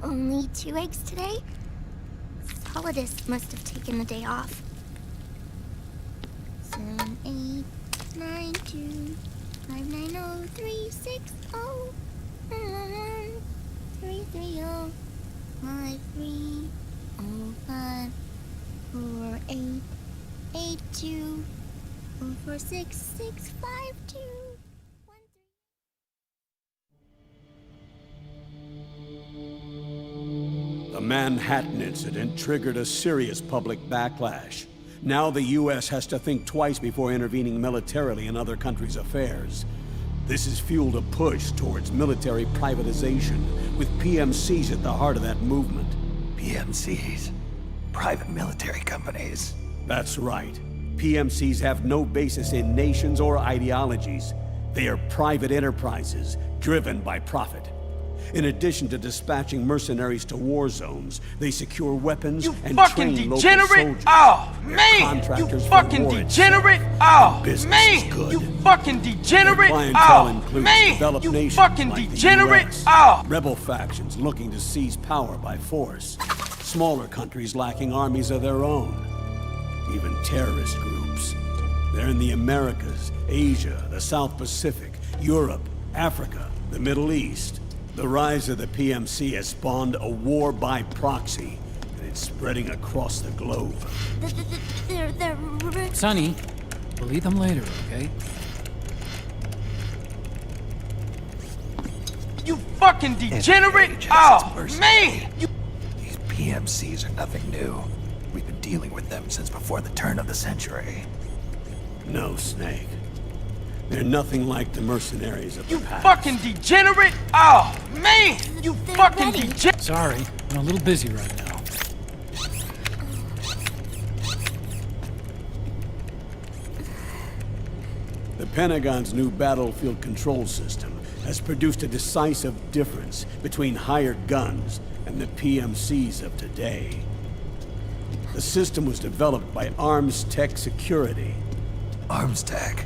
Only 2 eggs today? Solidus must have taken the day off. 7, 8, 9, 2, 5, 9, 0, 3, 6, 0, 3, 3, 0, 5, 3, 0, 5, 4, 8, 8, 2, 4, 4, 6, 6, 5, 2. The Manhattan incident triggered a serious public backlash. Now the U.S. has to think twice before intervening militarily in other countries' affairs. This has fueled a push towards military privatization, with PMCs at the heart of that movement. PMCs? Private military companies? That's right. PMCs have no basis in nations or ideologies. They are private enterprises, driven by profit. In addition to dispatching mercenaries to war zones, they secure weapons and train local soldiers. Oh, man! You fucking degenerate! Oh, man! You fucking degenerate! Oh, man! You fucking degenerate! Oh! Rebel factions looking to seize power by force. Smaller countries lacking armies of their own. Even terrorist groups. They're in the Americas, Asia, the South Pacific, Europe, Africa, the Middle East. The rise of the PMC has spawned a war by proxy, and it's spreading across the globe. They're... Sonny, we'll eat them later, okay? You fucking degenerate! Oh, man! These PMCs are nothing new. We've been dealing with them since before the turn of the century. No, Snake. They're nothing like the mercenaries of the past. You fucking degenerate! Oh, man! You fucking degenerate! Sorry, I'm a little busy right now. The Pentagon's new battlefield control system has produced a decisive difference between hired guns and the PMCs of today. The system was developed by Arms Tech Security. Arms Tech?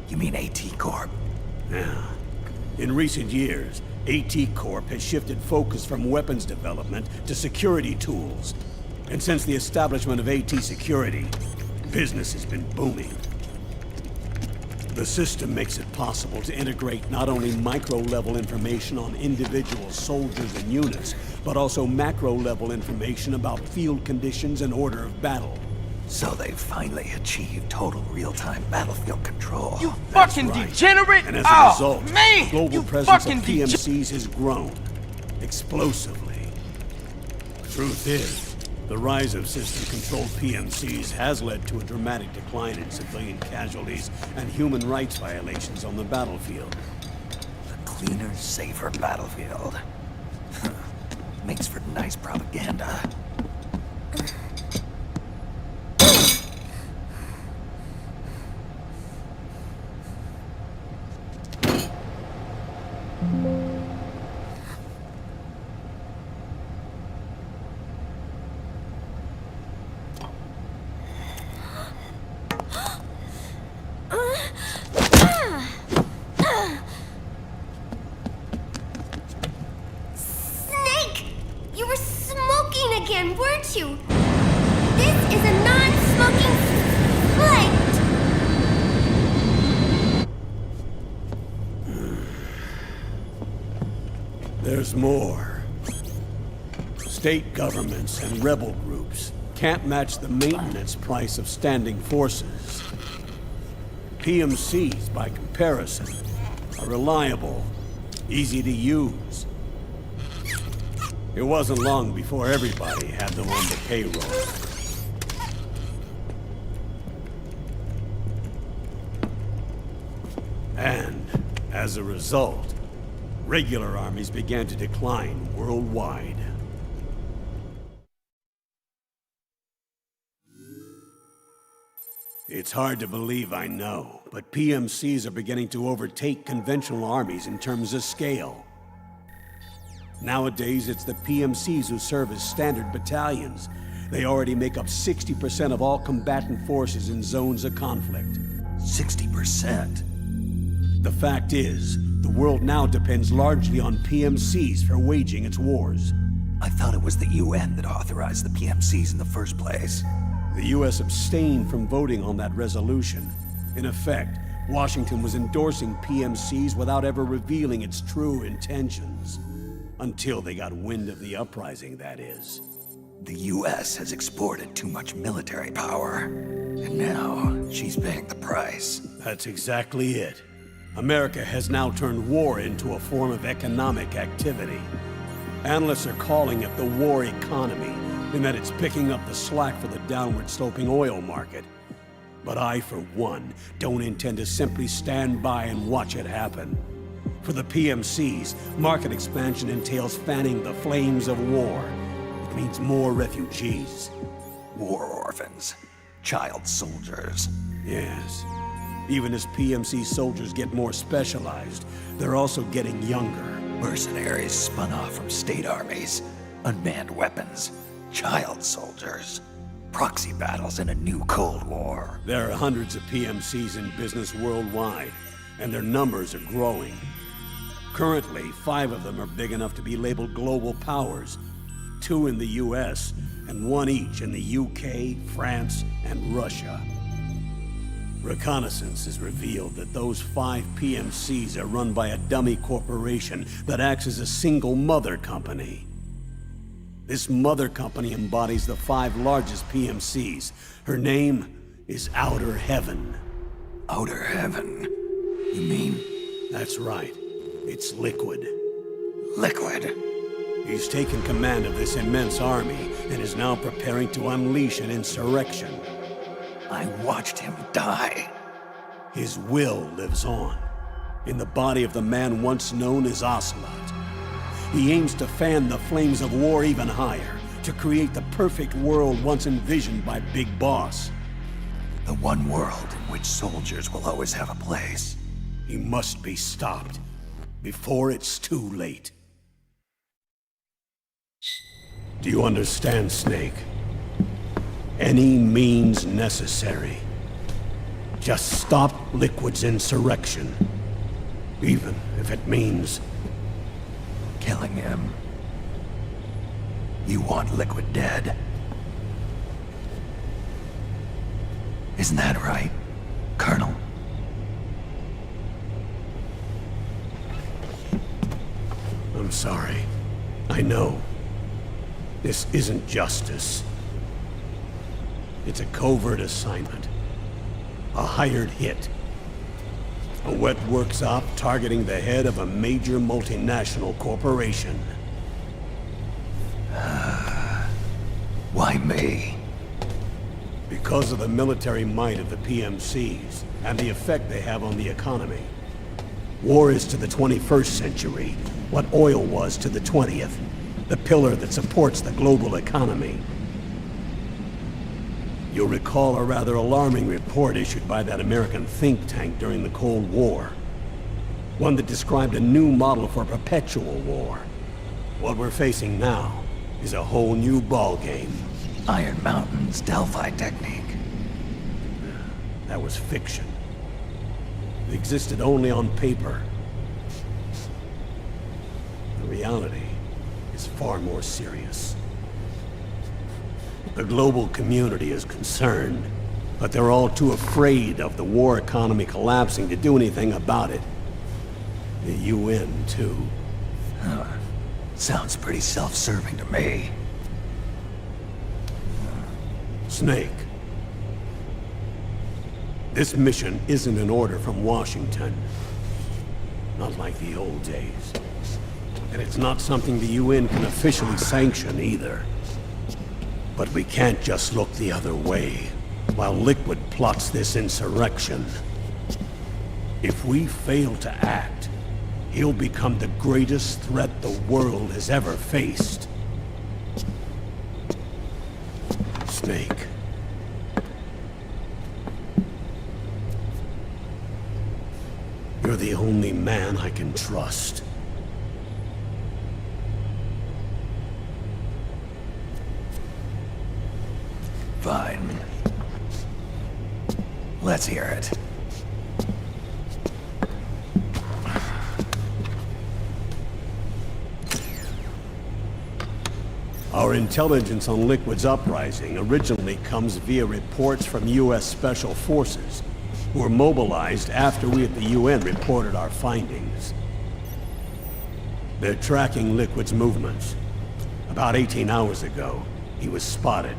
You mean AT Corp? Yeah. In recent years, AT Corp has shifted focus from weapons development to security tools. And since the establishment of AT Security, business has been booming. The system makes it possible to integrate not only micro-level information on individual soldiers and units, but also macro-level information about field conditions and order of battle. So they've finally achieved total real-time battlefield control. You fucking Right. degenerate! And as a result, man! the global You presence fucking of PMCs has grown explosively. The truth is, the rise of system-controlled PMCs has led to a dramatic decline in civilian casualties and human rights violations on the battlefield. A cleaner, safer battlefield. Makes for nice propaganda. Snake! You were smoking again, weren't you? This is a non-smoking flight! There's more. State governments and rebel groups can't match the maintenance price of standing forces. PMCs, by comparison, are reliable, easy to use. It wasn't long before everybody had them on the payroll. And, as a result, regular armies began to decline worldwide. It's hard to believe, I know, but PMCs are beginning to overtake conventional armies in terms of scale. Nowadays, it's the PMCs who serve as standard battalions. They already make up 60% of all combatant forces in zones of conflict. 60%? The fact is, the world now depends largely on PMCs for waging its wars. I thought it was the UN that authorized the PMCs in the first place. The US abstained from voting on that resolution. In effect, Washington was endorsing PMCs without ever revealing its true intentions. Until they got wind of the uprising, that is. The US has exported too much military power. And now, she's paying the price. That's exactly it. America has now turned war into a form of economic activity. Analysts are calling it the war economy, in that it's picking up the slack for the downward-sloping oil market. But I, for one, don't intend to simply stand by and watch it happen. For the PMCs, market expansion entails fanning the flames of war. It means more refugees. War orphans. Child soldiers. Yes. Even as PMC soldiers get more specialized, they're also getting younger. Mercenaries spun off from state armies. Unmanned weapons. Child soldiers. Proxy battles in a new Cold War. There are hundreds of PMCs in business worldwide, and their numbers are growing. Currently, 5 of them are big enough to be labeled global powers. 2 in the US, and 1 each in the UK, France, and Russia. Reconnaissance has revealed that those 5 PMCs are run by a dummy corporation that acts as a single mother company. This mother company embodies the 5 largest PMCs. Her name is Outer Heaven. Outer Heaven? You mean? That's right. It's Liquid. Liquid? He's taken command of this immense army and is now preparing to unleash an insurrection. I watched him die. His will lives on, in the body of the man once known as Ocelot. He aims to fan the flames of war even higher, to create the perfect world once envisioned by Big Boss. The one world in which soldiers will always have a place. He must be stopped, before it's too late. Do you understand, Snake? Any means necessary. Just stop Liquid's insurrection. Even if it means killing him. You want Liquid dead? Isn't that right, Colonel? sorry. I know. This isn't justice. It's a covert assignment. A hired hit. A wet works op targeting the head of a major multinational corporation. Why me? Because of the military might of the PMCs and the effect they have on the economy. War is to the 21st century what oil was to the 20th, the pillar that supports the global economy. You'll recall a rather alarming report issued by that American think tank during the Cold War. One that described a new model for perpetual war. What we're facing now is a whole new ballgame. Iron Mountain's Delphi technique. That was fiction. It existed only on paper. The reality is far more serious. The global community is concerned, but they're all too afraid of the war economy collapsing to do anything about it. The UN, too. Sounds pretty self-serving to me. Snake. This mission isn't an order from Washington. Not like the old days. And it's not something the UN can officially sanction either. But we can't just look the other way while Liquid plots this insurrection. If we fail to act, he'll become the greatest threat the world has ever faced. Snake. You're the only man I can trust. Fine. Let's hear it. Our intelligence on Liquid's uprising originally comes via reports from U.S. Special Forces, who were mobilized after we at the UN reported our findings. They're tracking Liquid's movements. About 18 hours ago, he was spotted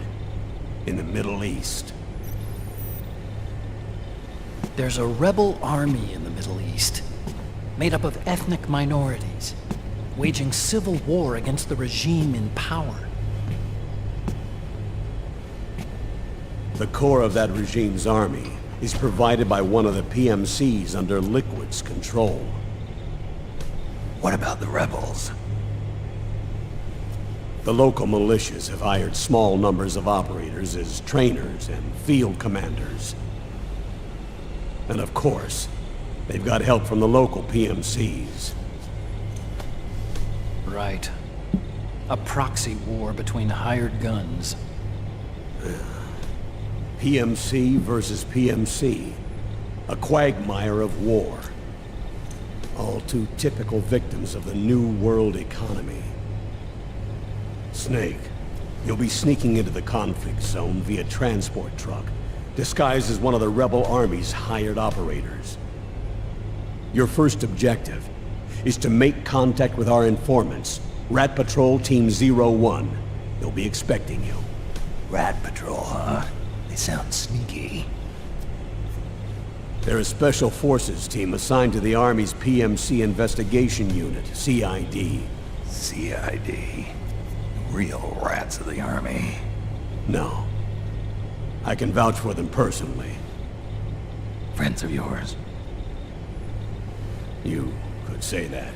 in the Middle East. There's a rebel army in the Middle East, made up of ethnic minorities, waging civil war against the regime in power. The core of that regime's army is provided by one of the PMCs under Liquid's control. What about the rebels? The local militias have hired small numbers of operators as trainers and field commanders. And of course, they've got help from the local PMCs. Right. A proxy war between hired guns. PMC versus PMC. A quagmire of war. All too typical victims of the new world economy. Snake, you'll be sneaking into the conflict zone via transport truck, disguised as one of the rebel army's hired operators. Your first objective is to make contact with our informants, Rat Patrol Team 01. They'll be expecting you. Rat Patrol, huh? They sound sneaky. They're a special forces team assigned to the Army's PMC Investigation Unit, CID. CID. Real rats of the Army. No. I can vouch for them personally. Friends of yours? You could say that.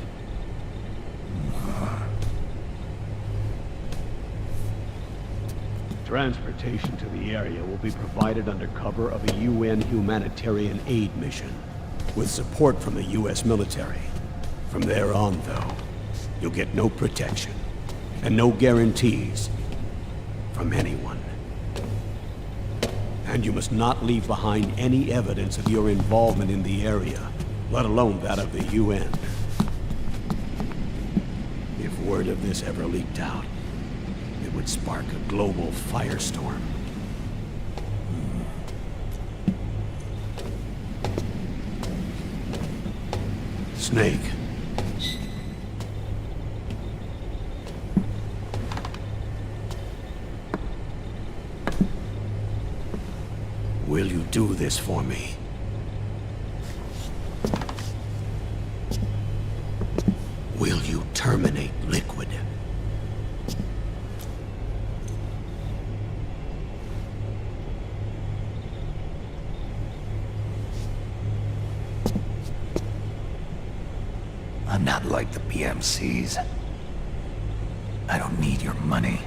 Transportation to the area will be provided under cover of a UN humanitarian aid mission, with support from the US military. From there on, though, you'll get no protection, and no guarantees from anyone. And you must not leave behind any evidence of your involvement in the area, let alone that of the UN. If word of this ever leaked out, it would spark a global firestorm. Snake. Will you do this for me? Will you terminate Liquid? I'm not like the PMCs. I don't need your money.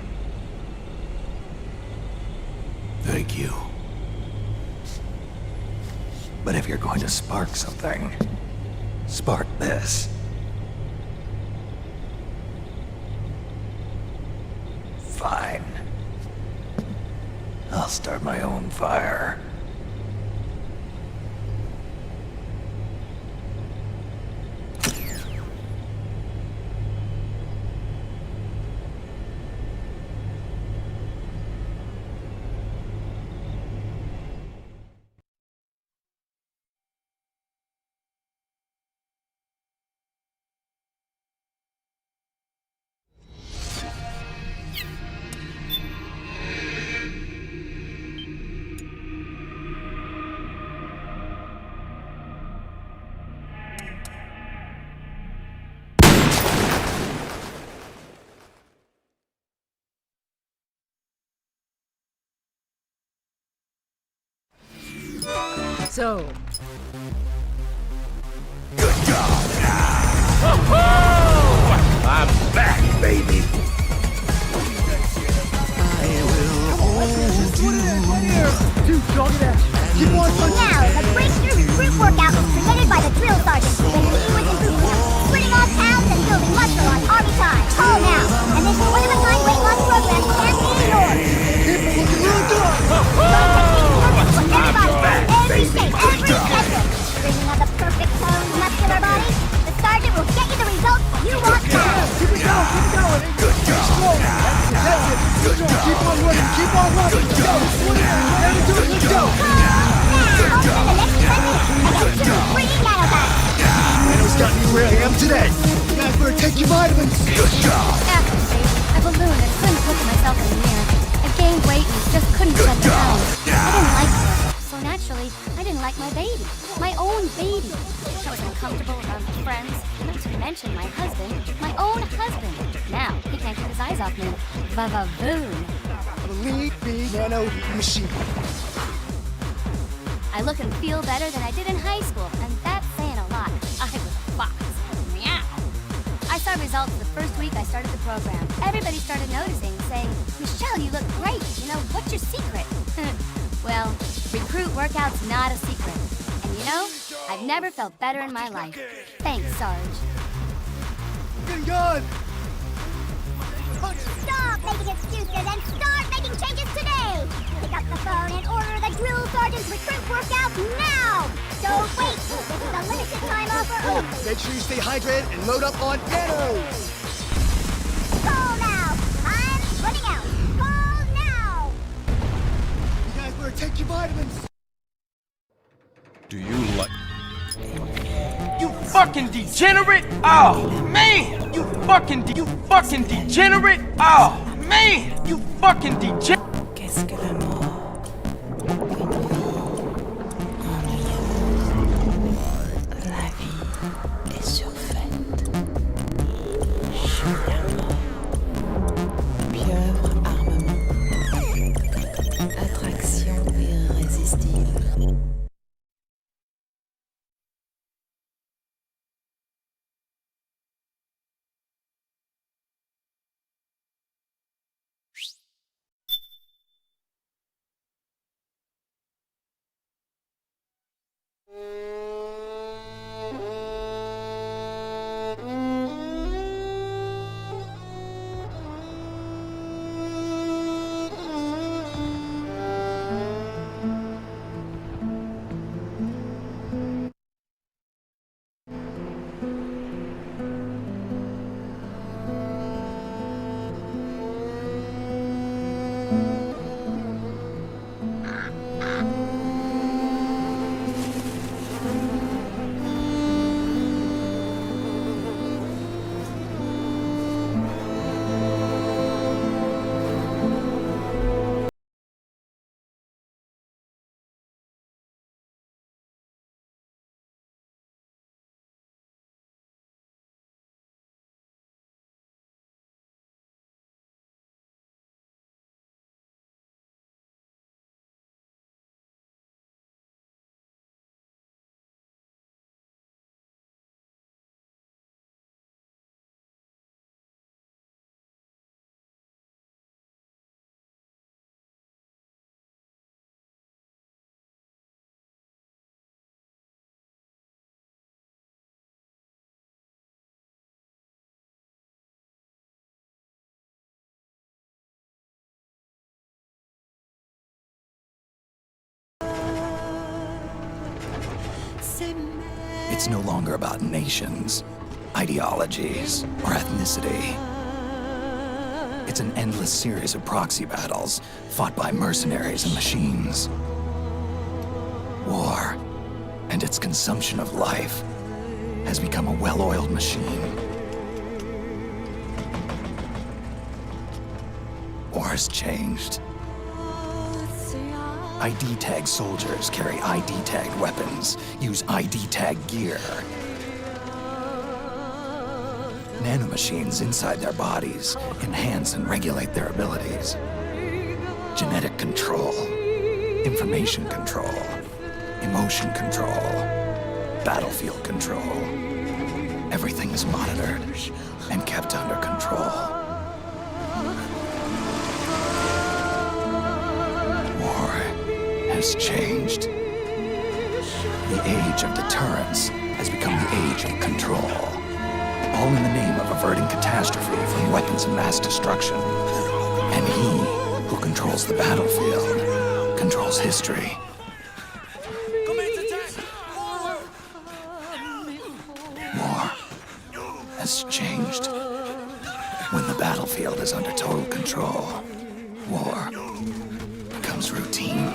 Thank you. But if you're going to spark something, spark this. Fine. I'll start my own fire. So, Good job! I'm back, baby! Now, the breakthrough recruit workout was created by the drill sergeant when he was in boot camp, splitting off pounds and building muscle on army time. Call now, and this one-of-a-kind weight loss program can't be ignored. For everybody, every shape, every schedule. Dreaming of the perfect toned, muscular body? The sergeant will get you the results you want now. Keep it going. Good job! That's it. Good job! Keep on running. Keep on running. Good job! Let's go. Now, for the next 10 minutes, I got 2 free nanobots. Nano's got me where I am today. You guys better take your vitamins. Good job! After the baby, I ballooned and couldn't look at myself in the mirror. I gained weight and just couldn't Good settle down. job. I didn't like her, so naturally, I didn't like my baby. My own baby. I was uncomfortable around my friends, not to mention my husband, my own husband. Now, he can't keep his eyes off me. Va-va-voon. Believe me, Nano machine. I look and feel better than I did in high school, and that's saying a lot. I was a fox. Meow. I saw results the first week I started the program. Everybody started noticing, saying, Michelle, you look great. You know, what's your secret? Well, recruit workout's not a secret. And you know, I've never felt better in my life. Thanks, Sarge. Getting going. Stop making excuses and start making changes today! Pick up the phone and order the drill sergeant's recruit workout now! Don't wait! This is a limited time offer only! Make sure you stay hydrated and load up on Nano. Call now! I'm running out! Call now! You guys better take your vitamins. Do you like... You fucking degenerate! Oh, man! You fucking degenerate! Oh, man! You fucking degenerate! Qu'est-ce que la mort? La vie est surfaite. La mort. Pieuvre armement. Attraction irrésistible. It's no longer about nations, ideologies, or ethnicity. It's an endless series of proxy battles fought by mercenaries and machines. War, and its consumption of life, has become a well-oiled machine. War has changed. ID-tagged soldiers carry ID-tagged weapons, use ID-tagged gear. Nanomachines inside their bodies enhance and regulate their abilities. Genetic control, information control, emotion control, battlefield control. Everything is monitored and kept under control. War has changed. The age of deterrence has become the age of control. All in the name of averting catastrophe from weapons of mass destruction. And he who controls the battlefield controls history. War has changed. When the battlefield is under total control, war becomes routine.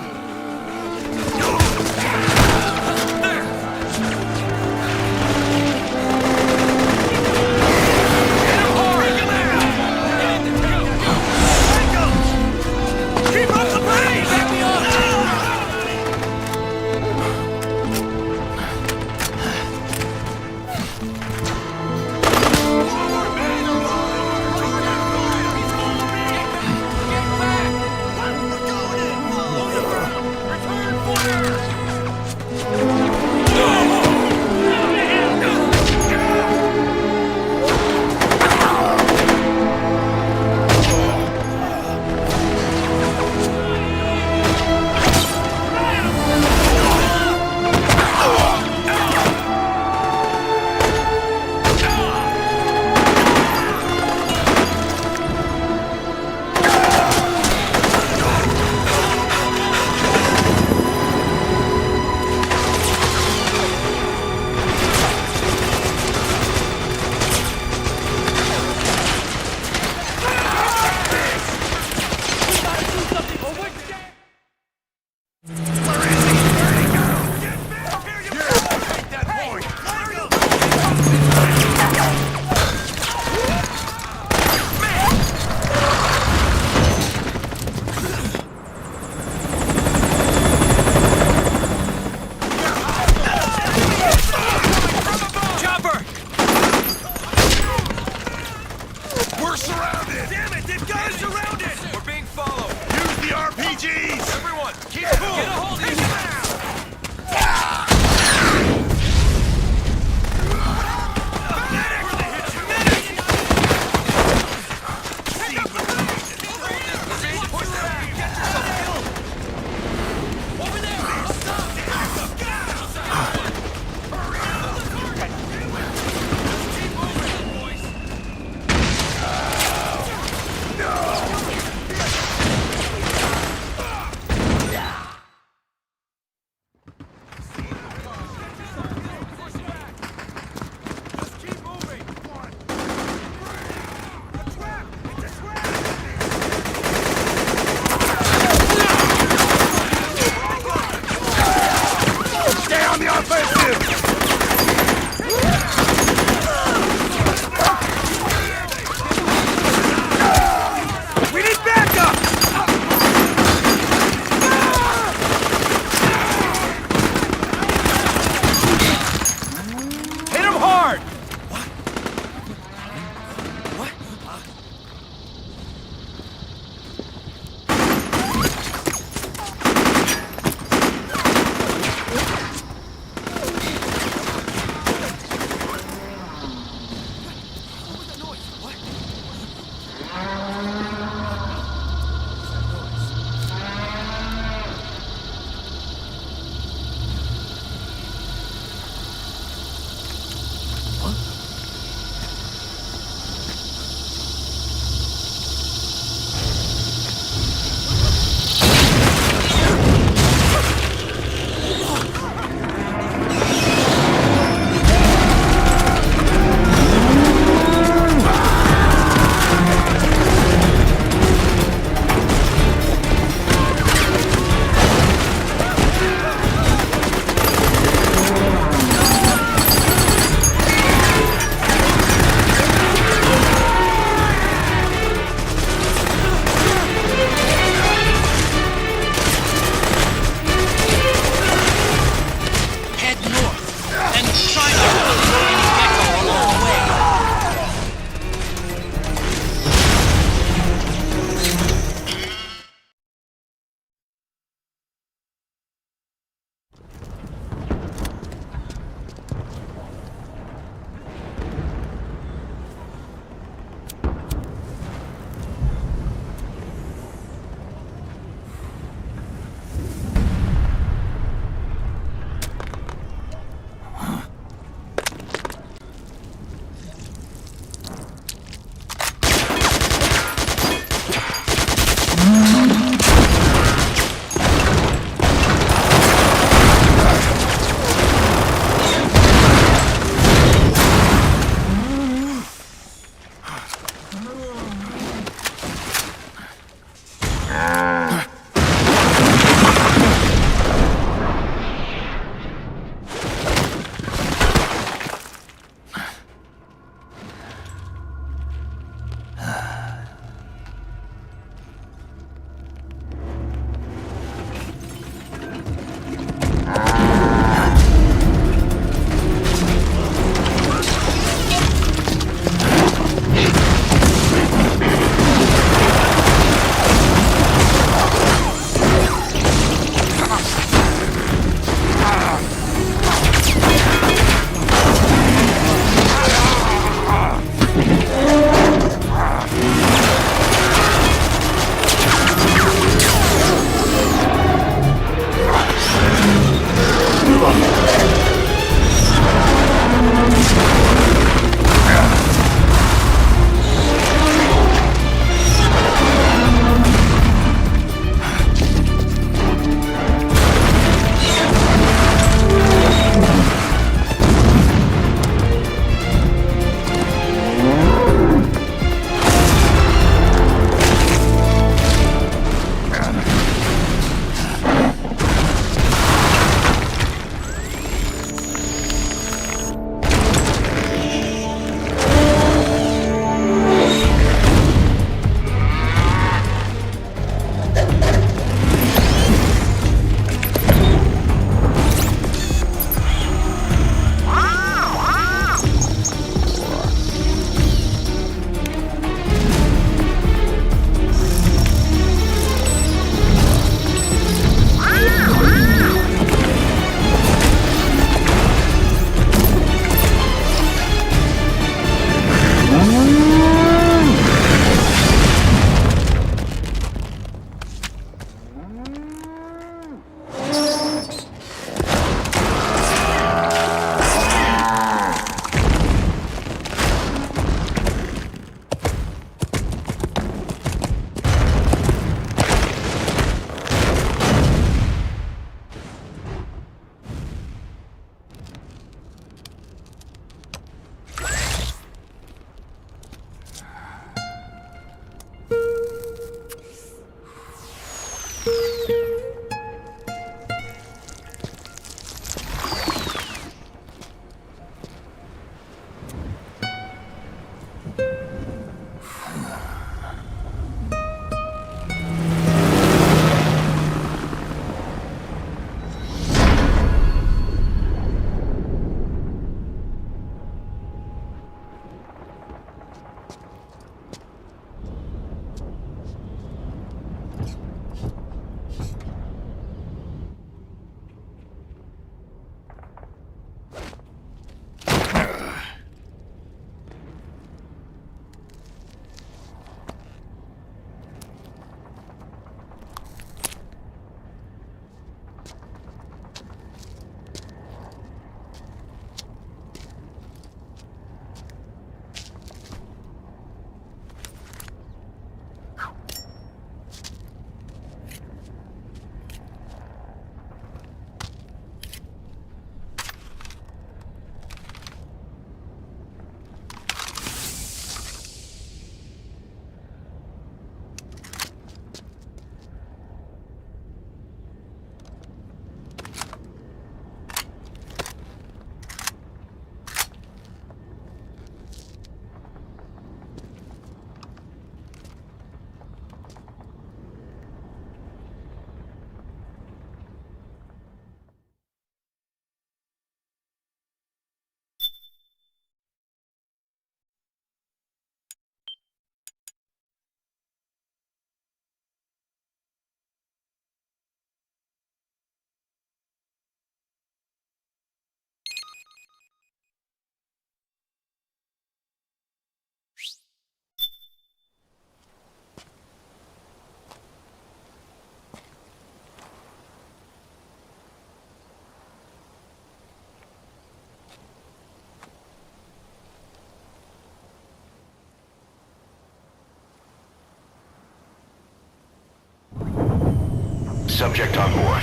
Subject on board.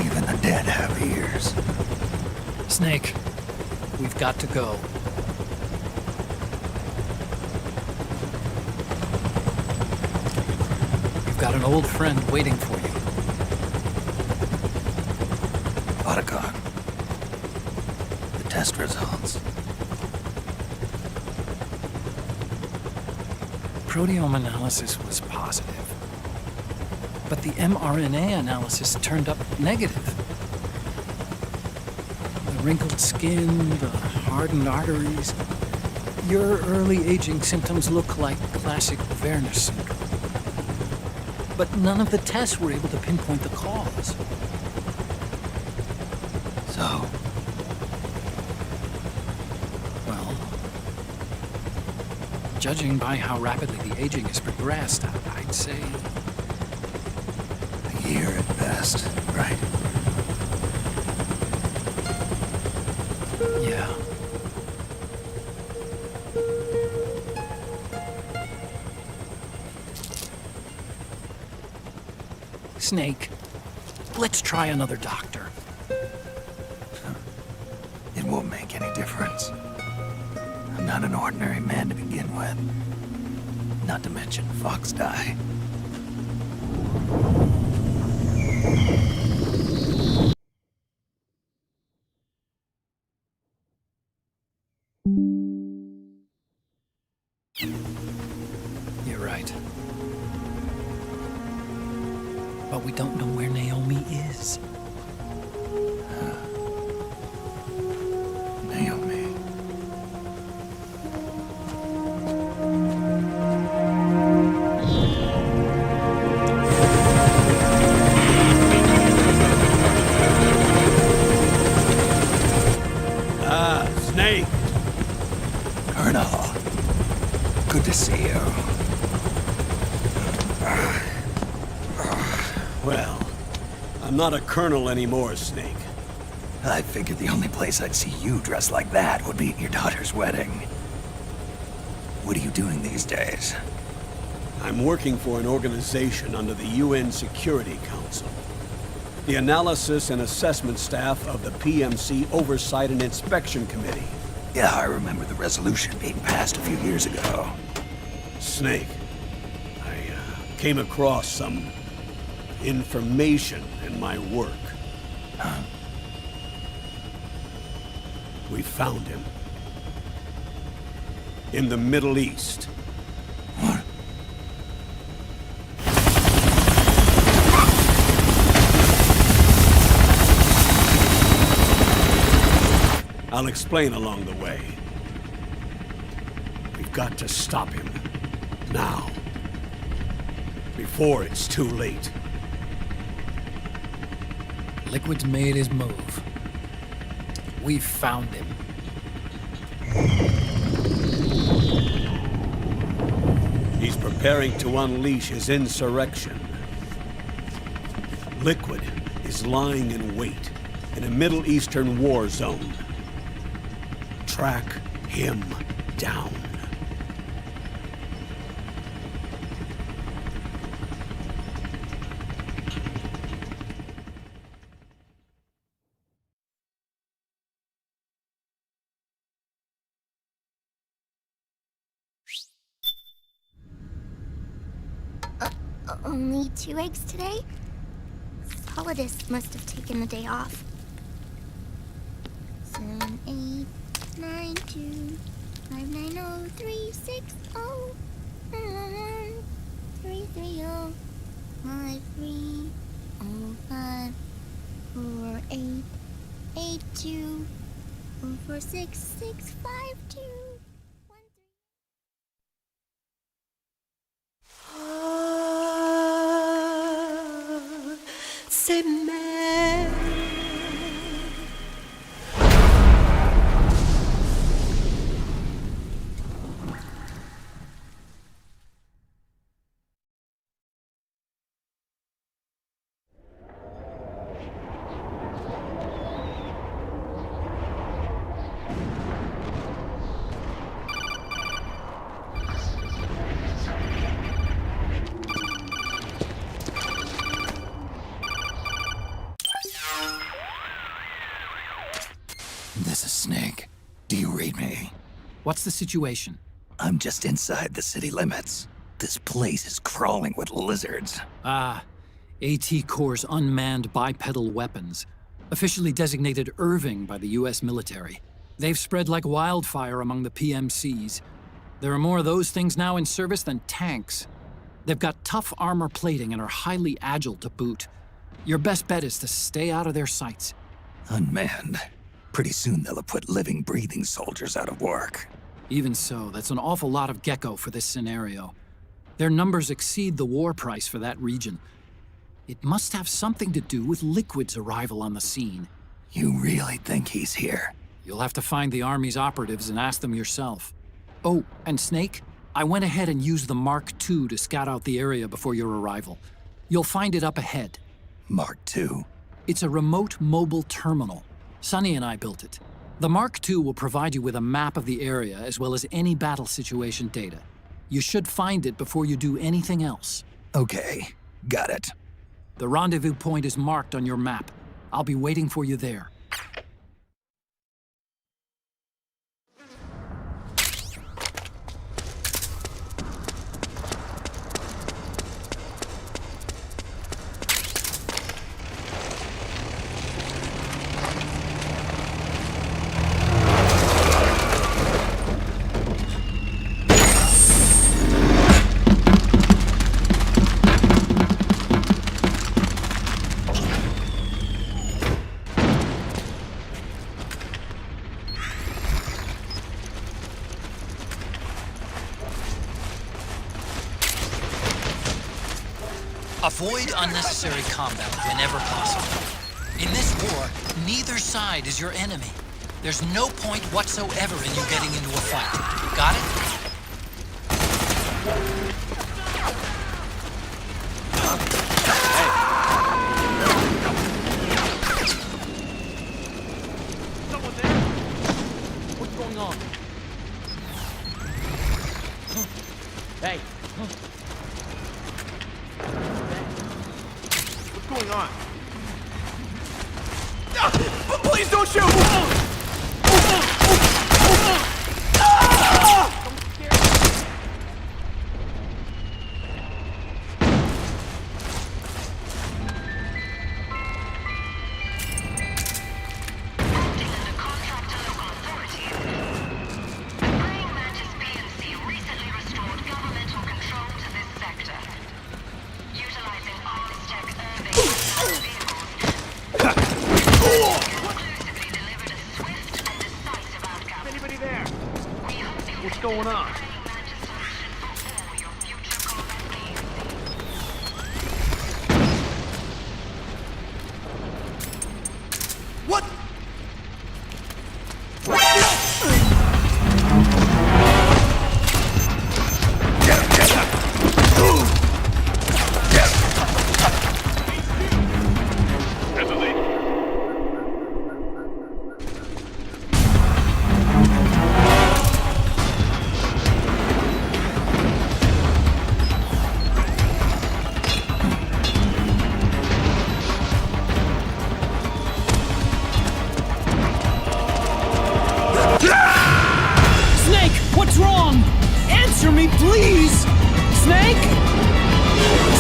Even the dead have ears. Snake, we've got to go. You've got an old friend waiting for you. Otacon. The test results. Proteome analysis was positive. But the mRNA analysis turned up negative. The wrinkled skin, the hardened arteries. Your early aging symptoms look like classic Werner syndrome. But none of the tests were able to pinpoint the cause. So? Well, judging by how rapidly the aging has progressed, I'd say... a year at best, right? Yeah. Snake, let's try another doctor. It won't make any difference. I'm not an ordinary man to begin with. Not to mention Fox die. You're right. But we don't know where Naomi is. Naomi. Snake! Colonel. Good to see you. Well, I'm not a colonel anymore, Snake. I figured the only place I'd see you dressed like that would be at your daughter's wedding. What are you doing these days? I'm working for an organization under the UN Security Council. The Analysis and Assessment Staff of the PMC Oversight and Inspection Committee. Yeah, I remember the resolution being passed a few years ago. Snake, I came across some information in my work. Huh? We found him. In the Middle East. What? I'll explain along the way. We've got to stop him. Now. Before it's too late. Liquid's made his move. We found him. He's preparing to unleash his insurrection. Liquid is lying in wait in a Middle Eastern war zone. Track him down. Only 2 eggs today? Solidus must have taken the day off. 7, 8, 9, 2, 5, 9, 0, 3, 6, 0, 3, 3, 0, 5, 3, 0, 5, 4, 8, 8, 2, 4, 4, 6, 6, 5, 2. This is Snake. Do you read me? What's the situation? I'm just inside the city limits. This place is crawling with lizards. AT Corps' unmanned bipedal weapons, officially designated Irving by the US military. They've spread like wildfire among the PMCs. There are more of those things now in service than tanks. They've got tough armor plating and are highly agile to boot. Your best bet is to stay out of their sights. Unmanned. Pretty soon they'll have put living, breathing soldiers out of work. Even so, that's an awful lot of gecko for this scenario. Their numbers exceed the war price for that region. It must have something to do with Liquid's arrival on the scene. You really think he's here? You'll have to find the Army's operatives and ask them yourself. Oh, and Snake, I went ahead and used the Mark II to scout out the area before your arrival. You'll find it up ahead. Mark II? It's a remote mobile terminal. Sonny and I built it. The Mark II will provide you with a map of the area as well as any battle situation data. You should find it before you do anything else. Okay, got it. The rendezvous point is marked on your map. I'll be waiting for you there. Avoid unnecessary combat whenever possible. In this war, neither side is your enemy. There's no point whatsoever in you getting into a fight. Got it? Someone there? What's going on? Hey. What's going on? Please don't shoot! What's going on? What? Snake, what's wrong? Answer me, please! Snake?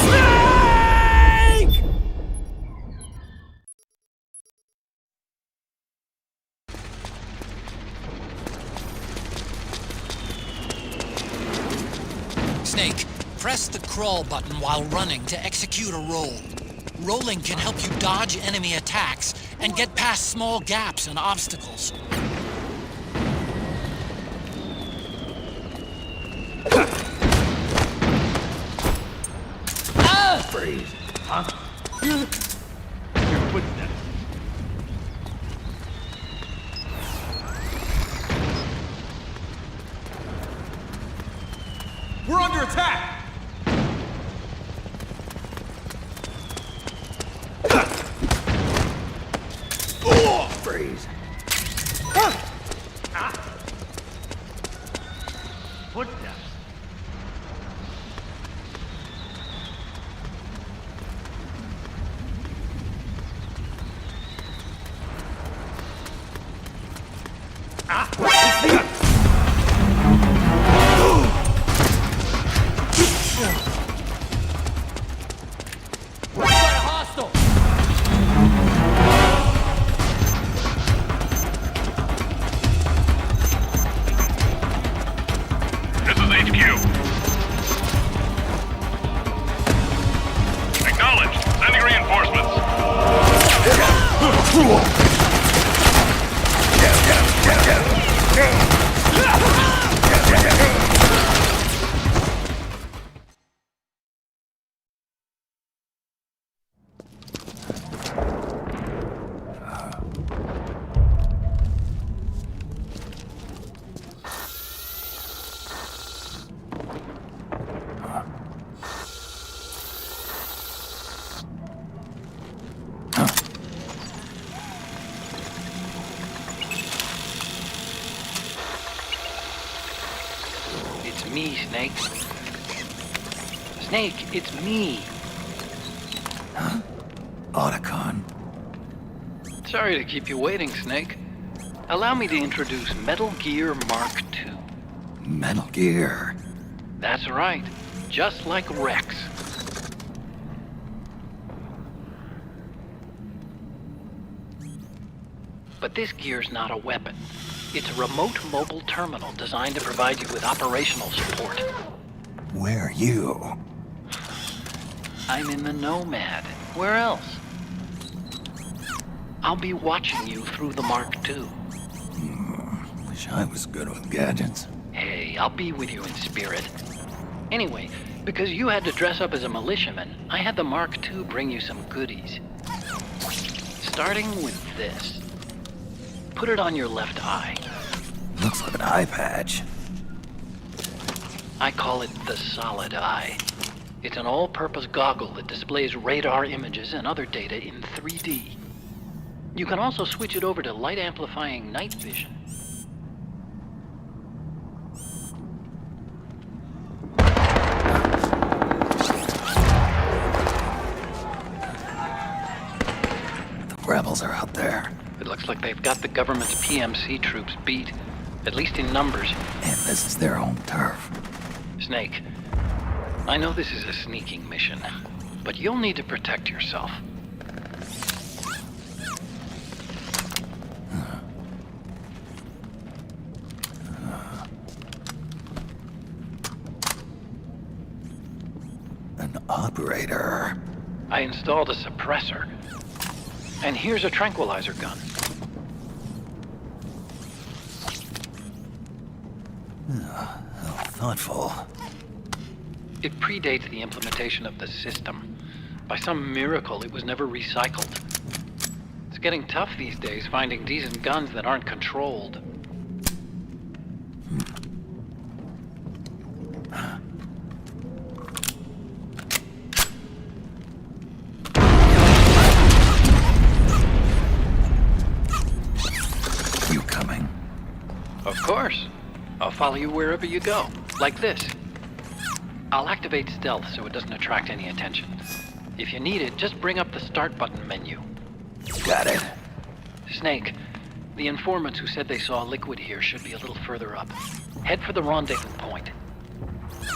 Snake! Snake, press the crawl button while running to execute a roll. Rolling can help you dodge enemy attacks and get past small gaps and obstacles. Freeze. Huh? Your footsteps. We're under attack! Freeze. Footsteps. This is HQ. Acknowledged. Sending reinforcements. It's me, Snake. Snake, it's me. Otacon. Sorry to keep you waiting, Snake. Allow me to introduce Metal Gear Mark II. Metal Gear. That's right. Just like Rex. But this gear's not a weapon. It's a remote mobile terminal designed to provide you with operational support. Where are you? I'm in the Nomad. Where else? I'll be watching you through the Mark II. Wish I was good with gadgets. Hey, I'll be with you in spirit. Anyway, because you had to dress up as a militiaman, I had the Mark II bring you some goodies. Starting with this. Put it on your left eye. Looks like an eye patch. I call it the Solid Eye. It's an all-purpose goggle that displays radar images and other data in 3D. You can also switch it over to light-amplifying night vision. The rebels are out there. It looks like they've got the government's PMC troops beat, at least in numbers. And this is their home turf. Snake, I know this is a sneaking mission, but you'll need to protect yourself. An operator. I installed a suppressor. And here's a tranquilizer gun. How thoughtful. It predates the implementation of the system. By some miracle, it was never recycled. It's getting tough these days finding decent guns that aren't controlled. You coming? Of course. I'll follow you wherever you go. Like this. I'll activate stealth so it doesn't attract any attention. If you need it, just bring up the start button menu. Got it. Snake, the informants who said they saw liquid here should be a little further up. Head for the rendezvous point.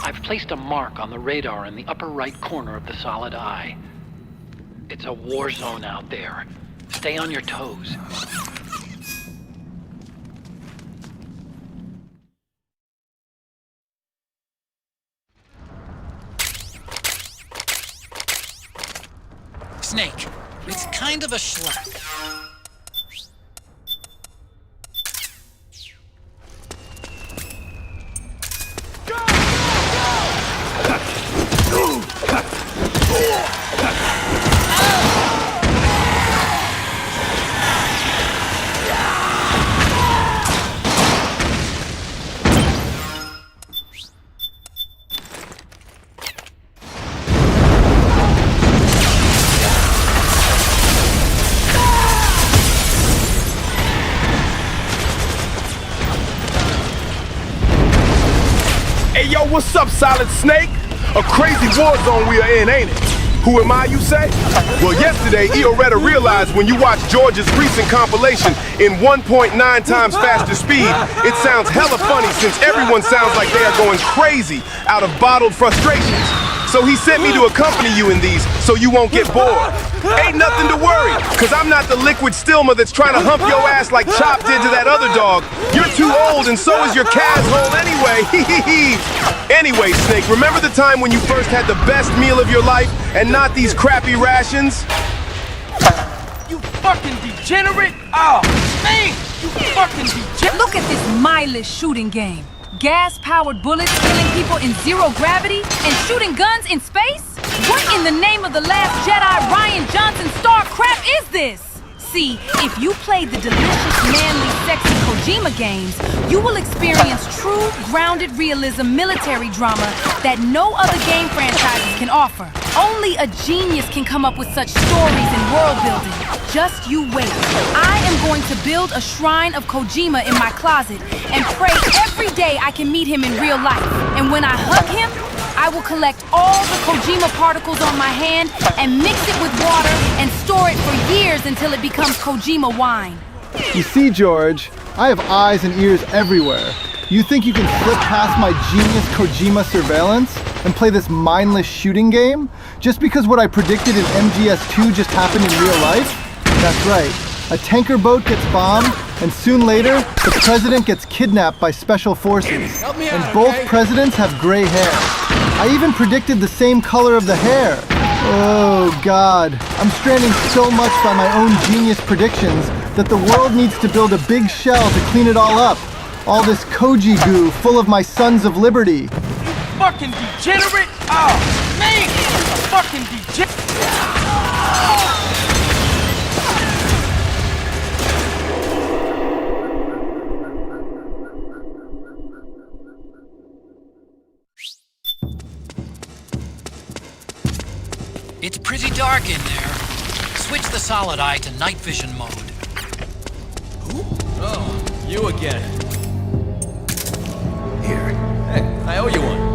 I've placed a mark on the radar in the upper right corner of the Solid Eye. It's a war zone out there. Stay on your toes. Snake, it's kind of a schlep. Hey, yo, what's up, Solid Snake? A crazy war zone we are in, ain't it? Who am I, you say? Well, yesterday, Ioretta realized when you watch George's recent compilation in 1.9 times faster speed, it sounds hella funny since everyone sounds like they are going crazy out of bottled frustrations. So he sent me to accompany you in these so you won't get bored. Ain't nothing to worry, cause I'm not the liquid Stilma that's trying to hump your ass like Chop did to that other dog. You're too old and so is your Kaz hole anyway. Anyway, Snake, remember the time when you first had the best meal of your life and not these crappy rations? You fucking degenerate! Oh, man! You fucking degenerate! Look at this mindless shooting game. Gas-powered bullets killing people in zero gravity and shooting guns in space? What in the name of the last Jedi Ryan Johnson star crap is this? See, if you play the delicious, manly, sexy Kojima games, you will experience true, grounded realism military drama that no other game franchises can offer. Only a genius can come up with such stories and world building. Just you wait. I am going to build a shrine of Kojima in my closet and pray every day I can meet him in real life. And when I hug him, I will collect all the Kojima particles on my hand and mix it with water and store it for years until it becomes Kojima wine. You see, George, I have eyes and ears everywhere. You think you can slip past my genius Kojima surveillance and play this mindless shooting game? Just because what I predicted in MGS2 just happened in real life? That's right. A tanker boat gets bombed, and soon later, the president gets kidnapped by special forces. And both presidents have gray hair. I even predicted the same color of the hair. Oh God, I'm stranding so much by my own genius predictions that the world needs to build a big shell to clean it all up. All this Koji goo full of my Sons of Liberty. You fucking degenerate! Oh, man! You fucking degenerate! It's pretty dark in there. Switch the solid eye to night vision mode. Who? Oh, you again. Here. Hey, I owe you one.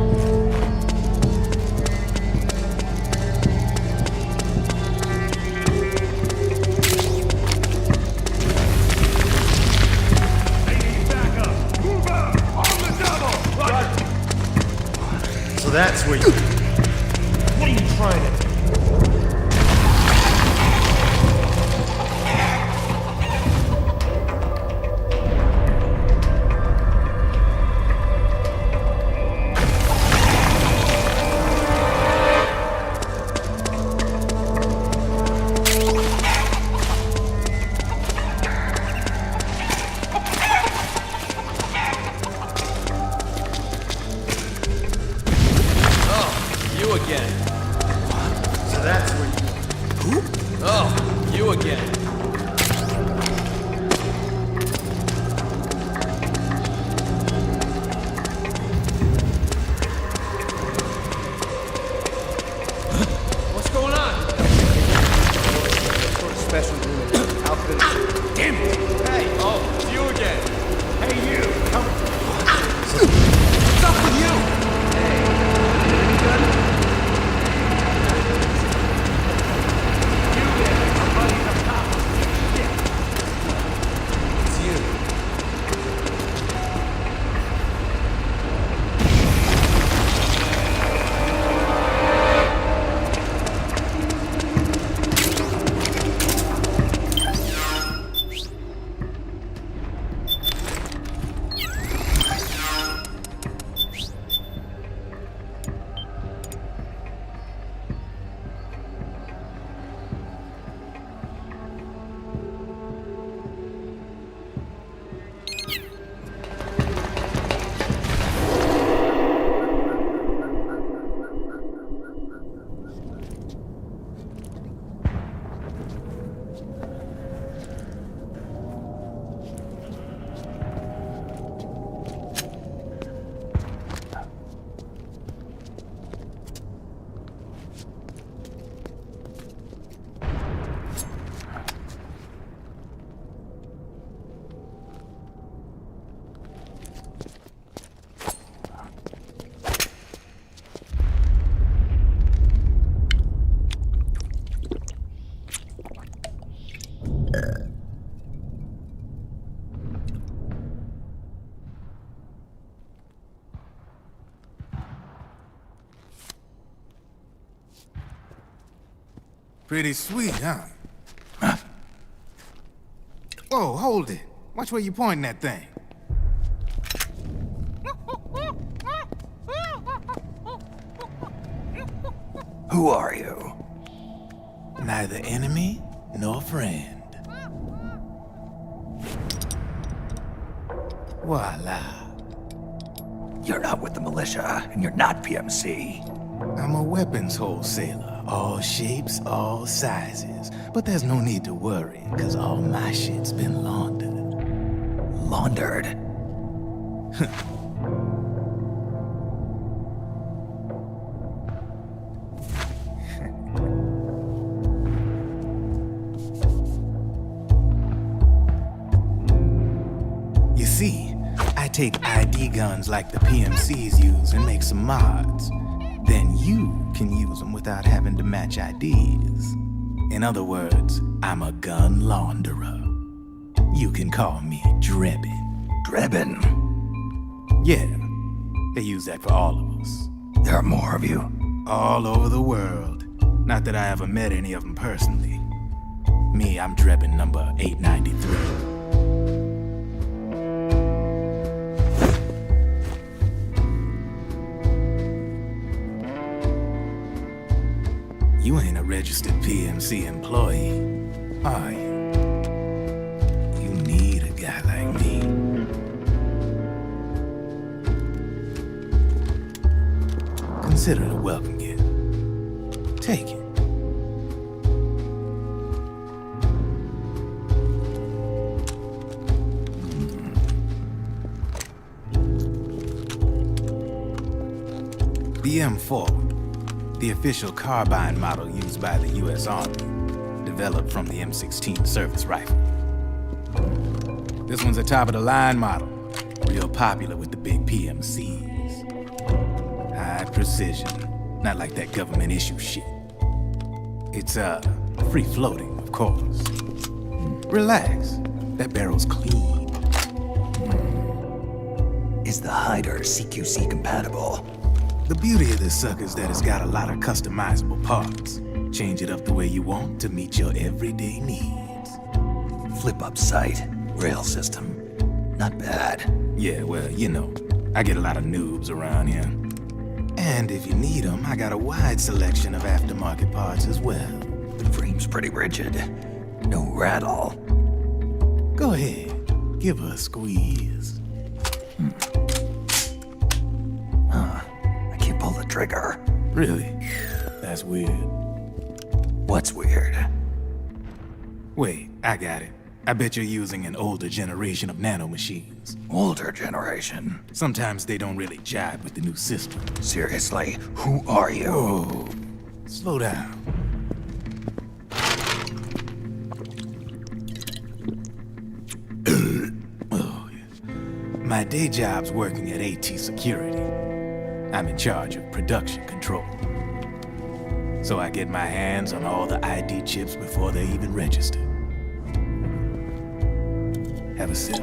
So that's where you... What are you trying to do? You again. Pretty sweet, huh? Whoa, hold it. Watch where you pointing that thing. Who are you? Neither enemy nor friend. Voila. You're not with the militia, and you're not PMC. I'm a weapons wholesaler. All shapes, all sizes. But there's no need to worry, because all my shit's been laundered. Laundered? You see, I take ID guns like the PMCs use and make some mods. Then you can use them without having to match IDs. In other words, I'm a gun launderer. You can call me Drebin. Drebin? Yeah, they use that for all of us. There are more of you? All over the world. Not that I ever met any of them personally. Me, I'm Drebin number 893. You ain't a registered PMC employee, are you? You need a guy like me. Consider it a welcome gift. Take it. The M4, the official carbine model used by the U.S. Army, developed from the M16 service rifle. This one's a top-of-the-line model, real popular with the big PMCs. High precision, not like that government issue shit. It's, free-floating, of course. Relax, that barrel's clean. Is the hider CQC compatible? The beauty of this sucker is that it's got a lot of customizable parts. Change it up the way you want to meet your everyday needs. Flip-up sight, rail system. Not bad. Yeah, well, you know, I get a lot of noobs around here. And if you need them, I got a wide selection of aftermarket parts as well. The frame's pretty rigid. No rattle. Go ahead, give her a squeeze. I can't pull the trigger. Really? That's weird. What's weird? Wait, I got it. I bet you're using an older generation of nanomachines. Older generation? Sometimes they don't really jibe with the new system. Seriously, who are you? Whoa. Slow down. Oh, yeah. My day job's working at AT Security. I'm in charge of production control. So I get my hands on all the ID chips before they even register. Have a sip.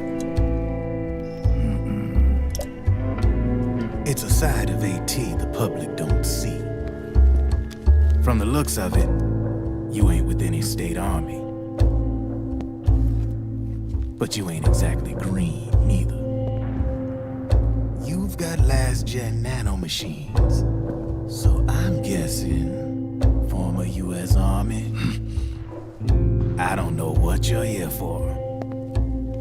It's a side of AT the public don't see. From the looks of it, you ain't with any state army. But you ain't exactly green, neither. You've got last-gen nanomachines. So I'm guessing, former U.S. Army. I don't know what you're here for.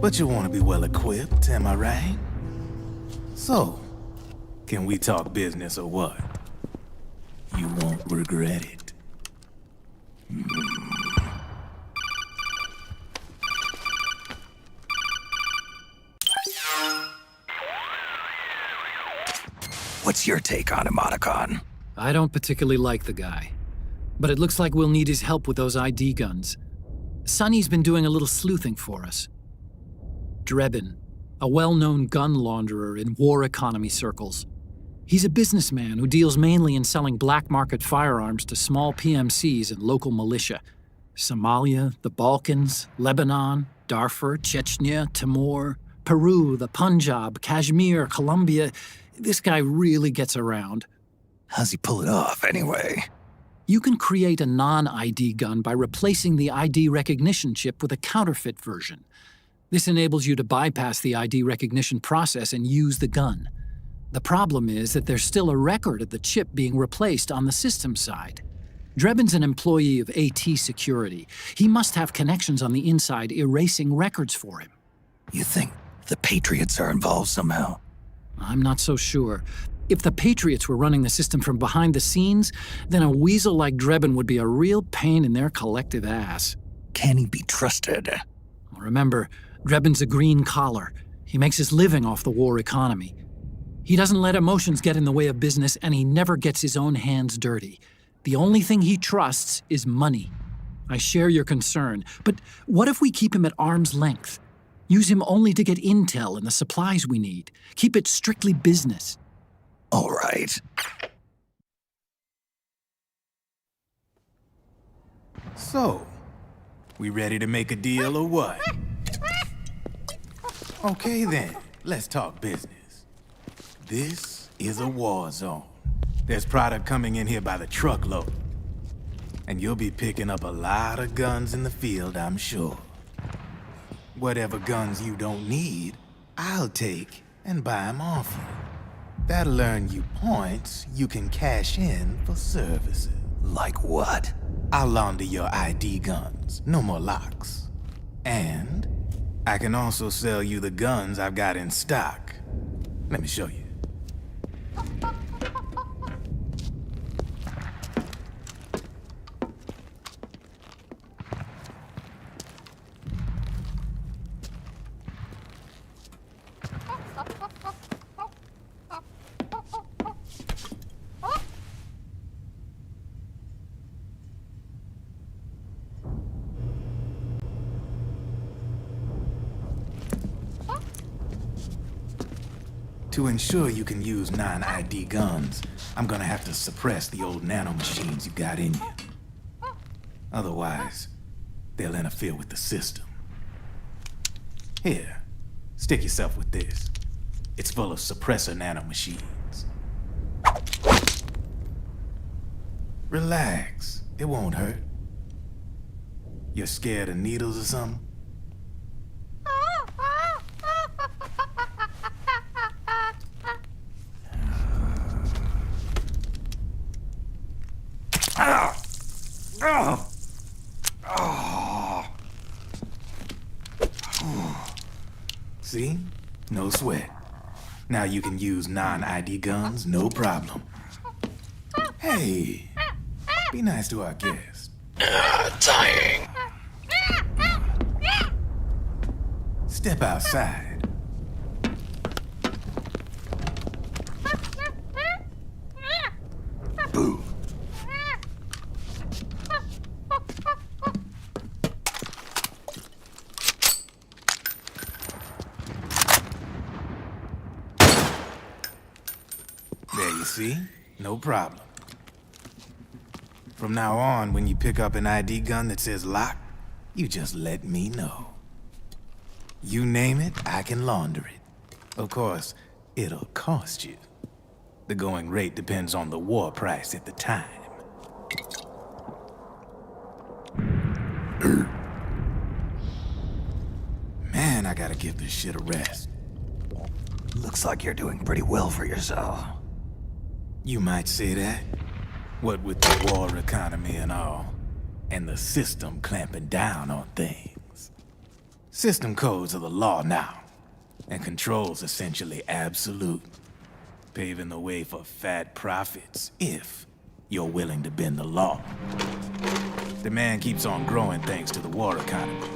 But you want to be well-equipped, am I right? So, can we talk business or what? You won't regret it. What's your take on Emoticon? I don't particularly like the guy. But it looks like we'll need his help with those ID guns. Sonny's been doing a little sleuthing for us. Drebin, a well-known gun launderer in war economy circles. He's a businessman who deals mainly in selling black market firearms to small PMCs and local militia. Somalia, the Balkans, Lebanon, Darfur, Chechnya, Timor, Peru, the Punjab, Kashmir, Colombia. This guy really gets around. How's he pull it off, anyway? You can create a non-ID gun by replacing the ID recognition chip with a counterfeit version. This enables you to bypass the ID recognition process and use the gun. The problem is that there's still a record of the chip being replaced on the system side. Drebin's an employee of AT Security. He must have connections on the inside erasing records for him. You think the Patriots are involved somehow? I'm not so sure. If the Patriots were running the system from behind the scenes, then a weasel like Drebin would be a real pain in their collective ass. Can he be trusted? Remember, Drebin's a green collar. He makes his living off the war economy. He doesn't let emotions get in the way of business, and he never gets his own hands dirty. The only thing he trusts is money. I share your concern, but what if we keep him at arm's length? Use him only to get intel and the supplies we need. Keep it strictly business. All right. So, we ready to make a deal or what? Okay then, let's talk business. This is a war zone. There's product coming in here by the truckload. And you'll be picking up a lot of guns in the field, I'm sure. Whatever guns you don't need, I'll take and buy them off you. That'll earn you points you can cash in for services. Like what? I'll launder your ID guns, no more locks. And I can also sell you the guns I've got in stock. Let me show you. To ensure you can use non-ID guns, I'm gonna have to suppress the old nanomachines you got in you. Otherwise, they'll interfere with the system. Here, stick yourself with this. It's full of suppressor nanomachines. Relax, it won't hurt. You're scared of needles or something? See? No sweat. Now you can use non-ID guns, no problem. Hey, be nice to our guest. Dying. Step outside. Boo. There you see? No problem. From now on, when you pick up an ID gun that says lock, you just let me know. You name it, I can launder it. Of course, it'll cost you. The going rate depends on the war price at the time. Man, I gotta give this shit a rest. Looks like you're doing pretty well for yourself. You might say that. What with the war economy and all, and the system clamping down on things. System codes are the law now, and control's essentially absolute, paving the way for fat profits if you're willing to bend the law. Demand keeps on growing thanks to the war economy.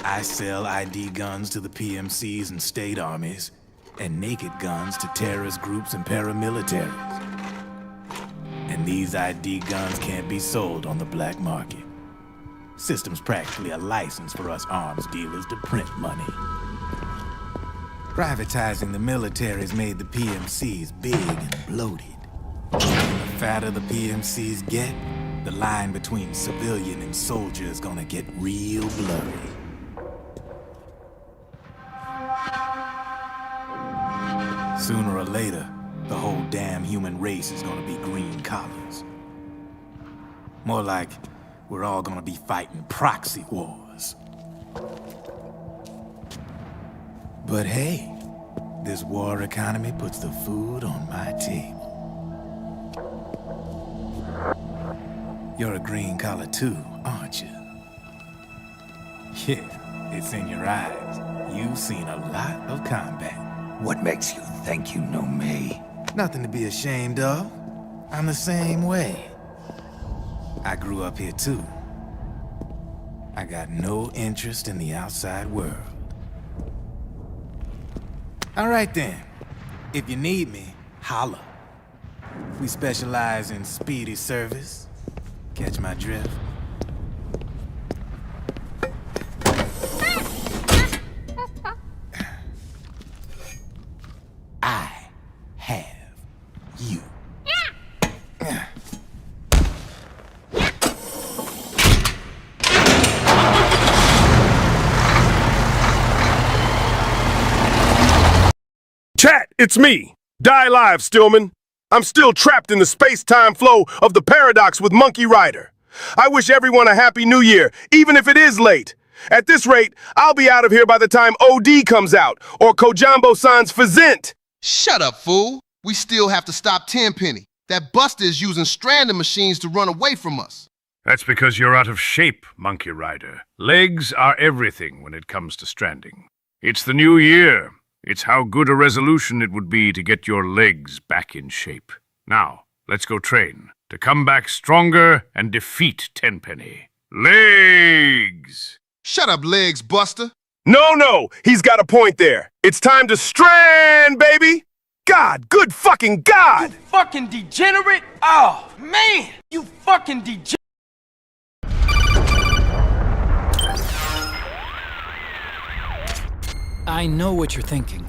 I sell ID guns to the PMCs and state armies, and naked guns to terrorist groups and paramilitaries. And these ID guns can't be sold on the black market. System's practically a license for us arms dealers to print money. Privatizing the military's made the PMCs big and bloated. The fatter the PMCs get, the line between civilian and soldier is gonna get real blurry. Sooner or later, the whole damn human race is gonna be green collars. More like we're all gonna be fighting proxy wars. But hey, this war economy puts the food on my table. You're a green collar too, aren't you? Yeah, it's in your eyes. You've seen a lot of combat. What makes you think you know me? Nothing to be ashamed of. I'm the same way. I grew up here too. I got no interest in the outside world. All right then. If you need me, holla. We specialize in speedy service. Catch my drift? I have you. Chat, it's me. Die live, Stillman. I'm still trapped in the space-time flow of the paradox with Monkey Rider. I wish everyone a happy new year, even if it is late. At this rate, I'll be out of here by the time OD comes out, or Kojambo-san's Fazint. Shut up, fool. We still have to stop Tenpenny. That Buster is using stranding machines to run away from us. That's because you're out of shape, Monkey Rider. Legs are everything when it comes to stranding. It's the new year. It's how good a resolution it would be to get your legs back in shape. Now, let's go train to come back stronger and defeat Tenpenny. Legs! Shut up, Legs, Buster. No, he's got a point there. It's time to strand, baby! God, good fucking God! You fucking degenerate! Oh, man! You fucking degenerate! I know what you're thinking,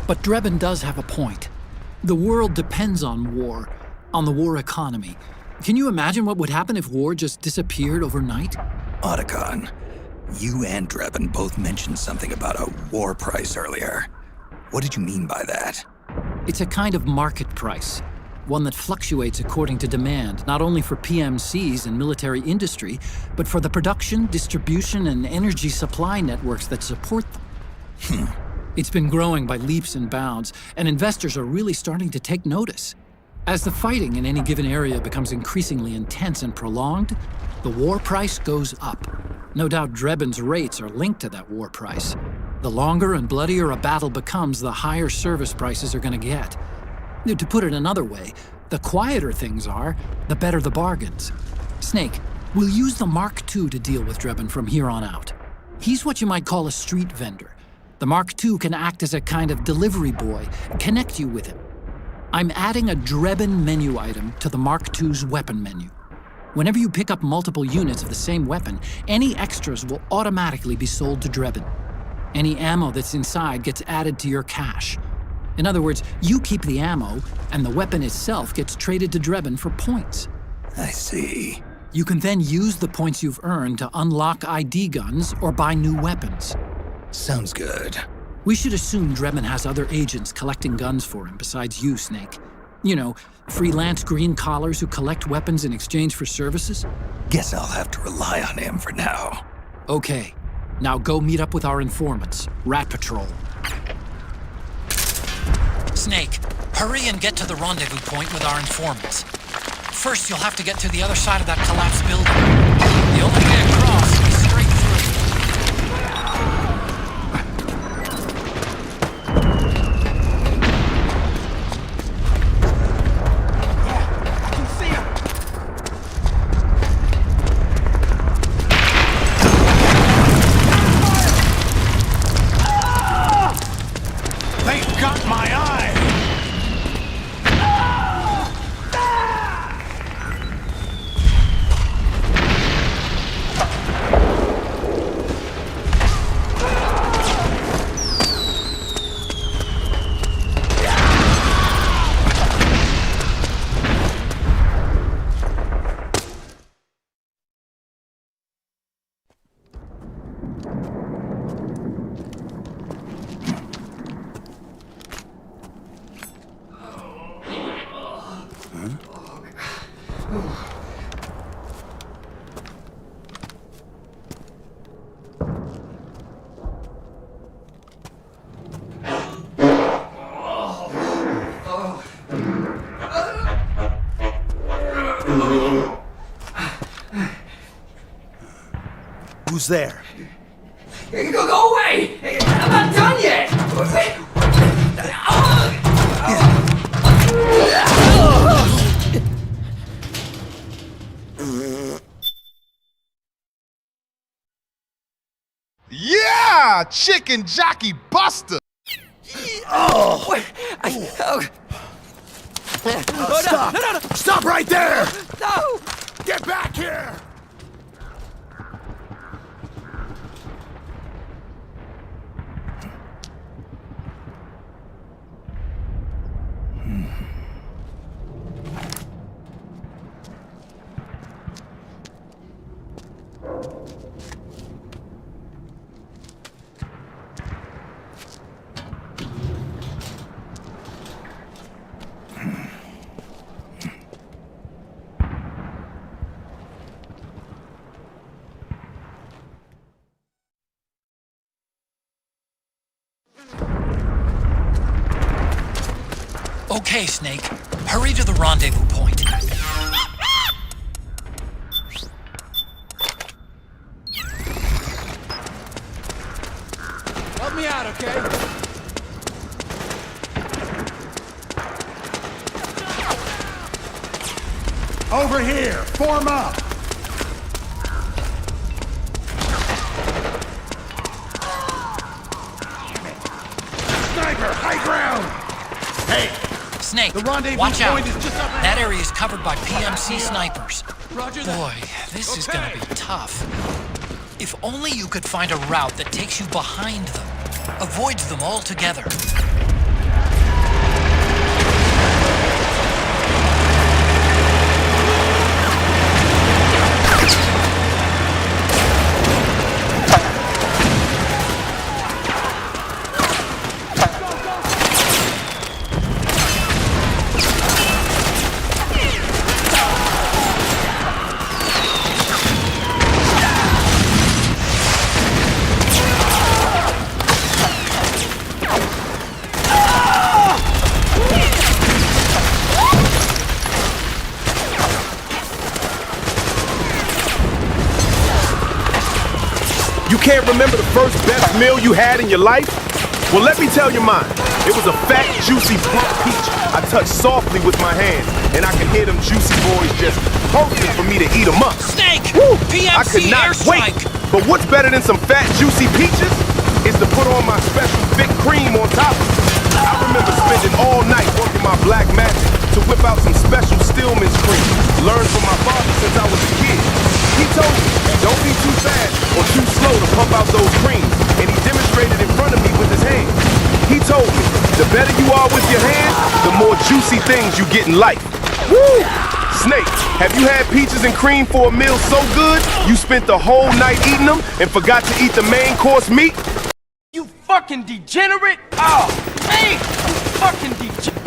but Drebin does have a point. The world depends on war, on the war economy. Can you imagine what would happen if war just disappeared overnight? Otacon, you and Drebin both mentioned something about a war price earlier. What did you mean by that? It's a kind of market price, one that fluctuates according to demand, not only for PMCs and military industry, but for the production, distribution, and energy supply networks that support them. It's been growing by leaps and bounds, and investors are really starting to take notice. As the fighting in any given area becomes increasingly intense and prolonged, the war price goes up. No doubt Drebin's rates are linked to that war price. The longer and bloodier a battle becomes, the higher service prices are going to get. To put it another way, the quieter things are, the better the bargains. Snake, we'll use the Mark II to deal with Drebin from here on out. He's what you might call a street vendor. The Mark II can act as a kind of delivery boy, connect you with him. I'm adding a Drebin menu item to the Mark II's weapon menu. Whenever you pick up multiple units of the same weapon, any extras will automatically be sold to Drebin. Any ammo that's inside gets added to your cache. In other words, you keep the ammo, and the weapon itself gets traded to Drebin for points. I see. You can then use the points you've earned to unlock ID guns or buy new weapons. Sounds good. We should assume Drebin has other agents collecting guns for him besides you, Snake. You know, freelance green collars who collect weapons in exchange for services? Guess I'll have to rely on him for now. Okay. Now go meet up with our informants, Rat Patrol. Snake, hurry and get to the rendezvous point with our informants. First, you'll have to get to the other side of that collapsed building. The only way across is straight through. Who's there? Go away! I'm not done yet! Yeah! Chicken Jockey Buster! Oh! Stop! No. Stop right there! No! Get back here! Okay, Snake. Hurry to the rendezvous point. Help me out, okay? Over here! Form up! Sniper! High ground! Hey! Snake, The rendezvous watch out. point is just up ahead. That area is covered by PMC snipers. Roger that. Boy, this is gonna be tough. If only you could find a route that takes you behind them, avoids them altogether. You can't remember the first best meal you had in your life? Well, let me tell you mine. It was a fat, juicy, plump peach I touched softly with my hand, and I could hear them juicy boys just hoping for me to eat them up. Snake! Woo! PMC I could not wait. airstrike! But what's better than some fat, juicy peaches is to put on my special thick cream on top of it. I remember spending all night working my black magic to whip out some special Stillman's cream, learned from my father since I was a kid. He told me, don't be too fast or too slow to pump out those creams, and he demonstrated in front of me with his hands. He told me, the better you are with your hands, the more juicy things you get in life. Woo! Snake, have you had peaches and cream for a meal so good, you spent the whole night eating them and forgot to eat the main course meat? You fucking degenerate! Oh, man! You fucking degenerate!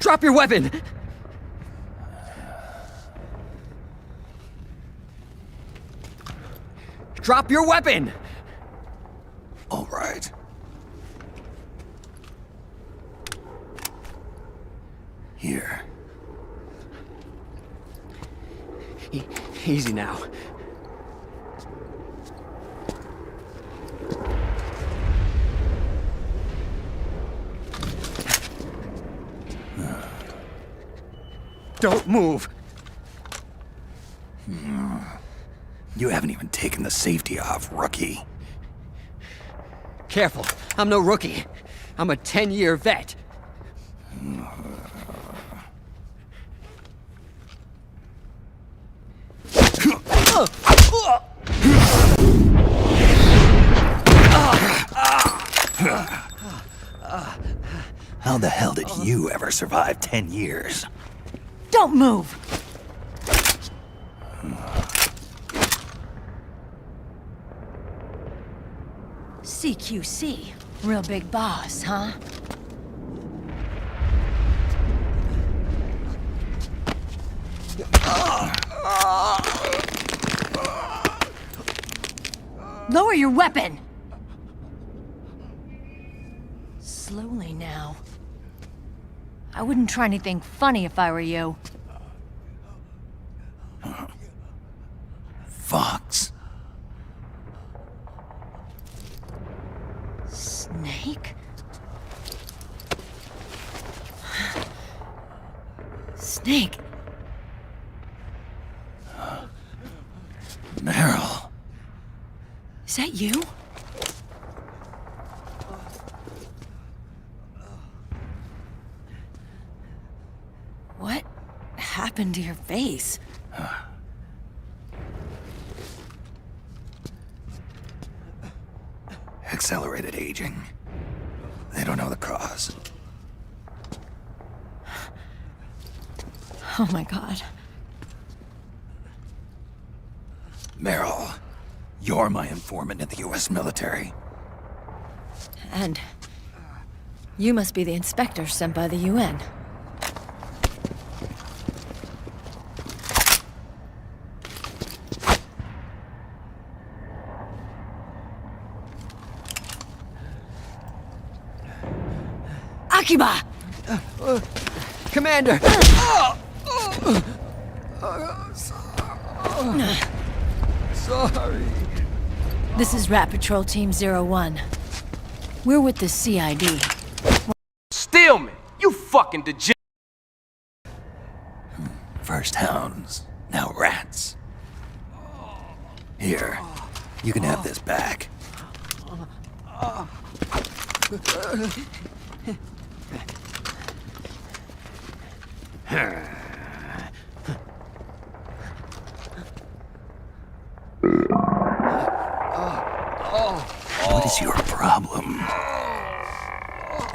Drop your weapon! Drop your weapon! All right. Here. Easy now. Don't move! You haven't even taken the safety off, rookie. Careful, I'm no rookie. I'm a 10-year vet. How the hell did you ever survive 10 years? Don't move! CQC. Real big boss, huh? Lower your weapon! Slowly now. I wouldn't try anything funny if I were you. Fox. Snake? Snake? Meryl. Is that you? What happened to your face? Accelerated aging. They don't know the cause. Oh my god. Meryl, you're my informant in the US military. And you must be the inspector sent by the UN. Akiba! Commander! Sorry. This is Rat Patrol Team 01. We're with the CID. Stillman! You fucking degenerate! First hounds, now rats. Here, you can have this back. What is your problem?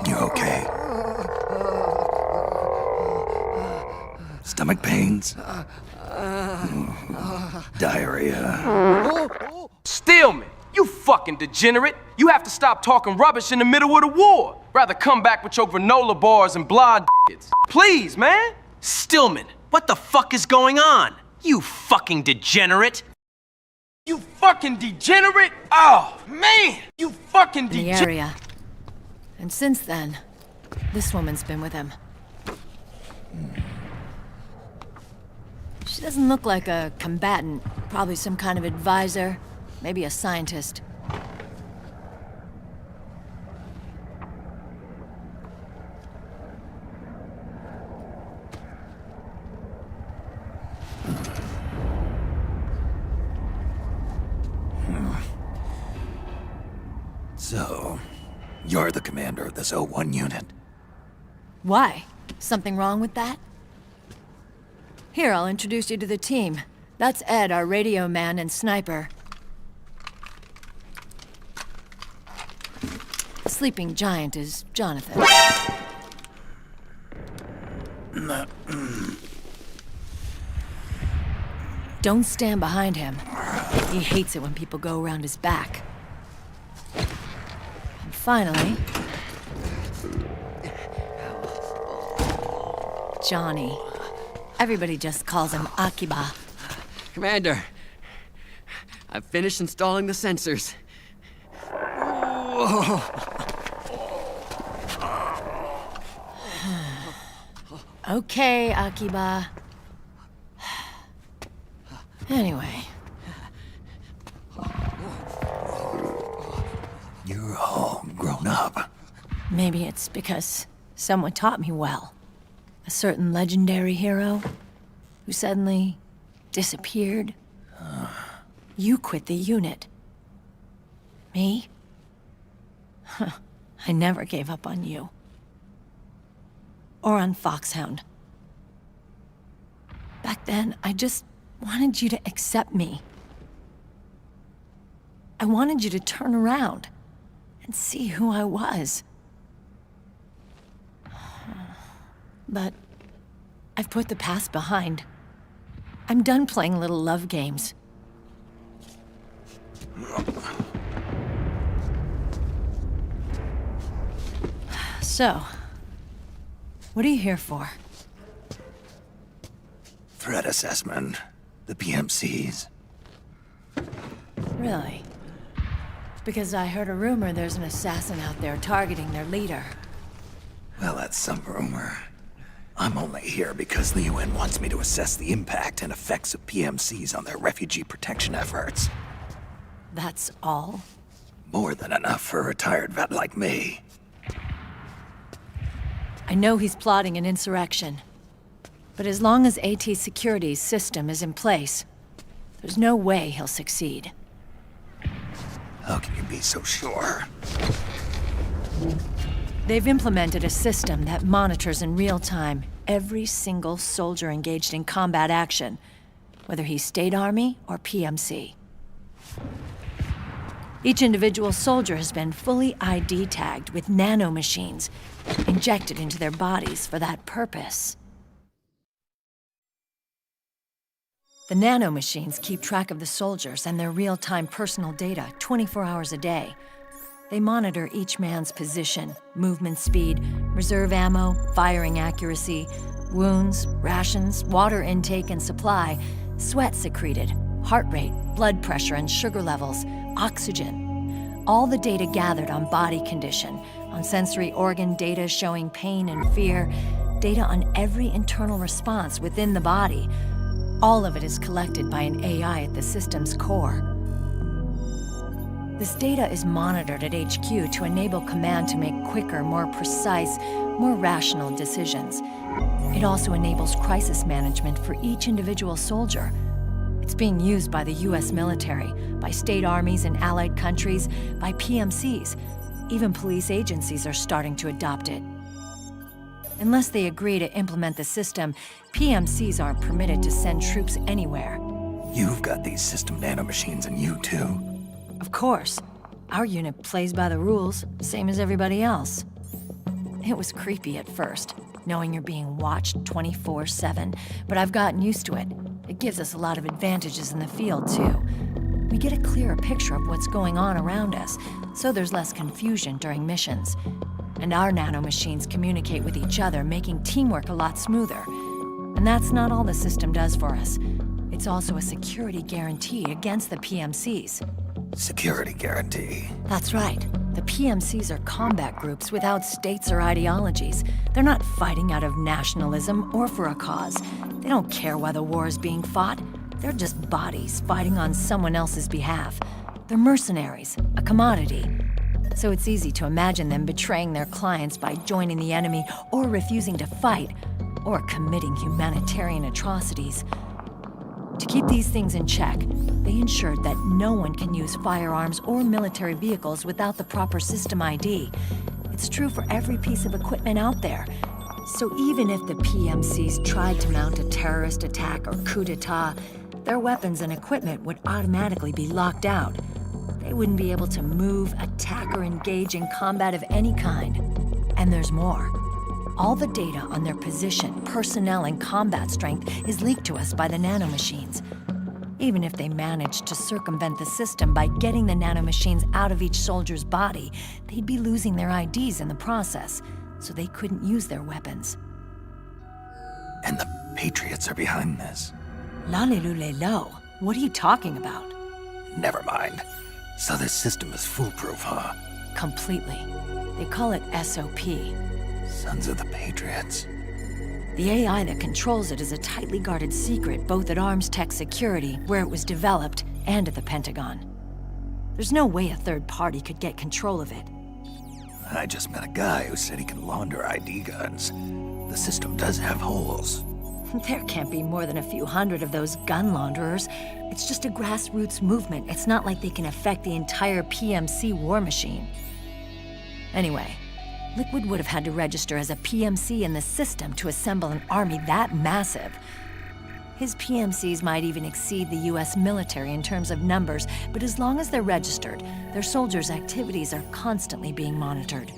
You okay? Stomach pains? Diarrhea? Stillman! You fucking degenerate! You have to stop talking rubbish in the middle of the war! Rather come back with your granola bars and blonde kids. Please, man! Stillman, what the fuck is going on? You fucking degenerate! You fucking degenerate! Oh, man! You fucking In the degenerate! area. And since then, this woman's been with him. She doesn't look like a combatant. Probably some kind of advisor. Maybe a scientist. So, you're the commander of this 01 unit. Why? Something wrong with that? Here, I'll introduce you to the team. That's Ed, our radio man and sniper. The sleeping giant is Jonathan. Don't stand behind him. He hates it when people go around his back. And finally... Johnny. Everybody just calls him Akiba. Commander, I've finished installing the sensors. Okay, Akiba. Anyway. You're all grown up. Maybe it's because someone taught me well. A certain legendary hero who suddenly disappeared. You quit the unit. Me? I never gave up on you. Or on Foxhound. Back then, I just wanted you to accept me. I wanted you to turn around and see who I was. But I've put the past behind. I'm done playing little love games. So, what are you here for? Threat assessment. The PMCs. Really? Because I heard a rumor there's an assassin out there targeting their leader. Well, that's some rumor. I'm only here because the UN wants me to assess the impact and effects of PMCs on their refugee protection efforts. That's all? More than enough for a retired vet like me. I know he's plotting an insurrection. But as long as AT Security's system is in place, there's no way he'll succeed. How can you be so sure? They've implemented a system that monitors in real time every single soldier engaged in combat action, whether he's State Army or PMC. Each individual soldier has been fully ID tagged with nanomachines injected into their bodies for that purpose. The nanomachines keep track of the soldiers and their real-time personal data 24 hours a day. They monitor each man's position, movement speed, reserve ammo, firing accuracy, wounds, rations, water intake and supply, sweat secreted, heart rate, blood pressure and sugar levels, oxygen. All the data gathered on body condition, on sensory organ data showing pain and fear, data on every internal response within the body. All of it is collected by an AI at the system's core. This data is monitored at HQ to enable command to make quicker, more precise, more rational decisions. It also enables crisis management for each individual soldier. It's being used by the US military, by state armies in allied countries, by PMCs. Even police agencies are starting to adopt it. Unless they agree to implement the system, PMCs aren't permitted to send troops anywhere. You've got these system nanomachines in you too. Of course. Our unit plays by the rules, same as everybody else. It was creepy at first, knowing you're being watched 24/7, but I've gotten used to it. It gives us a lot of advantages in the field, too. We get a clearer picture of what's going on around us, so there's less confusion during missions. And our nanomachines communicate with each other, making teamwork a lot smoother. And that's not all the system does for us. It's also a security guarantee against the PMCs. Security guarantee? That's right. The PMCs are combat groups without states or ideologies. They're not fighting out of nationalism or for a cause. They don't care why the war is being fought. They're just bodies fighting on someone else's behalf. They're mercenaries, a commodity. So it's easy to imagine them betraying their clients by joining the enemy or refusing to fight, or committing humanitarian atrocities. To keep these things in check, they ensured that no one can use firearms or military vehicles without the proper system ID. It's true for every piece of equipment out there. So even if the PMCs tried to mount a terrorist attack or coup d'etat, their weapons and equipment would automatically be locked out. They wouldn't be able to move, attack, or engage in combat of any kind. And there's more. All the data on their position, personnel, and combat strength is leaked to us by the nanomachines. Even if they managed to circumvent the system by getting the nanomachines out of each soldier's body, they'd be losing their IDs in the process, so they couldn't use their weapons. Patriots are behind this. Lalilulelo, what are you talking about? Never mind. So this system is foolproof, huh? Completely. They call it SOP. Sons of the Patriots. The AI that controls it is a tightly guarded secret both at Arms Tech Security, where it was developed, and at the Pentagon. There's no way a third party could get control of it. I just met a guy who said he can launder ID guns. The system does have holes. There can't be more than a few hundred of those gun launderers. It's just a grassroots movement. It's not like they can affect the entire PMC war machine. Anyway, Liquid would have had to register as a PMC in the system to assemble an army that massive. His PMCs might even exceed the US military in terms of numbers, but as long as they're registered, their soldiers' activities are constantly being monitored.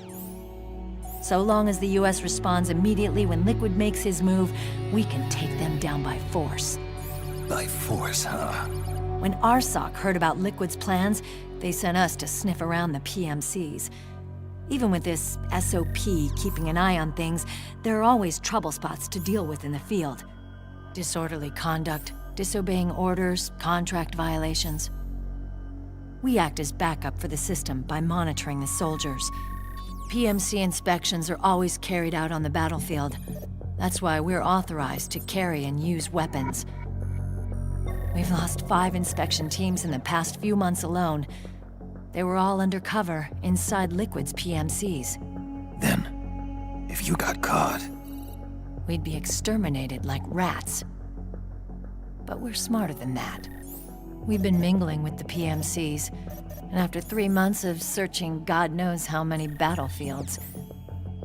So long as the US responds immediately when Liquid makes his move, we can take them down by force. By force, huh? When RSOC heard about Liquid's plans, they sent us to sniff around the PMCs. Even with this SOP keeping an eye on things, there are always trouble spots to deal with in the field. Disorderly conduct, disobeying orders, contract violations. We act as backup for the system by monitoring the soldiers. PMC inspections are always carried out on the battlefield. That's why we're authorized to carry and use weapons. We've lost 5 inspection teams in the past few months alone. They were all undercover, inside Liquid's PMCs. Then, if you got caught... we'd be exterminated like rats. But we're smarter than that. We've been mingling with the PMCs, and after 3 months of searching God knows how many battlefields,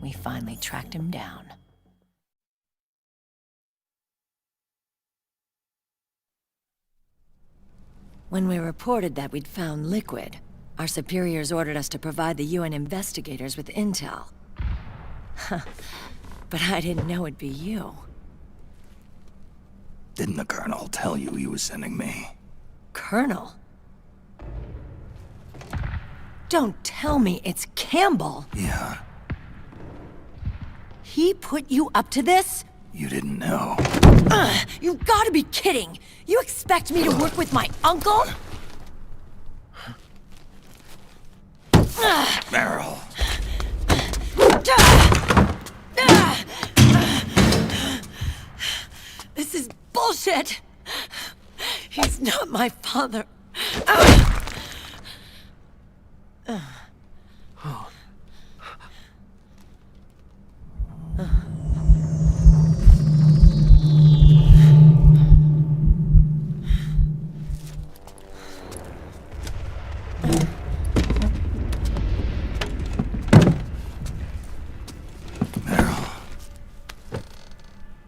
we finally tracked him down. When we reported that we'd found Liquid, our superiors ordered us to provide the UN investigators with intel. But I didn't know it'd be you. Didn't the Colonel tell you he was sending me? Colonel? Don't tell me it's Campbell! Yeah. He put you up to this? You didn't know. You gotta be kidding! You expect me to work with my uncle? Meryl. This is bullshit! He's not my father.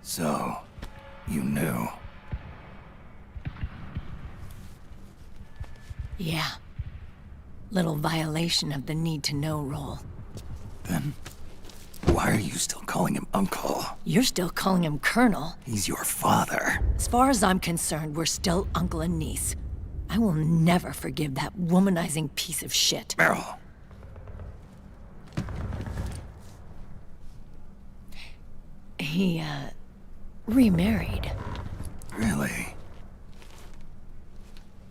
So, you knew. Yeah. Little violation of the need-to-know rule. Then, why are you still calling him Uncle? You're still calling him Colonel. He's your father. As far as I'm concerned, we're still uncle and niece. I will never forgive that womanizing piece of shit. Meryl. He, remarried. Really?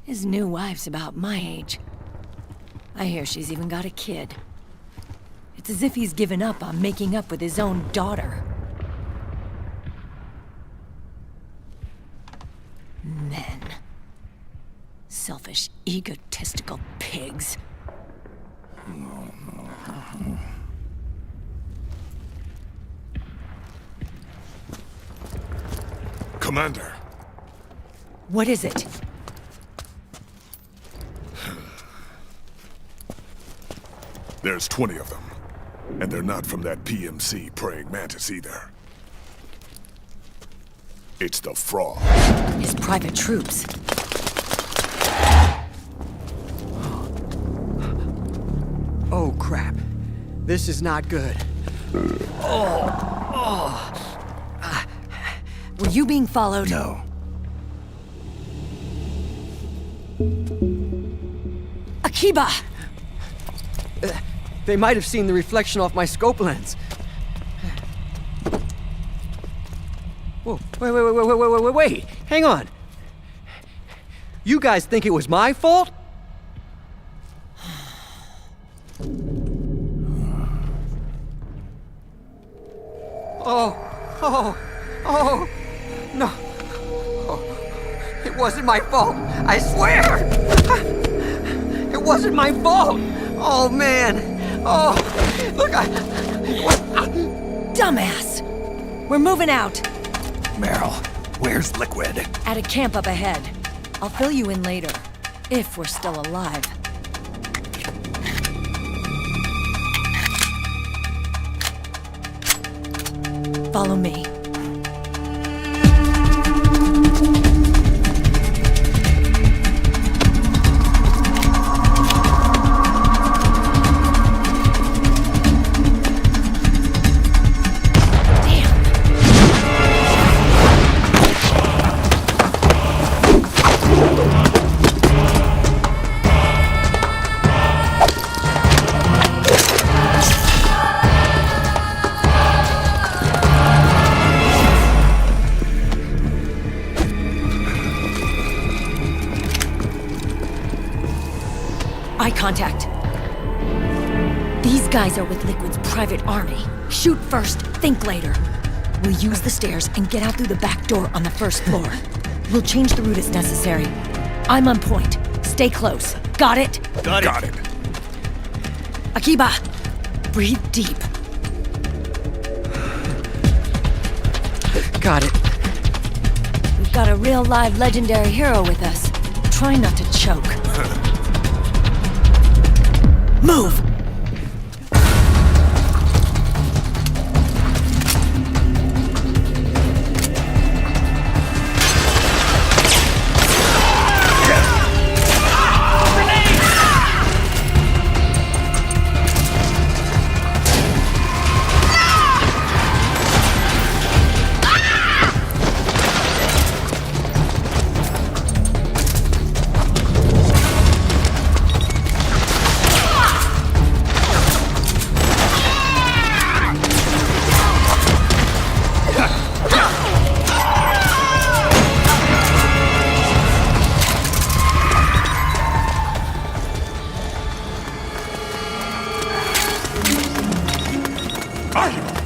His new wife's about my age. I hear she's even got a kid. It's as if he's given up on making up with his own daughter. Men. Selfish, egotistical pigs. Commander. What is it? There's 20 of them. And they're not from that PMC praying mantis either. It's the Frog. His private troops. Oh, crap. This is not good. Were you being followed? No. Akiba! They might have seen the reflection off my scope lens. Whoa, wait. Hang on. You guys think it was my fault? Oh, no. Oh, it wasn't my fault. I swear. It wasn't my fault. Oh, man. Oh, look, Dumbass. We're moving out. Meryl, where's Liquid? At a camp up ahead. I'll fill you in later. If we're still alive. Follow me. Eye contact. These guys are with Liquid's private army. Shoot first, think later. We'll use the stairs and get out through the back door on the first floor. We'll change the route as necessary. I'm on point. Stay close. Got it? Got it. Akiba, breathe deep. Got it. We've got a real live legendary hero with us. Try not to choke. Move!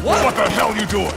What the hell you doing?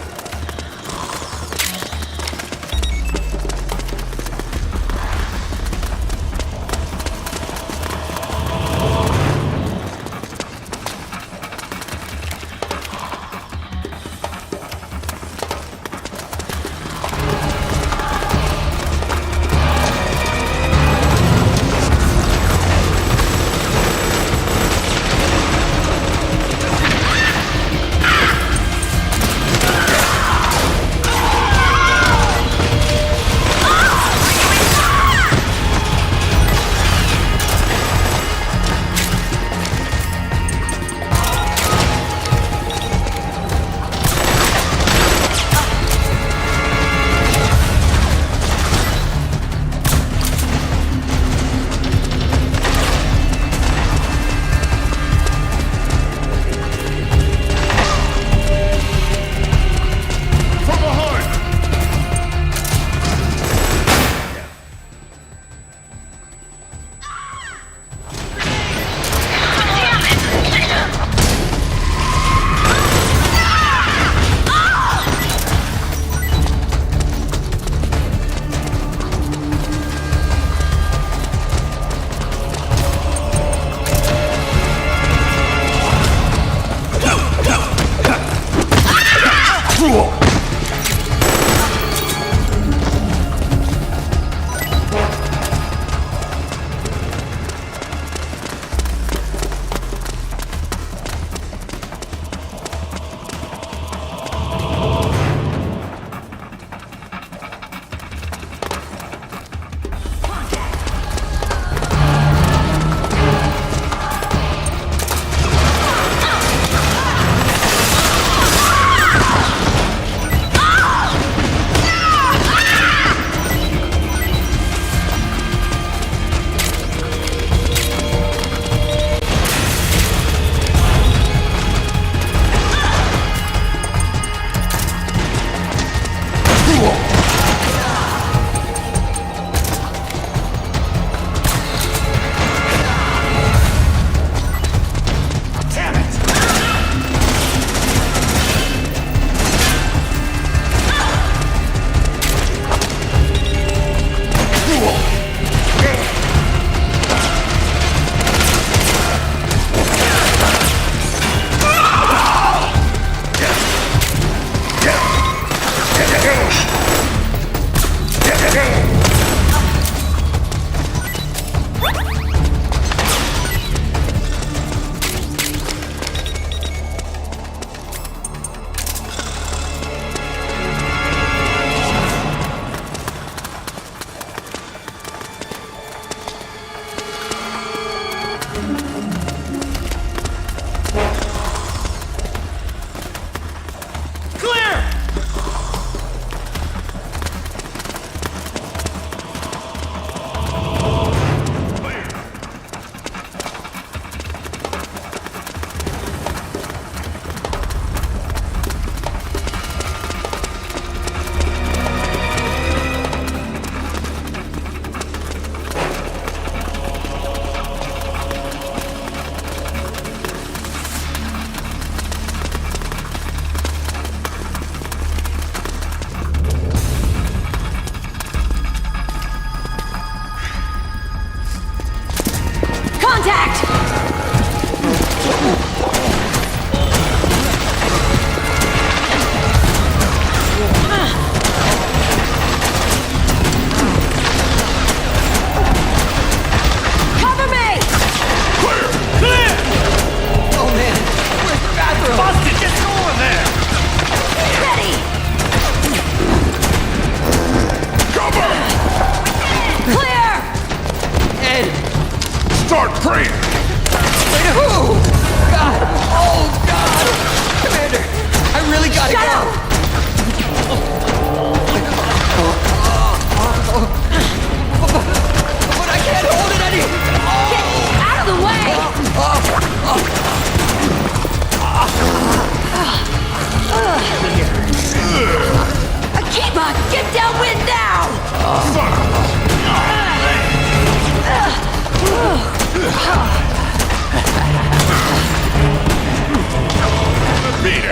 Start praying! Wait, who? God! Oh, God! Commander, I really gotta Shut go! But I can't hold it any... Get out of the way! Akiba, get downwind now! Beat it!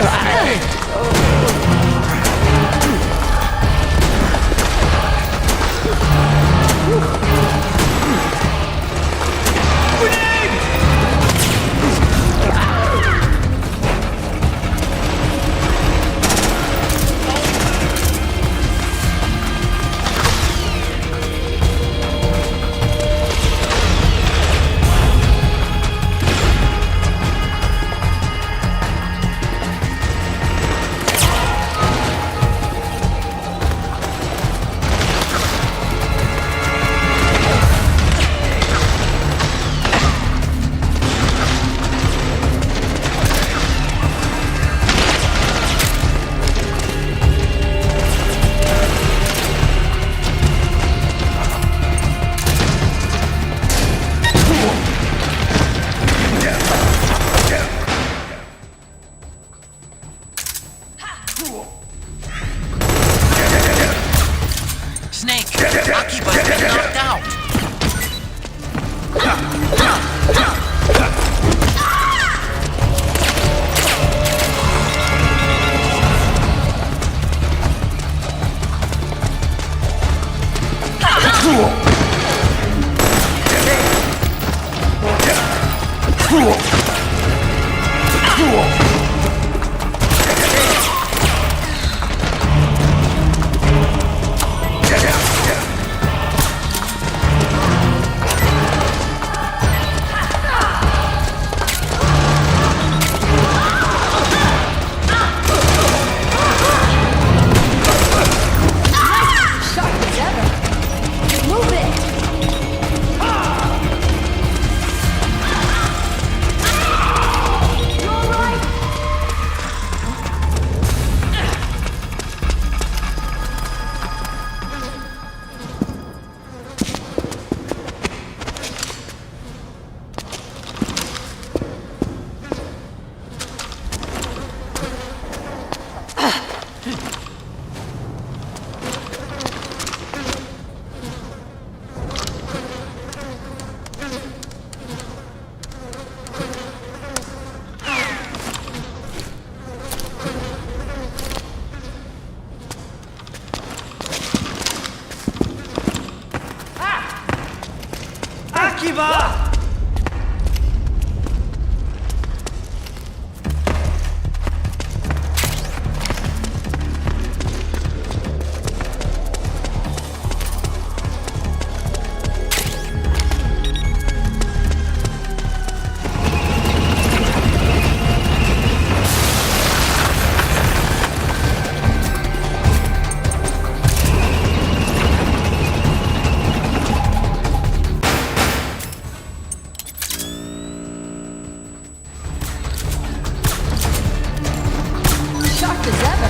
va! Sharp as ever.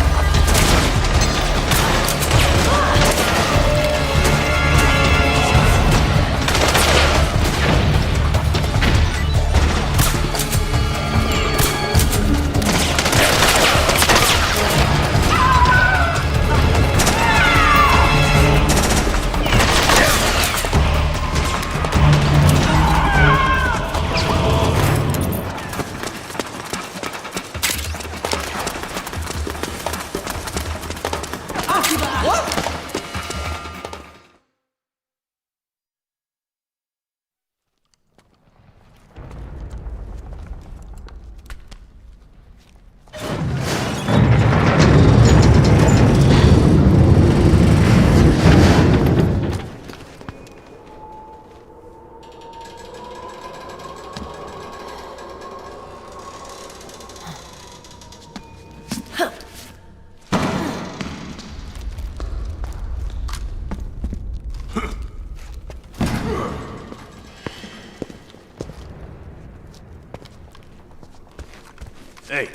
Hey.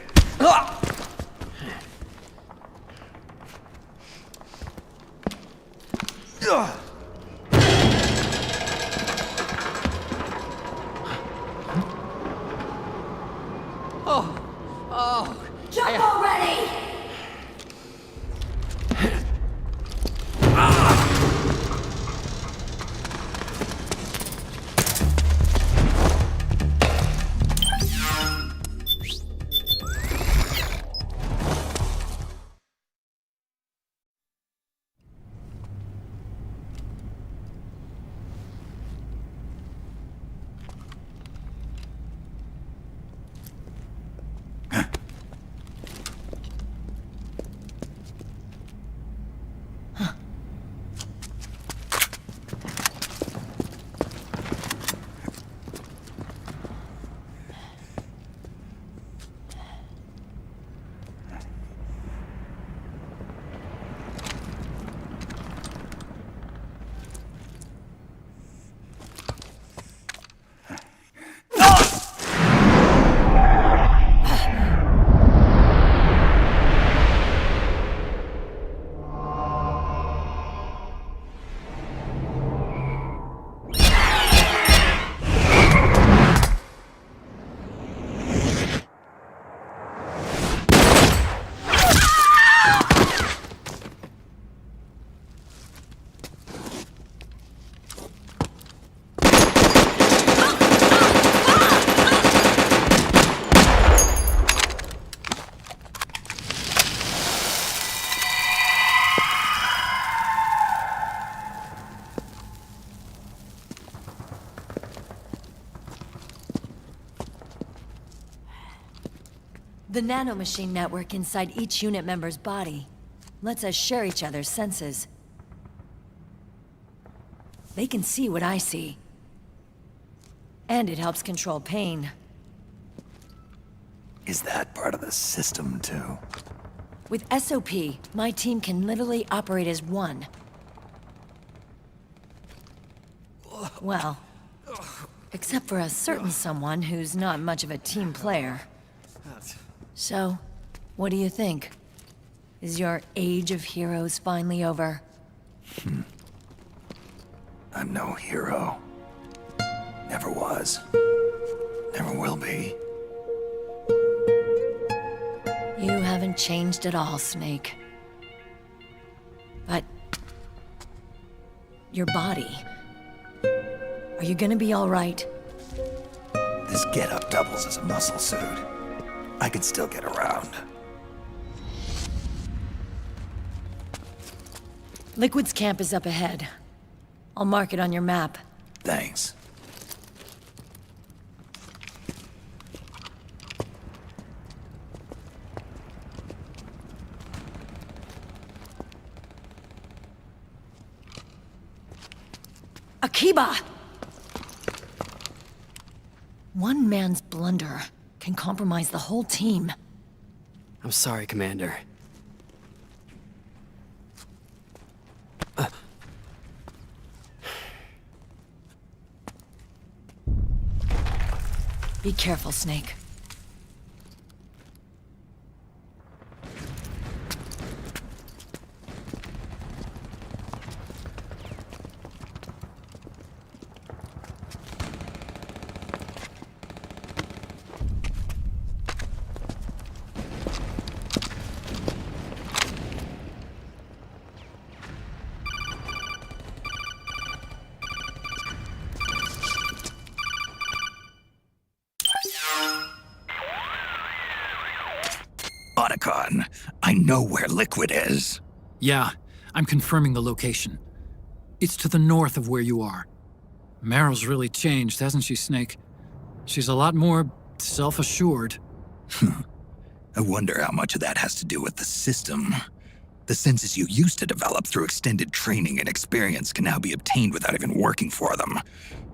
Jump already! The nanomachine network inside each unit member's body lets us share each other's senses. They can see what I see. And it helps control pain. Is that part of the system, too? With SOP, my team can literally operate as one. Well, except for a certain someone who's not much of a team player. So, what do you think? Is your age of heroes finally over? I'm no hero. Never was. Never will be. You haven't changed at all, Snake. But... your body... are you gonna be all right? This getup doubles as a muscle suit. I can still get around. Liquid's camp is up ahead. I'll mark it on your map. Thanks. Akiba! One man's blunder can compromise the whole team. I'm sorry, Commander. Be careful, Snake. Otacon, I know where Liquid is. Yeah, I'm confirming the location. It's to the north of where you are. Meryl's really changed, hasn't she, Snake? She's a lot more self-assured. I wonder how much of that has to do with the system. The senses you used to develop through extended training and experience can now be obtained without even working for them.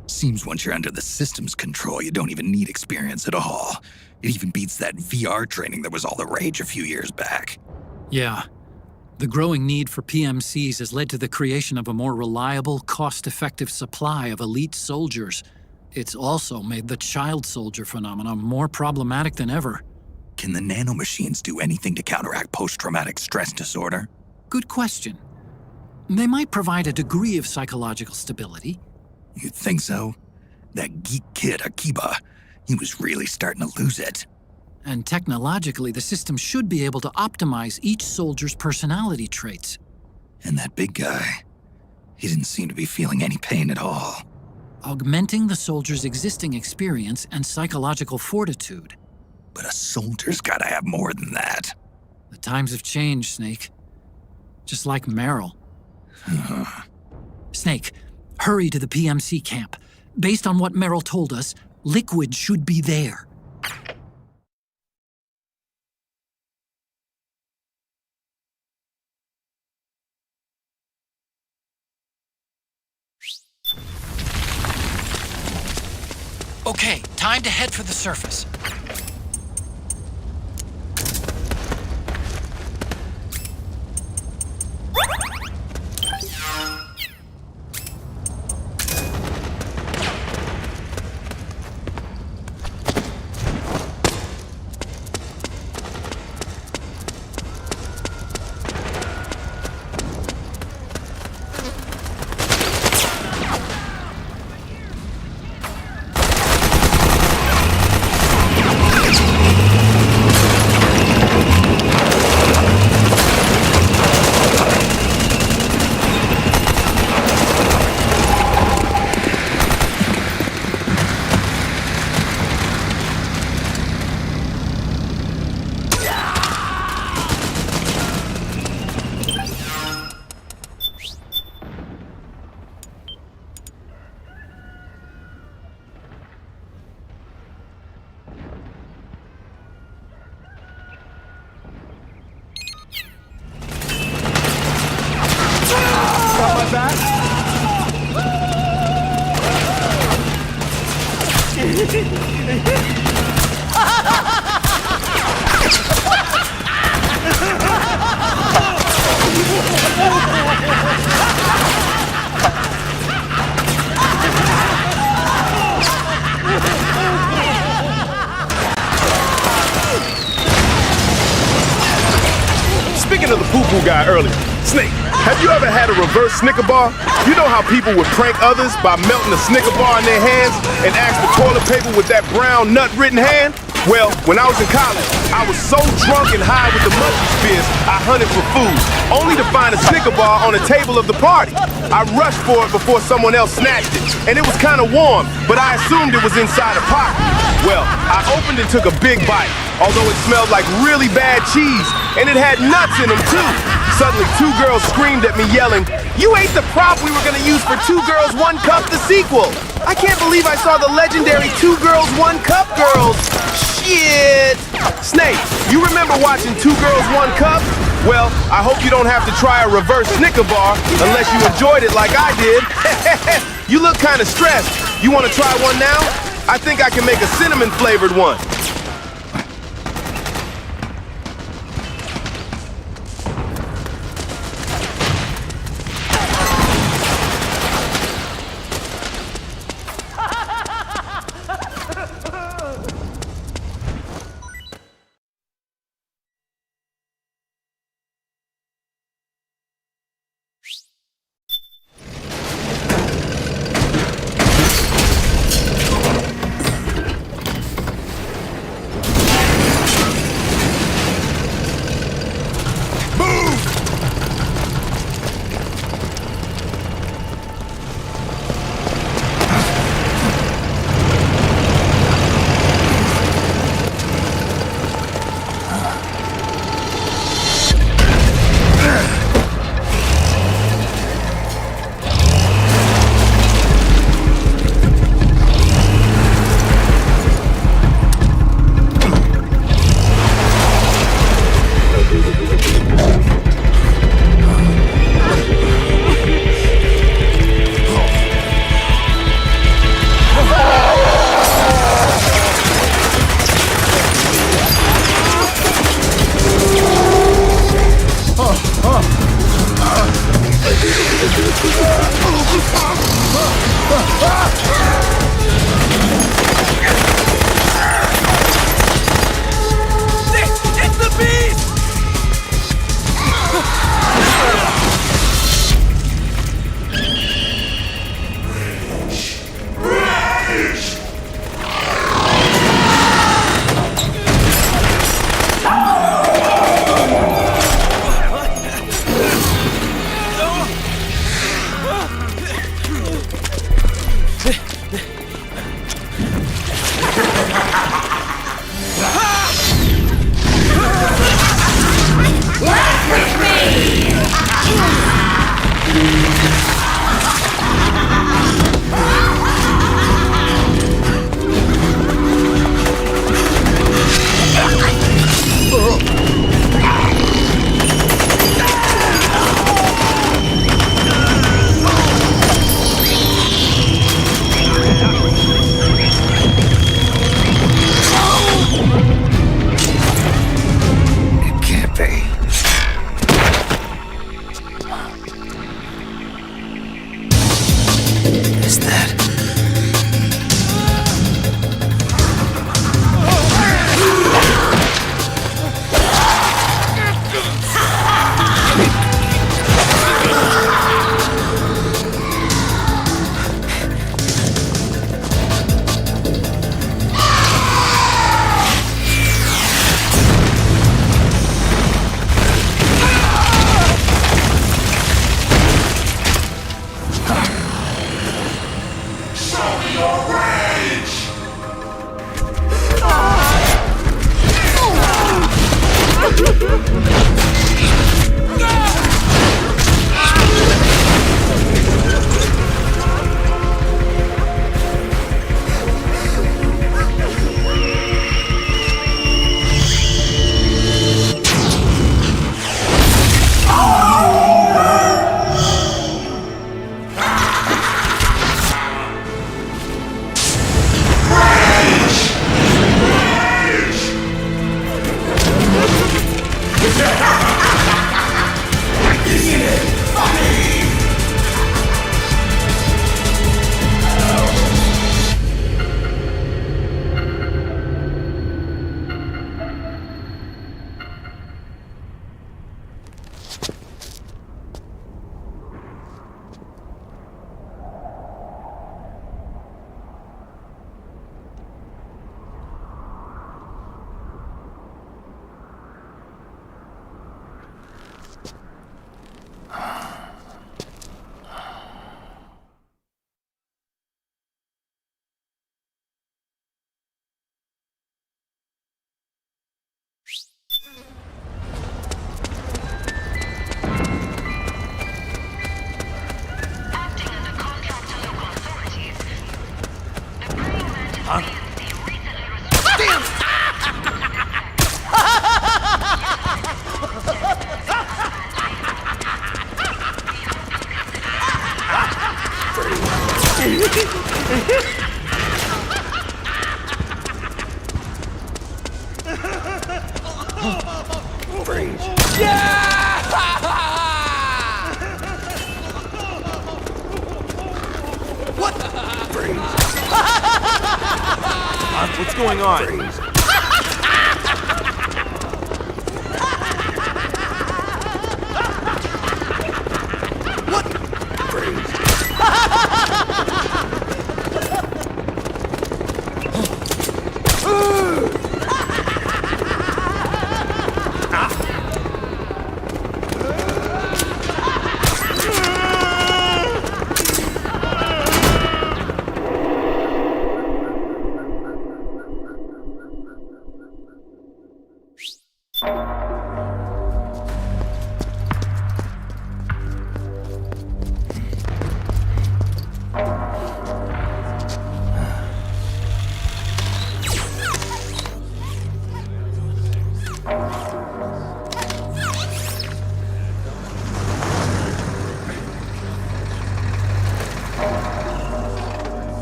Seems once you're under the system's control, you don't even need experience at all. It even beats that VR training that was all the rage a few years back. Yeah. The growing need for PMCs has led to the creation of a more reliable, cost-effective supply of elite soldiers. It's also made the child soldier phenomenon more problematic than ever. Can the nanomachines do anything to counteract post-traumatic stress disorder? Good question. They might provide a degree of psychological stability. You'd think so? That geek kid, Akiba, he was really starting to lose it. And technologically, the system should be able to optimize each soldier's personality traits. And that big guy, he didn't seem to be feeling any pain at all. Augmenting the soldier's existing experience and psychological fortitude. But a soldier's gotta have more than that. The times have changed, Snake. Just like Meryl. Snake, hurry to the PMC camp. Based on what Meryl told us, Liquid should be there. Okay, time to head for the surface. Speaking of the poo-poo guy earlier, Snake, have you ever had a reverse Snicker bar? You know how people would prank others by melting a Snicker bar in their hands and ask for toilet paper with that brown nut-ridden hand? Well, when I was in college, I was so drunk and high with the monkey spears, I hunted for food, only to find a Snicker bar on the table of the party. I rushed for it before someone else snatched it, and it was kind of warm, but I assumed it was inside a pocket. Well, I opened and took a big bite, although it smelled like really bad cheese, and it had nuts in them too. Suddenly, two girls screamed at me yelling, "You ate the prop we were gonna use for Two Girls, One Cup, the sequel!" I can't believe I saw the legendary Two Girls, One Cup girls. Shit! Snake, you remember watching Two Girls, One Cup? Well, I hope you don't have to try a reverse Snicker bar unless you enjoyed it like I did. You look kind of stressed. You want to try one now? I think I can make a cinnamon-flavored one. Freeze. What? Freeze. What's going on? Freeze. What? Freeze.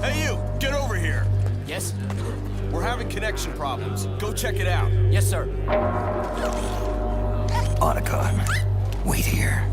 Hey, you! Get over here! Yes? We're having connection problems. Go check it out. Yes, sir. Otacon, wait here.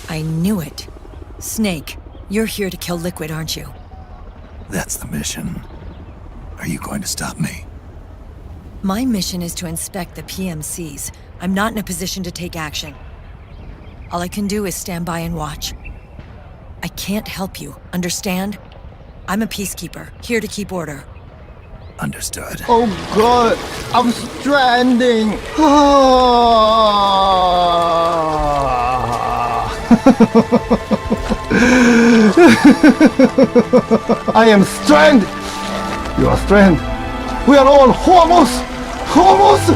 I knew it. Snake, you're here to kill Liquid, aren't you? That's the mission. Are you going to stop me? My mission is to inspect the PMCs. I'm not in a position to take action. All I can do is stand by and watch. I can't help you, understand? I'm a peacekeeper, here to keep order. Understood. Oh god, I'm stranding. I am stranded. You are stranded. We are all homos. Homos.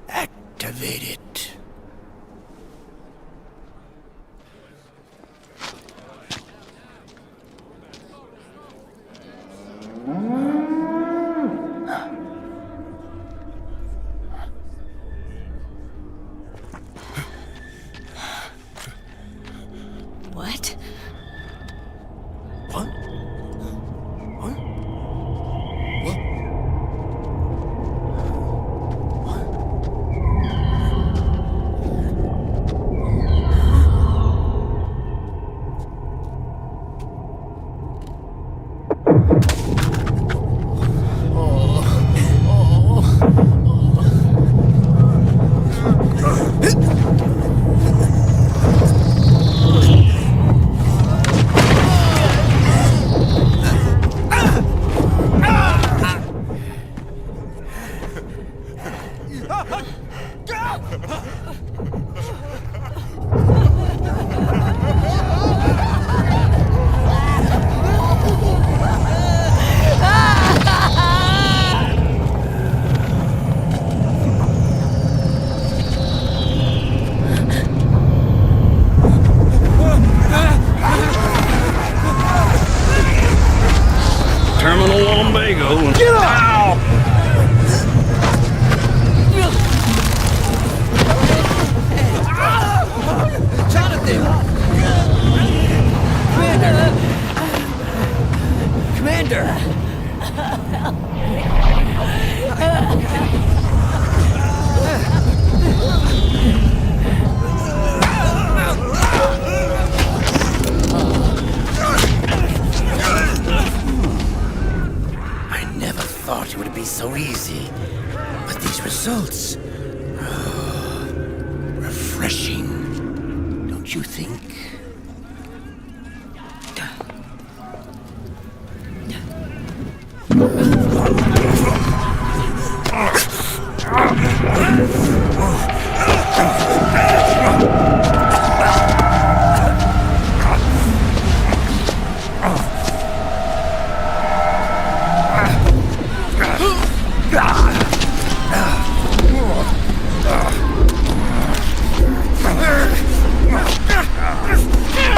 Activate it. What? What? What? What? you go. Get up! Jonathan! Commander! I never thought it would be so easy. But these results... refreshing. Don't you think?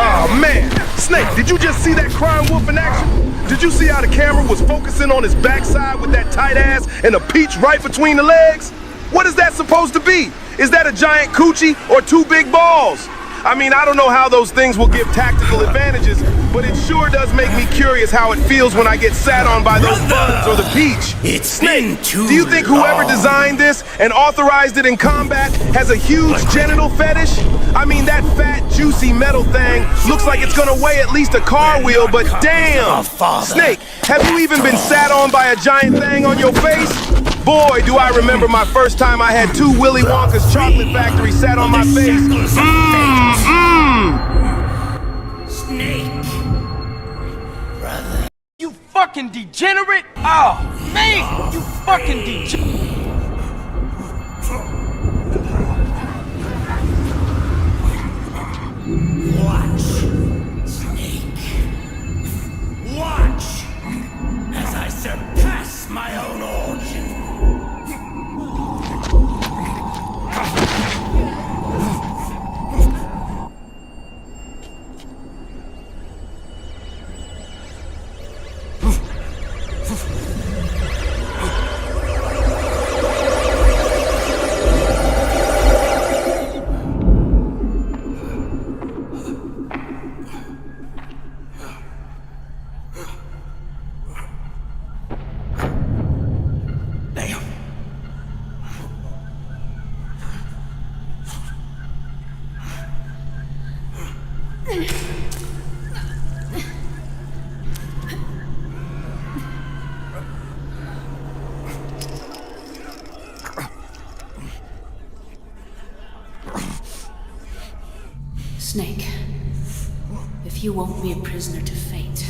Oh man! Snake, did you just see that crying wolf in action? Did you see how the camera was focusing on his backside with that tight ass and a peach right between the legs? What is that supposed to be? Is that a giant coochie or two big balls? I mean, I don't know how those things will give tactical advantages, but it sure does make me curious how it feels when I get sat on by those buns or the peach. It's Snake, been too do you think whoever long. designed this and authorized it in combat has a huge genital fetish? I mean, that fat, juicy metal thing looks like it's gonna weigh at least a car wheel, but damn! Snake, have you even been sat on by a giant thing on your face? Boy, do I remember my first time I had two Willy Wonka's chocolate factory sat on my face. Snake. Brother. You fucking degenerate! Oh, man! You fucking degenerate! Watch, Snake. Watch as I surpass my own origin. Snake, if you won't be a prisoner to fate,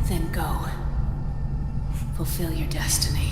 then go. Fulfill your destiny.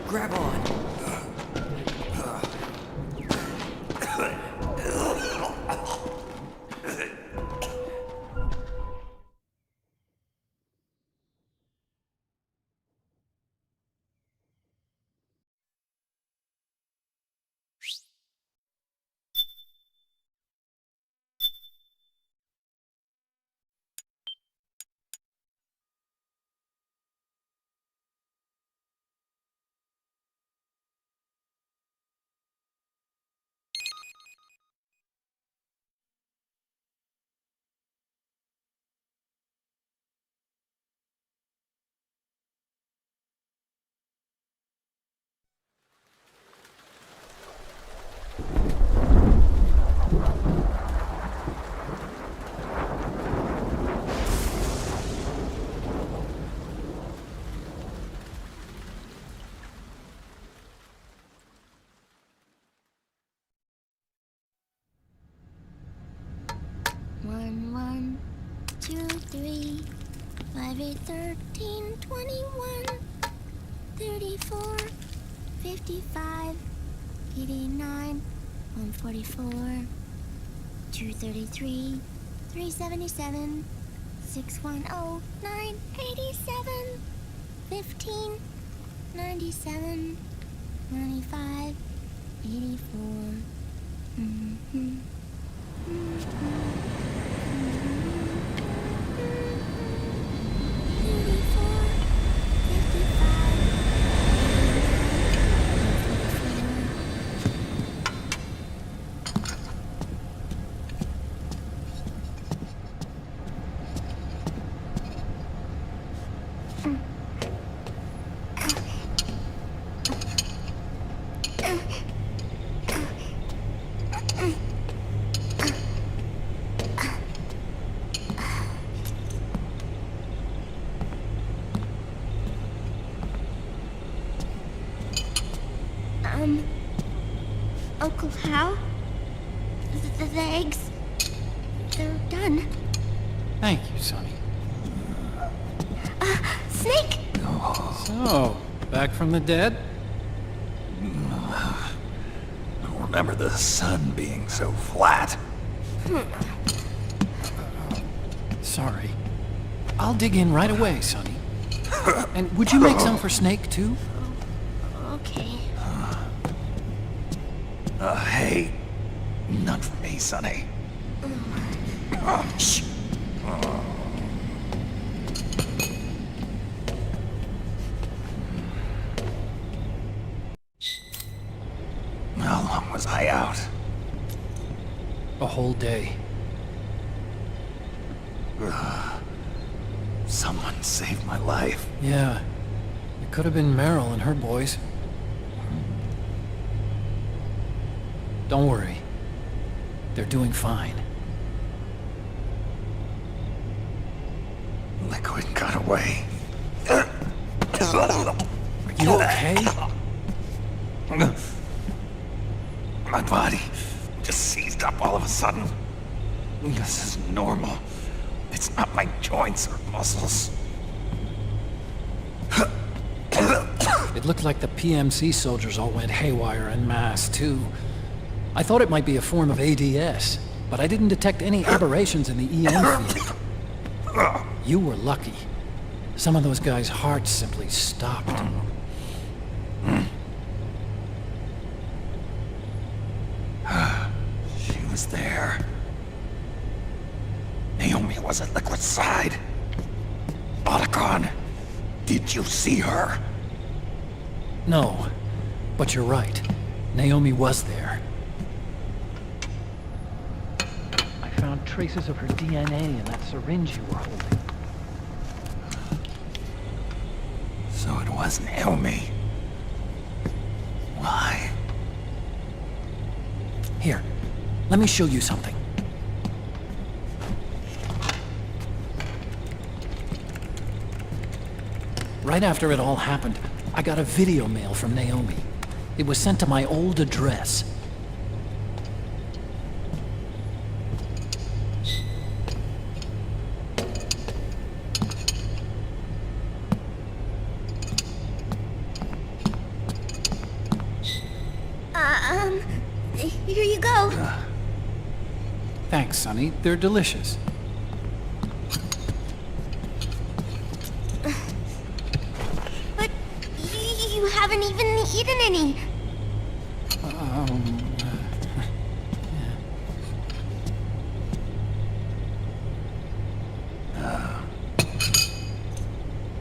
Grab on. One, 1, 2, 3, 5, 8, 13, 21, 34, 55, 89, 144, 233, 377, 610, 987, 15, 97, 95, 84. Uncle Hal? The eggs? They're done. Thank you, Sonny. Snake! So, back from the dead? I don't remember the sun being so flat. Sorry. I'll dig in right away, Sonny. And would you make some for Snake, too? Okay. Hey, none for me, Sonny. Shh. How long was I out? A whole day. Someone saved my life. Yeah. It could have been Meryl and her boys. Don't worry. They're doing fine. Liquid got away. You okay? My body just seized up all of a sudden. This is normal. It's not my joints or muscles. It looked like the PMC soldiers all went haywire en masse, too. I thought it might be a form of ADS, but I didn't detect any aberrations in the EM field. You were lucky. Some of those guys' hearts simply stopped. She was there. Naomi was at Liquid's side. Otacon, did you see her? No, but you're right. Naomi was there. I found traces of her DNA in that syringe you were holding. So it was Naomi. Why? Here, let me show you something. Right after it all happened, I got a video mail from Naomi. It was sent to my old address. Here you go. Thanks, Sonny. They're delicious. But you haven't even eaten any.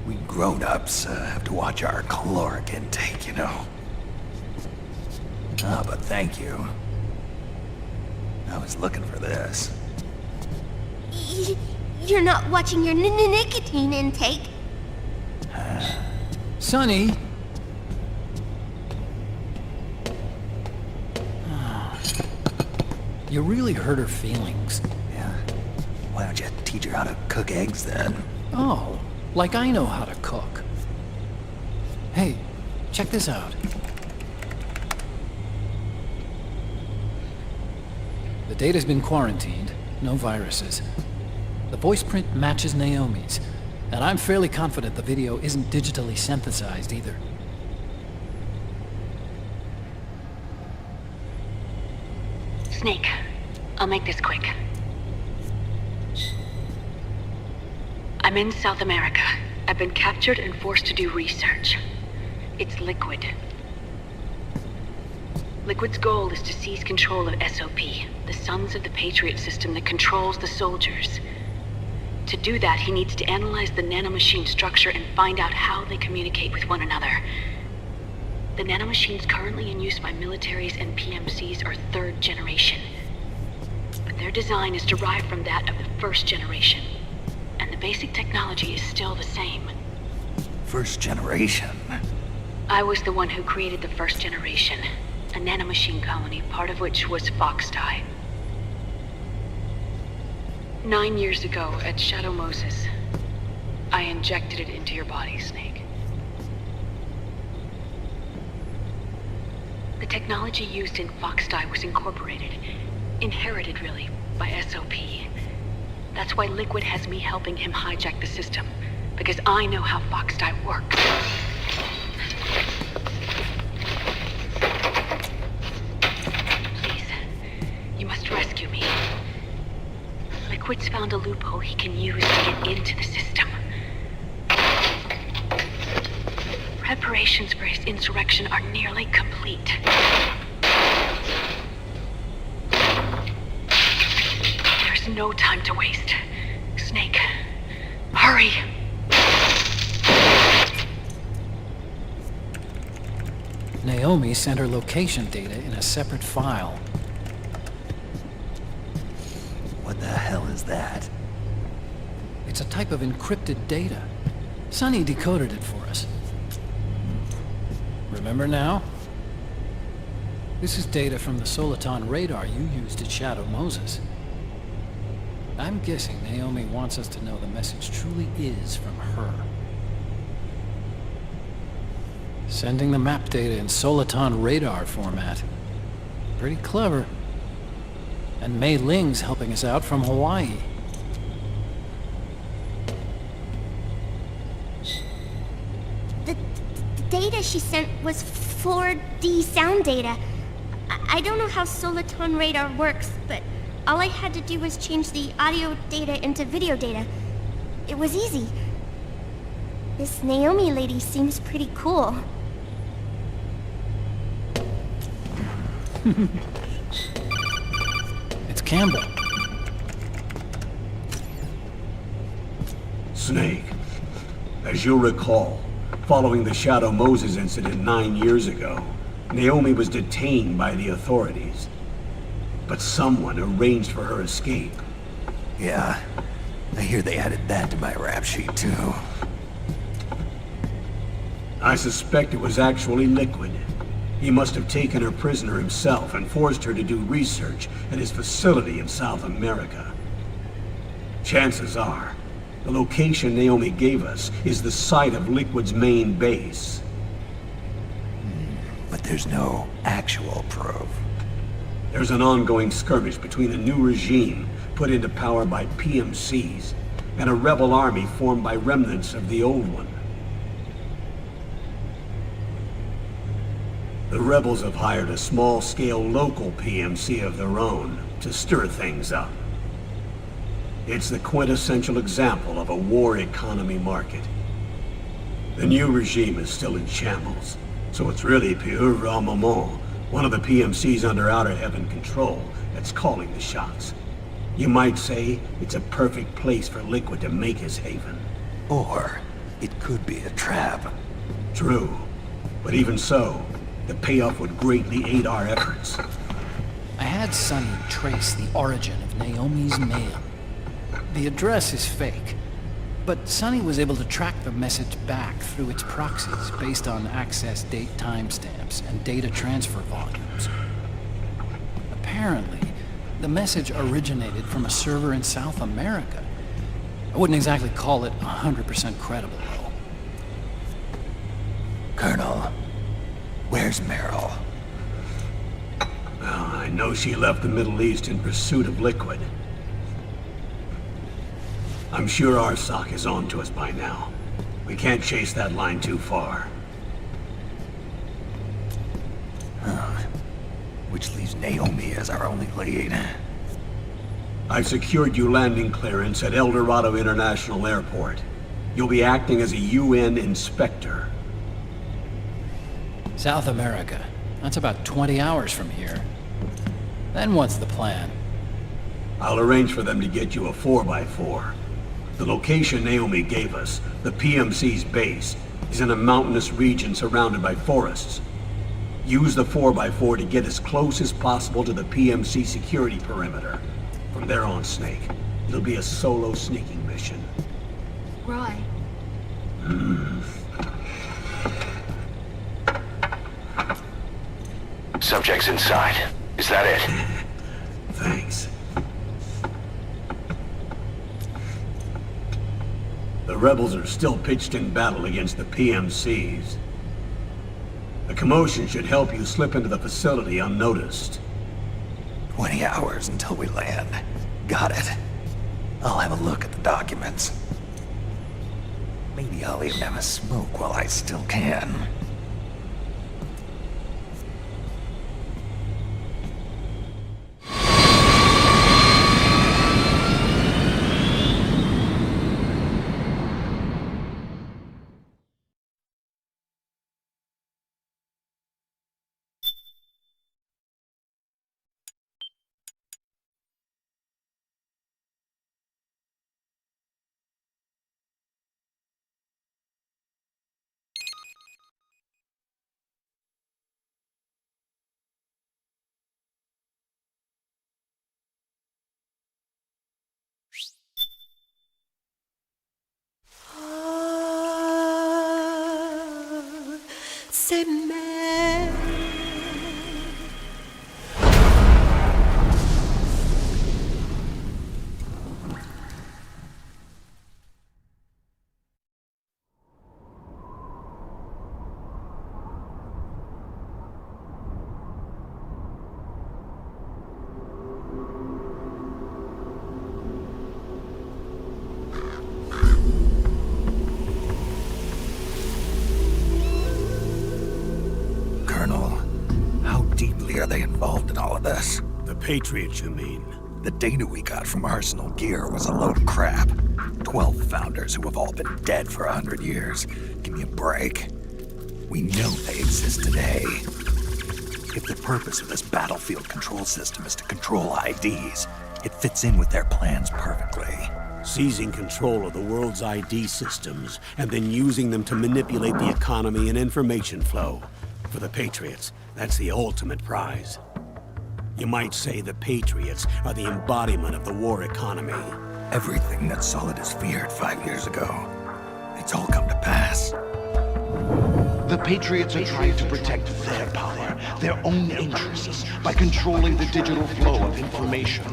We grown-ups have to watch our caloric intake, you know. Ah, but thank you. I was looking for this. You're not watching your nicotine intake. Sonny! You really hurt her feelings. Yeah. Why don't you teach her how to cook eggs then? Oh, like I know how to cook. Hey, check this out. The data's been quarantined, no viruses. The voice print matches Naomi's, and I'm fairly confident the video isn't digitally synthesized either. Snake, I'll make this quick. I'm in South America. I've been captured and forced to do research. It's Liquid. Liquid's goal is to seize control of SOP, the Sons of the Patriot system that controls the soldiers. To do that, he needs to analyze the nanomachine structure and find out how they communicate with one another. The nanomachines currently in use by militaries and PMCs are third generation. But their design is derived from that of the first generation. And the basic technology is still the same. First generation? I was the one who created the first generation. A nanomachine colony, part of which was Foxdie. 9 years ago, at Shadow Moses, I injected it into your body, Snake. The technology used in Foxdie was incorporated, inherited really, by SOP. That's why Liquid has me helping him hijack the system, because I know how Foxdie works. You must rescue me. Liquid's found a loophole he can use to get into the system. Preparations for his insurrection are nearly complete. There's no time to waste. Snake, hurry! Naomi sent her location data in a separate file. What the hell is that? It's a type of encrypted data. Sonny decoded it for us. Remember now? This is data from the Soliton radar you used at Shadow Moses. I'm guessing Naomi wants us to know the message truly is from her. Sending the map data in Soliton radar format. Pretty clever. And Mei Ling's helping us out from Hawaii. The data she sent was 4D sound data. I don't know how Soliton radar works, but all I had to do was change the audio data into video data. It was easy. This Naomi lady seems pretty cool. It's Campbell. Snake, as you'll recall, following the Shadow Moses incident 9 years ago, Naomi was detained by the authorities. But someone arranged for her escape. Yeah, I hear they added that to my rap sheet too. I suspect it was actually Liquid. He must have taken her prisoner himself and forced her to do research at his facility in South America. Chances are, the location Naomi gave us is the site of Liquid's main base. But there's no actual proof. There's an ongoing skirmish between a new regime put into power by PMCs and a rebel army formed by remnants of the old one. The rebels have hired a small-scale local PMC of their own to stir things up. It's the quintessential example of a war economy market. The new regime is still in shambles, so it's really pure moment, one of the PMCs under Outer Heaven control, that's calling the shots. You might say it's a perfect place for Liquid to make his haven. Or it could be a trap. True, but even so, the payoff would greatly aid our efforts. I had Sonny trace the origin of Naomi's mail. The address is fake, but Sonny was able to track the message back through its proxies based on access date timestamps and data transfer volumes. Apparently, the message originated from a server in South America. I wouldn't exactly call it 100% credible, though. Colonel, where's Meryl? Well, I know she left the Middle East in pursuit of Liquid. I'm sure Arsak is on to us by now. We can't chase that line too far. Which leaves Naomi as our only lead. I've secured you landing clearance at El Dorado International Airport. You'll be acting as a UN inspector. South America. That's about 20 hours from here. Then what's the plan? I'll arrange for them to get you a 4x4. The location Naomi gave us, the PMC's base, is in a mountainous region surrounded by forests. Use the 4x4 to get as close as possible to the PMC security perimeter. From there on, Snake, it'll be a solo sneaking mission. Roy. Subject's inside. Is that it? Thanks. The rebels are still pitched in battle against the PMCs. The commotion should help you slip into the facility unnoticed. 20 hours until we land. Got it. I'll have a look at the documents. Maybe I'll even have a smoke while I still can. C'est mère. Are they involved in all of this? The Patriots, you mean? The data we got from Arsenal Gear was a load of crap. 12 founders who have all been dead for 100 years. Give me a break. We know they exist today. If the purpose of this battlefield control system is to control IDs, it fits in with their plans perfectly. Seizing control of the world's ID systems, and then using them to manipulate the economy and information flow. For the Patriots, that's the ultimate prize. You might say the Patriots are the embodiment of the war economy. Everything that Solidus feared 5 years ago, it's all come to pass. The Patriots are trying to protect their power, their own interests, by controlling the digital flow of information.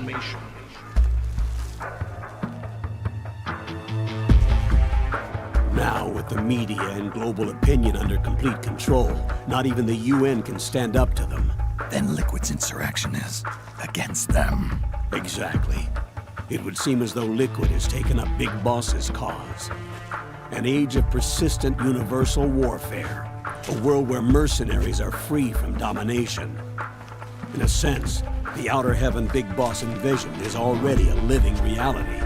Now, with the media and global opinion under complete control, not even the UN can stand up to them. Then Liquid's insurrection is against them. Exactly. It would seem as though Liquid has taken up Big Boss's cause. An age of persistent universal warfare. A world where mercenaries are free from domination. In a sense, the Outer Heaven Big Boss invasion is already a living reality.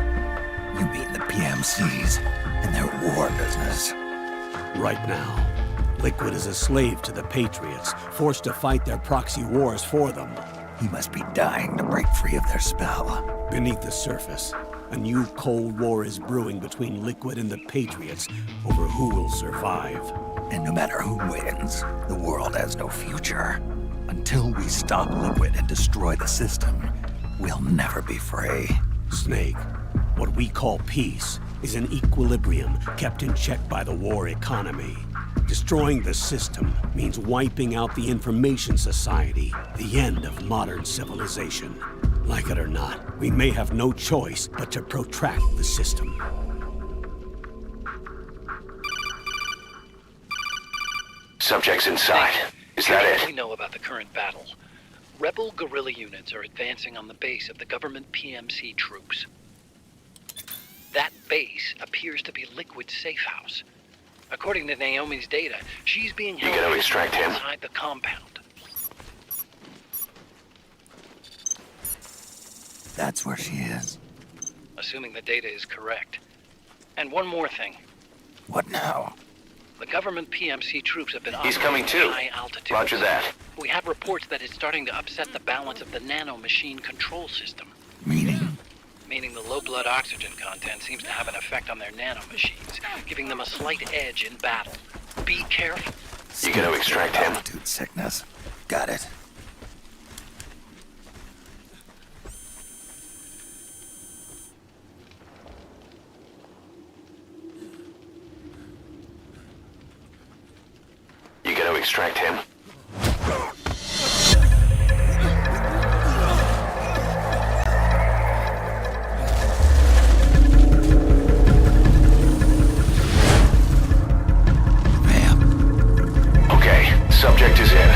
You mean the PMCs and their war business? Right now, Liquid is a slave to the Patriots, forced to fight their proxy wars for them. He must be dying to break free of their spell. Beneath the surface, a new Cold War is brewing between Liquid and the Patriots over who will survive. And no matter who wins, the world has no future. Until we stop Liquid and destroy the system, we'll never be free. Snake, what we call peace is an equilibrium kept in check by the war economy. Destroying the system means wiping out the information society, the end of modern civilization. Like it or not, we may have no choice but to protract the system. Subjects inside. Is that Here's what it? we know about the current battle. Rebel guerrilla units are advancing on the base of the government PMC troops. That base appears to be Liquid's safe house. According to Naomi's data, she's being held gonna extract him? inside the compound. That's where she is. Assuming the data is correct. And one more thing. What now? The government PMC troops have been He's operating coming too. at high altitudes. Roger that. We have reports that it's starting to upset the balance of the nano-machine control system. Meaning? Meaning the low blood oxygen content seems to have an effect on their nano-machines, giving them a slight edge in battle. Be careful. You gonna extract him? Altitude sickness. Got it. You gonna extract him? Okay, subject is in.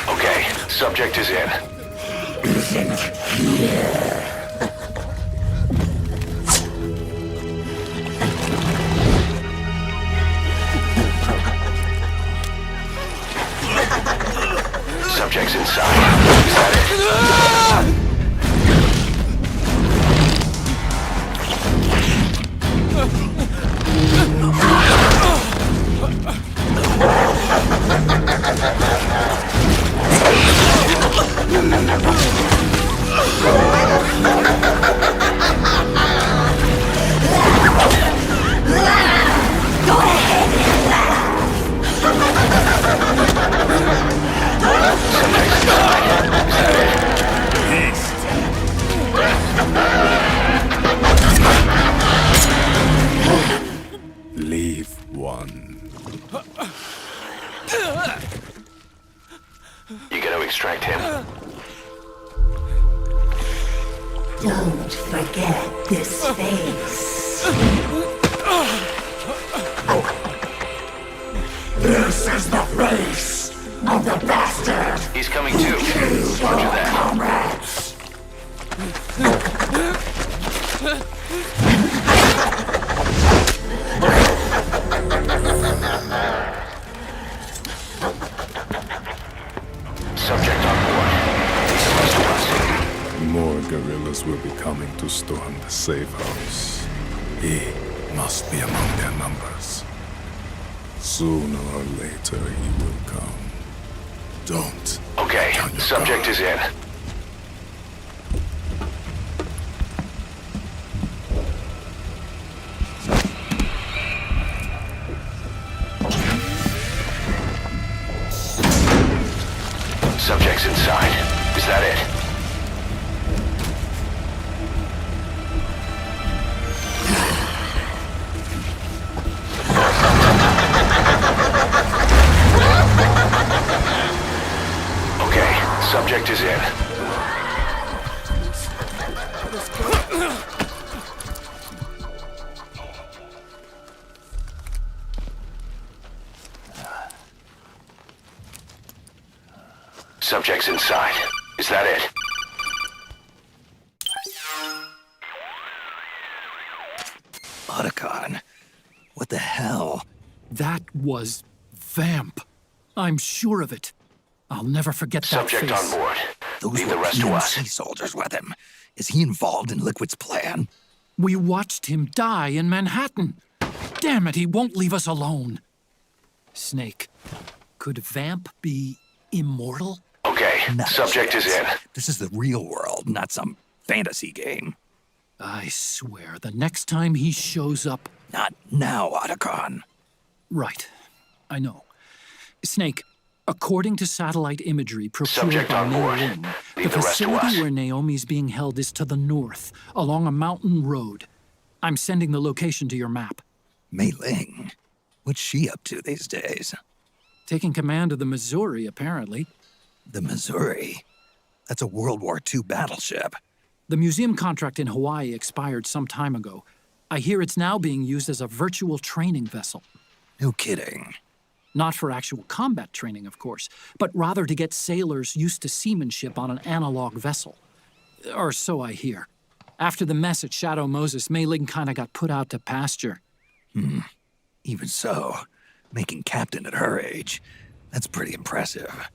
Okay, subject is in. Isn't here. Subject's inside. Is that it? Leave one. You gonna extract him? Don't forget this face. This is the face of the bastard. He's coming too. Roger that. Comrades. Subject on board. He's the rest of us. More guerrillas will be coming to storm the safe house. He must be among their numbers. Sooner or later he will come. Don't. Okay, subject is in. Subject's inside. Is that it? Okay, subject is in. Subject's inside. Is that it? Otacon, what the hell? That was Vamp. I'm sure of it. I'll never forget that Subject face. on board. Those Leave were the rest to us. PMC soldiers with him. Is he involved in Liquid's plan? We watched him die in Manhattan. Damn it, he won't leave us alone. Snake, could Vamp be immortal? Okay, Not a subject is chance. in. This is the real world, not some fantasy game. I swear, the next time he shows up... Not now, Otacon. Right, I know. Snake, according to satellite imagery procured Subject by on board. Mei Ling, the Leave the rest to facility us. where Naomi's being held is to the north, along a mountain road. I'm sending the location to your map. Mei Ling? What's she up to these days? Taking command of the Missouri, apparently. The Missouri? That's a World War II battleship. The museum contract in Hawaii expired some time ago. I hear it's now being used as a virtual training vessel. No kidding. Not for actual combat training, of course, but rather to get sailors used to seamanship on an analog vessel. Or so I hear. After the mess at Shadow Moses, Mei Ling kinda got put out to pasture. Even so, making captain at her age, that's pretty impressive.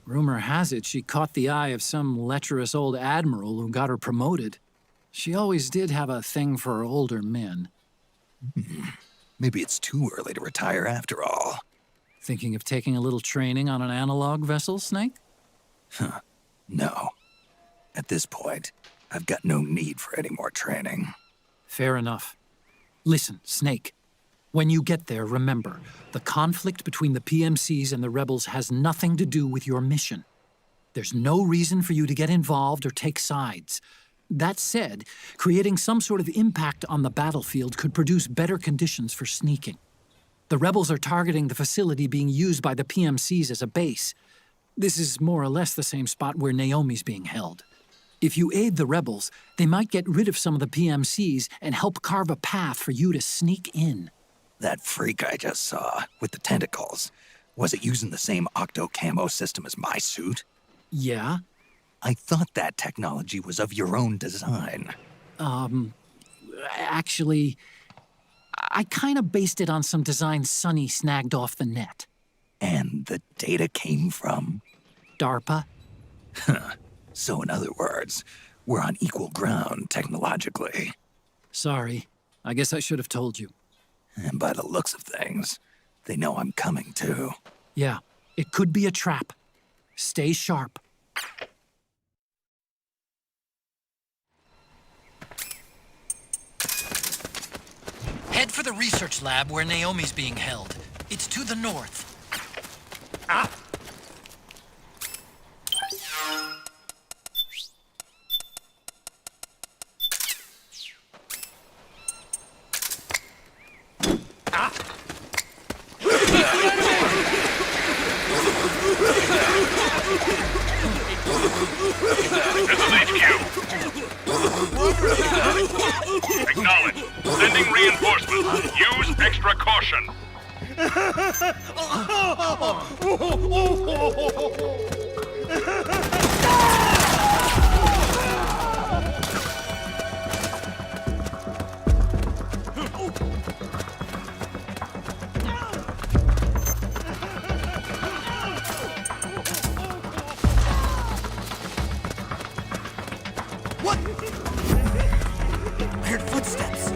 Rumor has it she caught the eye of some lecherous old admiral who got her promoted. She always did have a thing for older men. Maybe it's too early to retire after all. Thinking of taking a little training on an analog vessel, Snake? No. At this point, I've got no need for any more training. Fair enough. Listen, Snake. When you get there, remember, the conflict between the PMCs and the rebels has nothing to do with your mission. There's no reason for you to get involved or take sides. That said, creating some sort of impact on the battlefield could produce better conditions for sneaking. The rebels are targeting the facility being used by the PMCs as a base. This is more or less the same spot where Naomi's being held. If you aid the rebels, they might get rid of some of the PMCs and help carve a path for you to sneak in. That freak I just saw, with the tentacles, was it using the same octo-camo system as my suit? Yeah? I thought that technology was of your own design. Actually, I kinda based it on some design Sonny snagged off the net. And the data came from? DARPA. So in other words, we're on equal ground technologically. Sorry. I guess I should have told you. And by the looks of things, they know I'm coming too. Yeah, it could be a trap. Stay sharp. Head for the research lab where Naomi's being held. It's to the north. Ah! This is HQ. Acknowledge. Sending reinforcements. Use extra caution. What? I heard footsteps.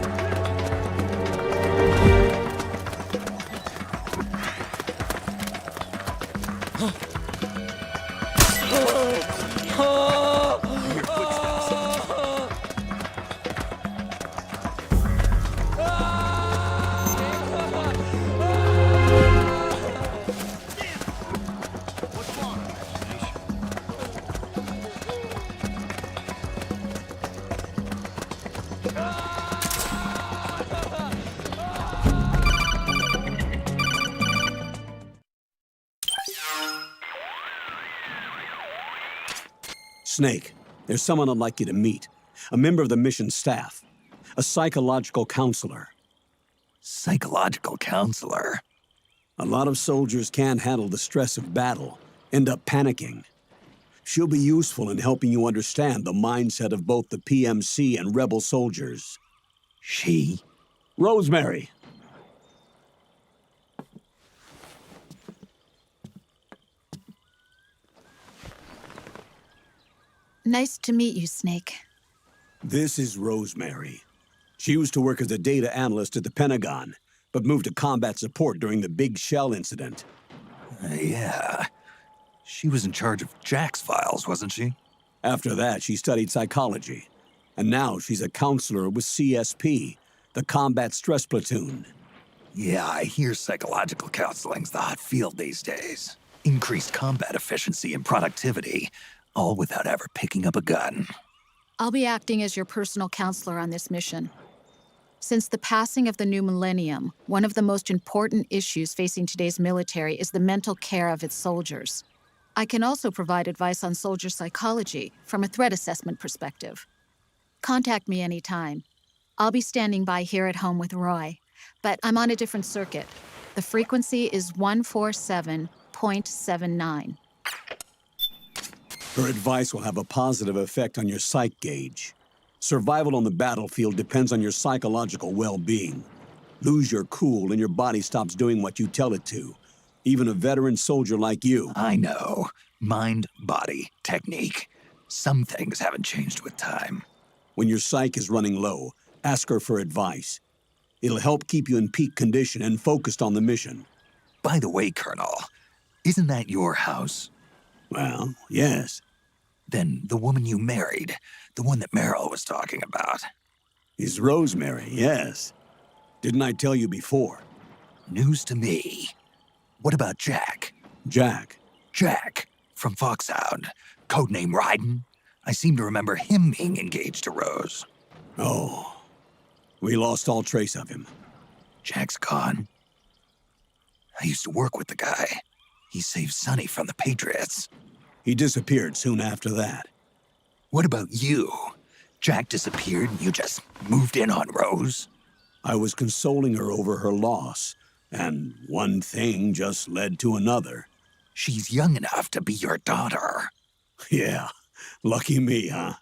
Snake, there's someone I'd like you to meet. A member of the mission staff. A psychological counselor. Psychological counselor? A lot of soldiers can't handle the stress of battle, end up panicking. She'll be useful in helping you understand the mindset of both the PMC and rebel soldiers. She? Rosemary. Nice to meet you, Snake. This is Rosemary. She used to work as a data analyst at the Pentagon, but moved to combat support during the Big Shell incident. Yeah. She was in charge of Jack's files, wasn't she? After that, she studied psychology. And now she's a counselor with CSP, the Combat Stress Platoon. Yeah, I hear psychological counseling's the hot field these days. Increased combat efficiency and productivity, all without ever picking up a gun. I'll be acting as your personal counselor on this mission. Since the passing of the new millennium, one of the most important issues facing today's military is the mental care of its soldiers. I can also provide advice on soldier psychology from a threat assessment perspective. Contact me anytime. I'll be standing by here at home with Roy, but I'm on a different circuit. The frequency is 147.79. Her advice will have a positive effect on your psych gauge. Survival on the battlefield depends on your psychological well-being. Lose your cool and your body stops doing what you tell it to. Even a veteran soldier like you. I know. Mind, body, technique. Some things haven't changed with time. When your psyche is running low, ask her for advice. It'll help keep you in peak condition and focused on the mission. By the way, Colonel, isn't that your house? Well, yes. Then the woman you married, the one that Meryl was talking about. Is Rosemary, yes. Didn't I tell you before? News to me. What about Jack? Jack? Jack, from Foxhound. Codename Ryden. I seem to remember him being engaged to Rose. Oh. We lost all trace of him. Jack's gone. I used to work with the guy. He saved Sonny from the Patriots. He disappeared soon after that. What about you? Jack disappeared and you just moved in on Rose? I was consoling her over her loss, and one thing just led to another. She's young enough to be your daughter. Yeah, lucky me, huh?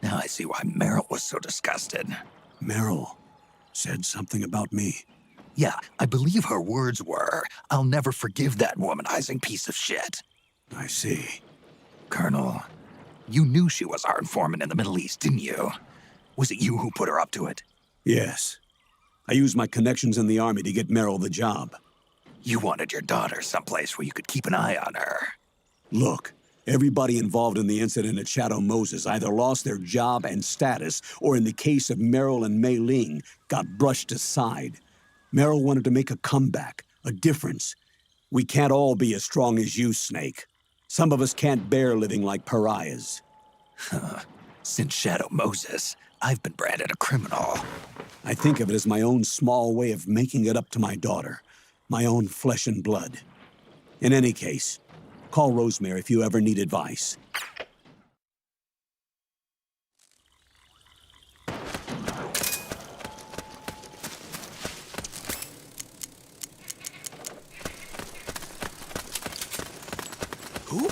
Now I see why Meryl was so disgusted. Meryl said something about me. Yeah, I believe her words were, "I'll never forgive that womanizing piece of shit." I see. Colonel, you knew she was our informant in the Middle East, didn't you? Was it you who put her up to it? Yes. I used my connections in the Army to get Meryl the job. You wanted your daughter someplace where you could keep an eye on her. Look, everybody involved in the incident at Shadow Moses either lost their job and status, or in the case of Meryl and Mei Ling, got brushed aside. Meryl wanted to make a comeback, a difference. We can't all be as strong as you, Snake. Some of us can't bear living like pariahs. Since Shadow Moses, I've been branded a criminal. I think of it as my own small way of making it up to my daughter, my own flesh and blood. In any case, call Rosemary if you ever need advice. Who?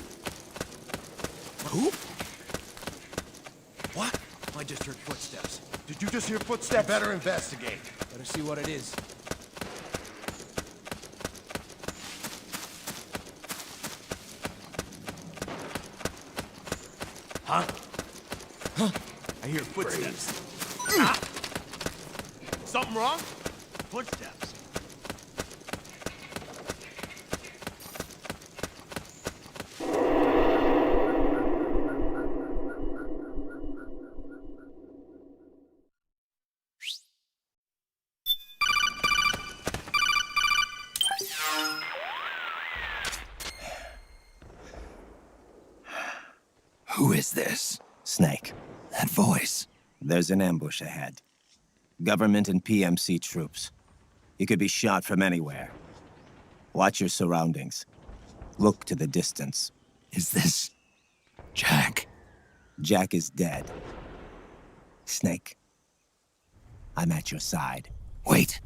Who? What? I just heard footsteps. Did you just hear footsteps? You better investigate. Better see what it is. Huh? Huh? I hear footsteps. Ah! Something wrong? Footsteps. Who is this? Snake. That voice. There's an ambush ahead. Government and PMC troops. You could be shot from anywhere. Watch your surroundings. Look to the distance. Is this Jack? Jack is dead. Snake. I'm at your side. Wait.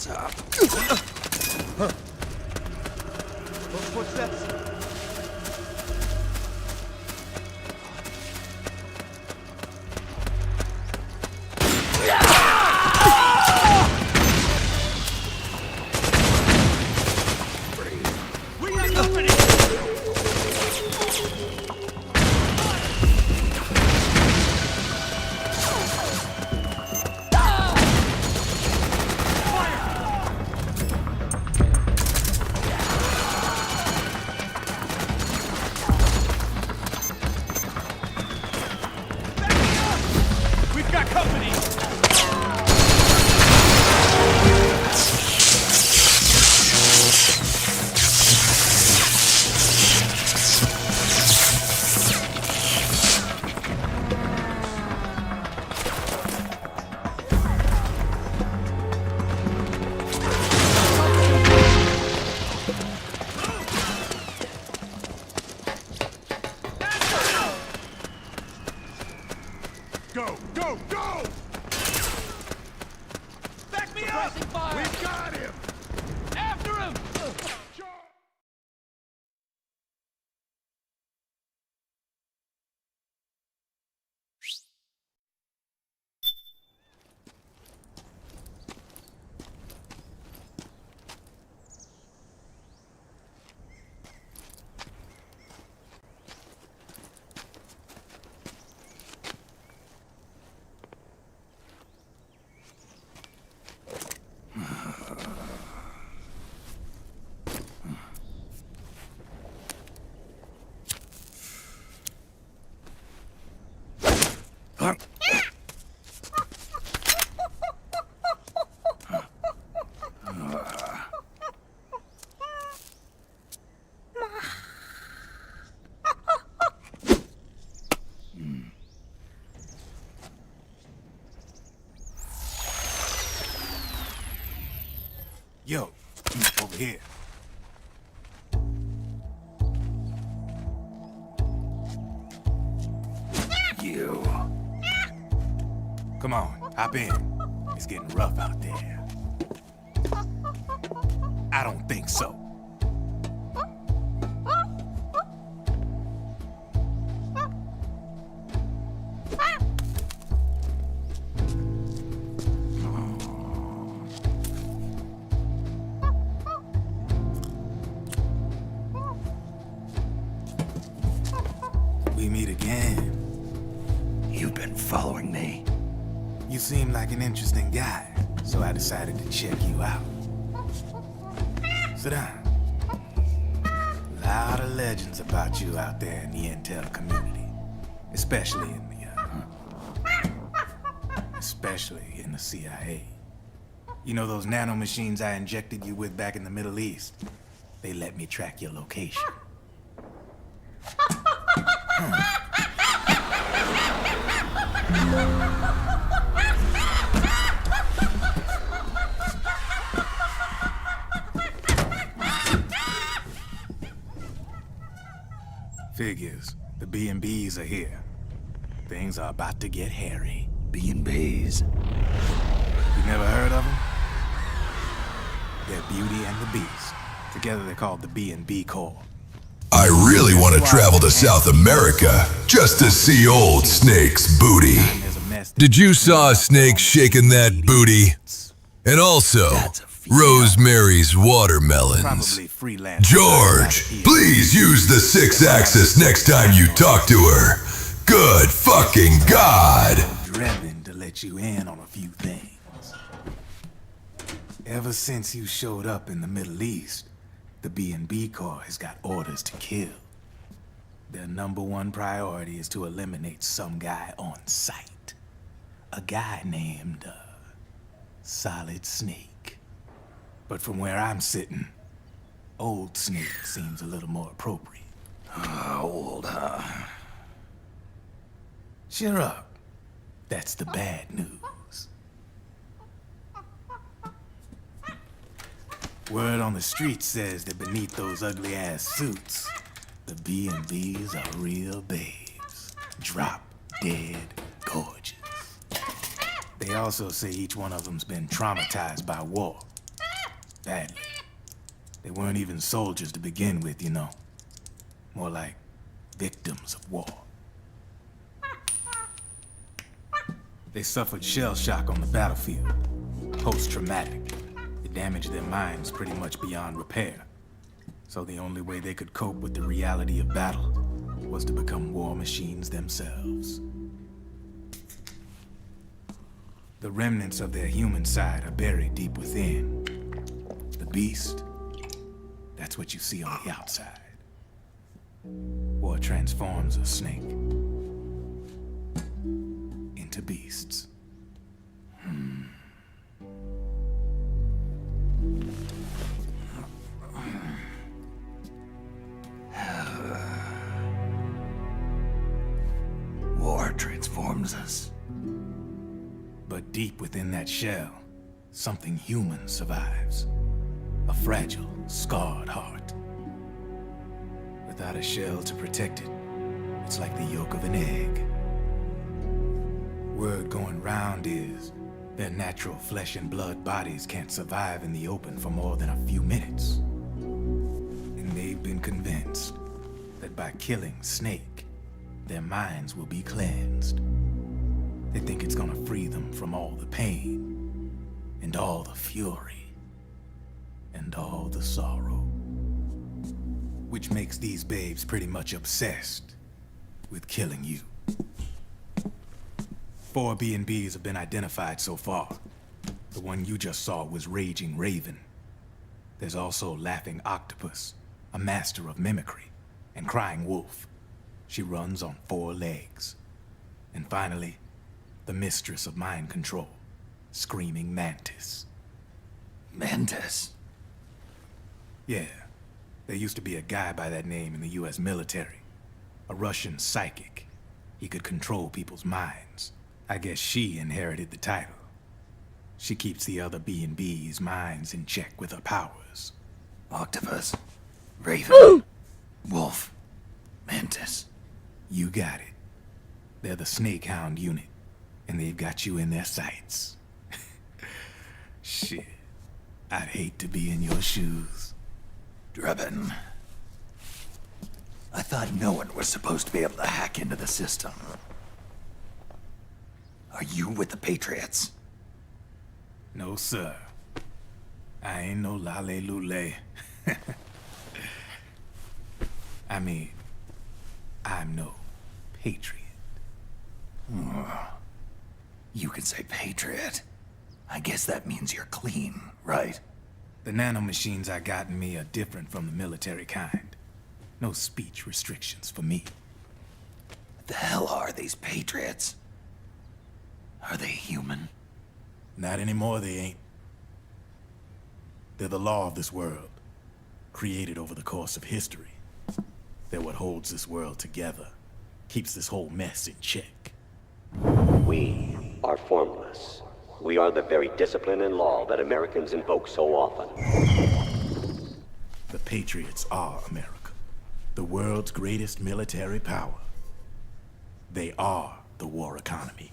What's up? Those footsteps? We got company! We've got company! Go, go, go! Back me up! We got him! After him! Yo, over here. You. Come on, hop in. It's getting rough out there. I don't think so. We meet again. You've been following me. You seem like an interesting guy, so I decided to check you out. Sit down. A lot of legends about you out there in the intel community, especially in the CIA. You know those nanomachines I injected you with back in the Middle East? They let me track your location. Figures. The B&Bs are here. Things are about to get hairy. B&Bs. You never heard of them? They're Beauty and the Beast. Together they're called the B&B Corps. I really want to travel to South America just to see old Snake's booty. Did you saw Snake shaking that booty? And also, Rosemary's watermelons. George, please use the 6-axis next time you talk to her. Good fucking God. Drebin to let you in on a few things. Ever since you showed up in the Middle East, the B&B Corps has got orders to kill. Their #1 priority is to eliminate some guy on sight. A guy named, Solid Snake. But from where I'm sitting, Old Snake seems a little more appropriate. Old, huh? Cheer up. That's the bad news. Word on the street says that beneath those ugly-ass suits, the B&Bs are real babes. Drop dead gorgeous. They also say each one of them's been traumatized by war, Badly. They weren't even soldiers to begin with, you know. More like victims of war. They suffered shell shock on the battlefield. Post-traumatic. It damaged their minds pretty much beyond repair. So the only way they could cope with the reality of battle was to become war machines themselves. The remnants of their human side are buried deep within. The beast, that's what you see on the outside. War transforms a snake into beasts. War transforms us. But deep within that shell, something human survives. A fragile, scarred heart. Without a shell to protect it, it's like the yolk of an egg. Word going round is their natural flesh and blood bodies can't survive in the open for more than a few minutes. And they've been convinced that by killing Snake, their minds will be cleansed. They think it's gonna free them from all the pain, and all the fury, and all the sorrow. Which makes these babes pretty much obsessed with killing you. 4 B&Bs have been identified so far. The one you just saw was Raging Raven. There's also Laughing Octopus, a master of mimicry, and Crying Wolf. She runs on 4 legs. And finally, the mistress of mind control, Screaming Mantis. Mantis? Yeah. There used to be a guy by that name in the US military. A Russian psychic. He could control people's minds. I guess she inherited the title. She keeps the other B&B's minds in check with her powers. Octopus. Raven. Wolf. Mantis. You got it. They're the Snake Hound unit, and they've got you in their sights. Shit. I'd hate to be in your shoes. Drebin. I thought no one was supposed to be able to hack into the system. Are you with the Patriots? No, sir. I ain't no lale-lule. I mean, I'm no patriot. You can say patriot. I guess that means you're clean, right? The nanomachines I got in me are different from the military kind. No speech restrictions for me. What the hell are these Patriots? Are they human? Not anymore, they ain't. They're the law of this world, created over the course of history. They're what holds this world together, keeps this whole mess in check. We are formless. We are the very discipline and law that Americans invoke so often. The Patriots are America, the world's greatest military power. They are the war economy.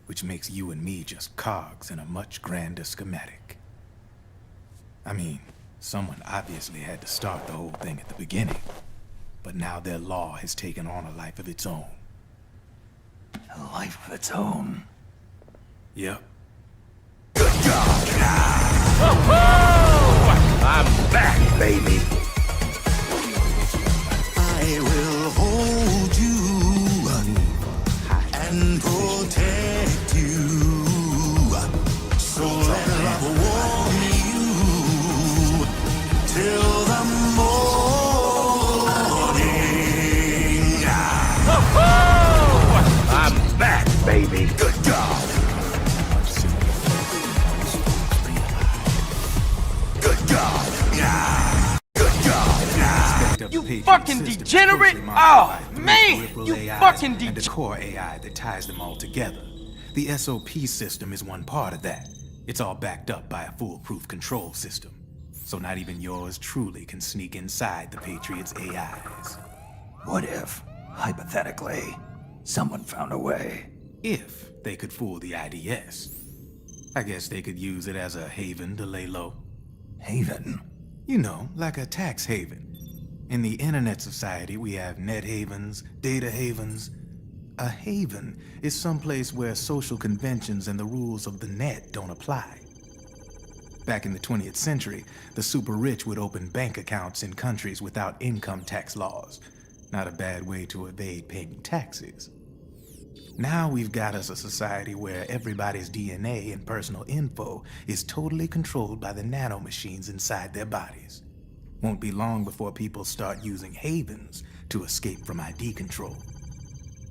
Which makes you and me just cogs in a much grander schematic. I mean, someone obviously had to start the whole thing at the beginning. But now their law has taken on a life of its own. A life of its own? Yep. Good God! I'm back, baby! I will hold you and protect you. So let love warm you till the morning. I'm back, baby! Good God! Good God! Good God! You fucking degenerate! Oh, man! You fucking degenerate! And the core AI that ties them all together. The SOP system is one part of that. It's all backed up by a foolproof control system. So not even yours truly can sneak inside the Patriots' AIs. What if, hypothetically, someone found a way? If they could fool the IDS. I guess they could use it as a haven to lay low. Haven? You know, like a tax haven. In the internet society, we have net havens, data havens. A haven is someplace where social conventions and the rules of the net don't apply. Back in the 20th century, the super rich would open bank accounts in countries without income tax laws. Not a bad way to evade paying taxes. Now we've got us a society where everybody's DNA and personal info is totally controlled by the nanomachines inside their bodies. Won't be long before people start using havens to escape from ID control.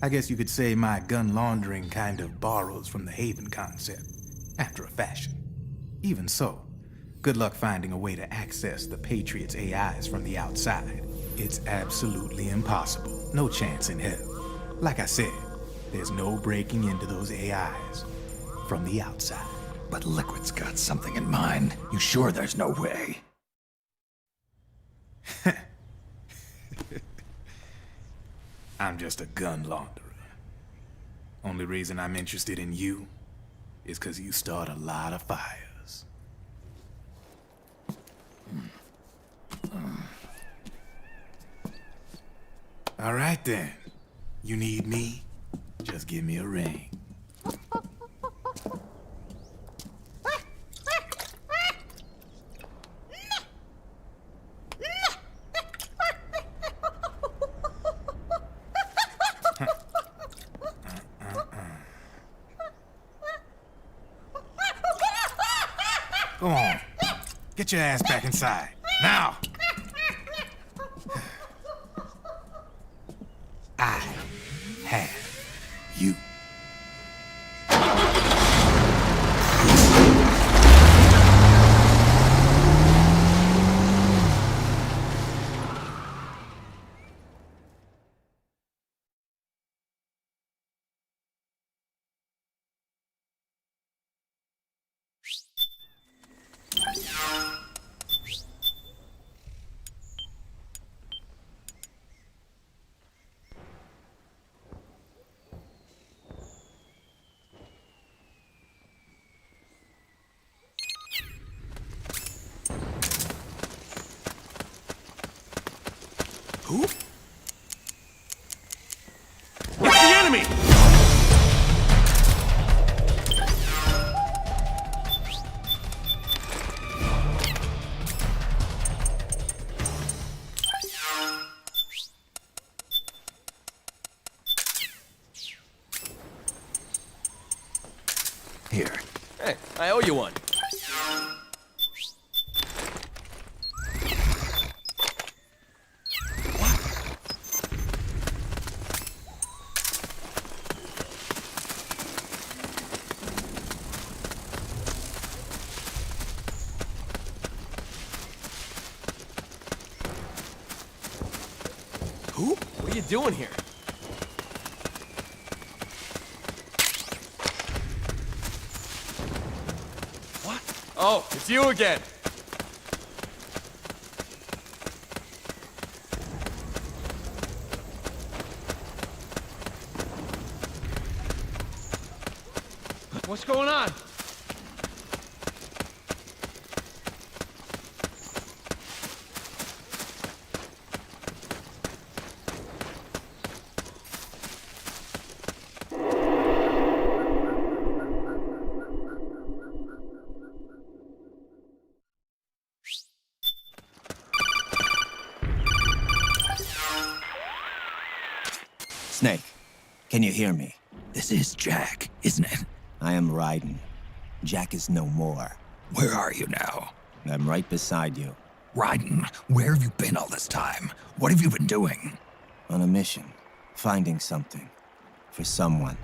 I guess you could say my gun laundering kind of borrows from the haven concept, after a fashion. Even so, good luck finding a way to access the Patriots' AIs from the outside. It's absolutely impossible. No chance in hell. Like I said, there's no breaking into those AIs from the outside. But Liquid's got something in mind. You sure there's no way? I'm just a gun launderer. Only reason I'm interested in you is because you start a lot of fires. All right then. You need me? Just give me a ring. Go on. Get your ass back inside. Now! I have you. Who? It's the enemy! Here. Hey, I owe you one. Who? What are you doing here? What? Oh, it's you again. What's going on? Snake, can you hear me? This is Jack, isn't it? I am Raiden. Jack is no more. Where are you now? I'm right beside you. Raiden, where have you been all this time? What have you been doing? On a mission. Finding something. For someone.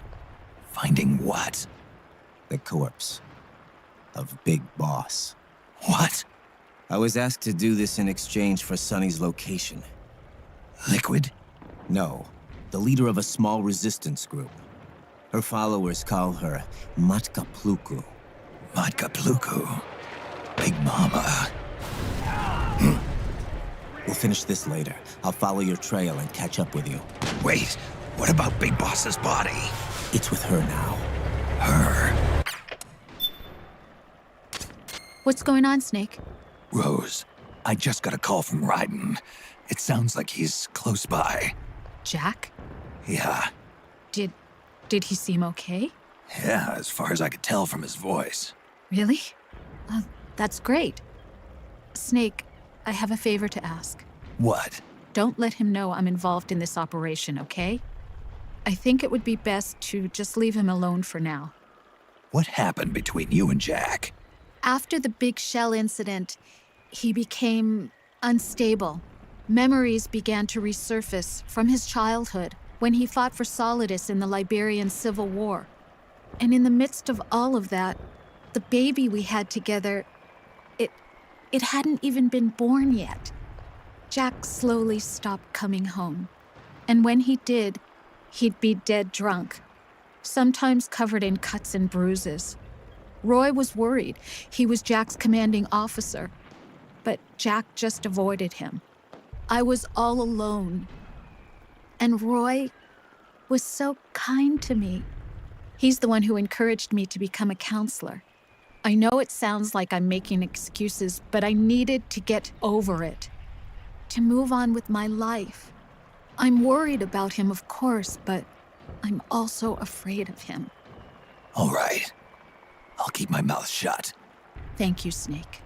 Finding what? The corpse. Of Big Boss. What? I was asked to do this in exchange for Sonny's location. Liquid? No. The leader of a small resistance group. Her followers call her Matka Pluku. Matka Pluku? Big Mama. We'll finish this later. I'll follow your trail and catch up with you. Wait, what about Big Boss's body? It's with her now. Her? What's going on, Snake? Rose, I just got a call from Raiden. It sounds like he's close by. Jack? Yeah. Did he seem okay? Yeah, as far as I could tell from his voice. Really? That's great. Snake, I have a favor to ask. What? Don't let him know I'm involved in this operation, okay? I think it would be best to just leave him alone for now. What happened between you and Jack? After the big shell incident, he became unstable. Memories began to resurface from his childhood when he fought for Solidus in the Liberian Civil War. And in the midst of all of that, the baby we had together, it hadn't even been born yet. Jack slowly stopped coming home. And when he did, he'd be dead drunk, sometimes covered in cuts and bruises. Roy was worried. He was Jack's commanding officer. But Jack just avoided him. I was all alone. And Roy was so kind to me. He's the one who encouraged me to become a counselor. I know it sounds like I'm making excuses, but I needed to get over it, to move on with my life. I'm worried about him, of course, but I'm also afraid of him. All right. I'll keep my mouth shut. Thank you, Snake.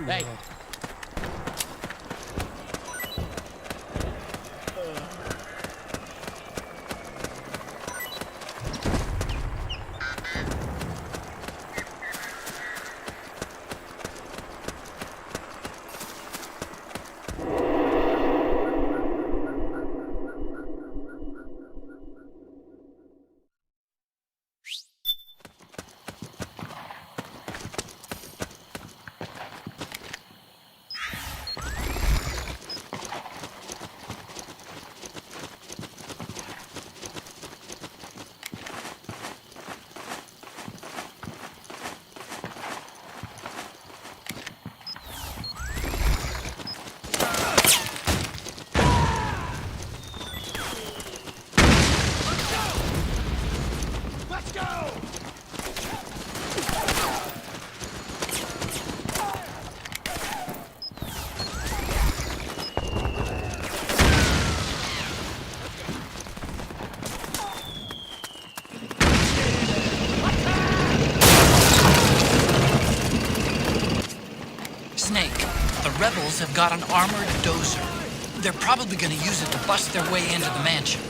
Hey. Snake, the rebels have got an armored dozer. They're probably gonna use it to bust their way into the mansion.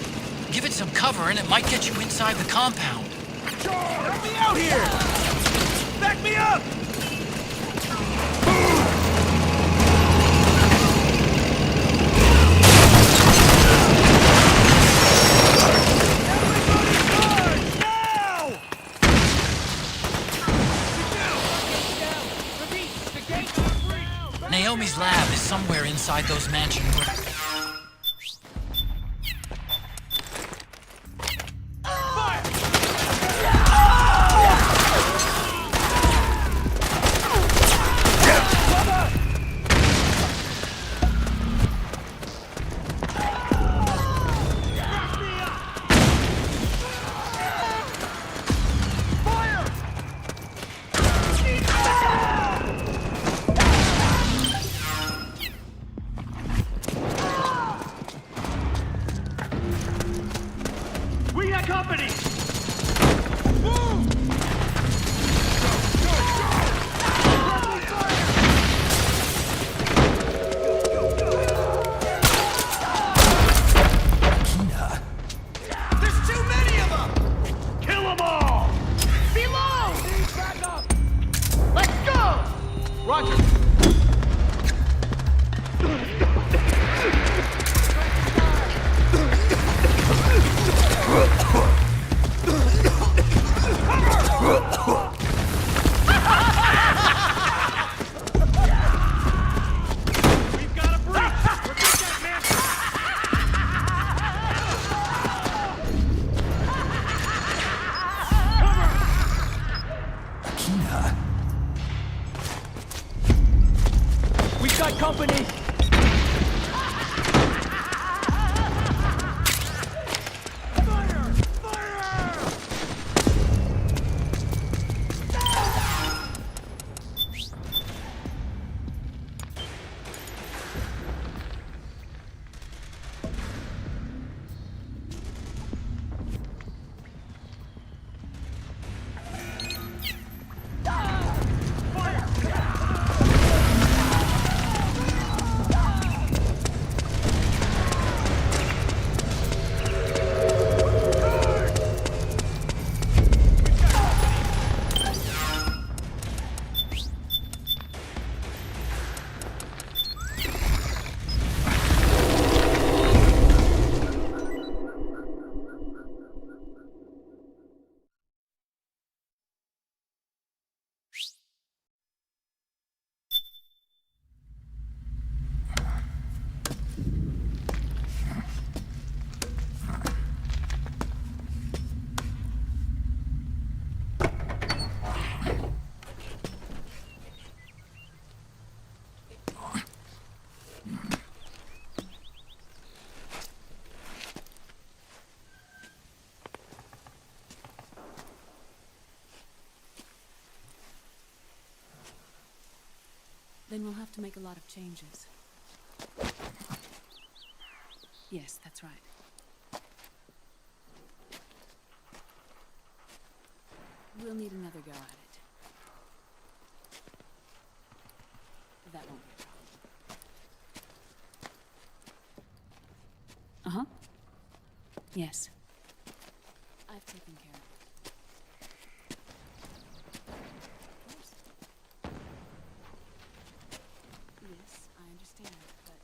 Give it some cover and it might get you inside the compound. Let me out here! Back me up! Naomi's lab is somewhere inside those mansion rooms. got company! Then we'll have to make a lot of changes. Yes, that's right. We'll need another go at it. That won't be a problem. Uh-huh. Yes. I've taken care of it. Yes, I understand, but...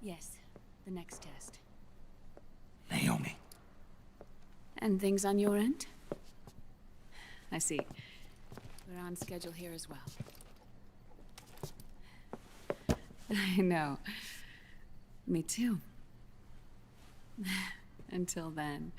Yes, the next test. Naomi. And things on your end? I see. We're on schedule here as well. I know. Me too. Until then.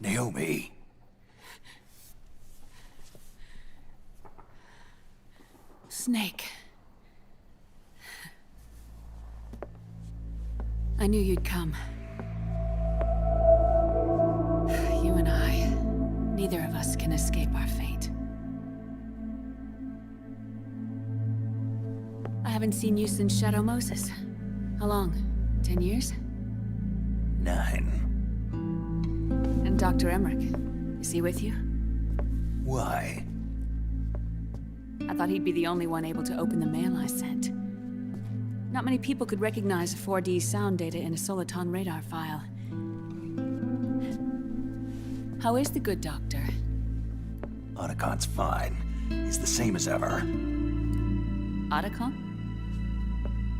Naomi. Snake. I knew you'd come. You and I, neither of us can escape our fate. I haven't seen you since Shadow Moses. How long? 10 years? 9. And Dr. Emmerich, is he with you? Why? I thought he'd be the only one able to open the mail I sent. Not many people could recognize 4D sound data in a Soliton radar file. How is the good doctor? Otacon's fine. He's the same as ever. Otacon?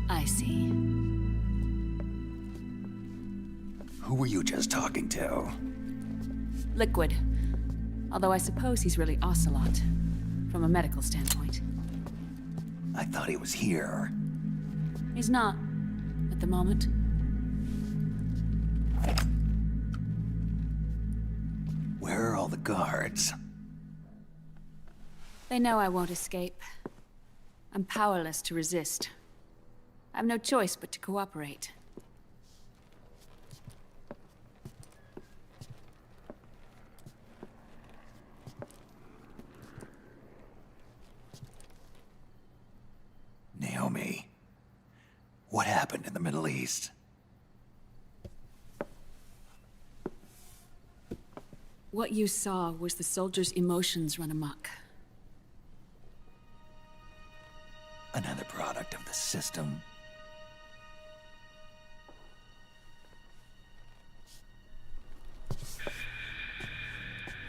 I see. Who were you just talking to? Liquid. Although I suppose he's really Ocelot, from a medical standpoint. I thought he was here. He's not, at the moment. Where are all the guards? They know I won't escape. I'm powerless to resist. I have no choice but to cooperate. Naomi, What happened in the Middle East? What you saw was the soldiers' emotions run amok. Another product of the system.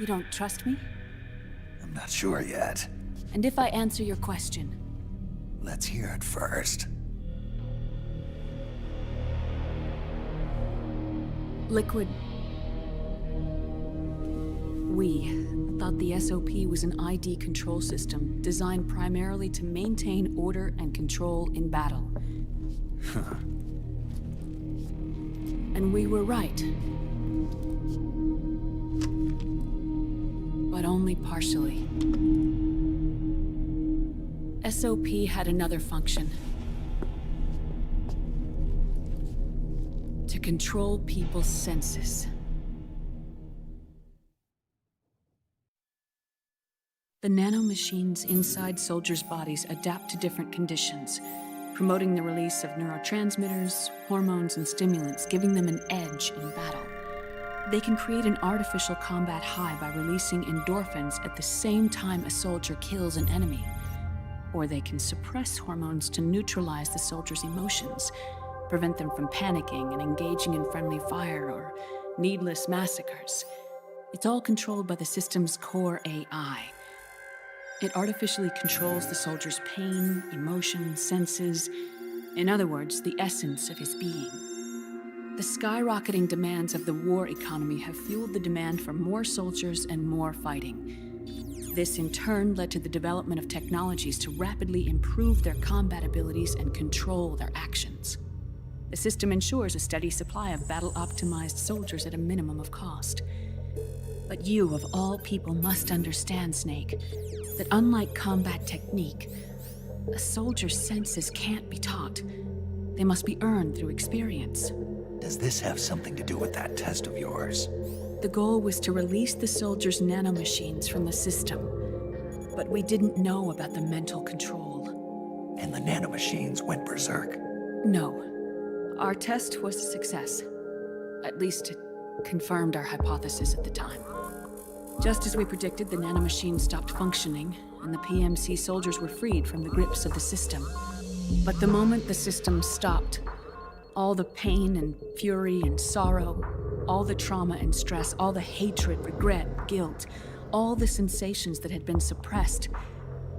You don't trust me? I'm not sure yet. And if I answer your question? Let's hear it first. Liquid. We thought the SOP was an ID control system designed primarily to maintain order and control in battle. And we were right. But only partially. SOP had another function. To control people's senses. The nanomachines inside soldiers' bodies adapt to different conditions, promoting the release of neurotransmitters, hormones, and stimulants, giving them an edge in battle. They can create an artificial combat high by releasing endorphins at the same time a soldier kills an enemy. Or they can suppress hormones to neutralize the soldier's emotions, prevent them from panicking and engaging in friendly fire or needless massacres. It's all controlled by the system's core AI. It artificially controls the soldier's pain, emotion, senses, in other words, the essence of his being. The skyrocketing demands of the war economy have fueled the demand for more soldiers and more fighting. This in turn led to the development of technologies to rapidly improve their combat abilities and control their actions. The system ensures a steady supply of battle-optimized soldiers at a minimum of cost. But you, of all people, must understand, Snake, that unlike combat technique, a soldier's senses can't be taught. They must be earned through experience. Does this have something to do with that test of yours? The goal was to release the soldiers' nanomachines from the system, but we didn't know about the mental control. And the nanomachines went berserk? No. Our test was a success. At least it confirmed our hypothesis at the time. Just as we predicted, the nanomachines stopped functioning, and the PMC soldiers were freed from the grips of the system. But the moment the system stopped, all the pain and fury and sorrow, all the trauma and stress, all the hatred, regret, guilt, all the sensations that had been suppressed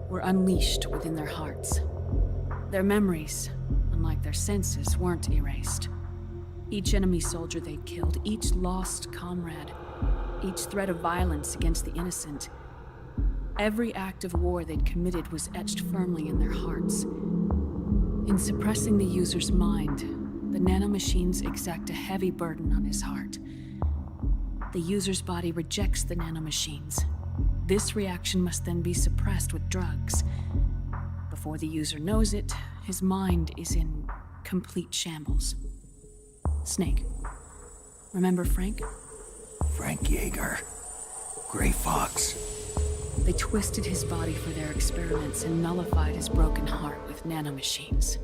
were unleashed within their hearts. Their memories, unlike their senses, weren't erased. Each enemy soldier they'd killed, each lost comrade, each threat of violence against the innocent, every act of war they'd committed was etched firmly in their hearts. In suppressing the user's mind, the nanomachines exact a heavy burden on his heart. The user's body rejects the nanomachines. This reaction must then be suppressed with drugs. Before the user knows it, his mind is in complete shambles. Snake, remember Frank? Frank Yeager. Gray Fox. They twisted his body for their experiments and nullified his broken heart with nanomachines.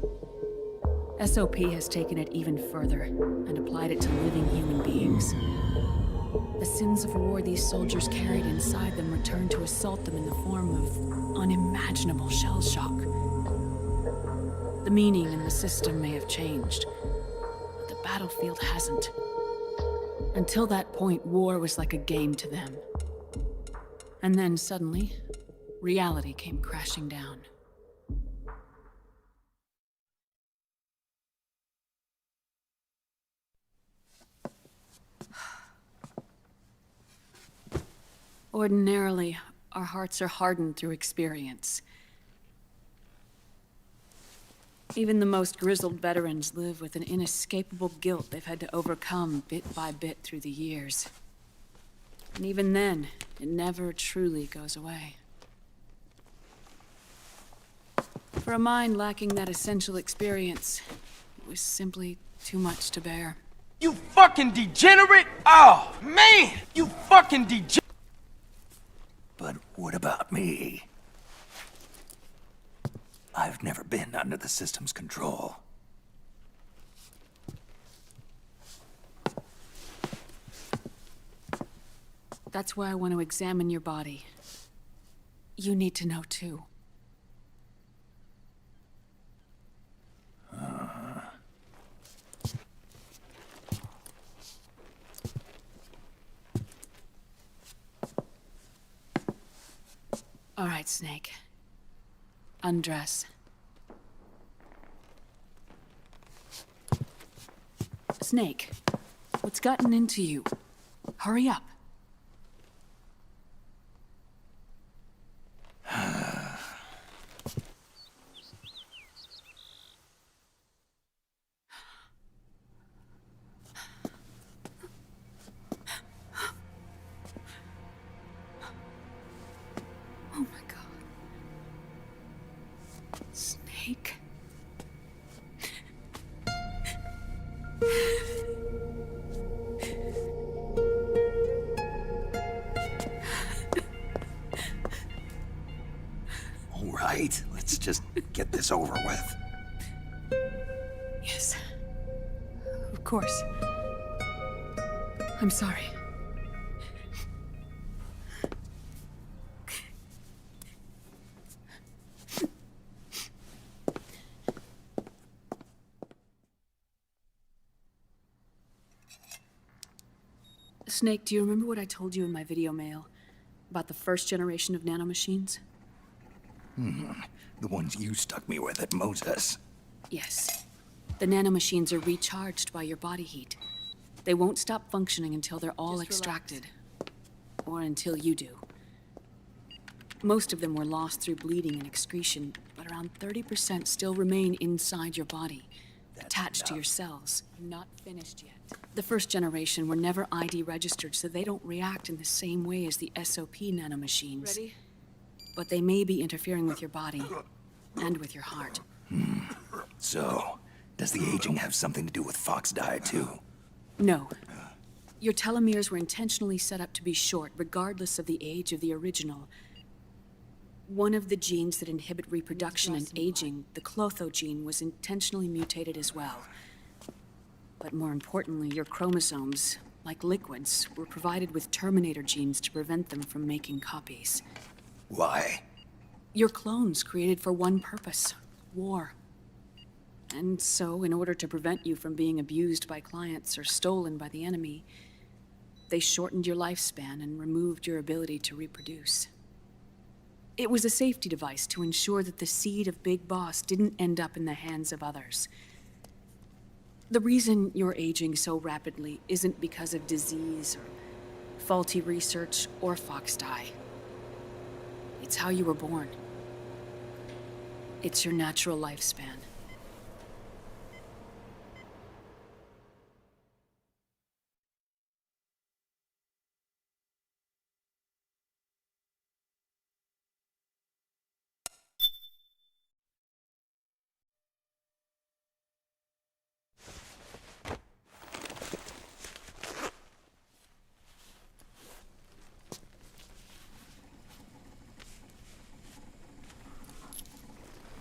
SOP has taken it even further and applied it to living human beings. The sins of war these soldiers carried inside them returned to assault them in the form of unimaginable shell shock. The meaning in the system may have changed, but the battlefield hasn't. Until that point, war was like a game to them. And then suddenly, reality came crashing down. Ordinarily, our hearts are hardened through experience. Even the most grizzled veterans live with an inescapable guilt they've had to overcome bit by bit through the years. And even then, it never truly goes away. For a mind lacking that essential experience, it was simply too much to bear. You fucking degenerate! Oh, man! You fucking degenerate! But what about me? I've never been under the system's control. That's why I want to examine your body. You need to know, too. All right, Snake. Undress. Snake, what's gotten into you? Hurry up. Oh my God. Snake. All right, let's just get this over with. Yes. Of course. I'm sorry. Snake, do you remember what I told you in my video mail about the first generation of nanomachines? The ones you stuck me with at Moses. Yes. The nanomachines are recharged by your body heat. They won't stop functioning until they're all extracted. Or until you do. Most of them were lost through bleeding and excretion, but around 30% still remain inside your body, attached to your cells. Not finished yet. The first generation were never ID registered, so they don't react in the same way as the SOP nanomachines. Ready? But they may be interfering with your body, and with your heart. So, does the aging have something to do with Fox diet too? No. Your telomeres were intentionally set up to be short, regardless of the age of the original. One of the genes that inhibit reproduction and aging, the Clotho gene, was intentionally mutated as well. But more importantly, your chromosomes, like liquids, were provided with terminator genes to prevent them from making copies. Why? Your clones created for one purpose: war. And so, in order to prevent you from being abused by clients or stolen by the enemy, they shortened your lifespan and removed your ability to reproduce. It was a safety device to ensure that the seed of Big Boss didn't end up in the hands of others. The reason you're aging so rapidly isn't because of disease or faulty research or Fox die. It's how you were born. It's your natural lifespan.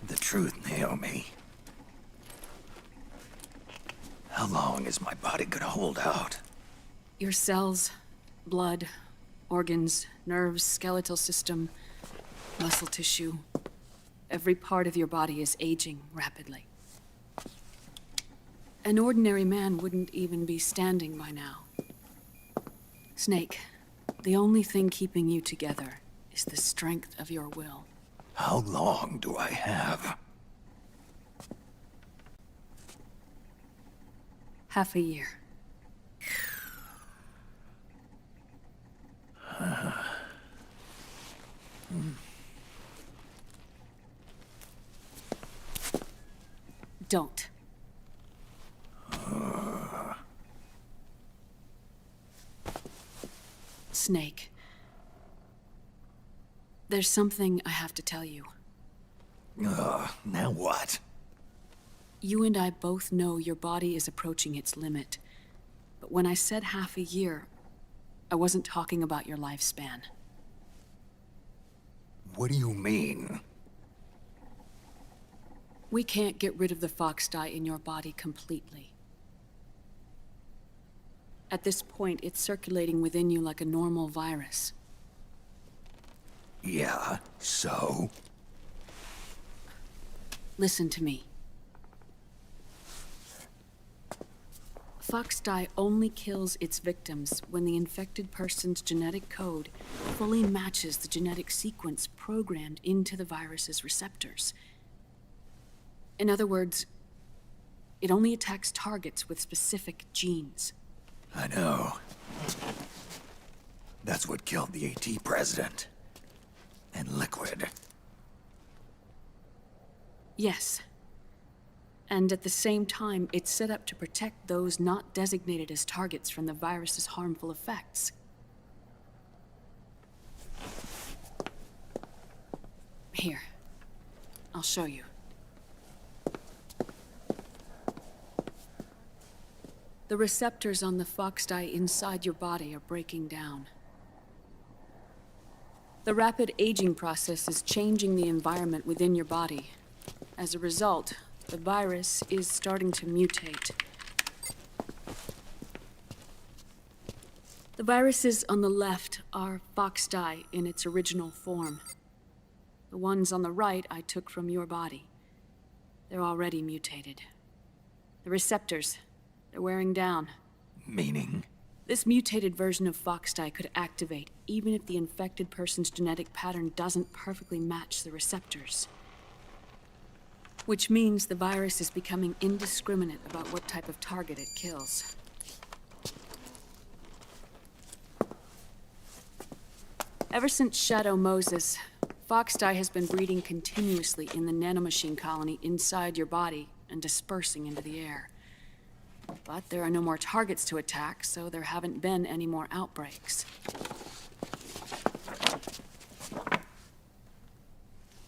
The truth, Naomi. How long is my body gonna hold out? Your cells, blood, organs, nerves, skeletal system, muscle tissue. Every part of your body is aging rapidly. An ordinary man wouldn't even be standing by now. Snake, the only thing keeping you together is the strength of your will. How long do I have? Half a year. Don't. Snake. There's something I have to tell you. Now what? You and I both know your body is approaching its limit. But when I said half a year, I wasn't talking about your lifespan. What do you mean? We can't get rid of the Fox dye in your body completely. At this point, it's circulating within you like a normal virus. Yeah, so? Listen to me. Fox dye only kills its victims when the infected person's genetic code fully matches the genetic sequence programmed into the virus's receptors. In other words, it only attacks targets with specific genes. I know. That's what killed the AT president. And Liquid. Yes. And at the same time, it's set up to protect those not designated as targets from the virus's harmful effects. Here, I'll show you. The receptors on the Fox dye inside your body are breaking down. The rapid aging process is changing the environment within your body. As a result, the virus is starting to mutate. The viruses on the left are Fox dye in its original form. The ones on the right I took from your body. They're already mutated. The receptors, they're wearing down. Meaning? This mutated version of Fox dye could activate even if the infected person's genetic pattern doesn't perfectly match the receptors. Which means the virus is becoming indiscriminate about what type of target it kills. Ever since Shadow Moses, Fox dye has been breeding continuously in the nanomachine colony inside your body and dispersing into the air. But there are no more targets to attack, so there haven't been any more outbreaks.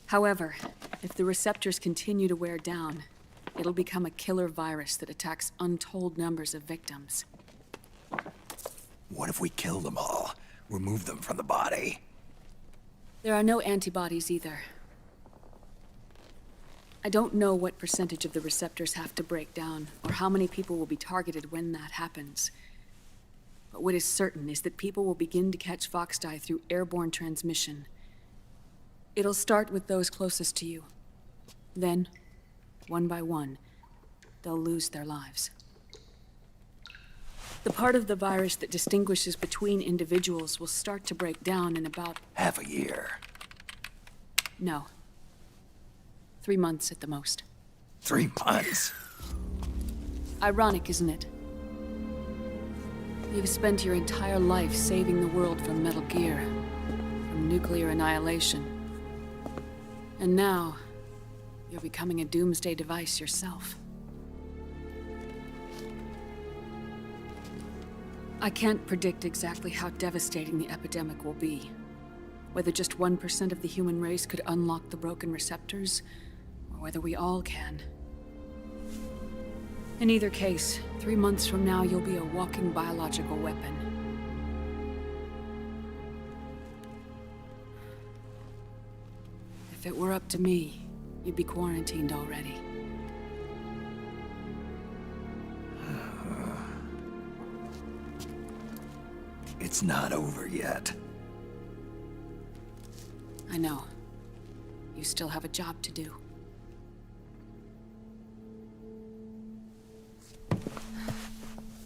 However, if the receptors continue to wear down, it'll become a killer virus that attacks untold numbers of victims. What if we kill them all? Remove them from the body? There are no antibodies either. I don't know what percentage of the receptors have to break down, or how many people will be targeted when that happens. But what is certain is that people will begin to catch Fox dye through airborne transmission. It'll start with those closest to you. Then, one by one, they'll lose their lives. The part of the virus that distinguishes between individuals will start to break down in about... half a year. No. 3 months at the most. 3 months? Ironic, isn't it? You've spent your entire life saving the world from Metal Gear, from nuclear annihilation. And now, you're becoming a doomsday device yourself. I can't predict exactly how devastating the epidemic will be. Whether just 1% of the human race could unlock the broken receptors, or whether we all can. In either case, 3 months from now, you'll be a walking biological weapon. If it were up to me, you'd be quarantined already. It's not over yet. I know. You still have a job to do.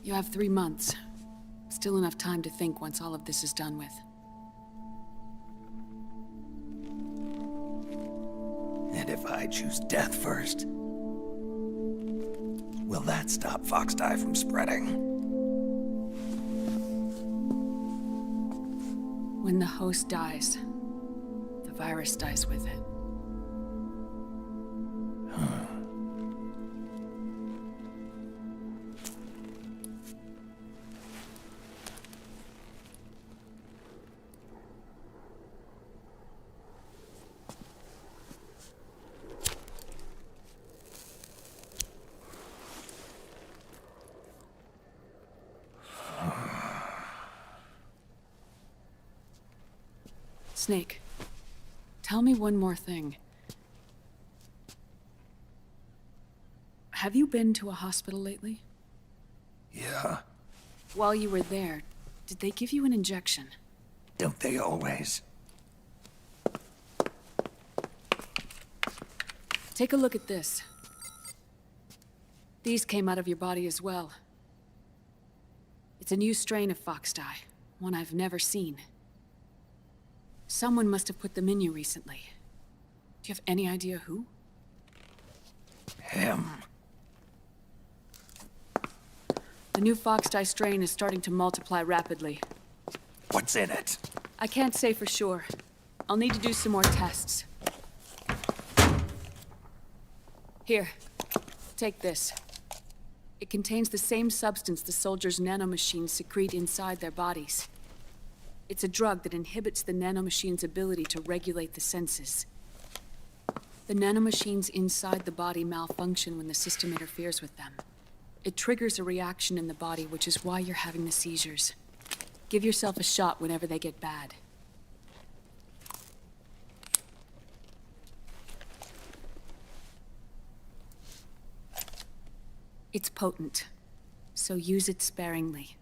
You have 3 months. Still enough time to think once all of this is done with. And if I choose death first? Will that stop Fox dye from spreading? When the host dies, the virus dies with it. Snake, tell me one more thing. Have you been to a hospital lately? Yeah. While you were there, did they give you an injection? Don't they always? Take a look at this. These came out of your body as well. It's a new strain of fox dye, one I've never seen. Someone must have put them in you recently. Do you have any idea who? Him. The new fox dye strain is starting to multiply rapidly. What's in it? I can't say for sure. I'll need to do some more tests. Here, take this. It contains the same substance the soldiers' nanomachines secrete inside their bodies. It's a drug that inhibits the nanomachine's ability to regulate the senses. The nanomachines inside the body malfunction when the system interferes with them. It triggers a reaction in the body, which is why you're having the seizures. Give yourself a shot whenever they get bad. It's potent, so use it sparingly,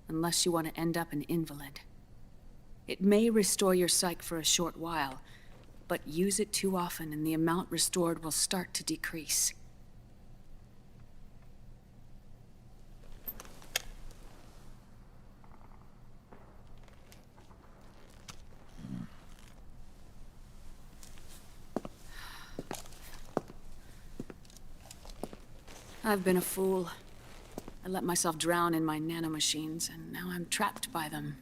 unless you want to end up an invalid. It may restore your psyche for a short while, but use it too often and the amount restored will start to decrease. I've been a fool. I let myself drown in my nanomachines, and now I'm trapped by them.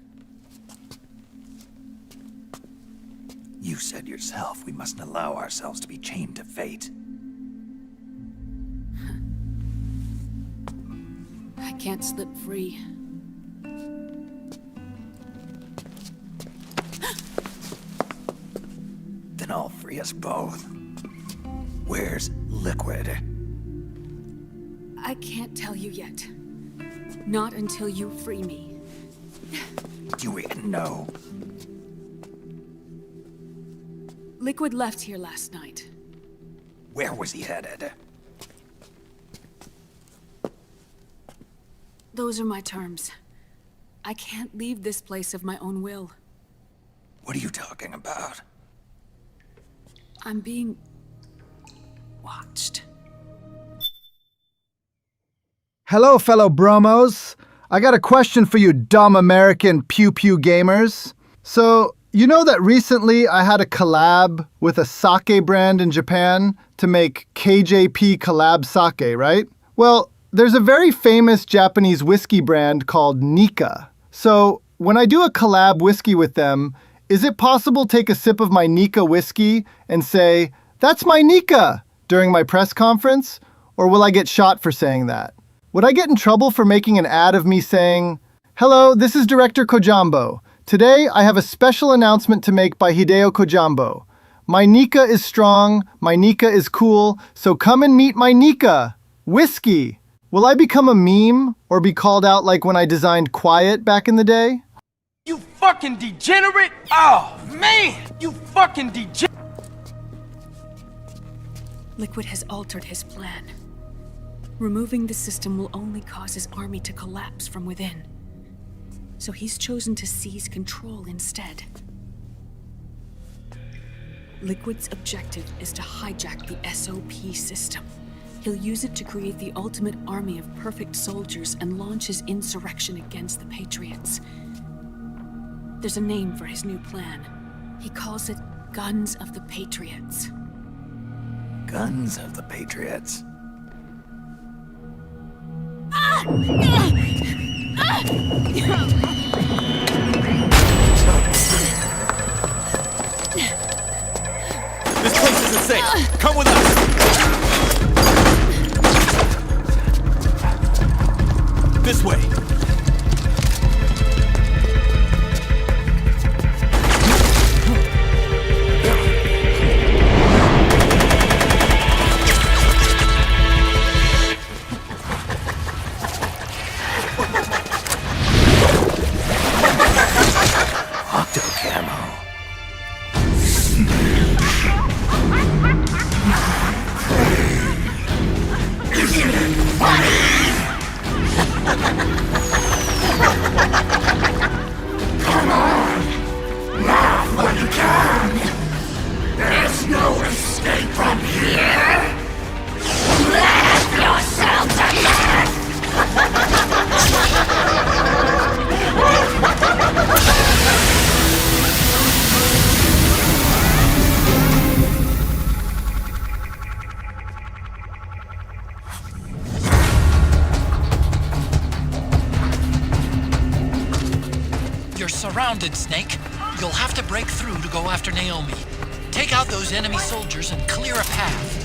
You said yourself we mustn't allow ourselves to be chained to fate. I can't slip free. Then I'll free us both. Where's Liquid? I can't tell you yet. Not until you free me. Do you even know? Liquid left here last night. Where was he headed? Those are my terms. I can't leave this place of my own will. What are you talking about? I'm being watched. Hello, fellow bromos. I got a question for you dumb American pew-pew gamers. So, you know that recently I had a collab with a sake brand in Japan to make KJP collab sake, right? Well, there's a very famous Japanese whiskey brand called Nikka. So, when I do a collab whiskey with them, is it possible to take a sip of my Nikka whiskey and say, "That's my Nikka," during my press conference? Or will I get shot for saying that? Would I get in trouble for making an ad of me saying, "Hello, this is Director Kojambo. Today I have a special announcement to make by Hideo Kojambo. My Nikka is strong, my Nikka is cool, so come and meet my Nikka. Whiskey." Will I become a meme or be called out like when I designed Quiet back in the day? You fucking degenerate! Oh, man! You fucking degenerate! Liquid has altered his plan. Removing the system will only cause his army to collapse from within. So he's chosen to seize control instead. Liquid's objective is to hijack the SOP system. He'll use it to create the ultimate army of perfect soldiers and launch his insurrection against the Patriots. There's a name for his new plan. He calls it Guns of the Patriots. Guns of the Patriots. This place isn't safe. Come with us. This way. Come on! Laugh when you can! There's no escape from here! Laugh yourself to death! You're surrounded, Snake. You'll have to break through to go after Naomi. Take out those enemy soldiers and clear a path.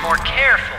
More careful.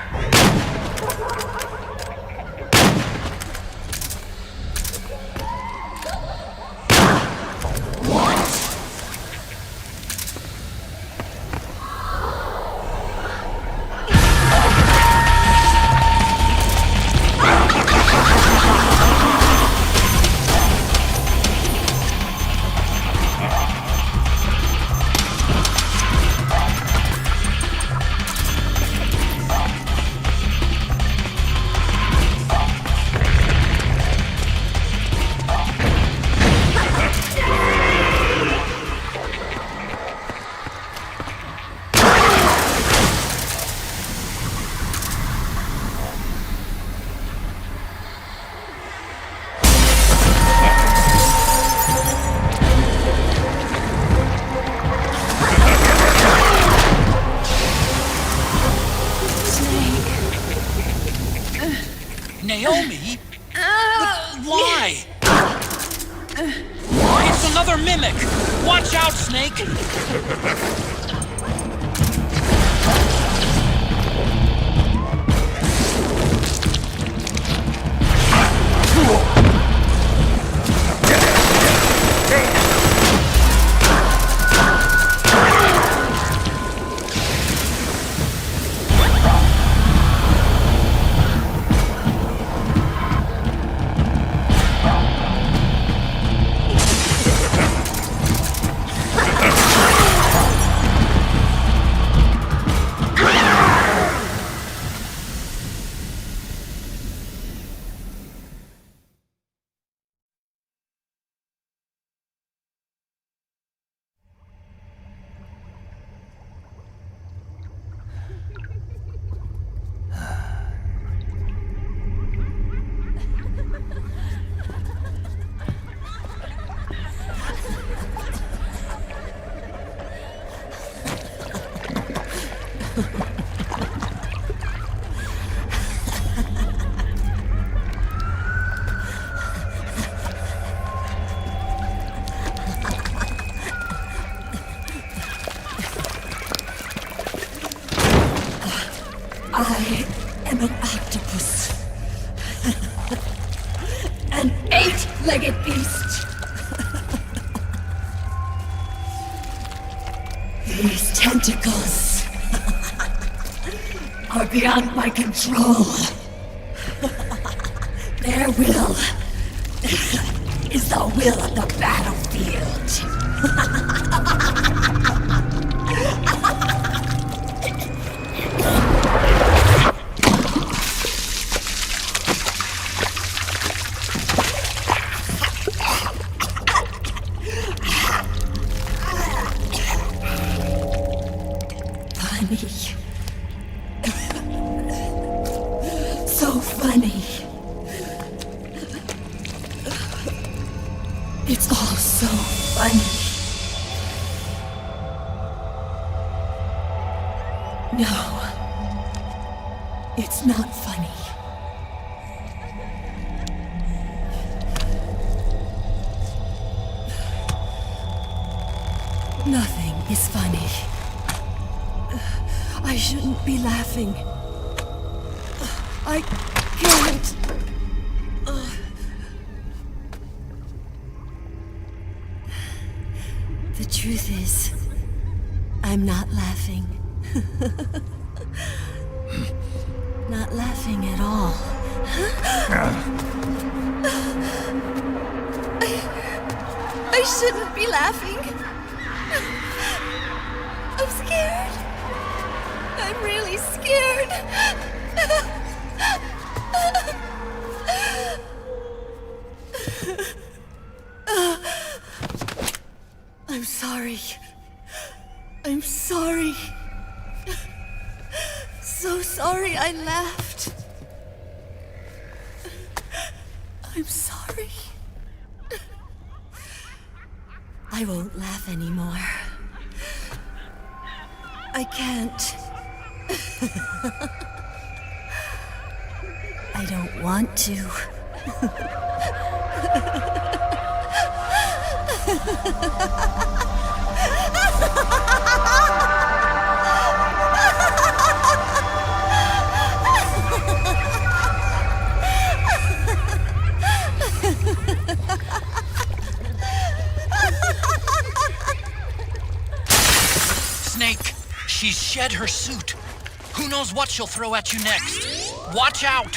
Naomi? But why? It's another mimic! Watch out, Snake! I am an octopus. An eight-legged beast. These tentacles are beyond my control. Their will is the will of the battlefield. So funny. It's all so funny. No, it's not funny. Nothing is funny. I shouldn't be laughing. I can't. The truth is, I'm not laughing. Not laughing at all. I shouldn't be laughing. I'm scared. I'm really scared. I'm sorry. I'm sorry. So sorry I laughed. I'm sorry. I won't laugh anymore. I can't. I don't want to. shed her suit. Who knows what she'll throw at you next? Watch out!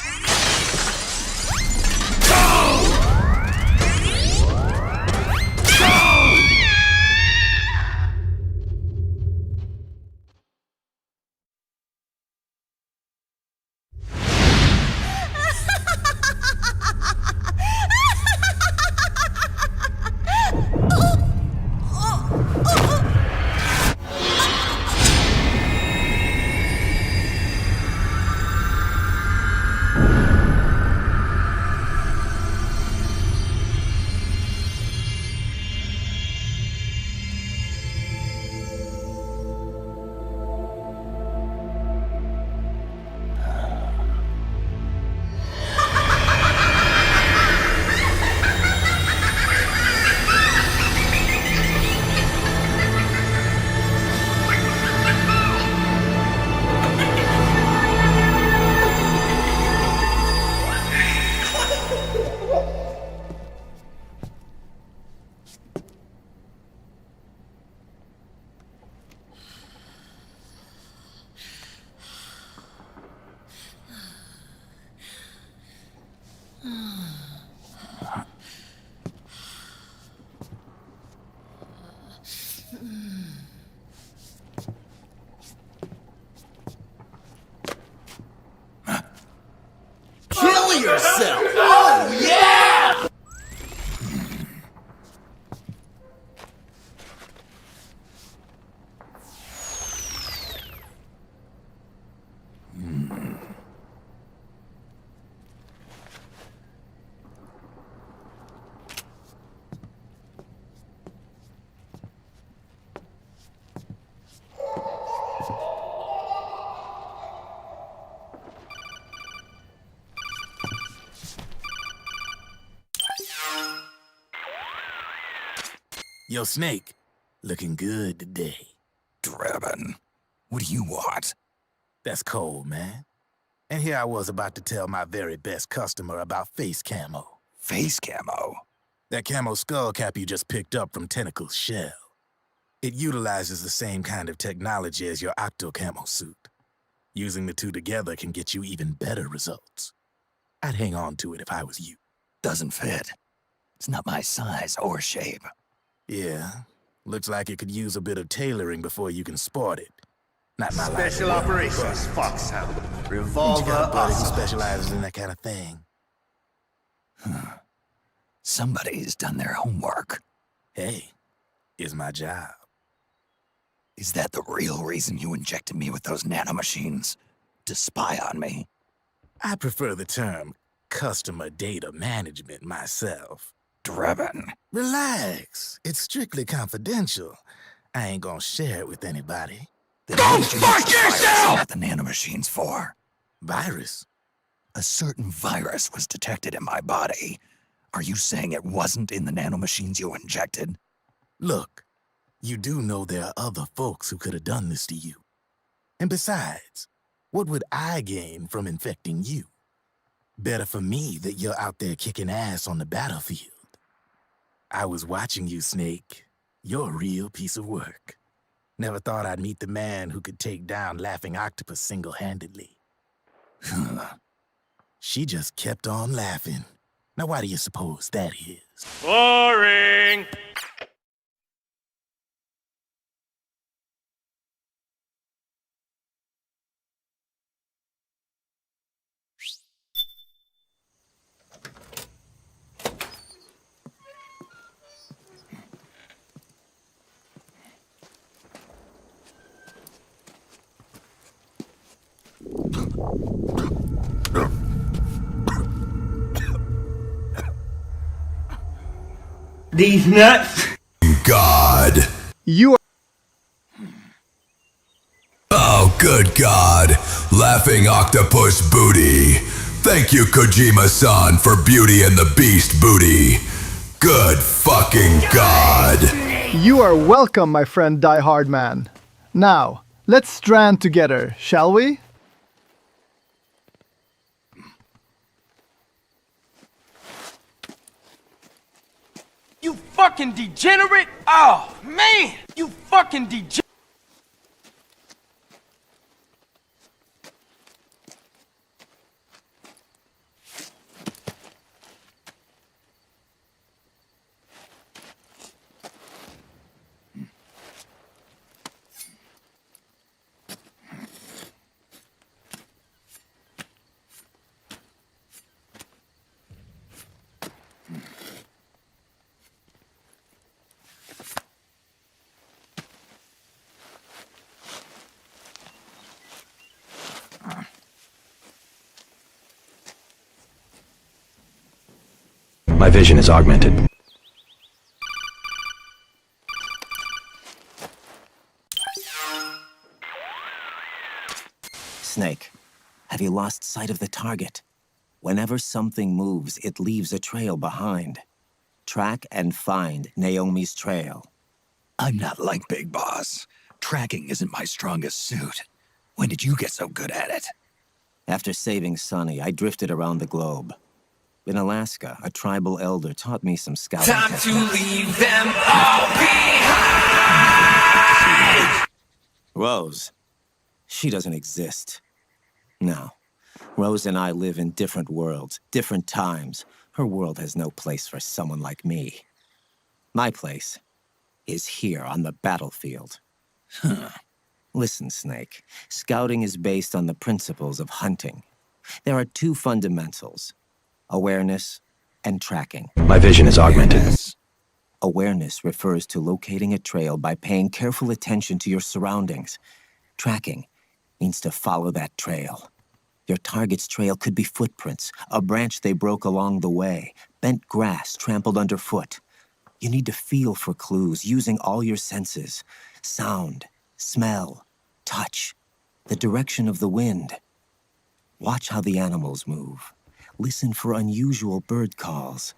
Kill yourself! Oh, yeah! Yo, Snake, looking good today. Drebin, what do you want? That's cold, man. And here I was about to tell my very best customer about face camo. Face camo? That camo skull cap you just picked up from Tentacle's shell. It utilizes the same kind of technology as your octo camo suit. Using the two together can get you even better results. I'd hang on to it if I was you. Doesn't fit. It's not my size or shape. Yeah, looks like it could use a bit of tailoring before you can sport it. Not my Special line of work, Operations but Foxhound. ain't Revolver you got a buddy who awesome. specializes in that kind of thing? Somebody's done their homework. Hey, it's my job. Is that the real reason you injected me with those nanomachines? To spy on me? I prefer the term customer data management myself. Drebin. Relax. It's strictly confidential. I ain't gonna share it with anybody. Then Go fuck yourself! What the nanomachines for? Virus? A certain virus was detected in my body. Are you saying it wasn't in the nanomachines you injected? Look, you do know there are other folks who could have done this to you. And besides, what would I gain from infecting you? Better for me that you're out there kicking ass on the battlefield. I was watching you, Snake. You're a real piece of work. Never thought I'd meet the man who could take down Laughing Octopus single-handedly. She just kept on laughing. Now why do you suppose that is? Boring! These nuts? God. You are... Oh, good God. Laughing Octopus Booty. Thank you, Kojima-san, for Beauty and the Beast Booty. Good fucking God. You are welcome, my friend Die Hard Man. Now, let's strand together, shall we? You fucking degenerate! Oh, man! You fucking degenerate! My vision is augmented. Snake, have you lost sight of the target? Whenever something moves, it leaves a trail behind. Track and find Naomi's trail. I'm not like Big Boss. Tracking isn't my strongest suit. When did you get so good at it? After saving Sonny, I drifted around the globe. In Alaska, a tribal elder taught me some scouting techniques. Time to leave them all behind! Rose. She doesn't exist. No. Rose and I live in different worlds, different times. Her world has no place for someone like me. My place is here on the battlefield. Listen, Snake. Scouting is based on the principles of hunting. There are two fundamentals: awareness and tracking. My vision is augmented. Awareness refers to locating a trail by paying careful attention to your surroundings. Tracking means to follow that trail. Your target's trail could be footprints, a branch they broke along the way, bent grass trampled underfoot. You need to feel for clues using all your senses: sound, smell, touch, the direction of the wind. Watch how the animals move. Listen for unusual bird calls.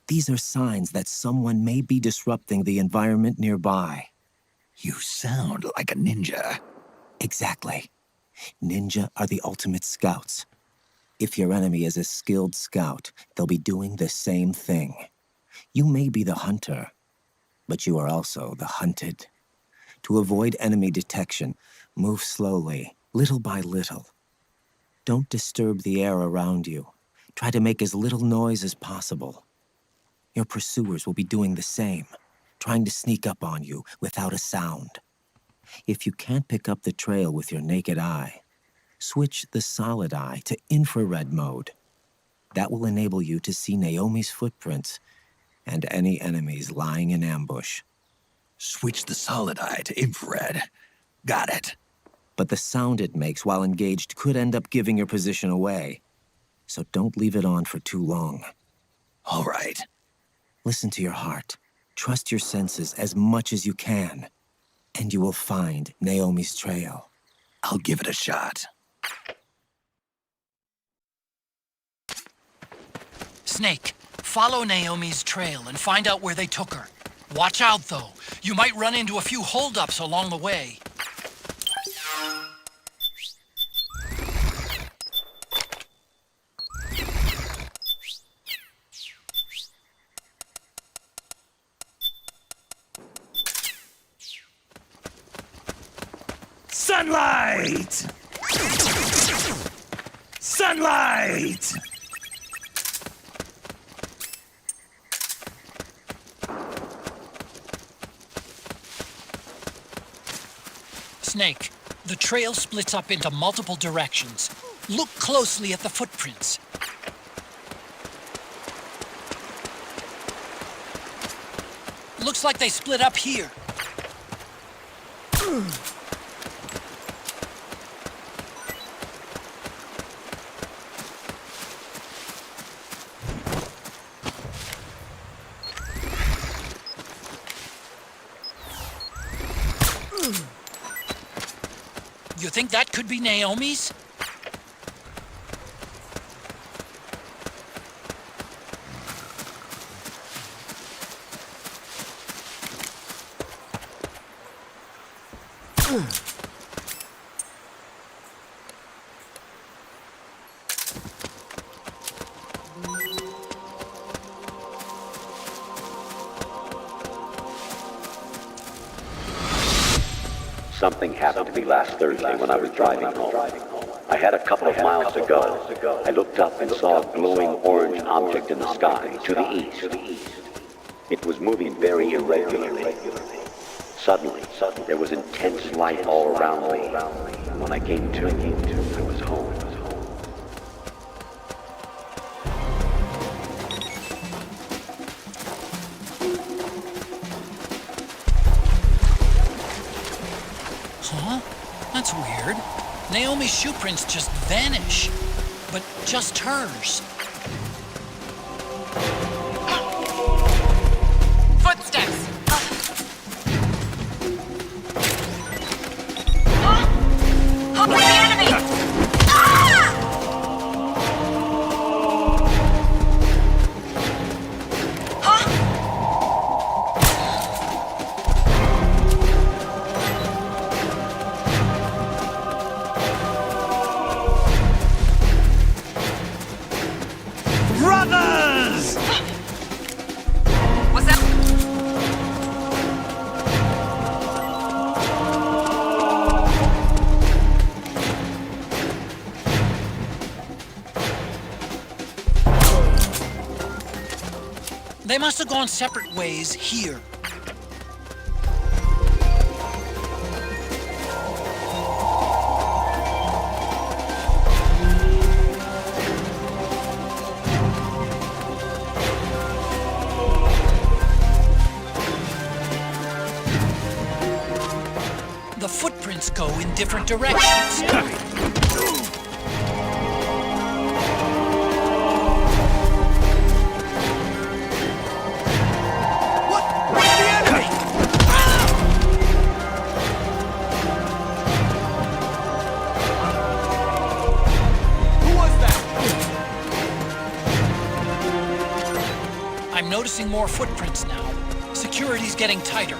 These are signs that someone may be disrupting the environment nearby. You sound like a ninja. Exactly. Ninja are the ultimate scouts. If your enemy is a skilled scout, they'll be doing the same thing. You may be the hunter, but you are also the hunted. To avoid enemy detection, move slowly, little by little. Don't disturb the air around you. Try to make as little noise as possible. Your pursuers will be doing the same, trying to sneak up on you without a sound. If you can't pick up the trail with your naked eye, switch the solid eye to infrared mode. That will enable you to see Naomi's footprints and any enemies lying in ambush. Switch the solid eye to infrared. Got it. But the sound it makes while engaged could end up giving your position away. So don't leave it on for too long. All right. Listen to your heart. Trust your senses as much as you can. And you will find Naomi's trail. I'll give it a shot. Snake, follow Naomi's trail and find out where they took her. Watch out, though. You might run into a few holdups along the way. Sunlight! Sunlight! Snake, the trail splits up into multiple directions. Look closely at the footprints. Looks like they split up here. You think that could be Naomi's? Something happened to me last Thursday when I was driving home. I had a couple of miles to go. I looked up and saw a glowing orange object in the sky to the east. It was moving very irregularly. Suddenly, there was intense light all around me. And when I came to, I was home. Huh? That's weird. Naomi's shoe prints just vanish. But just hers. They must have gone separate ways here. The footprints go in different directions. I'm noticing more footprints now. Security's getting tighter.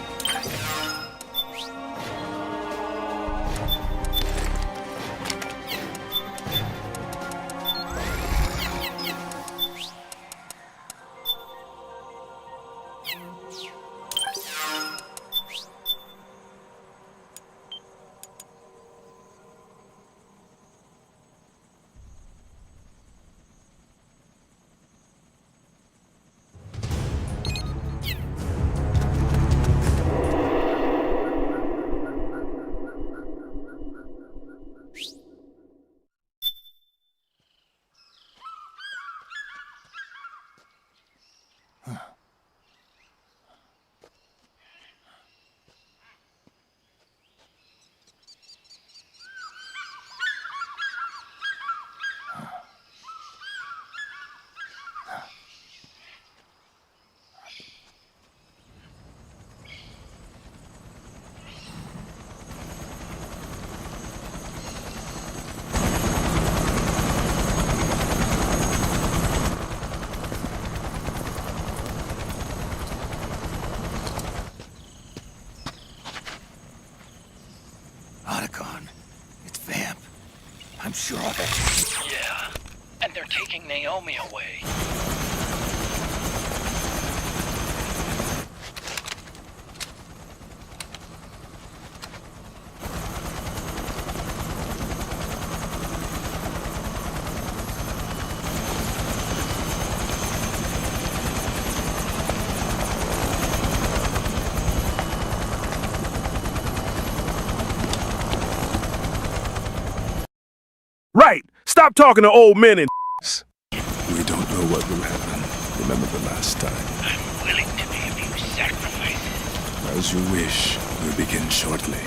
I'm sure of it. Yeah, and they're taking Naomi away. Right! Stop talking to old men and We don't know what will happen. Remember the last time. I'm willing to pay a few sacrifices. As you wish. We'll begin shortly.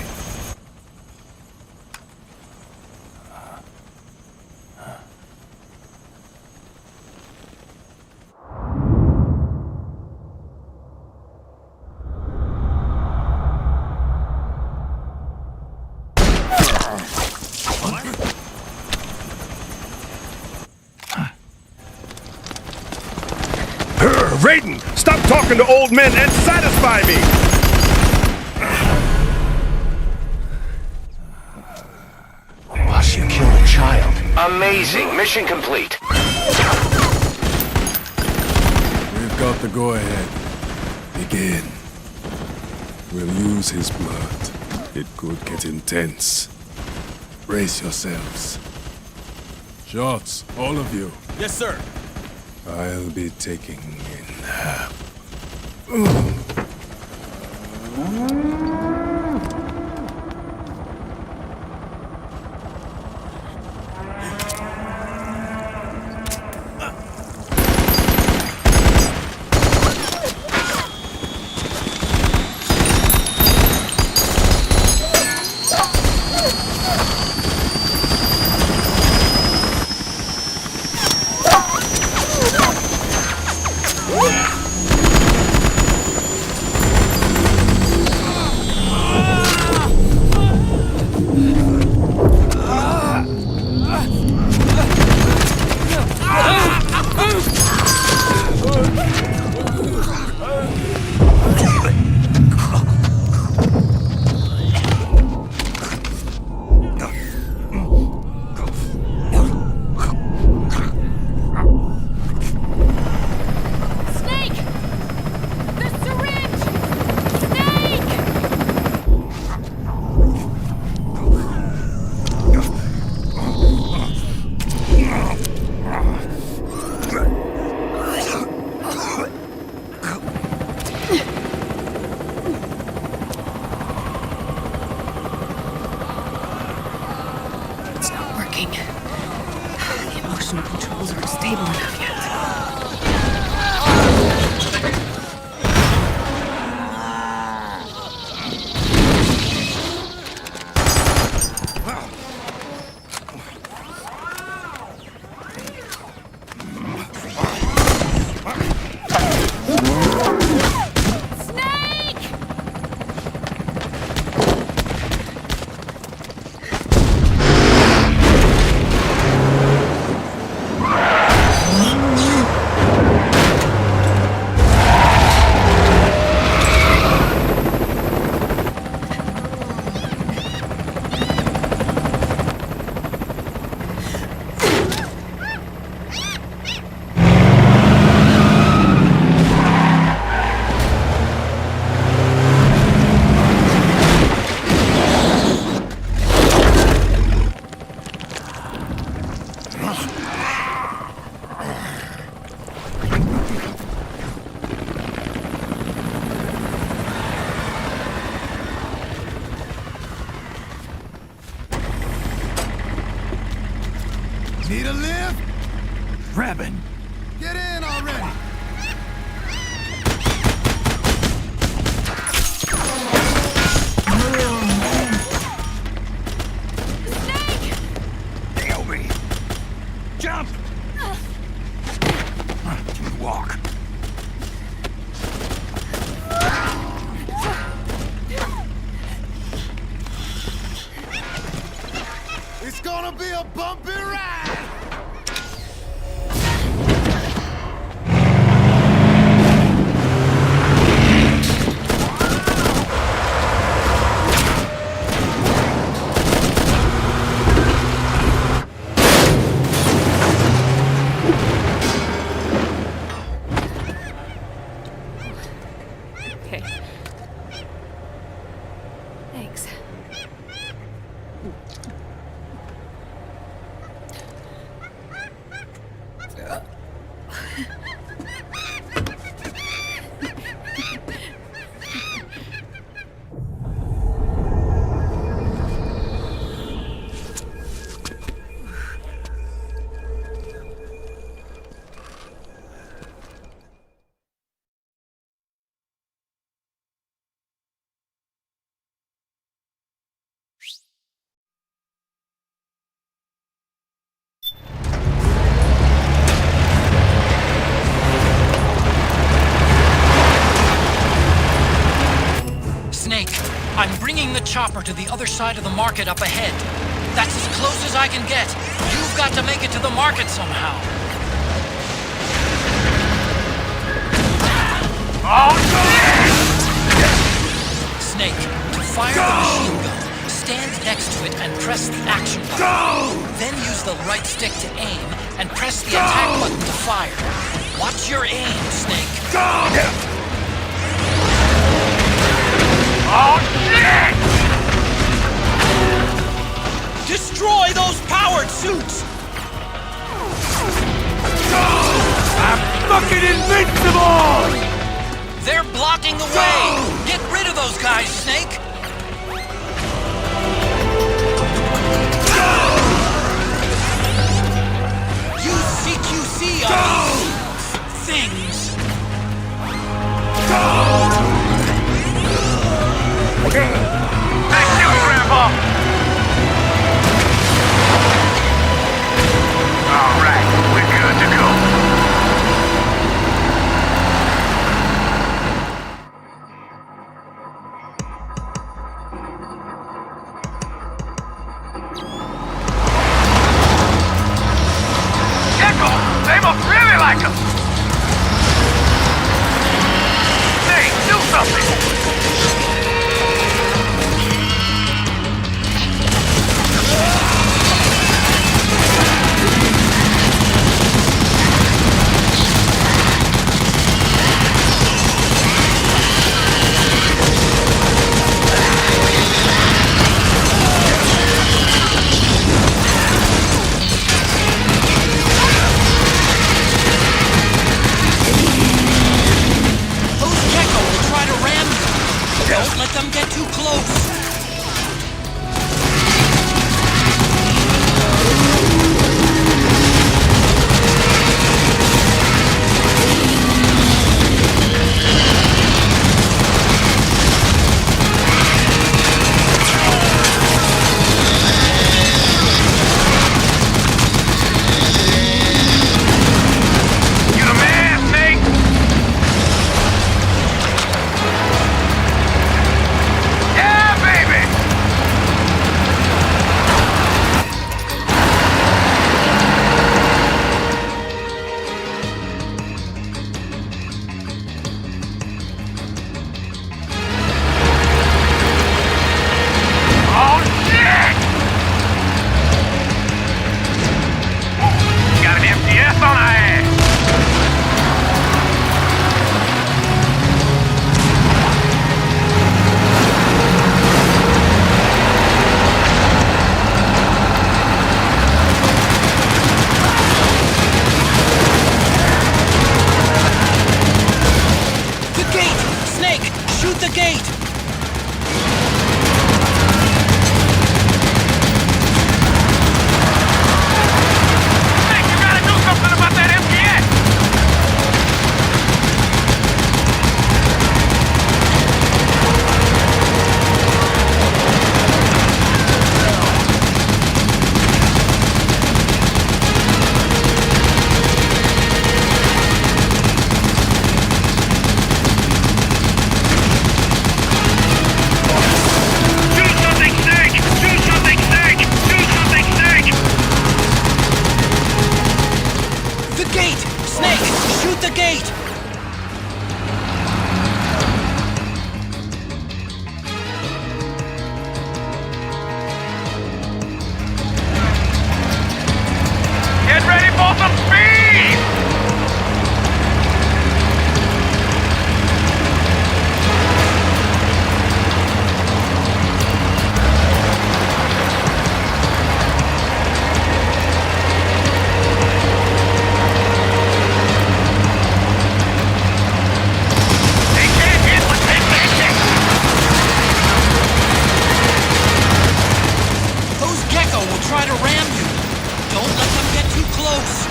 Raiden, stop talking to old men and satisfy me! Boss, you killed a child. Amazing. Mission complete. We've got the go-ahead. Begin. We'll use his blood. It could get intense. Brace yourselves. Shots, all of you. Yes, sir. I'll be taking in half. working. The emotional controls aren't stable enough yet. Need a lift? Grabbing. Get in already! Nail me. Jump. Walk. It's gonna be a bumpy ride! Okay. Thanks. Snake, I'm bringing the chopper to the other side of the market up ahead. That's as close as I can get. You've got to make it to the market somehow. Oh, shit! Snake, to fire the machine gun, stand next to it and press the action button. Then use the right stick to aim and press the attack button to fire. Watch your aim, Snake. Oh, shit! Destroy those powered suits! I'm fucking invincible! They're blocking the way! Get rid of those guys, Snake! Use CQC on these things! Thank you, Grandpa! All right, we're good to go. Gecko, they must really like us! Hey, do something! close!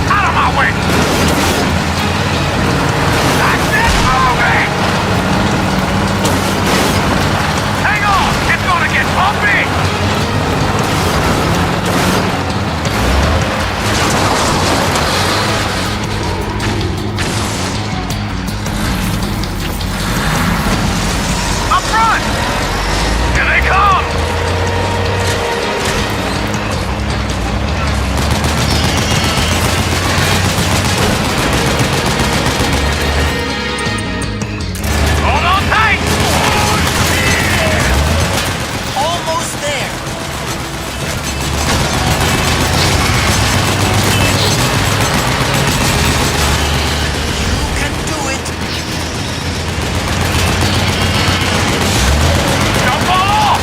Out of my way! That's it! Moving! Hang on! It's gonna get bumpy! Up front! Here they come! Hold on tight! Almost there! You can do it! Don't fall off!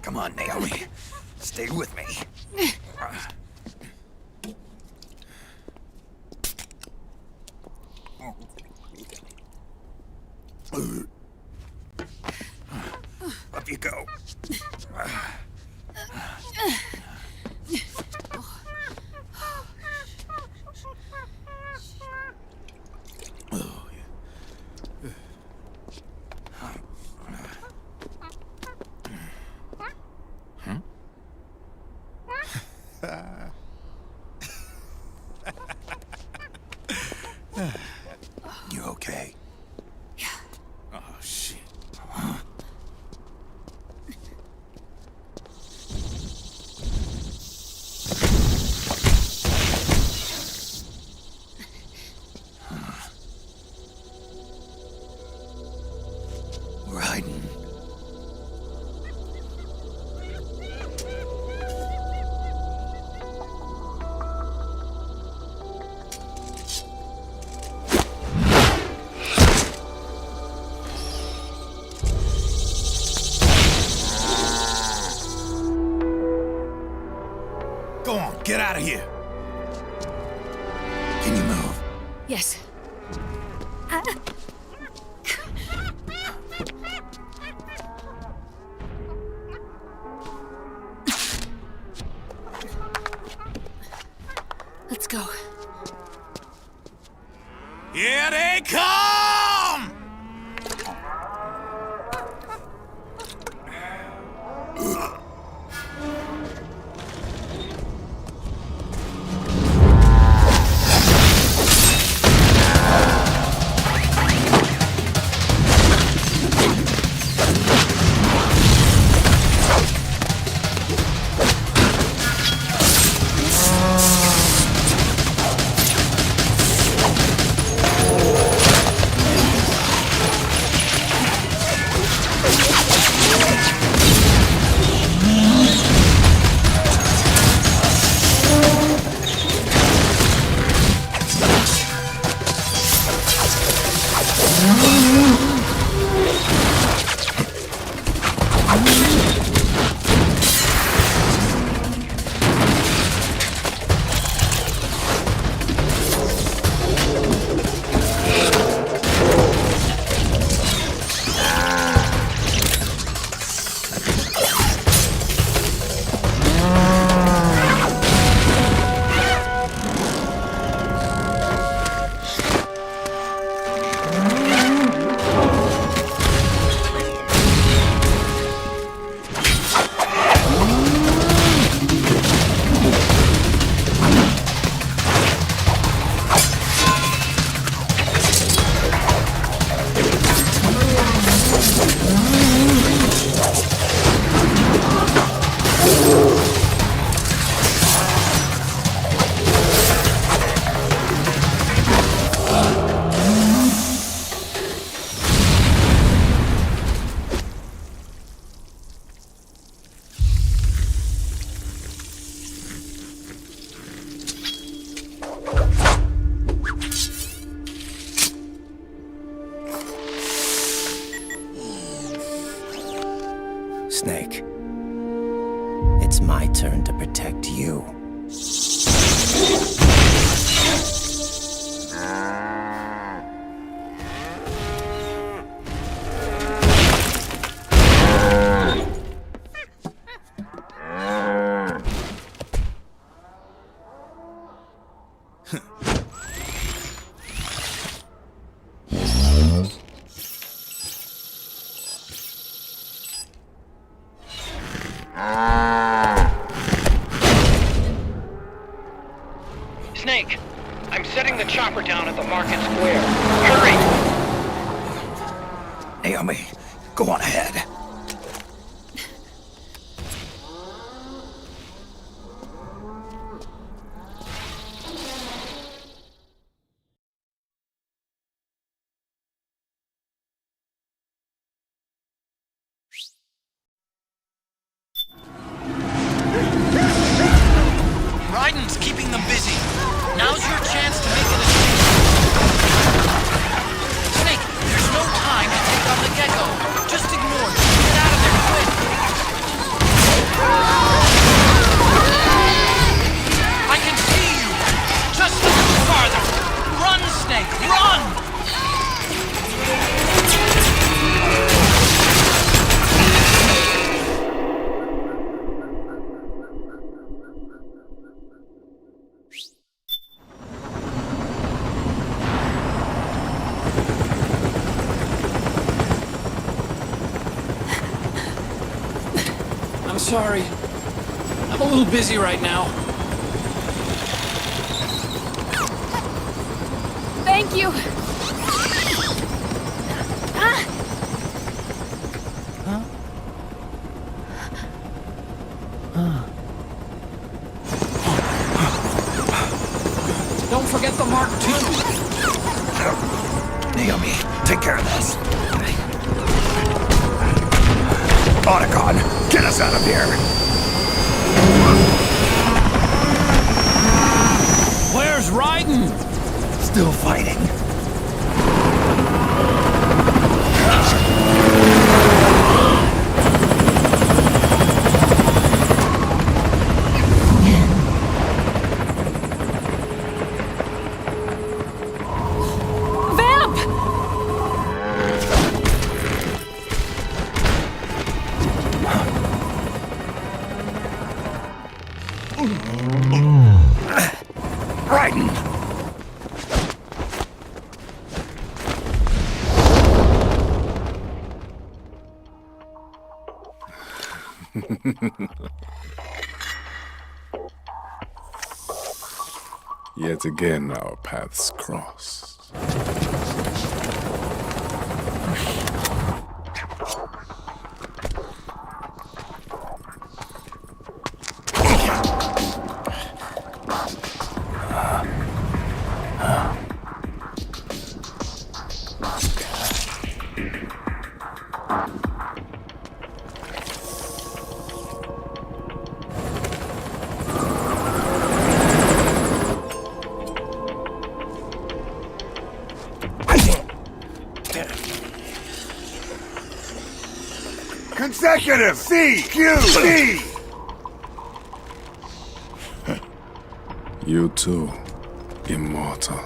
Come on, Naomi. Stay with me. Up you go. You okay? Yeah. Oh, shit. We're hiding. Go on, get out of here. Can you move? Yes. Let's go. Here they come! Snake. It's my turn to protect you. Snake, I'm setting the chopper down at the market square. Hurry! Naomi, go on ahead. Raiden's keeping them busy. Now's your chance to make an escape. Snake, there's no time to take on the gecko. Just ignore it. Get out of there quick. I can see you. Just a little farther. Run, Snake, run! I'm sorry. I'm a little busy right now. Thank you. Don't forget the Mark II. Naomi, take care of this. Otacon, get us out of here! Where's Raiden? Still fighting. Raiden! Yet again our paths cross. Consecutive! C, Q, D! You too, immortal.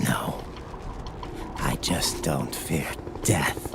No. I just don't fear death.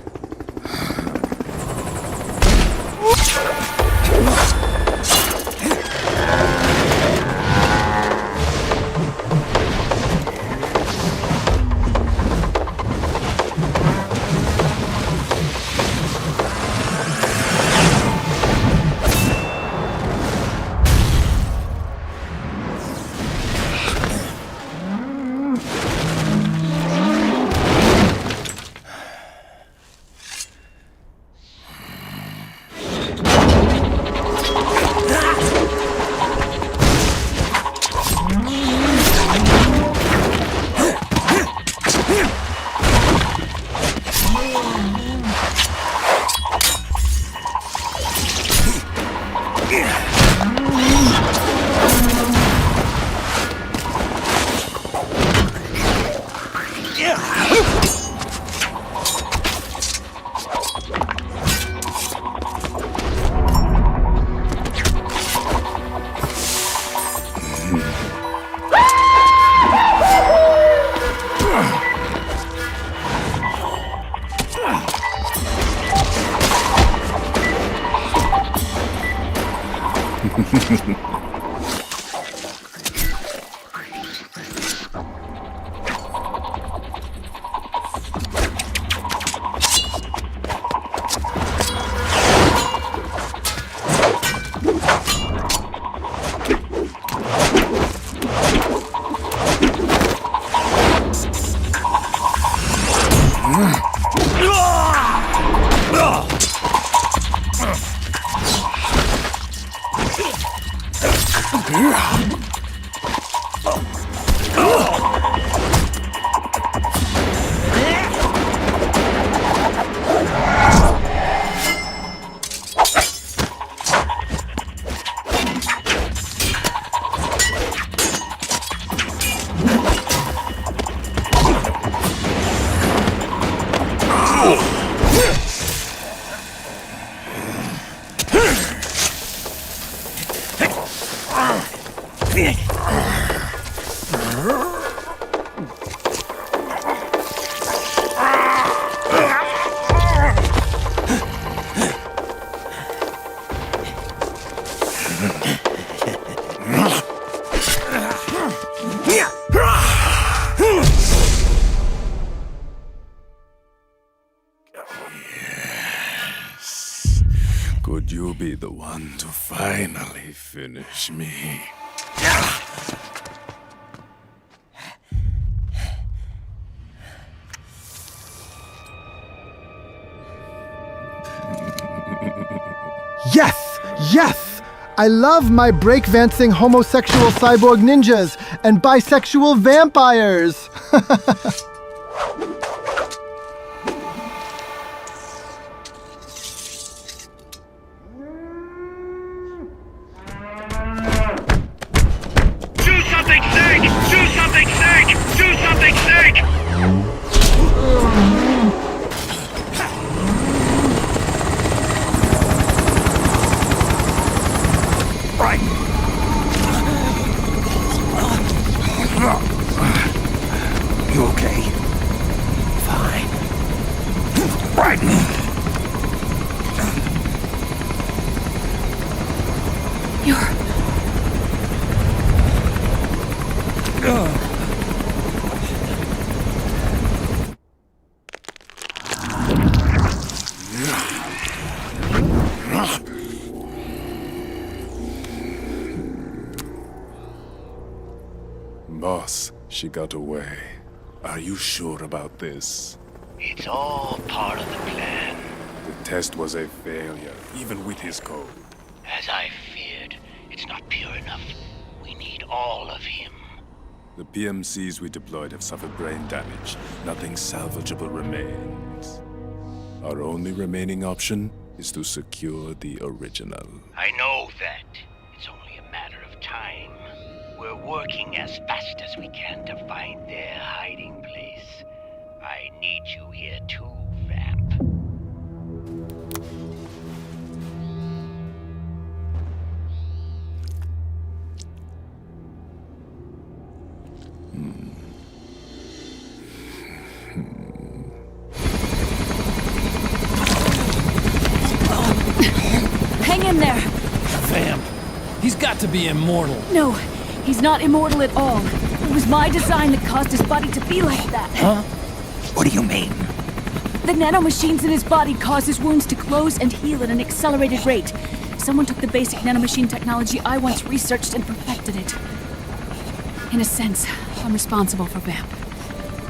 Could you be the one to finally finish me? Yes! Yes! I love my breakdancing homosexual cyborg ninjas and bisexual vampires! Do something, Snake! Do something, Snake! Do something, Snake! Right. You okay? Fine. Right. Boss, she got away. Are you sure about this? It's all part of the plan. The test was a failure, even with his code. As I feared, it's not pure enough. We need all of him. The PMCs we deployed have suffered brain damage. Nothing salvageable remains. Our only remaining option is to secure the original. I know that. It's only a matter of time. We're working as fast as we can to find their hiding place. I need you here too, Vamp. Hang in there! Vamp. He's got to be immortal. No, he's not immortal at all. It was my design that caused his body to be like that. Huh? What do you mean? The nanomachines in his body cause his wounds to close and heal at an accelerated rate. Someone took the basic nanomachine technology I once researched and perfected it. In a sense, I'm responsible for Vamp.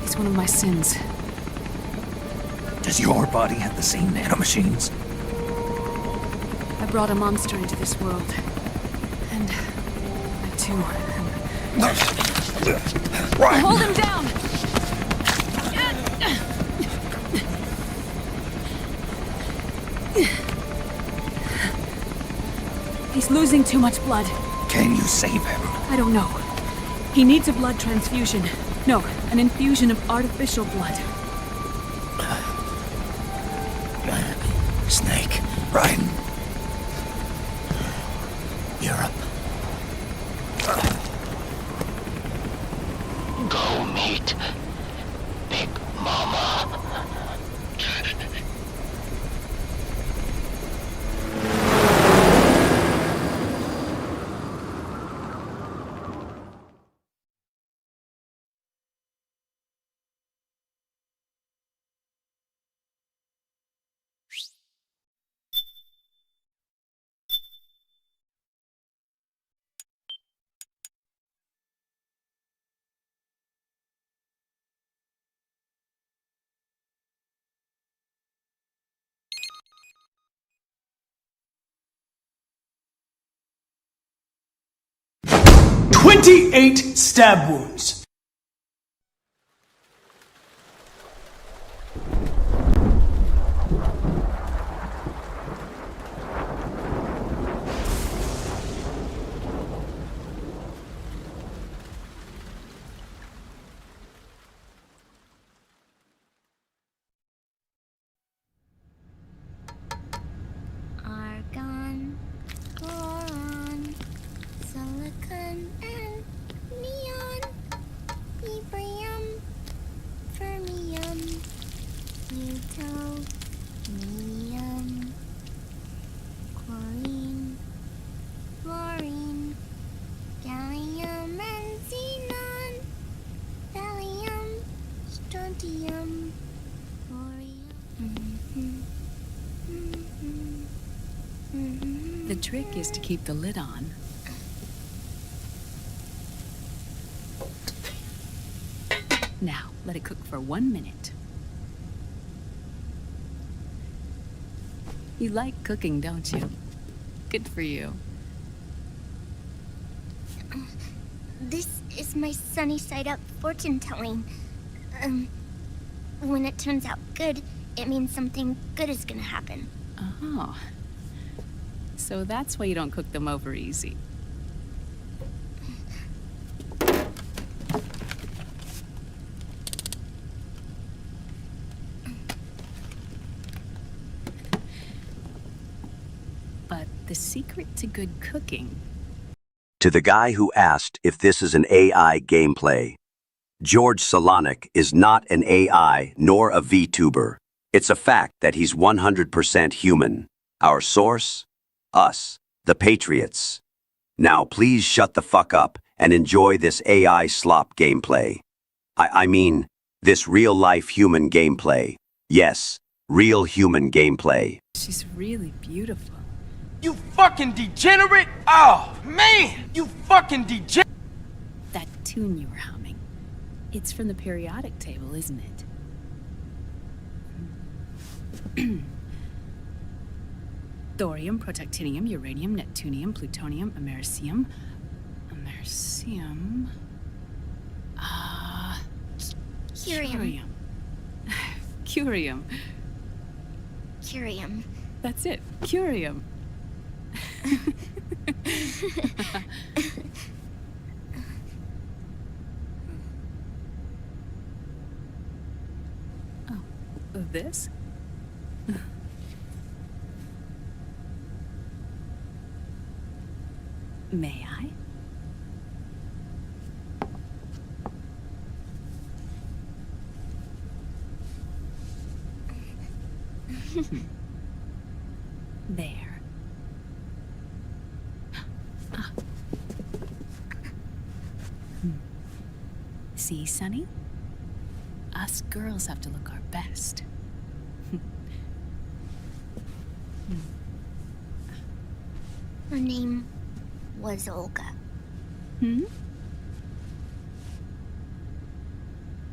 It's one of my sins. Does your body have the same nanomachines? I brought a monster into this world. And I too am... Right. Hold him down! He's losing too much blood. Can you save him? I don't know. He needs a blood transfusion. No, an infusion of artificial blood. Snake, right? Europe. Go meet Big Mama. 28 stab wounds. Argon, boron, silicon, and neon, yttrium, fermium, plutonium, chlorine, fluorine, gallium, and xenon, thallium, strontium, thorium. The trick is to keep the lid on. Now, let it cook for 1 minute. You like cooking, don't you? Good for you. This is my sunny side up fortune telling. When it turns out good, it means something good is gonna happen. Oh. So that's why you don't cook them over easy. But the secret to good cooking... To the guy who asked if this is an AI gameplay, George Solonic is not an AI nor a VTuber. It's a fact that he's 100% human. Our source? Us, the Patriots. Now please shut the fuck up and enjoy this AI slop gameplay. I mean, this real-life human gameplay. Yes, real human gameplay. She's really beautiful. You fucking degenerate! Oh, man! You fucking degenerate! That tune you were humming. It's from the periodic table, isn't it? Thorium, protactinium, uranium, neptunium, plutonium, americium. Americium... Curium. Curium. Curium. That's it. Curium. Oh, this? May I? There. Ah. See, Sonny? Us girls have to look our best. Her name was Olga. Hmm?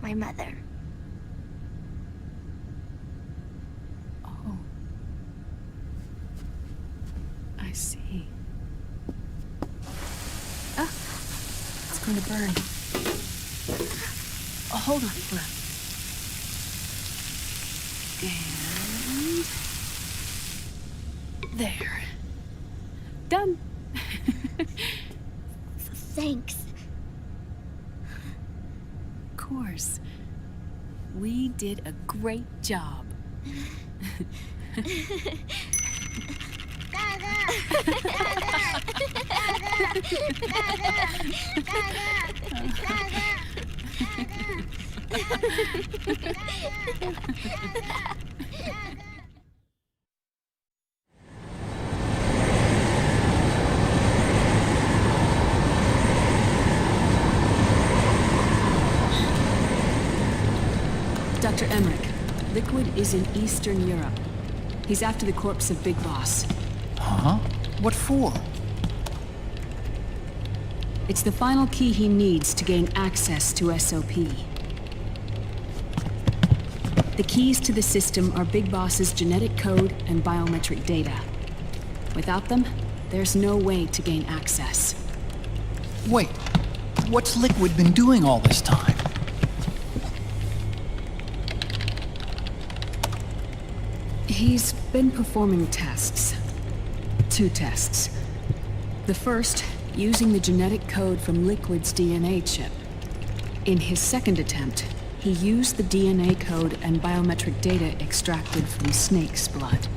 My mother. Oh. I see. Ah! It's going to burn. Oh, hold on, hold on. And... there. Done. Thanks. Of course. We did a great job. Dr. Emmerich, Liquid is in Eastern Europe. He's after the corpse of Big Boss. Huh? What for? It's the final key he needs to gain access to SOP. The keys to the system are Big Boss's genetic code and biometric data. Without them, there's no way to gain access. Wait, what's Liquid been doing all this time? He's been performing tests. 2 tests. The first, using the genetic code from Liquid's DNA chip. In his second attempt, he used the DNA code and biometric data extracted from Snake's blood.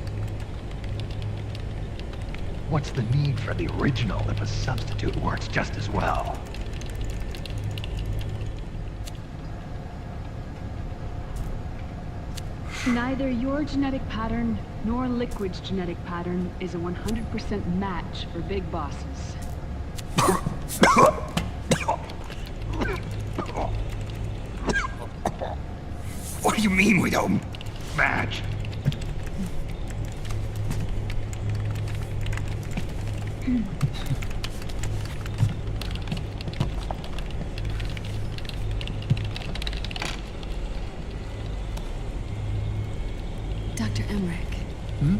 What's the need for the original if a substitute works just as well? Neither your genetic pattern nor Liquid's genetic pattern is a 100% match for big bosses. What do you mean we don't match? Dr. Emmerich. Hmm?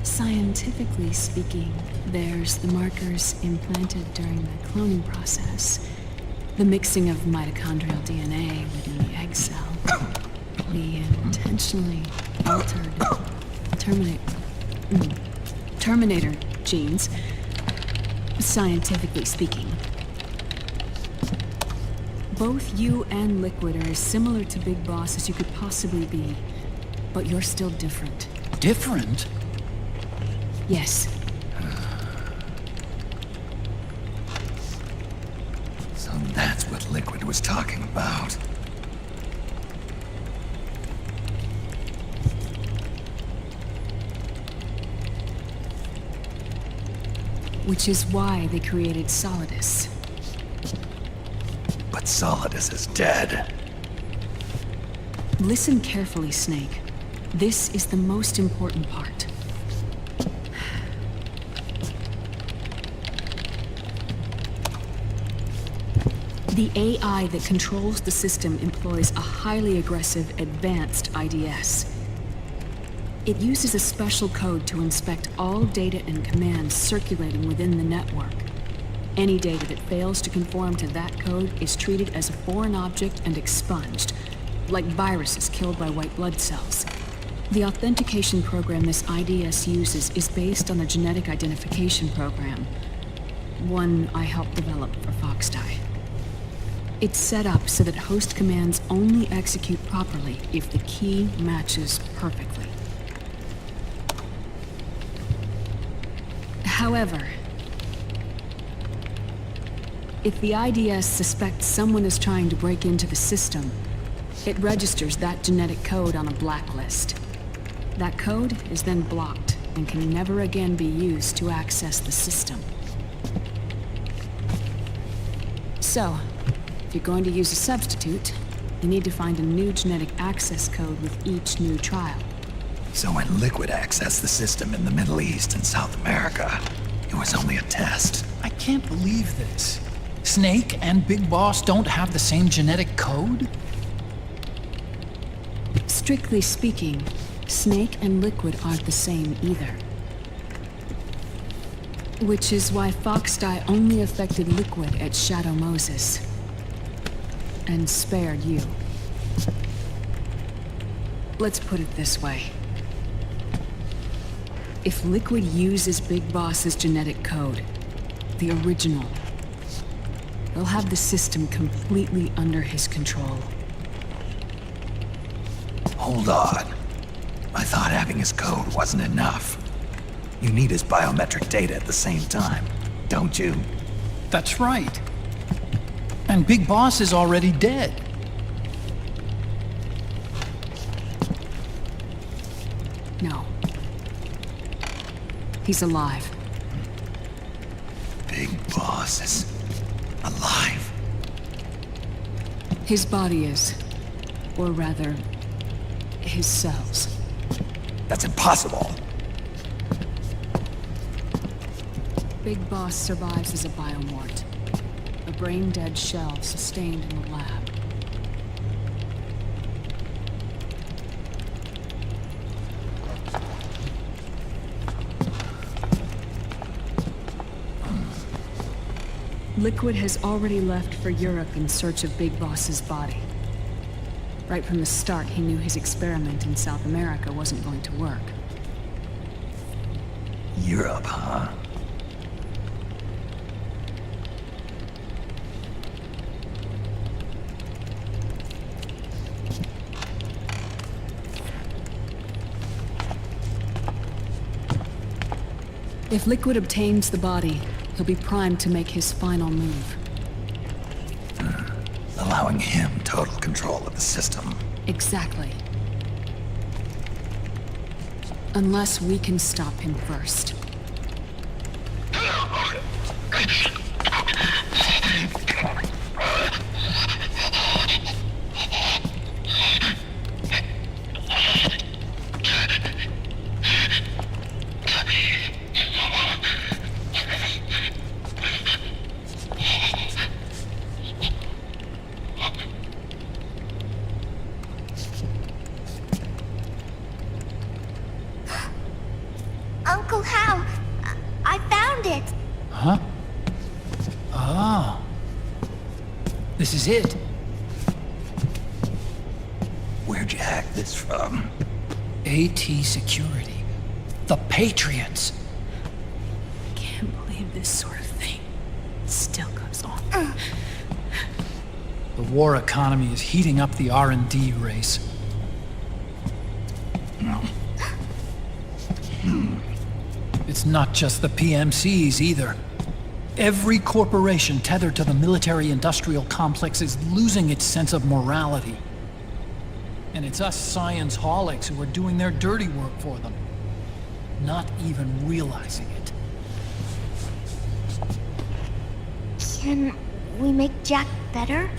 Scientifically speaking, there's the markers implanted during the cloning process. The mixing of mitochondrial DNA within the egg cell. The intentionally altered Terminator genes, scientifically speaking. Both you and Liquid are as similar to Big Boss as you could possibly be, but you're still different. Different? Yes. So that's what Liquid was talking about. Which is why they created Solidus. But Solidus is dead. Listen carefully, Snake. This is the most important part. The AI that controls the system employs a highly aggressive, advanced IDS. It uses a special code to inspect all data and commands circulating within the network. Any data that fails to conform to that code is treated as a foreign object and expunged, like viruses killed by white blood cells. The authentication program this IDS uses is based on a genetic identification program, one I helped develop for Foxdie. It's set up so that host commands only execute properly if the key matches perfectly. However, if the IDS suspects someone is trying to break into the system, it registers that genetic code on a blacklist. That code is then blocked and can never again be used to access the system. So, if you're going to use a substitute, you need to find a new genetic access code with each new trial. So when Liquid accessed the system in the Middle East and South America, it was only a test. I can't believe this. Snake and Big Boss don't have the same genetic code? Strictly speaking, Snake and Liquid aren't the same either. Which is why Foxdie only affected Liquid at Shadow Moses. And spared you. Let's put it this way. If Liquid uses Big Boss's genetic code, the original, he'll have the system completely under his control. Hold on. I thought having his code wasn't enough. You need his biometric data at the same time, don't you? That's right. And Big Boss is already dead. No. He's alive. Big Boss is alive. His body is. Or rather, his cells. That's impossible. Big Boss survives as a biomort. A brain-dead shell sustained in the lab. Liquid has already left for Europe in search of Big Boss's body. Right from the start, he knew his experiment in South America wasn't going to work. Europe, huh? If Liquid obtains the body, he'll be primed to make his final move. Allowing him total control of the system. Exactly. Unless we can stop him first. Uncle Hal, I found it. Huh? Oh. This is it. Where'd you hack this from? AT Security. The Patriots. Can't believe this sort of thing still goes on. The war economy is heating up the R&D race. It's not just the PMCs either. Every corporation tethered to the military-industrial complex is losing its sense of morality. And it's us science-holics who are doing their dirty work for them, not even realizing it. Can we make Jack better?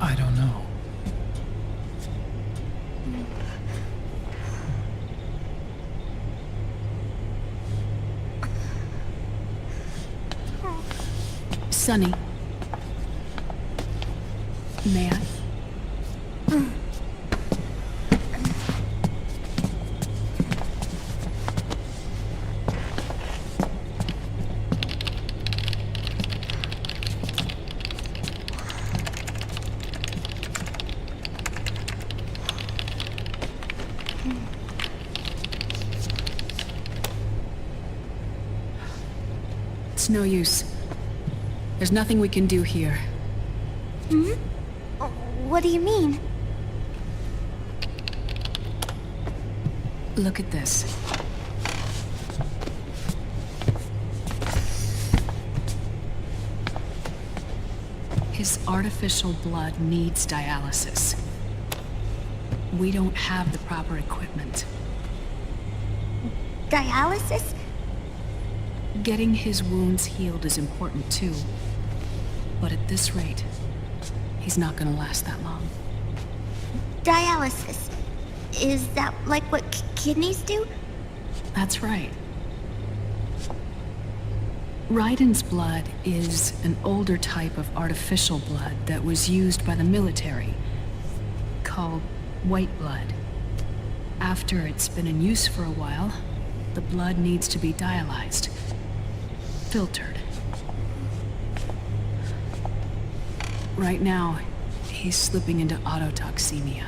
I don't know. Sonny. May I? It's no use. There's nothing we can do here. Hmm? What do you mean? Look at this. His artificial blood needs dialysis. We don't have the proper equipment. Dialysis? Getting his wounds healed is important too. But at this rate, he's not gonna last that long. Dialysis. Is that like what kidneys do? That's right. Raiden's blood is an older type of artificial blood that was used by the military, called white blood. After it's been in use for a while, the blood needs to be dialyzed, filtered. Right now, he's slipping into autotoxemia.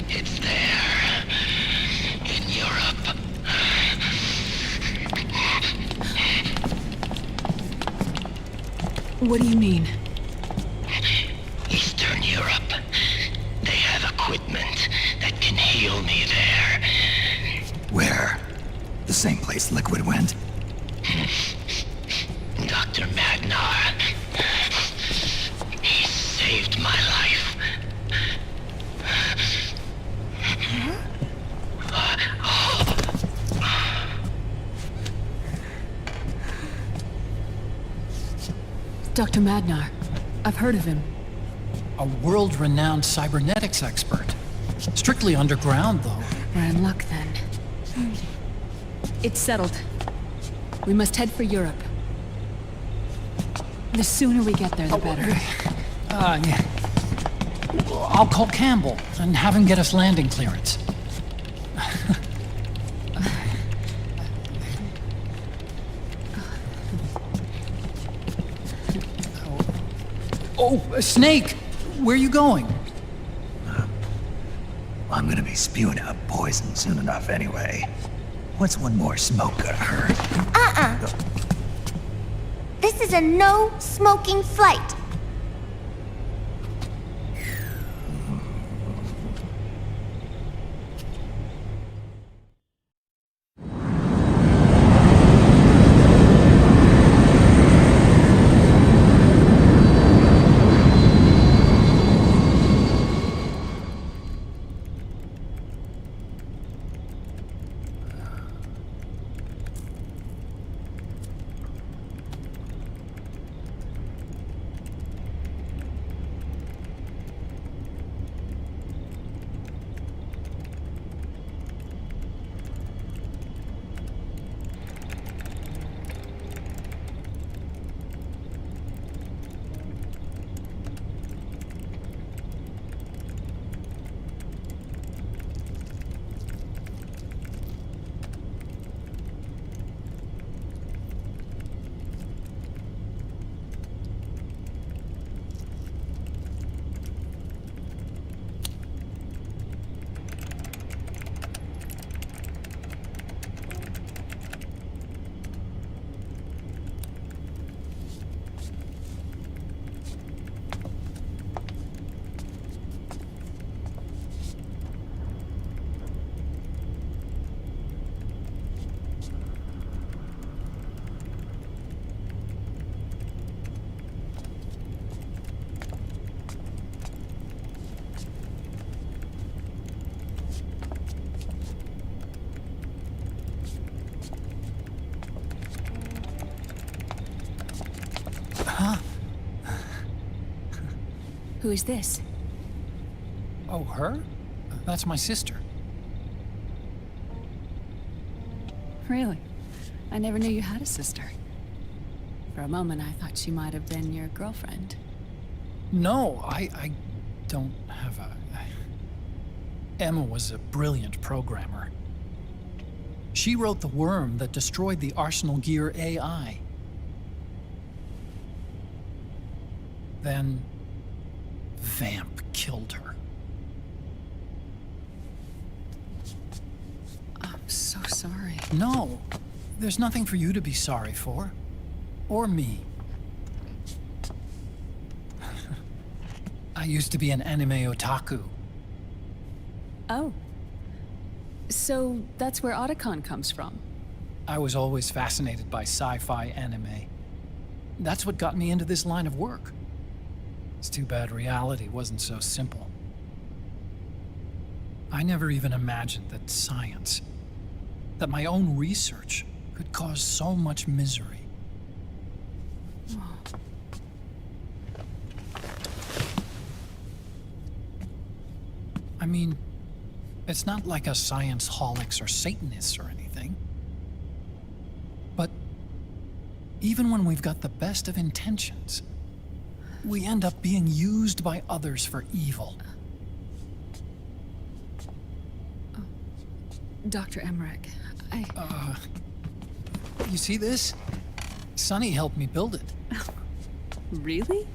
It's there. In Europe. What do you mean? Eastern Europe. They have equipment that can heal me there. Where? The same place Liquid went? Dr. Magnar. He saved my life. Dr. Magnar. I've heard of him. A world-renowned cybernetics expert. Strictly underground, though. We're in luck, then. It's settled. We must head for Europe. The sooner we get there, the better. Yeah. I'll call Campbell and have him get us landing clearance. Oh, Snake! Where are you going? I'm gonna be spewing out poison soon enough anyway. What's one more smoke gonna hurt? This is a no smoking flight. Who is this? Oh, her? That's my sister. Really? I never knew you had a sister. For a moment, I thought she might have been your girlfriend. No, I don't have a... Emma was a brilliant programmer. She wrote the worm that destroyed the Arsenal Gear AI. Then... Vamp killed her. I'm so sorry. No, there's nothing for you to be sorry for. Or me. I used to be an anime otaku. Oh. So that's where Otacon comes from? I was always fascinated by sci-fi anime. That's what got me into this line of work. It's too bad reality wasn't so simple. I never even imagined that science, that my own research, could cause so much misery. I mean, it's not like us science holics or Satanists or anything. But even when we've got the best of intentions, we end up being used by others for evil. Dr. Emmerich, You see this? Sonny helped me build it. Really?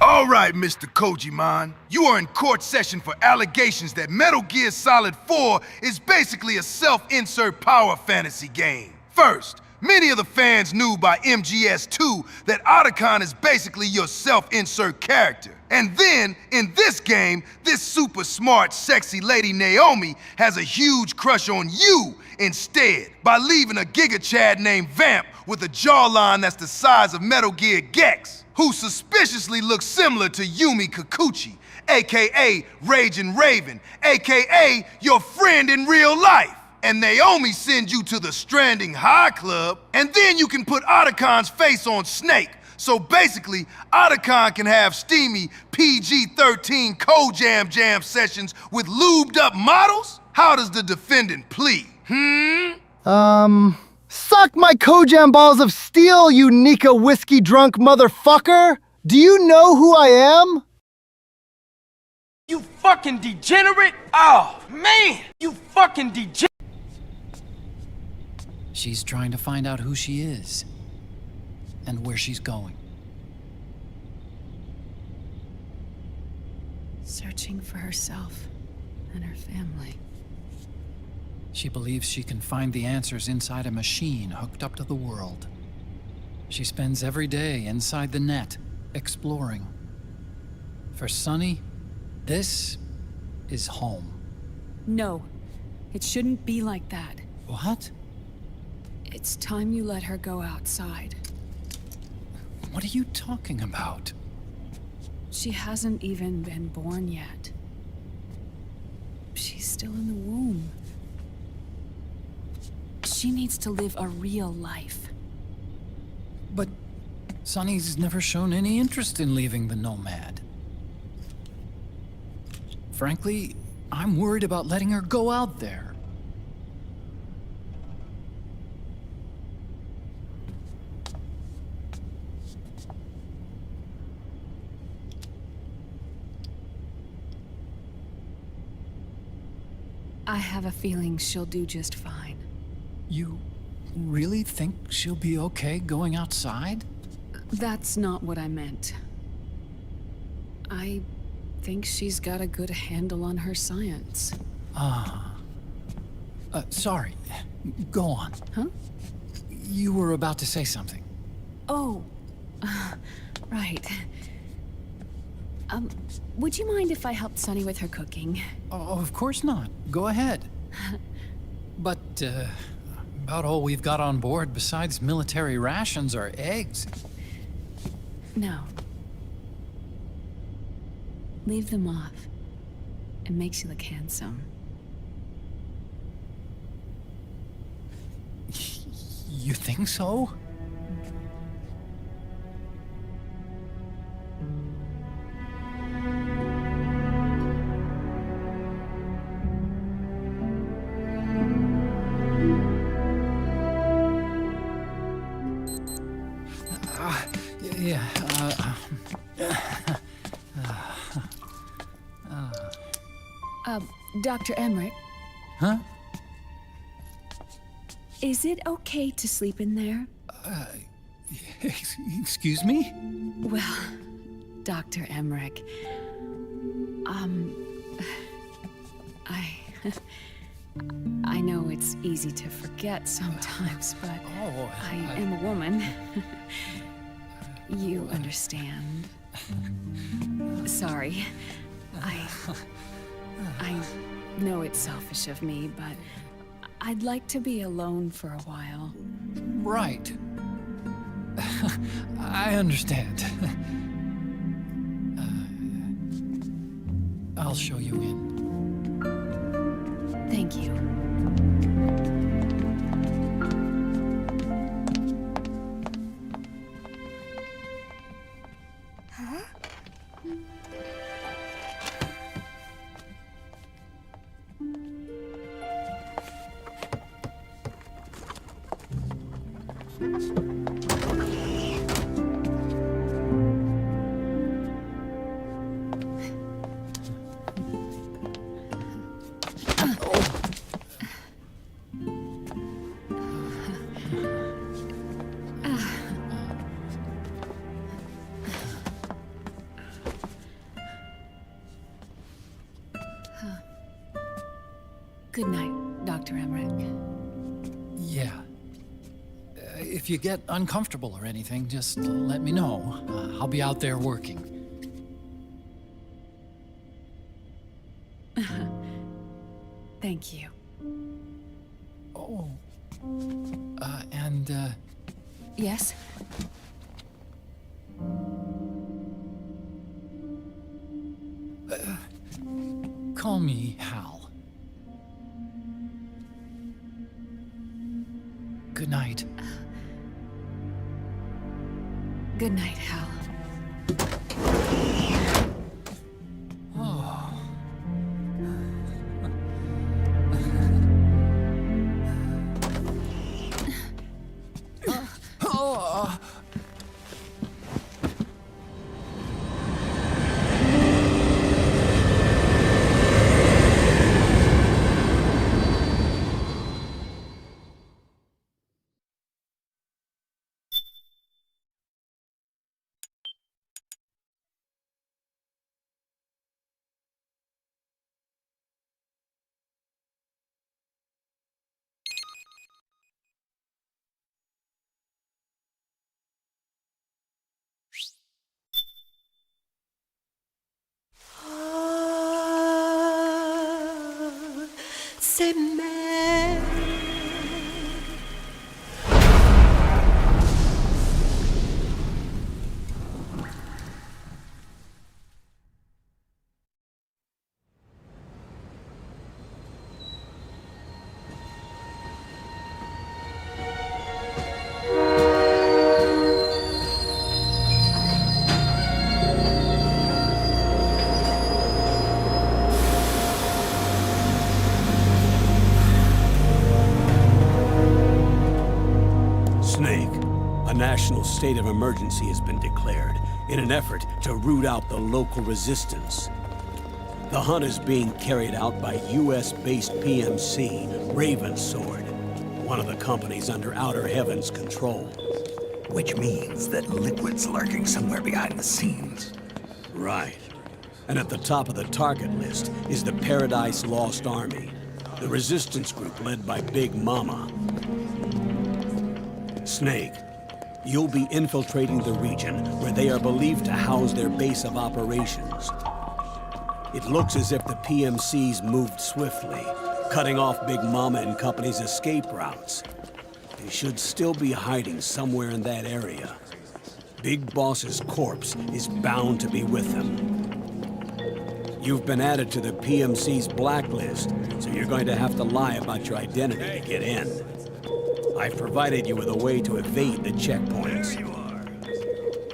All right, Mr. Kojiman. You are in court session for allegations that Metal Gear Solid 4 is basically a self-insert power fantasy game. First, many of the fans knew by MGS2 that Otacon is basically your self-insert character. And then, in this game, this super smart, sexy lady Naomi has a huge crush on you instead by leaving a Giga Chad named Vamp with a jawline that's the size of Metal Gear Gex, who suspiciously looks similar to Yumi Kikuchi, aka Raging Raven, aka your friend in real life. And Naomi sends you to the Stranding High Club, and then you can put Otacon's face on Snake. So basically, Otacon can have steamy PG-13 co-jam sessions with lubed up models? How does the defendant plead? Suck my Kojam balls of steel, you Nika whiskey drunk motherfucker! Do you know who I am? You fucking degenerate! Oh, man! You fucking degenerate! She's trying to find out who she is and where she's going. Searching for herself and her family. She believes she can find the answers inside a machine hooked up to the world. She spends every day inside the net, exploring. For Sunny, this is home. No, it shouldn't be like that. What? It's time you let her go outside. What are you talking about? She hasn't even been born yet. She's still in the womb. She needs to live a real life. But Sunny's never shown any interest in leaving the Nomad. Frankly, I'm worried about letting her go out there. I have a feeling she'll do just fine. You really think she'll be okay going outside? That's not what I meant. I think she's got a good handle on her science. Sorry. Go on. Huh? You were about to say something. Oh, right. Would you mind if I helped Sunny with her cooking? Oh, of course not. Go ahead. But, about all we've got on board besides military rations are eggs. No. Leave them off. It makes you look handsome. You think so? Dr. Emmerich? Huh? Is it okay to sleep in there? Excuse me? Well, Dr. Emmerich, I know it's easy to forget sometimes, but I am a woman. You understand. Sorry. I know it's selfish of me, but I'd like to be alone for a while. Right. I understand. I'll show you in. Thank you. Huh? Good night, Dr. Emmerich. Yeah. If you get uncomfortable or anything, just let me know. I'll be out there working. Thank you. Oh. And, Yes? Call me Hal. Good night. Good night, Hal. C'est mère. Snake, a national state of emergency has been declared in an effort to root out the local resistance. The hunt is being carried out by US-based PMC, Ravensword, one of the companies under Outer Heaven's control. Which means that Liquid's lurking somewhere behind the scenes. Right. And at the top of the target list is the Paradise Lost Army, the resistance group led by Big Mama. Snake, you'll be infiltrating the region where they are believed to house their base of operations. It looks as if the PMC's moved swiftly, cutting off Big Mama and company's escape routes. They should still be hiding somewhere in that area. Big Boss's corpse is bound to be with them. You've been added to the PMC's blacklist, so you're going to have to lie about your identity to get in. I've provided you with a way to evade the checkpoints.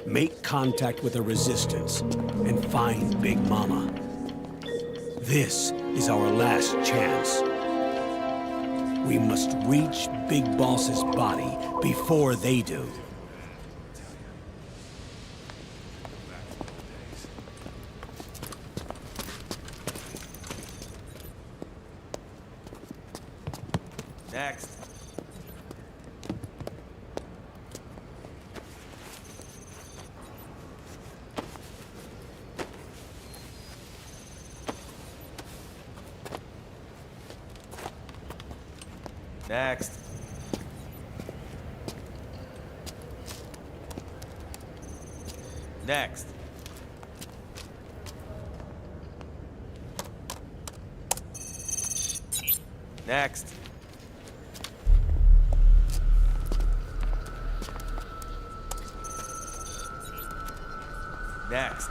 Make contact with the Resistance and find Big Mama. This is our last chance. We must reach Big Boss's body before they do. Next. Next. Next. Next. Next.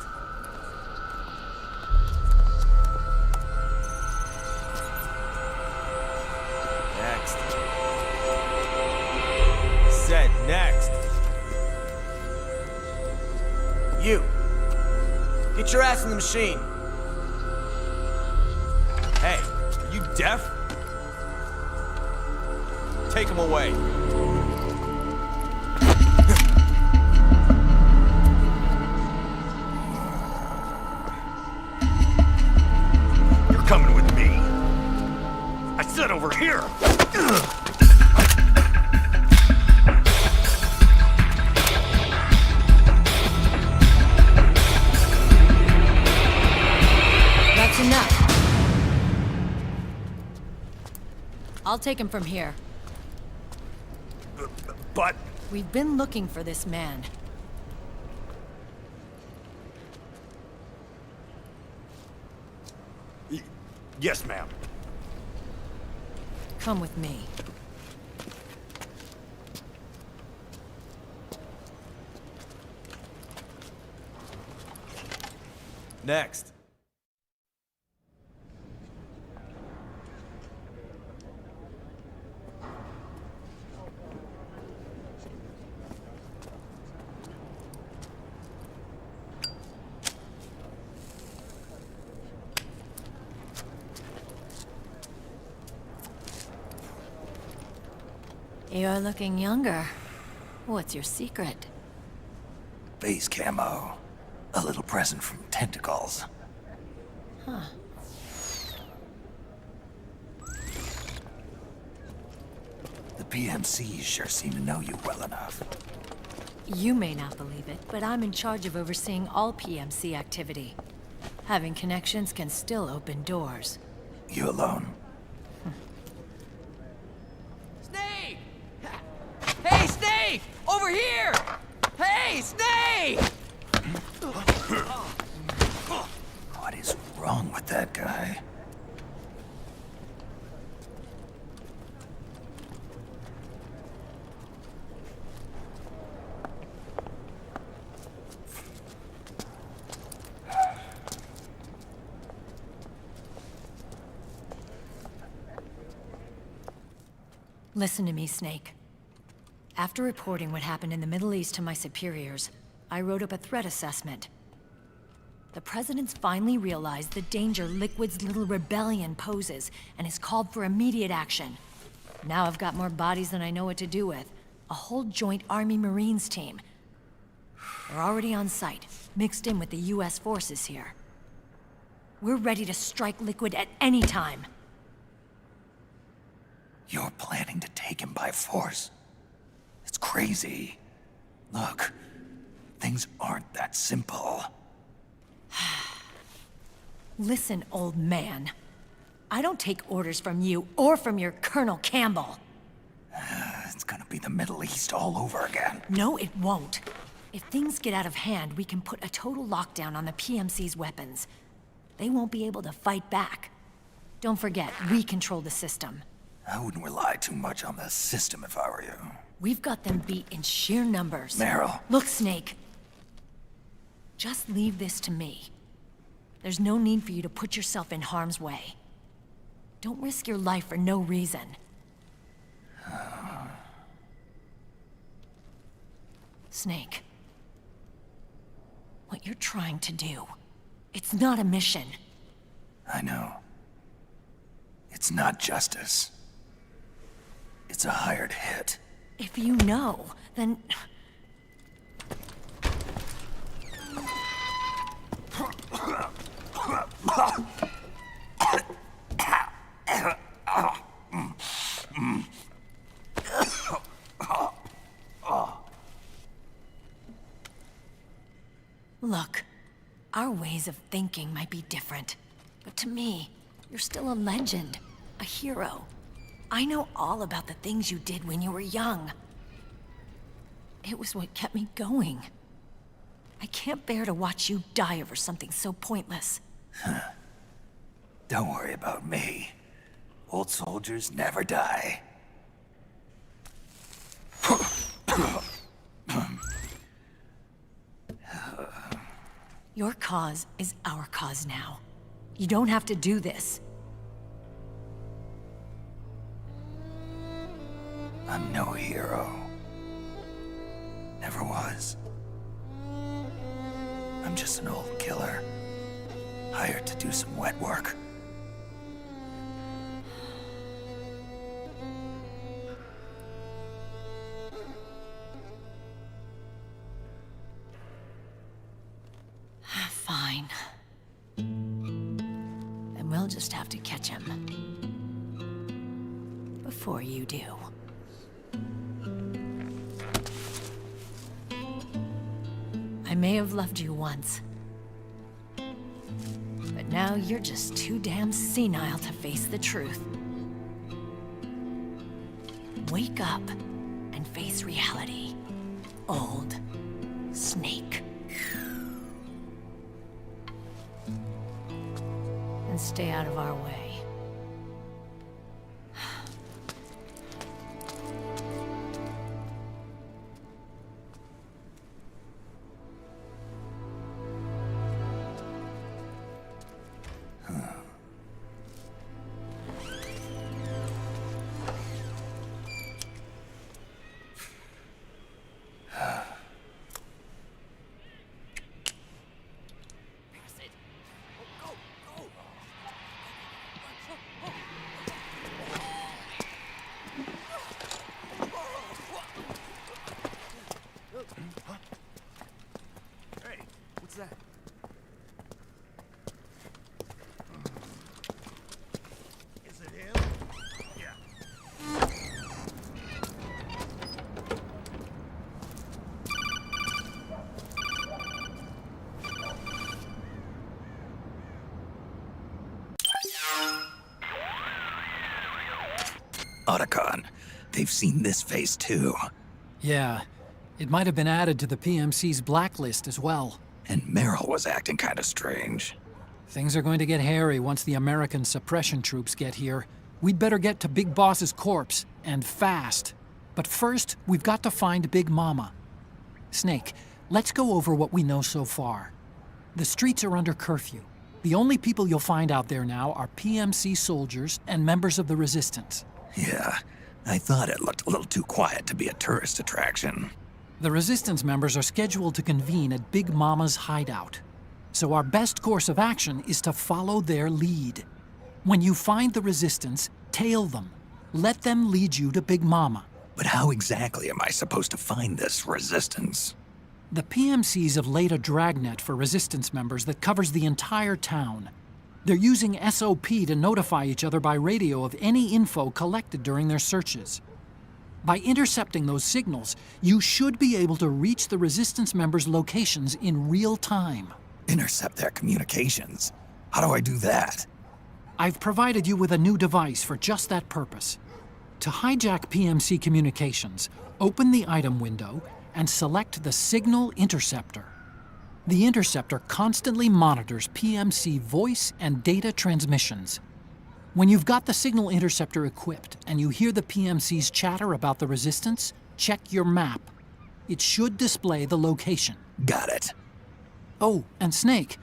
Next. Said next. You. Get your ass in the machine. Hey, are you deaf? Take him away. You're coming with me. I said over here. That's enough. I'll take him from here. But... We've been looking for this man. Yes, ma'am. Come with me. Next. You're looking younger. What's your secret? Base camo. A little present from Tentacles. Huh. The PMCs sure seem to know you well enough. You may not believe it, but I'm in charge of overseeing all PMC activity. Having connections can still open doors. You alone? Snake! Hey, Snake! Over here! Hey, Snake! What is wrong with that guy? Listen to me, Snake. After reporting what happened in the Middle East to my superiors, I wrote up a threat assessment. The President's finally realized the danger Liquid's little rebellion poses and has called for immediate action. Now I've got more bodies than I know what to do with. A whole joint Army-Marines team. They're already on site, mixed in with the US forces here. We're ready to strike Liquid at any time. You're planning to take him by force? It's crazy. Look, things aren't that simple. Listen, old man. I don't take orders from you or from your Colonel Campbell. It's gonna be the Middle East all over again. No, it won't. If things get out of hand, we can put a total lockdown on the PMC's weapons. They won't be able to fight back. Don't forget, we control the system. I wouldn't rely too much on the system if I were you. We've got them beat in sheer numbers. Meryl. Look, Snake. Just leave this to me. There's no need for you to put yourself in harm's way. Don't risk your life for no reason. Snake. What you're trying to do, it's not a mission. I know. It's not justice. It's a hired hit. If you know, then... Look, our ways of thinking might be different, but to me, you're still a legend, a hero. I know all about the things you did when you were young. It was what kept me going. I can't bear to watch you die over something so pointless. Don't worry about me. Old soldiers never die. Your cause is our cause now. You don't have to do this. I'm no hero. Never was. I'm just an old killer, hired to do some wet work. Fine. Then we'll just have to catch him. Before you do. I may have loved you once. But now you're just too damn senile to face the truth. Wake up and face reality. Old Snake. And stay out of our way. Hey, what's that? Is it him? Yeah. Otacon, they've seen this face too. Yeah, it might have been added to the PMC's blacklist as well. And Meryl was acting kind of strange. Things are going to get hairy once the American suppression troops get here. We'd better get to Big Boss's corpse, and fast. But first, we've got to find Big Mama. Snake, let's go over what we know so far. The streets are under curfew. The only people you'll find out there now are PMC soldiers and members of the Resistance. Yeah, I thought it looked a little too quiet to be a tourist attraction. The Resistance members are scheduled to convene at Big Mama's hideout. So our best course of action is to follow their lead. When you find the Resistance, tail them. Let them lead you to Big Mama. But how exactly am I supposed to find this Resistance? The PMCs have laid a dragnet for Resistance members that covers the entire town. They're using SOP to notify each other by radio of any info collected during their searches. By intercepting those signals, you should be able to reach the Resistance members' locations in real time. Intercept their communications? How do I do that? I've provided you with a new device for just that purpose. To hijack PMC communications, open the item window and select the Signal Interceptor. The interceptor constantly monitors PMC voice and data transmissions. When you've got the Signal Interceptor equipped and you hear the PMC's chatter about the Resistance, check your map. It should display the location. Got it. Oh, and Snake,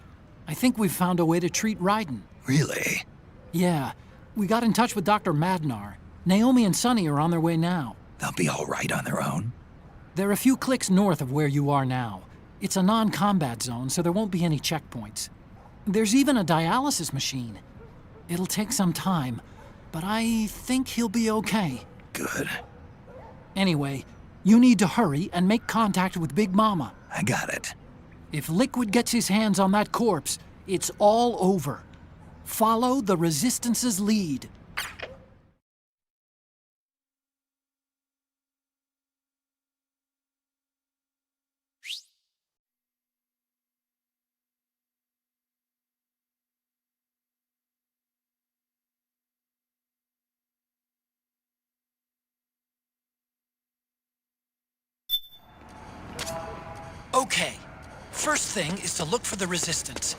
I think we've found a way to treat Raiden. Really? Yeah, we got in touch with Dr. Madnar. Naomi and Sonny are on their way now. They'll be all right on their own? They're a few clicks north of where you are now. It's a non-combat zone, so there won't be any checkpoints. There's even a dialysis machine. It'll take some time, but I think he'll be okay. Good. Anyway, you need to hurry and make contact with Big Mama. I got it. If Liquid gets his hands on that corpse, it's all over. Follow the Resistance's lead. Okay, first thing is to look for the Resistance.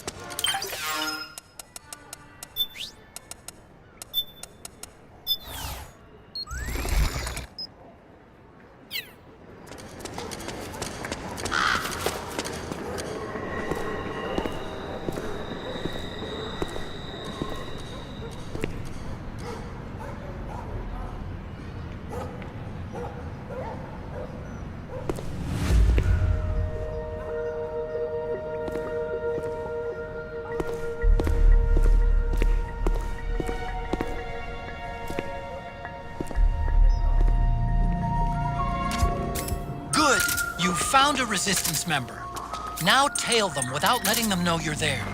You found a Resistance member. Now tail them without letting them know you're there.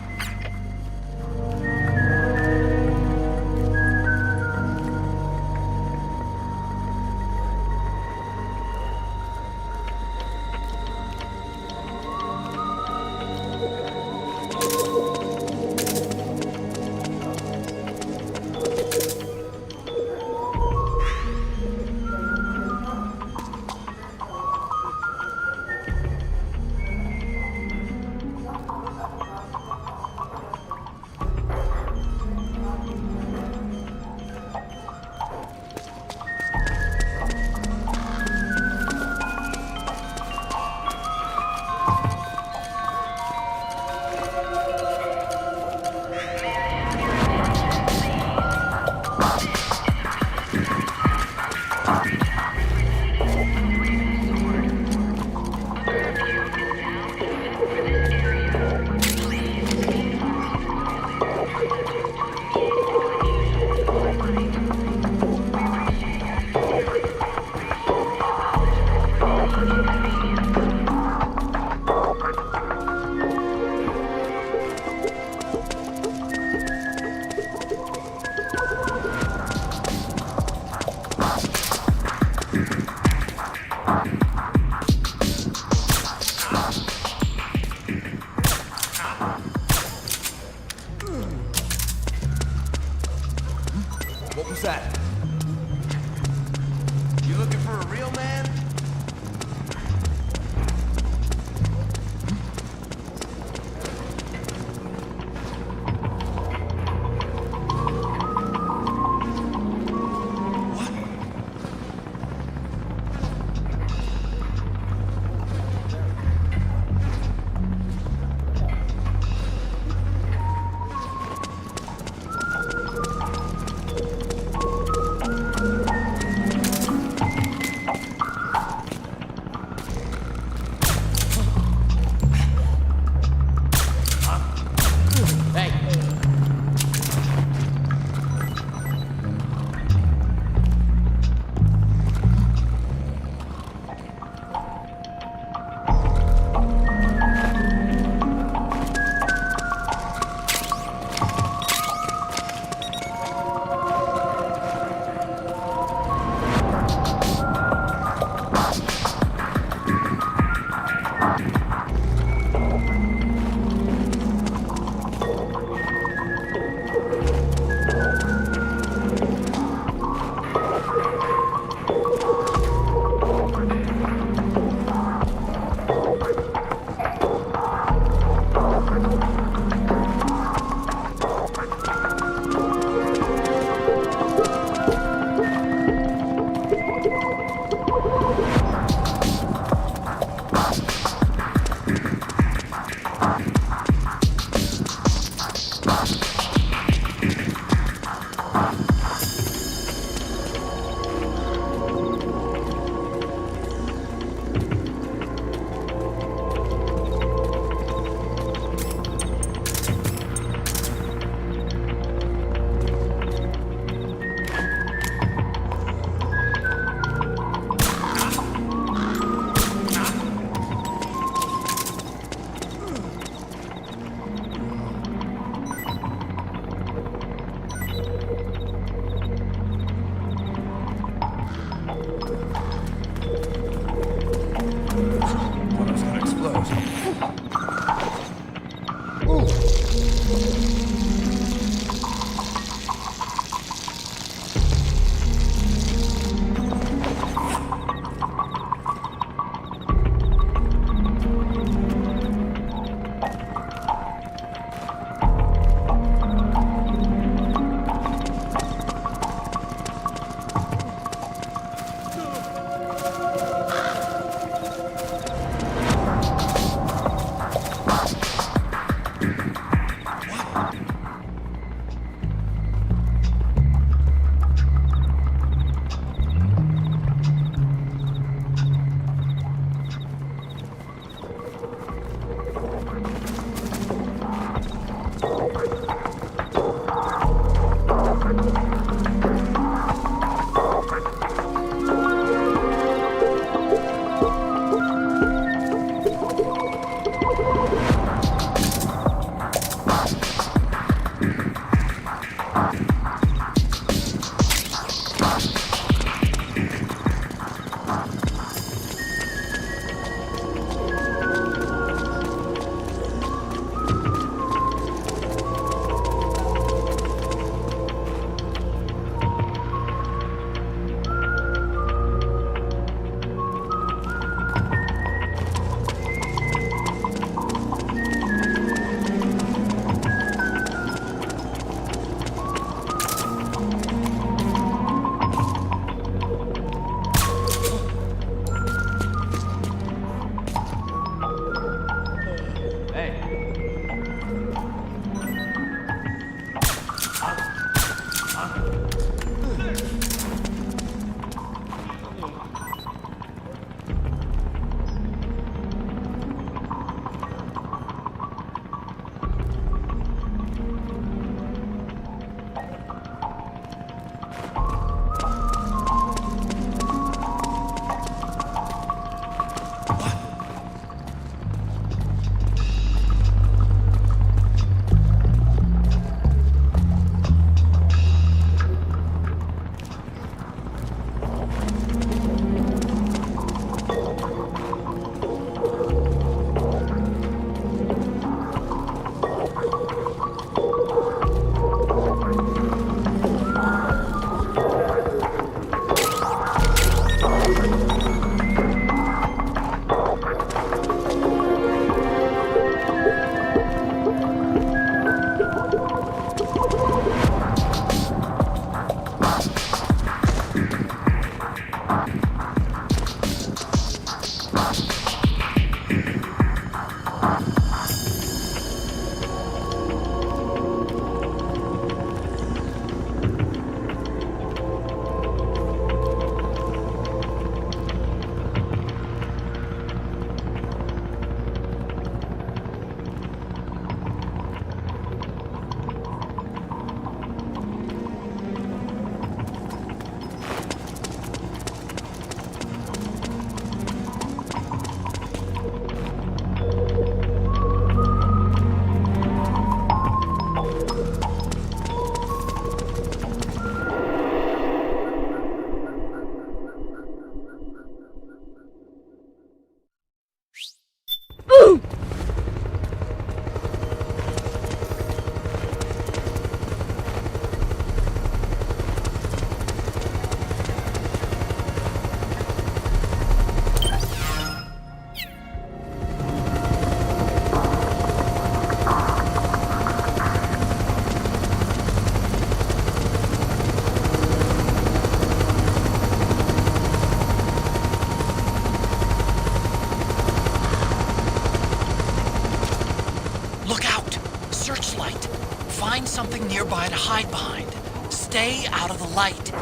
Find something nearby to hide behind. Stay out of the light.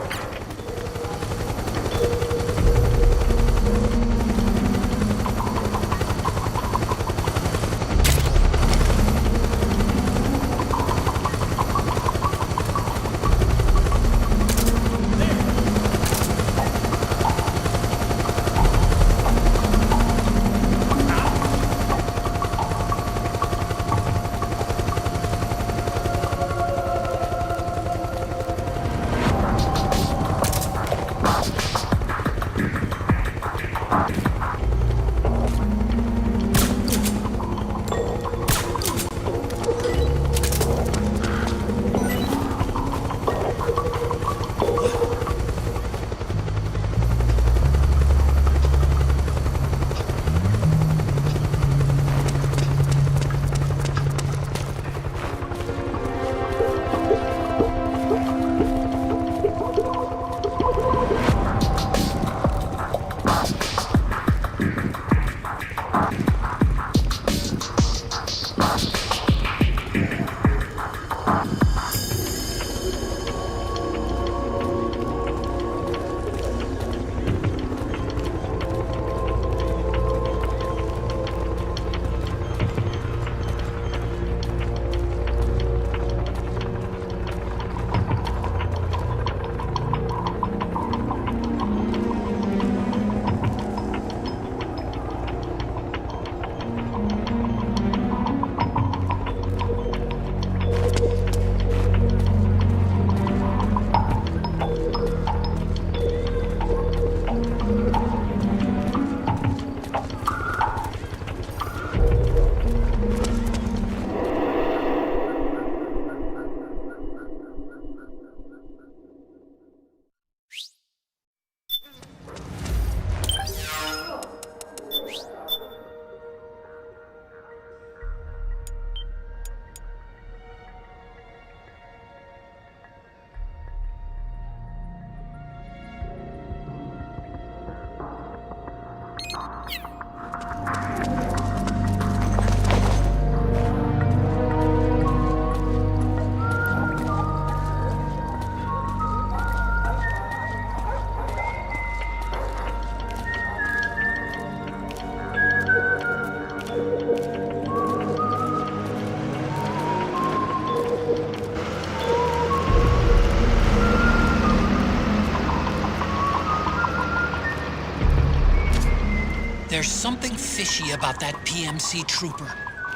There's something fishy about that PMC trooper.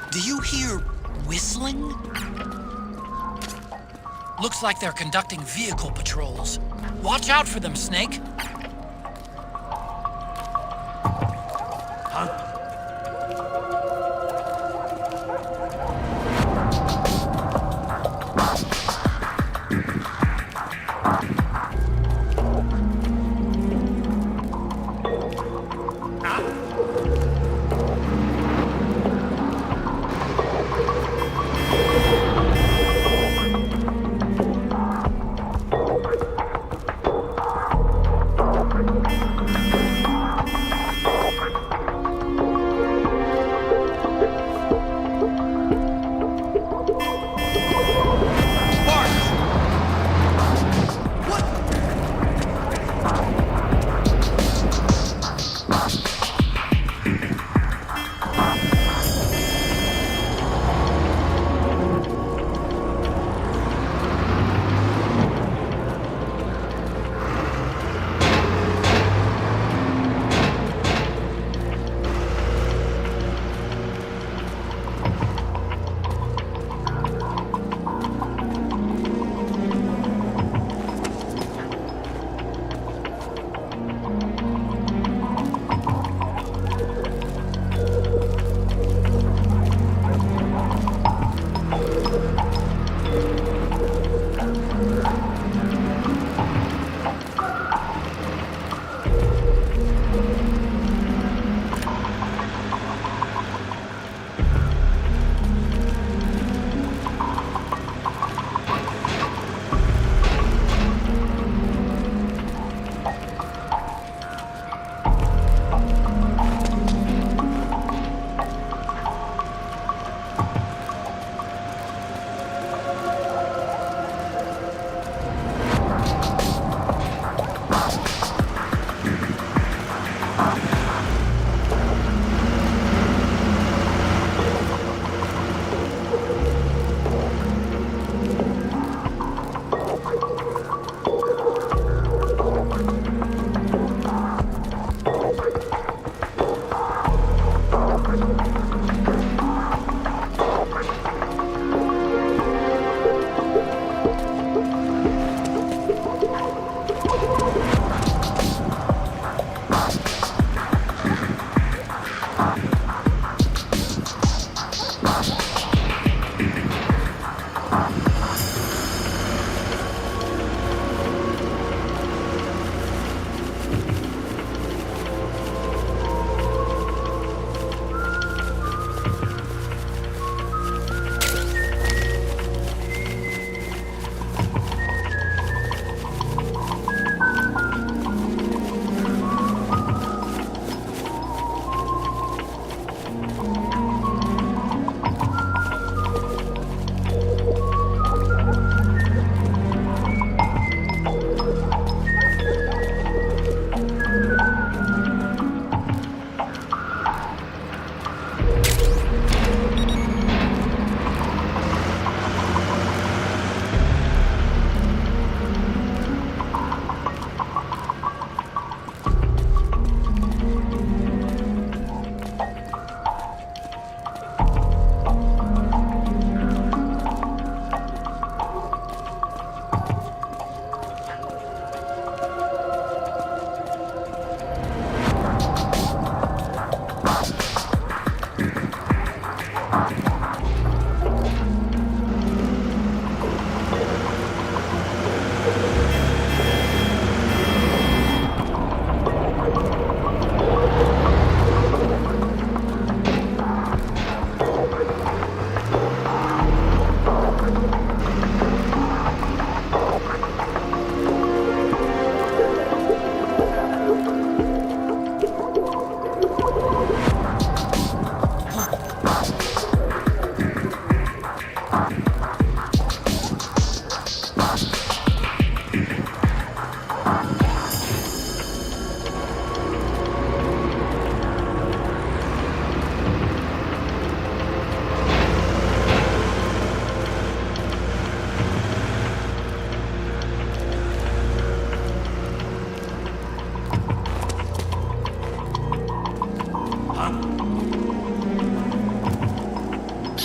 Do you hear whistling? Looks like they're conducting vehicle patrols. Watch out for them, Snake.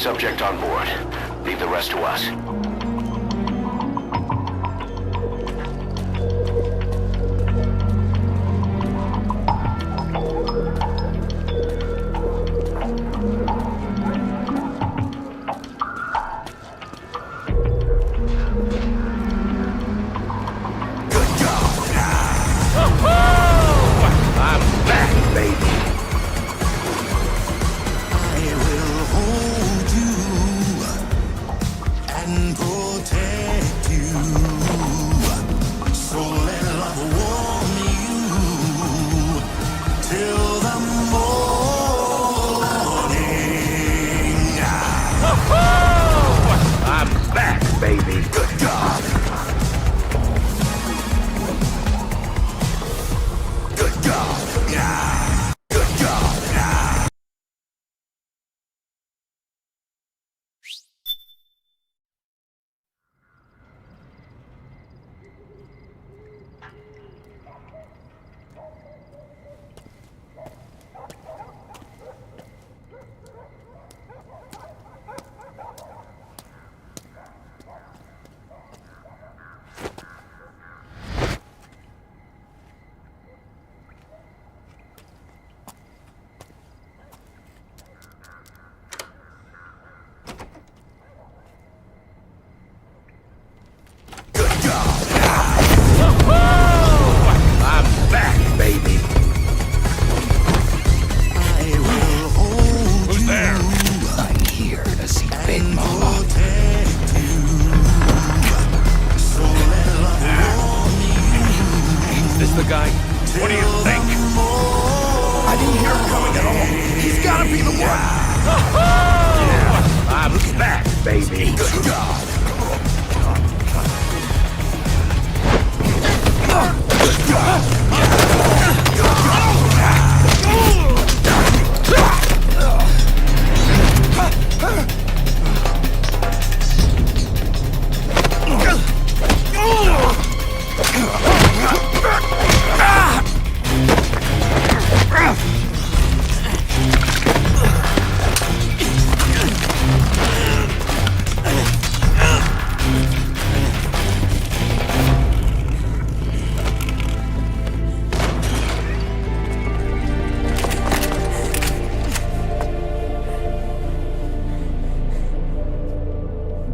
subject on board. Leave the rest to us.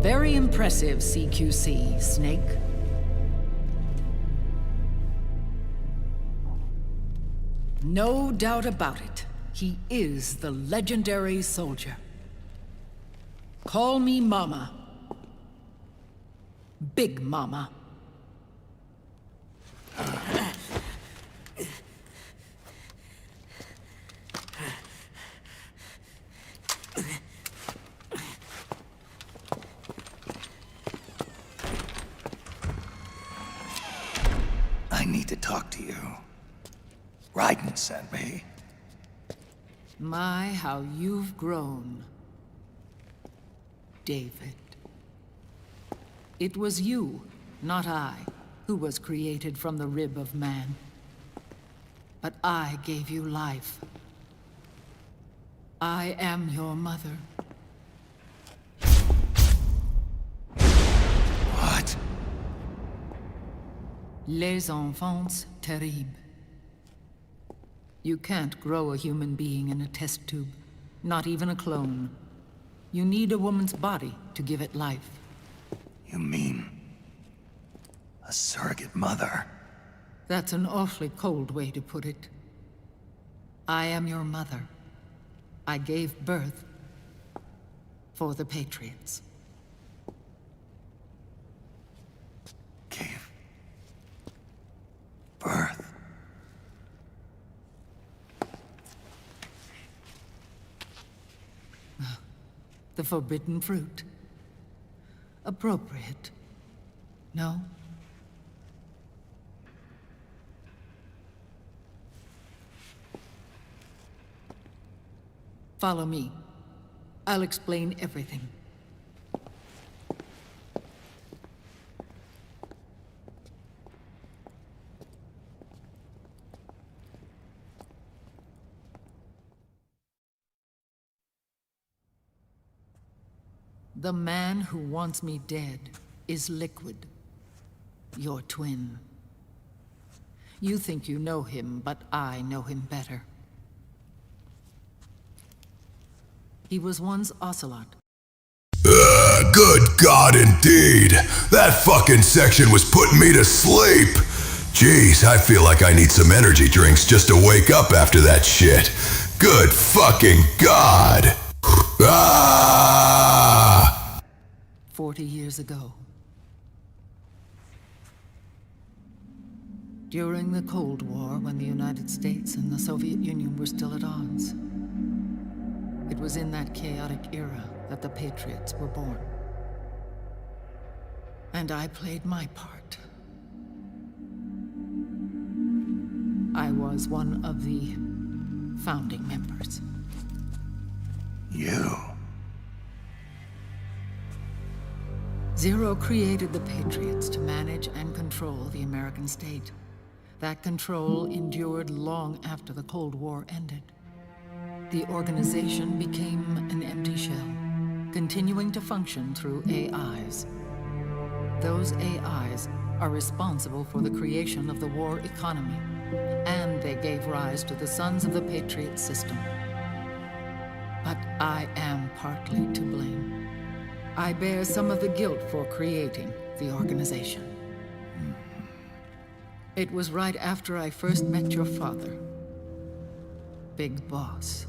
Very impressive, CQC, Snake. No doubt about it. He is the legendary soldier. Call me Mama. Big Mama. I need to talk to you. Raiden sent me. My, how you've grown, David. It was you, not I, who was created from the rib of man. But I gave you life. I am your mother. What? Les enfants terribles. You can't grow a human being in a test tube, not even a clone. You need a woman's body to give it life. You mean a surrogate mother? That's an awfully cold way to put it. I am your mother. I gave birth for the Patriots. Gave birth? The forbidden fruit. Appropriate. No? Follow me. I'll explain everything. The man who wants me dead is Liquid, your twin. You think you know him, but I know him better. He was once Ocelot. Good God, indeed. That fucking section was putting me to sleep. Jeez, I feel like I need some energy drinks just to wake up after that shit. Good fucking God. Ah! 40 years ago. During the Cold War, when the United States and the Soviet Union were still at odds. It was in that chaotic era that the Patriots were born. And I played my part. I was one of the founding members. You? Zero created the Patriots to manage and control the American state. That control endured long after the Cold War ended. The organization became an empty shell, continuing to function through AIs. Those AIs are responsible for the creation of the war economy, and they gave rise to the Sons of the Patriot system. But I am partly to blame. I bear some of the guilt for creating the organization. It was right after I first met your father, Big Boss.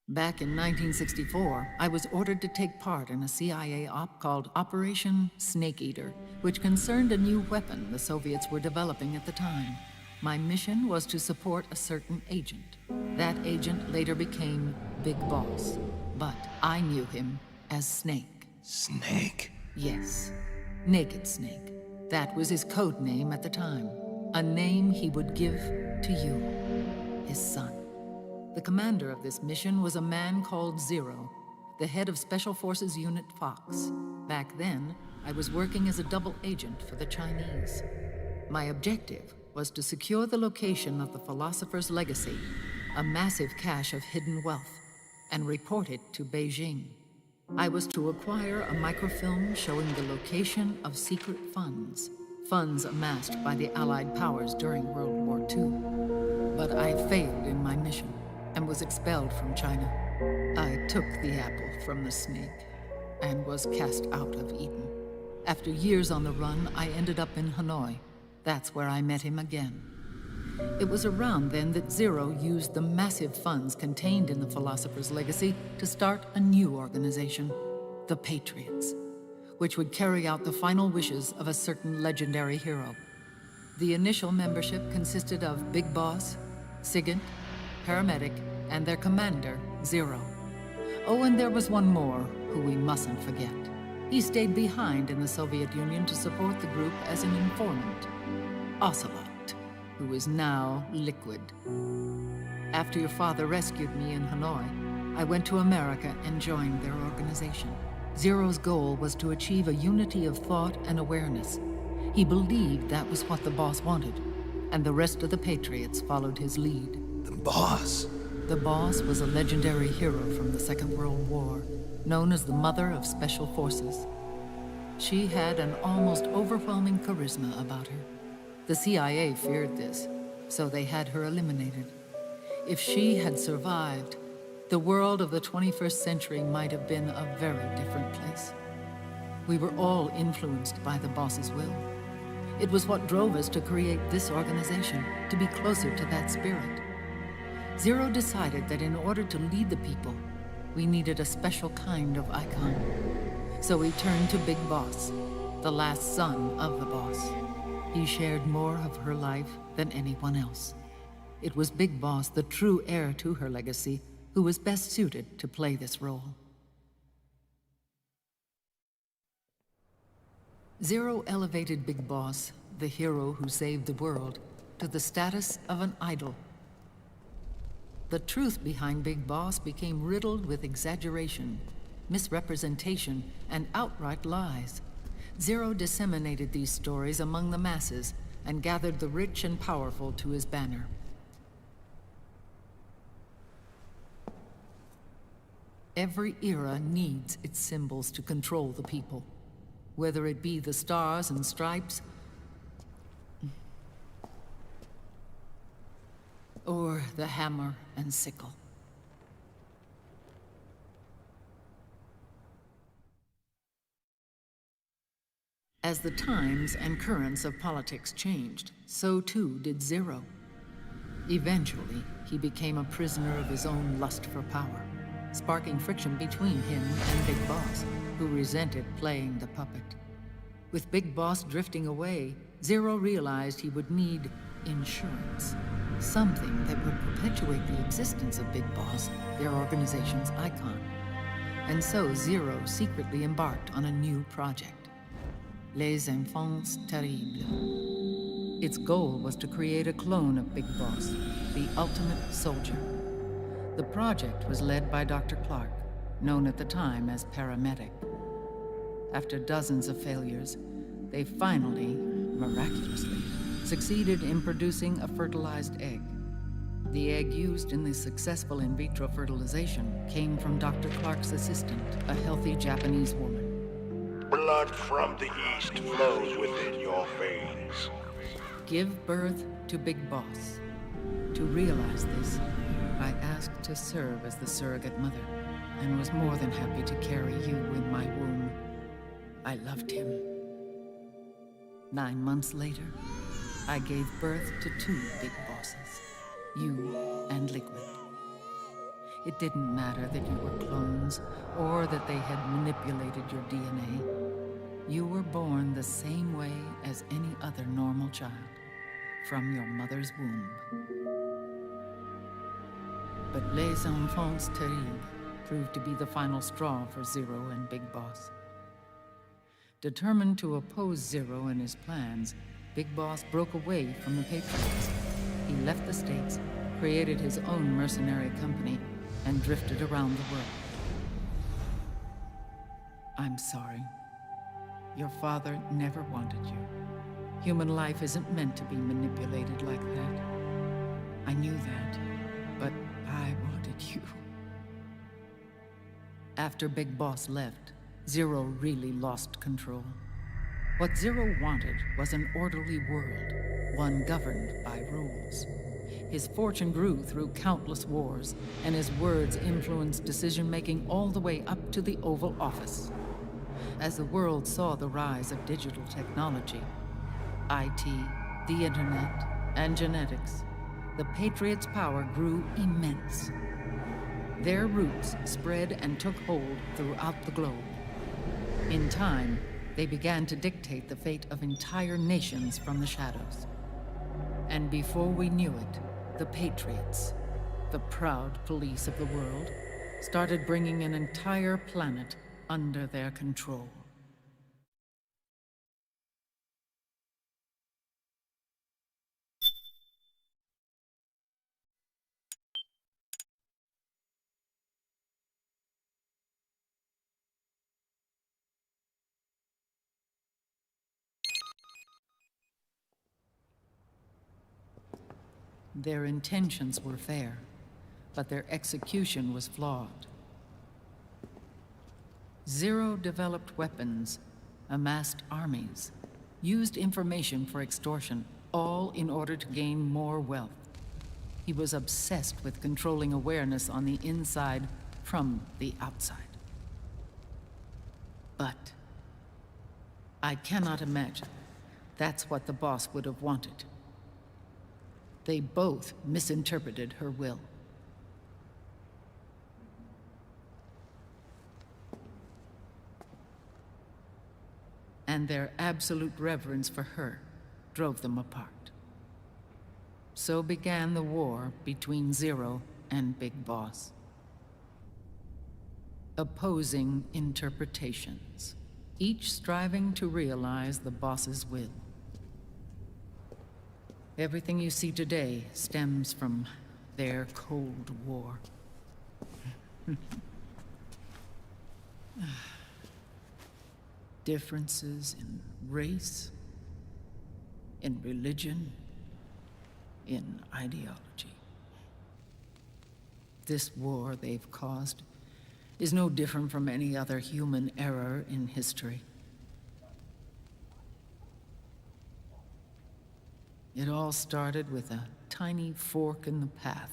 Back in 1964, I was ordered to take part in a CIA op called Operation Snake Eater, which concerned a new weapon the Soviets were developing at the time. My mission was to support a certain agent. That agent later became Big Boss, but I knew him as Snake. Snake? Yes, Naked Snake. That was his code name at the time. A name he would give to you, his son. The commander of this mission was a man called Zero, the head of Special Forces Unit Fox. Back then, I was working as a double agent for the Chinese. My objective was to secure the location of the Philosopher's Legacy, a massive cache of hidden wealth, and report it to Beijing. I was to acquire a microfilm showing the location of secret funds, funds amassed by the Allied powers during World War II. But I failed in my mission and was expelled from China. I took the apple from the snake and was cast out of Eden. After years on the run, I ended up in Hanoi. That's where I met him again. It was around then that Zero used the massive funds contained in the Philosopher's Legacy to start a new organization, the Patriots, which would carry out the final wishes of a certain legendary hero. The initial membership consisted of Big Boss, Sigint, Paramedic, and their commander, Zero. Oh, and there was one more who we mustn't forget. He stayed behind in the Soviet Union to support the group as an informant, Ocelot, who is now Liquid. After your father rescued me in Hanoi, I went to America and joined their organization. Zero's goal was to achieve a unity of thought and awareness. He believed that was what the boss wanted, and the rest of the Patriots followed his lead. The boss? The boss was a legendary hero from the Second World War, known as the Mother of Special Forces. She had an almost overwhelming charisma about her. The CIA feared this, so they had her eliminated. If she had survived, the world of the 21st century might have been a very different place. We were all influenced by the boss's will. It was what drove us to create this organization, to be closer to that spirit. Zero decided that in order to lead the people, we needed a special kind of icon. So he turned to Big Boss, the last son of the boss. He shared more of her life than anyone else. It was Big Boss, the true heir to her legacy, who was best suited to play this role. Zero elevated Big Boss, the hero who saved the world, to the status of an idol. The truth behind Big Boss became riddled with exaggeration, misrepresentation, and outright lies. Zero disseminated these stories among the masses and gathered the rich and powerful to his banner. Every era needs its symbols to control the people, whether it be the stars and stripes, or the hammer and sickle. As the times and currents of politics changed, so too did Zero. Eventually, he became a prisoner of his own lust for power, sparking friction between him and Big Boss, who resented playing the puppet. With Big Boss drifting away, Zero realized he would need insurance. Something that would perpetuate the existence of Big Boss, their organization's icon. And so Zero secretly embarked on a new project. Les Enfants Terribles. Its goal was to create a clone of Big Boss, the ultimate soldier. The project was led by Dr. Clark, known at the time as Paramedic. After dozens of failures, they finally, miraculously, succeeded in producing a fertilized egg. The egg used in the successful in vitro fertilization came from Dr. Clark's assistant, a healthy Japanese woman. Blood from the east flows within your veins. Give birth to Big Boss. To realize this, I asked to serve as the surrogate mother, and was more than happy to carry you in my womb. I loved him. 9 months later, I gave birth to 2 Big Bosses, you and Liquid. It didn't matter that you were clones, or that they had manipulated your DNA. You were born the same way as any other normal child, from your mother's womb. But Les Enfants Terribles proved to be the final straw for Zero and Big Boss. Determined to oppose Zero and his plans, Big Boss broke away from the Patriots. He left the States, created his own mercenary company, and drifted around the world. I'm sorry. Your father never wanted you. Human life isn't meant to be manipulated like that. I knew that, but I wanted you. After Big Boss left, Zero really lost control. What Zero wanted was an orderly world, one governed by rules. His fortune grew through countless wars, and his words influenced decision-making all the way up to the Oval Office. As the world saw the rise of digital technology, IT, the internet, and genetics, the Patriots' power grew immense. Their roots spread and took hold throughout the globe. In time, they began to dictate the fate of entire nations from the shadows. And before we knew it, the Patriots, the proud police of the world, started bringing an entire planet under their control. Their intentions were fair, but their execution was flawed. Zero developed weapons, amassed armies, used information for extortion, all in order to gain more wealth. He was obsessed with controlling awareness on the inside from the outside. But I cannot imagine that's what the boss would have wanted. They both misinterpreted her will. And their absolute reverence for her drove them apart. So began the war between Zero and Big Boss. Opposing interpretations, each striving to realize the boss's will. Everything you see today stems from their Cold War. Differences in race, in religion, in ideology. This war they've caused is no different from any other human error in history. It all started with a tiny fork in the path,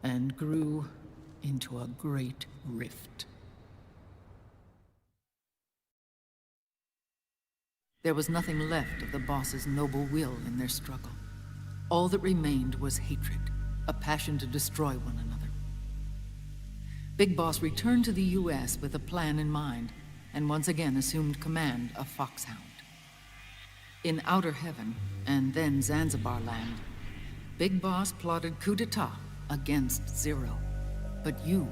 and grew into a great rift. There was nothing left of the boss's noble will in their struggle. All that remained was hatred, a passion to destroy one another. Big Boss returned to the US with a plan in mind, and once again assumed command of Foxhound. In Outer Heaven, and then Zanzibar Land, Big Boss plotted coup d'etat against Zero. But you,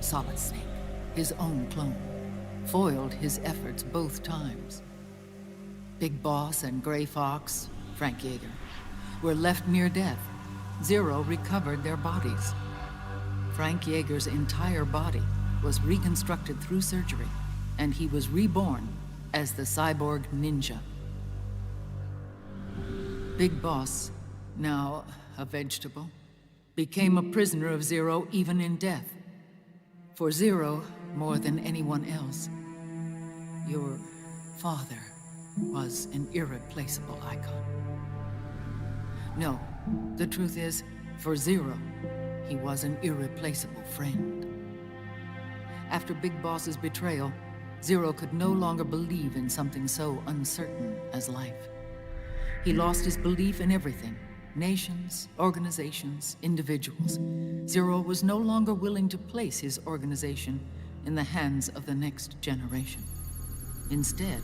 Solid Snake, his own clone, foiled his efforts both times. Big Boss and Gray Fox, Frank Yeager, were left near death. Zero recovered their bodies. Frank Yeager's entire body was reconstructed through surgery, and he was reborn as the cyborg ninja. Big Boss, now a vegetable, became a prisoner of Zero even in death. For Zero, more than anyone else, your father was an irreplaceable icon. No, the truth is, for Zero, he was an irreplaceable friend. After Big Boss's betrayal, Zero could no longer believe in something so uncertain as life. He lost his belief in everything. Nations, organizations, individuals. Zero was no longer willing to place his organization in the hands of the next generation. Instead,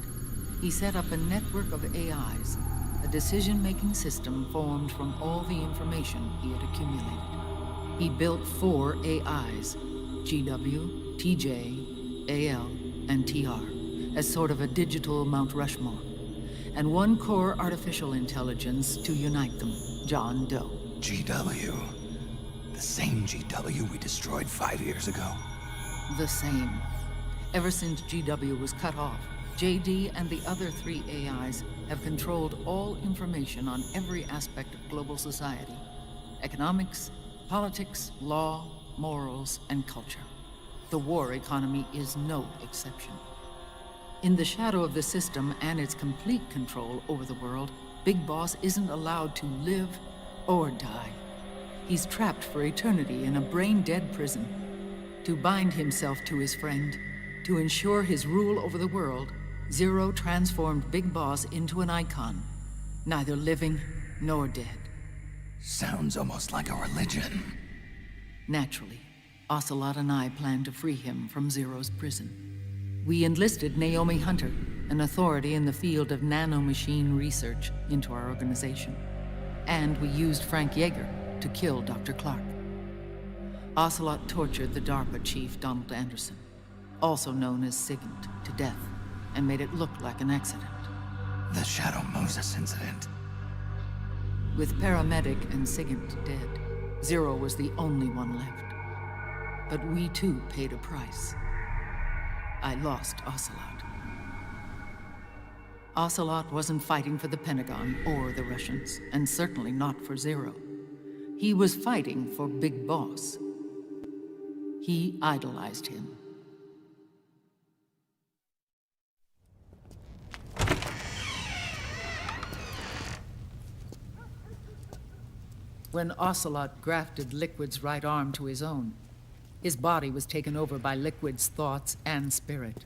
he set up a network of AIs, a decision-making system formed from all the information he had accumulated. He built 4 AIs, GW, TJ, AL, and TR, as sort of a digital Mount Rushmore, and 1 core artificial intelligence to unite them, John Doe. GW. The same GW we destroyed 5 years ago? The same. Ever since GW was cut off, JD and the other 3 AIs have controlled all information on every aspect of global society. Economics, politics, law, morals, and culture. The war economy is no exception. In the shadow of the system and its complete control over the world, Big Boss isn't allowed to live or die. He's trapped for eternity in a brain-dead prison. To bind himself to his friend, to ensure his rule over the world, Zero transformed Big Boss into an icon, neither living nor dead. Sounds almost like a religion. Naturally, Ocelot and I plan to free him from Zero's prison. We enlisted Naomi Hunter, an authority in the field of nanomachine research, into our organization. And we used Frank Yeager to kill Dr. Clark. Ocelot tortured the DARPA chief, Donald Anderson, also known as Sigint, to death, and made it look like an accident. The Shadow Moses incident. With Paramedic and Sigint dead, Zero was the only one left. But we too paid a price. I lost Ocelot. Ocelot wasn't fighting for the Pentagon or the Russians, and certainly not for Zero. He was fighting for Big Boss. He idolized him. When Ocelot grafted Liquid's right arm to his own, his body was taken over by Liquid's thoughts and spirit.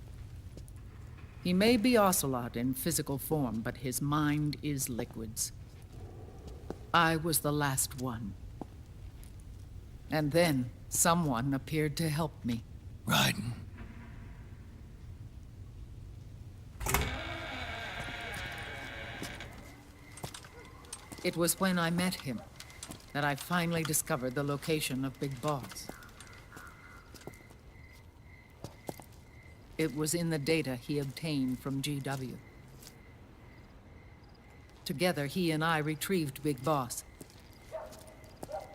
He may be Ocelot in physical form, but his mind is Liquid's. I was the last one. And then someone appeared to help me. Raiden. It was when I met him that I finally discovered the location of Big Boss. It was in the data he obtained from GW. Together, he and I retrieved Big Boss.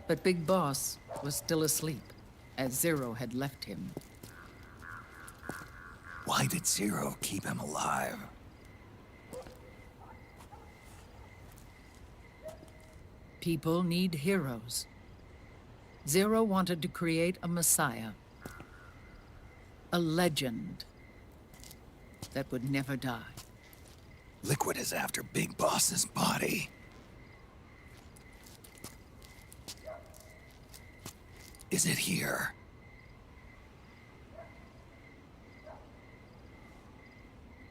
But Big Boss was still asleep, as Zero had left him. Why did Zero keep him alive? People need heroes. Zero wanted to create a messiah. A legend that would never die. Liquid is after Big Boss's body. Is it here?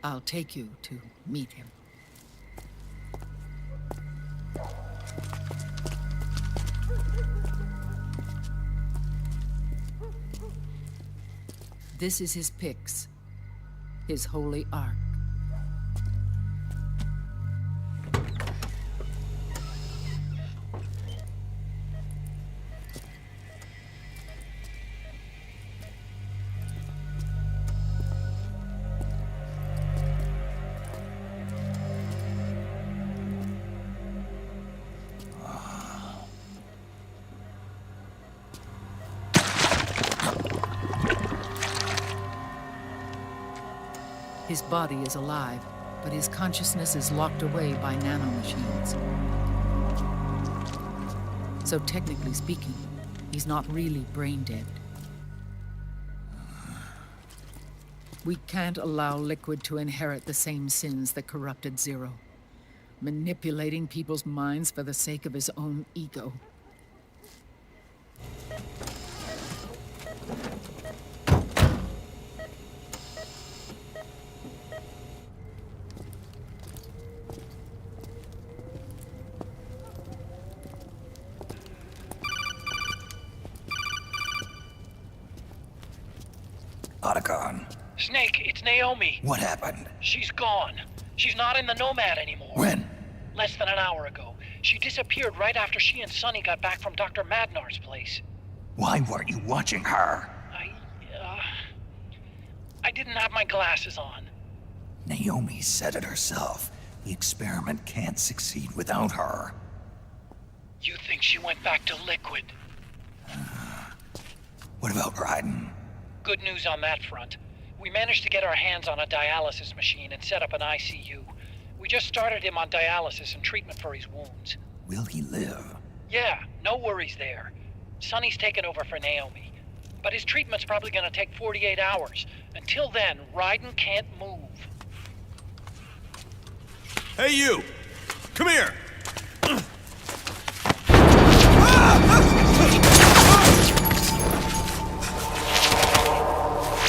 I'll take you to meet him. This is his pyx, his holy ark. His body is alive, but his consciousness is locked away by nanomachines. So technically speaking, he's not really brain dead. We can't allow Liquid to inherit the same sins that corrupted Zero, manipulating people's minds for the sake of his own ego. Otacon. Snake, it's Naomi. What happened? She's gone. She's not in the Nomad anymore. When? Less than an hour ago. She disappeared right after she and Sonny got back from Dr. Madnar's place. Why weren't you watching her? I didn't have my glasses on. Naomi said it herself. The experiment can't succeed without her. You think she went back to Liquid? What about Raiden? Good news on that front. We managed to get our hands on a dialysis machine and set up an ICU. We just started him on dialysis and treatment for his wounds. Will he live? Yeah, no worries there. Sonny's taken over for Naomi. But his treatment's probably gonna take 48 hours. Until then, Raiden can't move. Hey, you! Come here!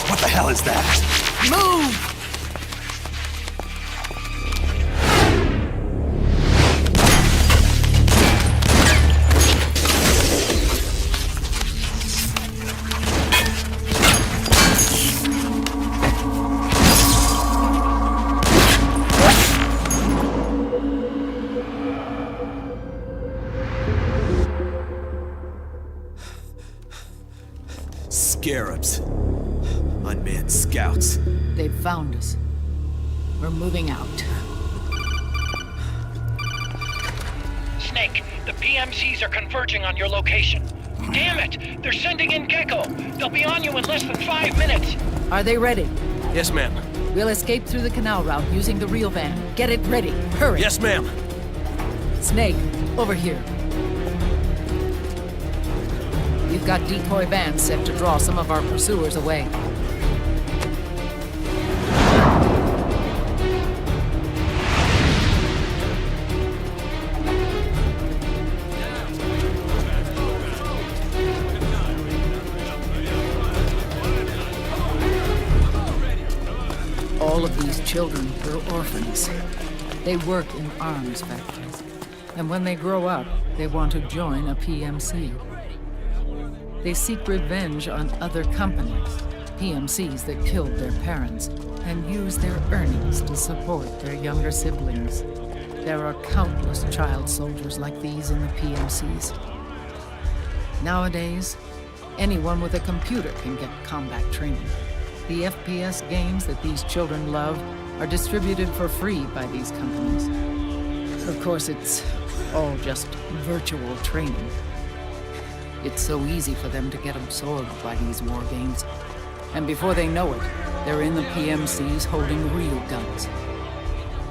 What the hell is that? Move! Scarabs. Unmanned scouts. They've found us. We're moving out. Snake, the PMCs are converging on your location. Damn it! They're sending in Gecko! They'll be on you in less than 5 minutes! Are they ready? Yes, ma'am. We'll escape through the canal route using the real van. Get it ready. Hurry. Yes, ma'am. Snake, over here. We've got decoy vans set to draw some of our pursuers away. All of these children were orphans. They work in arms factories. And when they grow up, they want to join a PMC. They seek revenge on other companies, PMCs that killed their parents, and use their earnings to support their younger siblings. There are countless child soldiers like these in the PMCs. Nowadays, anyone with a computer can get combat training. The FPS games that these children love are distributed for free by these companies. Of course, it's all just virtual training. It's so easy for them to get absorbed by these war games. And before they know it, they're in the PMCs holding real guns.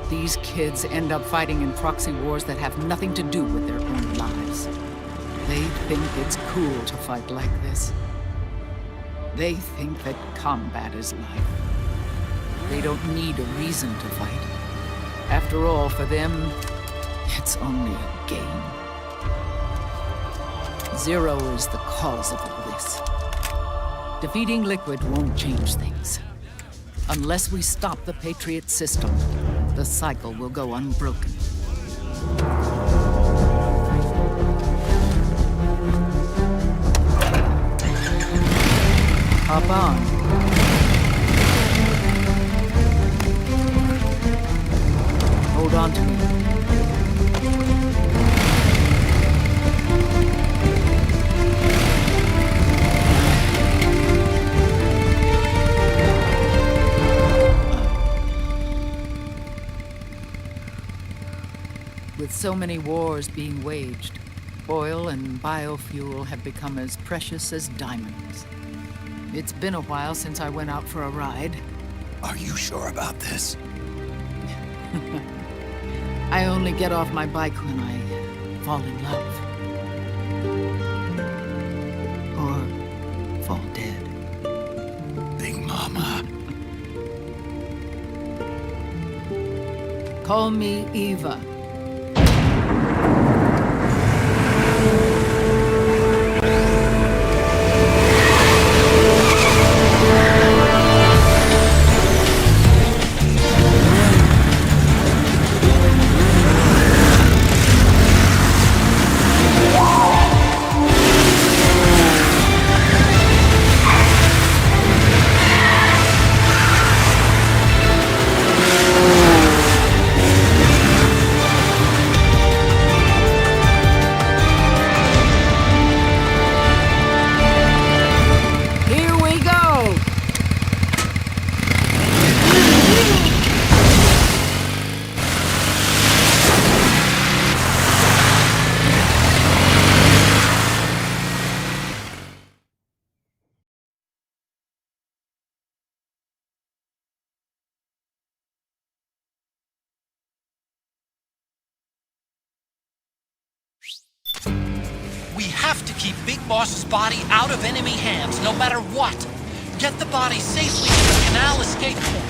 These kids end up fighting in proxy wars that have nothing to do with their own lives. They think it's cool to fight like this. They think that combat is life. They don't need a reason to fight. After all, for them, it's only a game. Zero is the cause of all this. Defeating Liquid won't change things. Unless we stop the Patriot system, the cycle will go unbroken. Hop on. Hold on to me. With so many wars being waged, oil and biofuel have become as precious as diamonds. It's been a while since I went out for a ride. Are you sure about this? I only get off my bike when I fall in love. Or fall dead. Big Mama. Call me Eva. We have to keep Big Boss's body out of enemy hands, no matter what. Get the body safely to the canal escape point.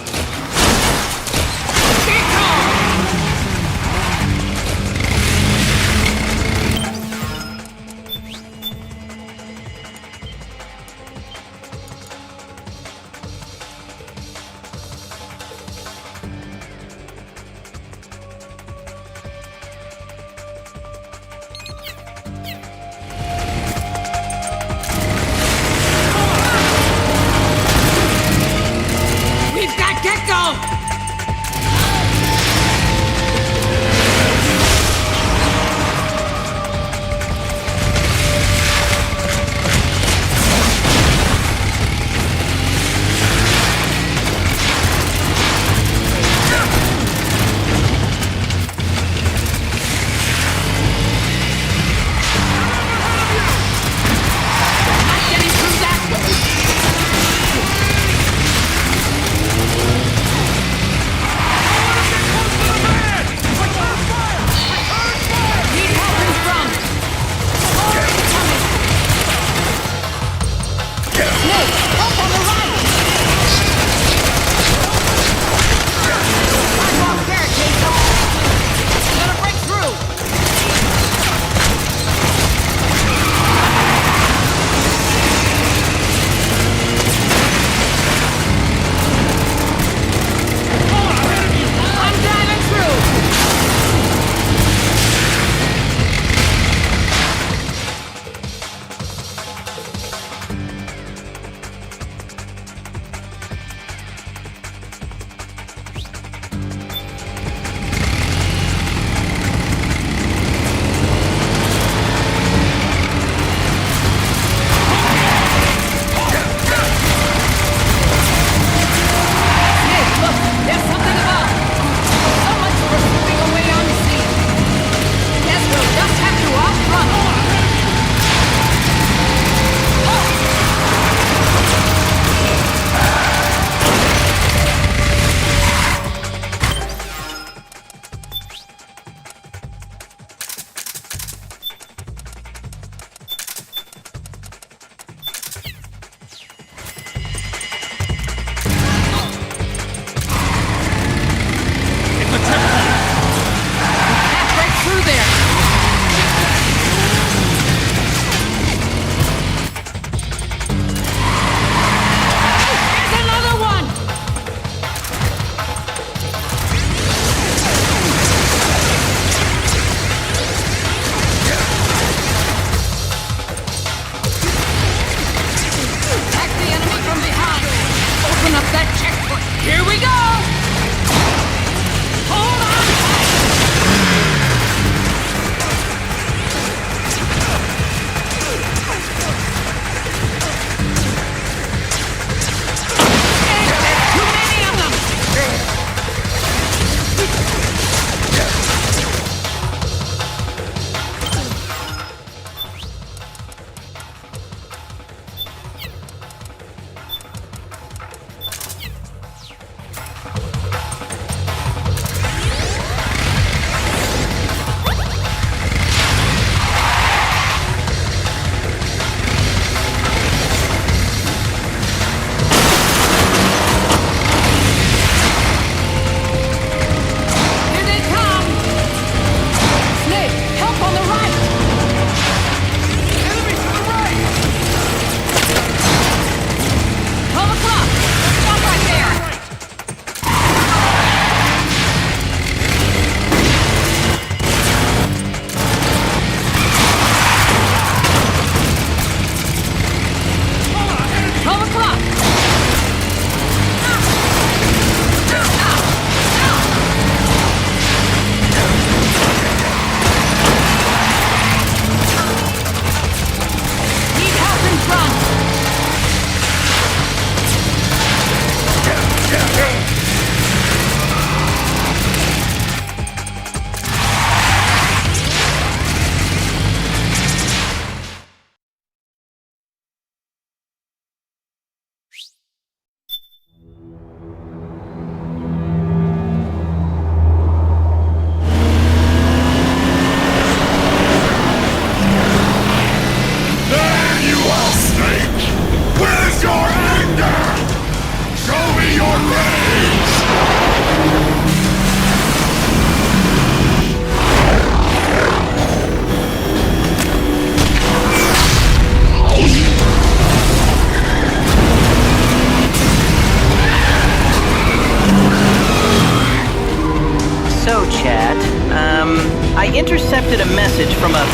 message from a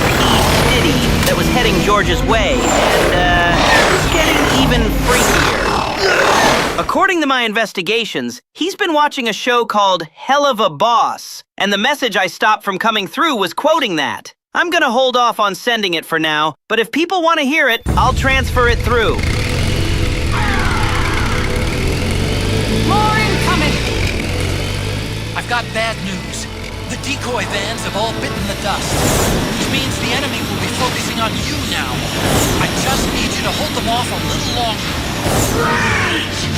city that was heading George's way, and it's getting even freakier. According to my investigations, he's been watching a show called Hell of a Boss, and the message I stopped from coming through was quoting that. I'm gonna hold off on sending it for now, but if people want to hear it, I'll transfer it through. More incoming! I've got bad news. The decoy vans have all bitten the dust, which means the enemy will be focusing on you now. I just need you to hold them off a little longer. Rage!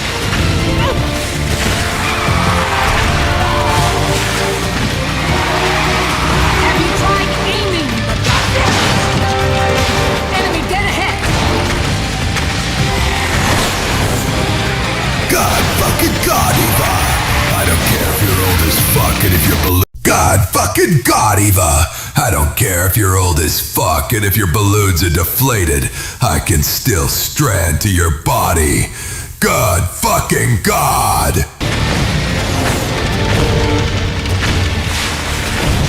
Have you tried aiming the gun? Enemy dead ahead! God fucking God, Eva! I don't care if you're old as fuck and if you're God fucking God, Eva! I don't care if you're old as fuck and if your balloons are deflated. I can still strand to your body. God fucking God!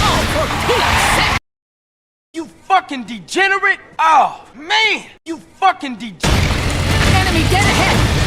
Oh, for Pete's sake! You fucking degenerate! Oh, man! You fucking degenerate! Enemy dead ahead!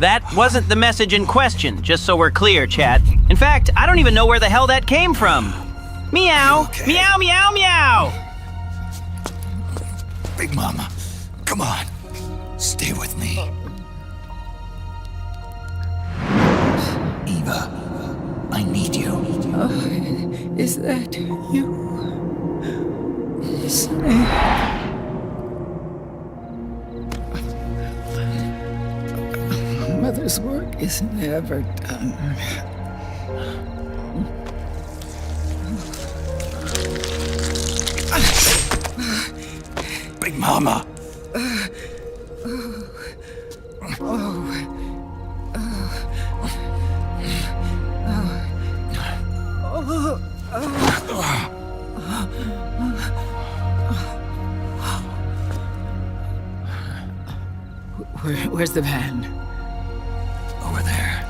That wasn't the message in question, just so we're clear, chat. In fact, I don't even know where the hell that came from. Meow! Okay? Meow, meow, meow! Big Mama, come on. Stay with me. Eva, I need you. Is that you? Snake. Mother's work is never done. Big Mama. Where's the van? Over there.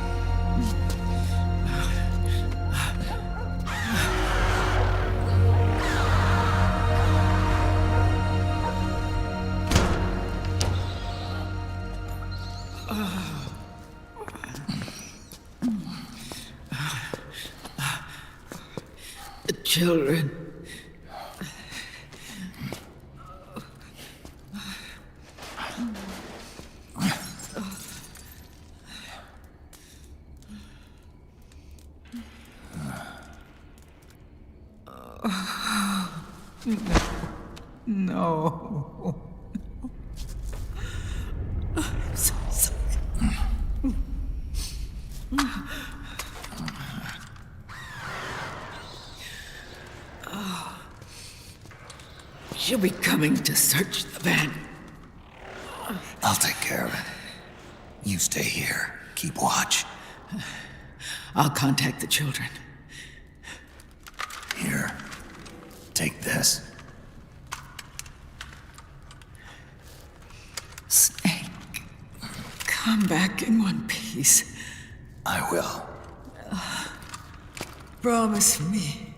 The children. No. I'm so sorry. She'll be coming to search the van. I'll take care of it. You stay here. Keep watch. I'll contact the children. Here. Take this. Snake, come back in one piece. I will. Promise me.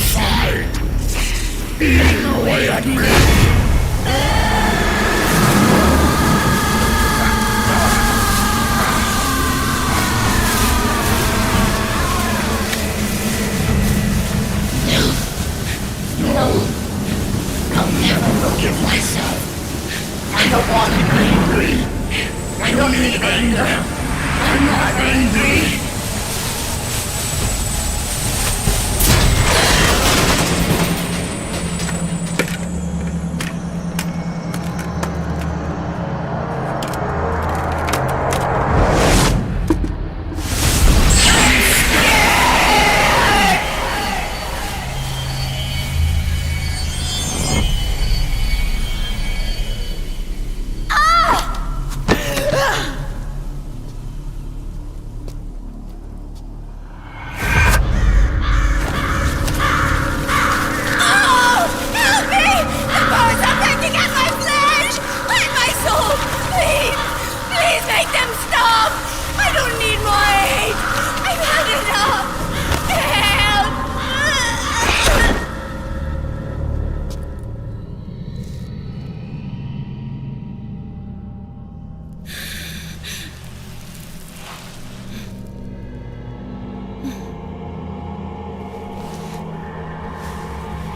side. Eating away at me. No. I'll never forgive myself. I don't want to be angry. I don't need anger. I'm not angry.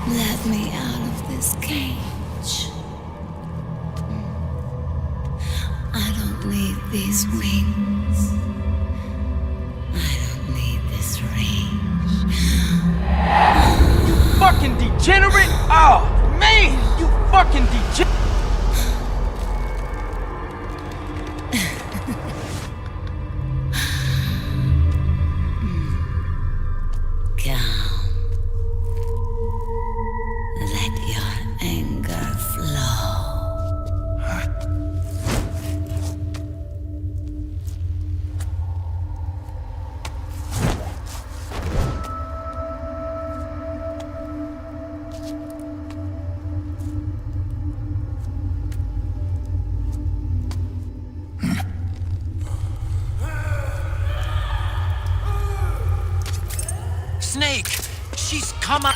Let me out of this cage. I don't need these wings. I don't need this range. You fucking degenerate! Oh, man! You fucking degenerate! Snake! She's come up.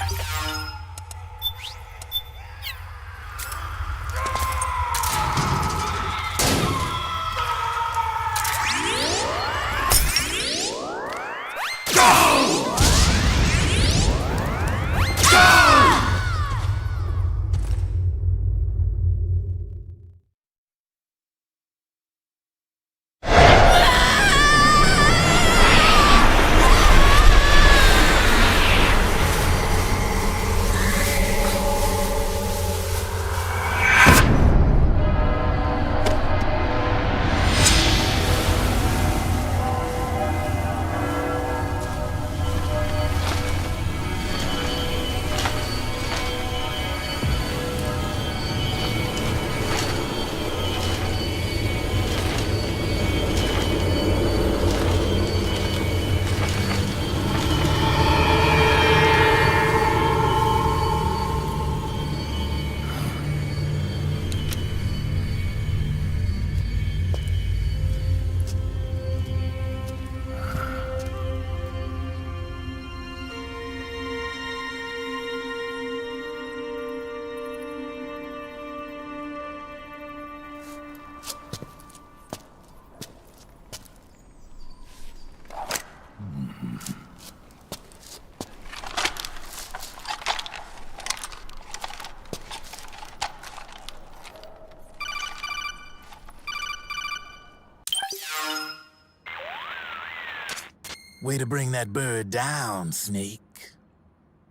Way to bring that bird down, Snake.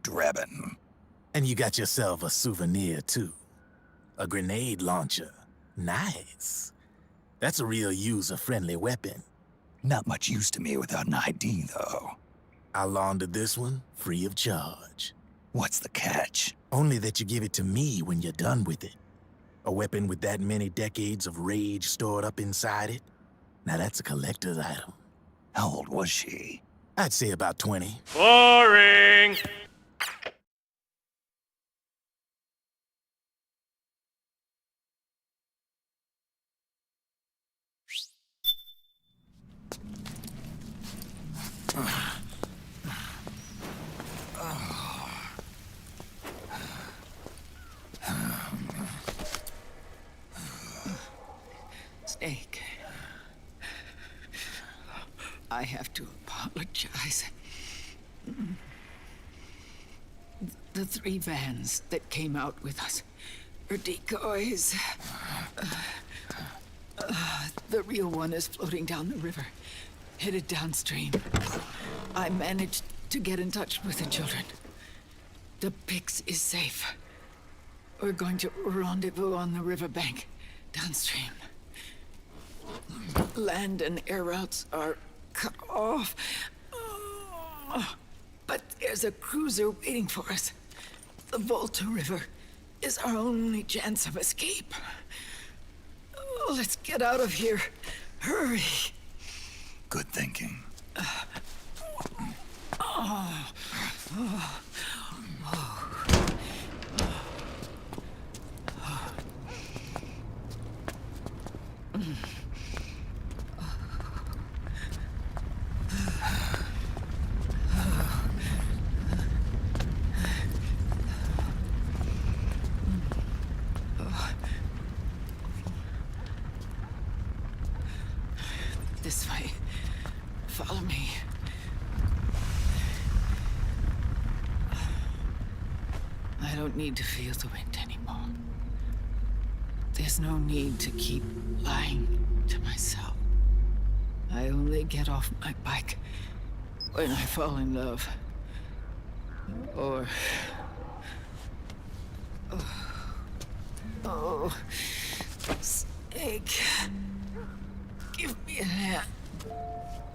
Drebin. And you got yourself a souvenir, too. A grenade launcher. Nice. That's a real user-friendly weapon. Not much use to me without an ID, though. I'll launder this one free of charge. What's the catch? Only that you give it to me when you're done with it. A weapon with that many decades of rage stored up inside it? Now that's a collector's item. How old was she? I'd say about 20. Boring! have to apologize. The 3 vans that came out with us are decoys. The real one is floating down the river, headed downstream. I managed to get in touch with the children. The Pix is safe. We're going to rendezvous on the riverbank, downstream. Land and air routes are cut off. But there's a cruiser waiting for us. The Volta River is our only chance of escape. Let's get out of here. Hurry. Good thinking. This way. Follow me. I don't need to feel the wind anymore. There's no need to keep lying to myself. I only get off my bike when I fall in love. Or... Oh, Snake. Give me a hand.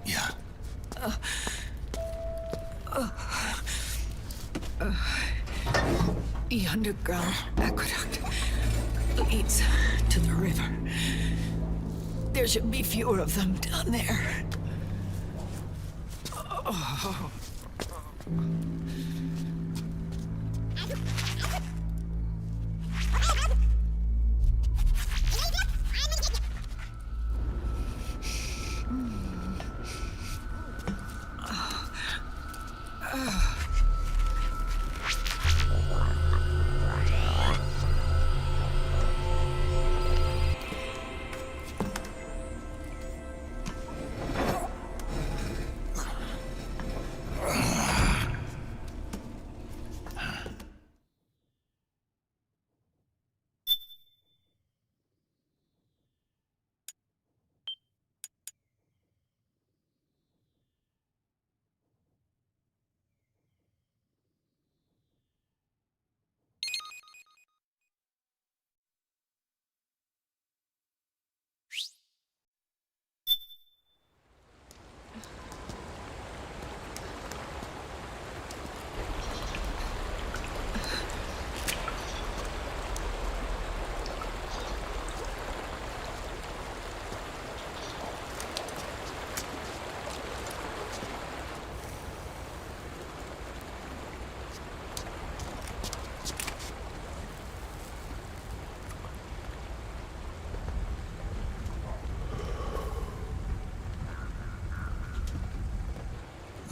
Yeah. The underground aqueduct leads to the river. There should be fewer of them down there. Oh.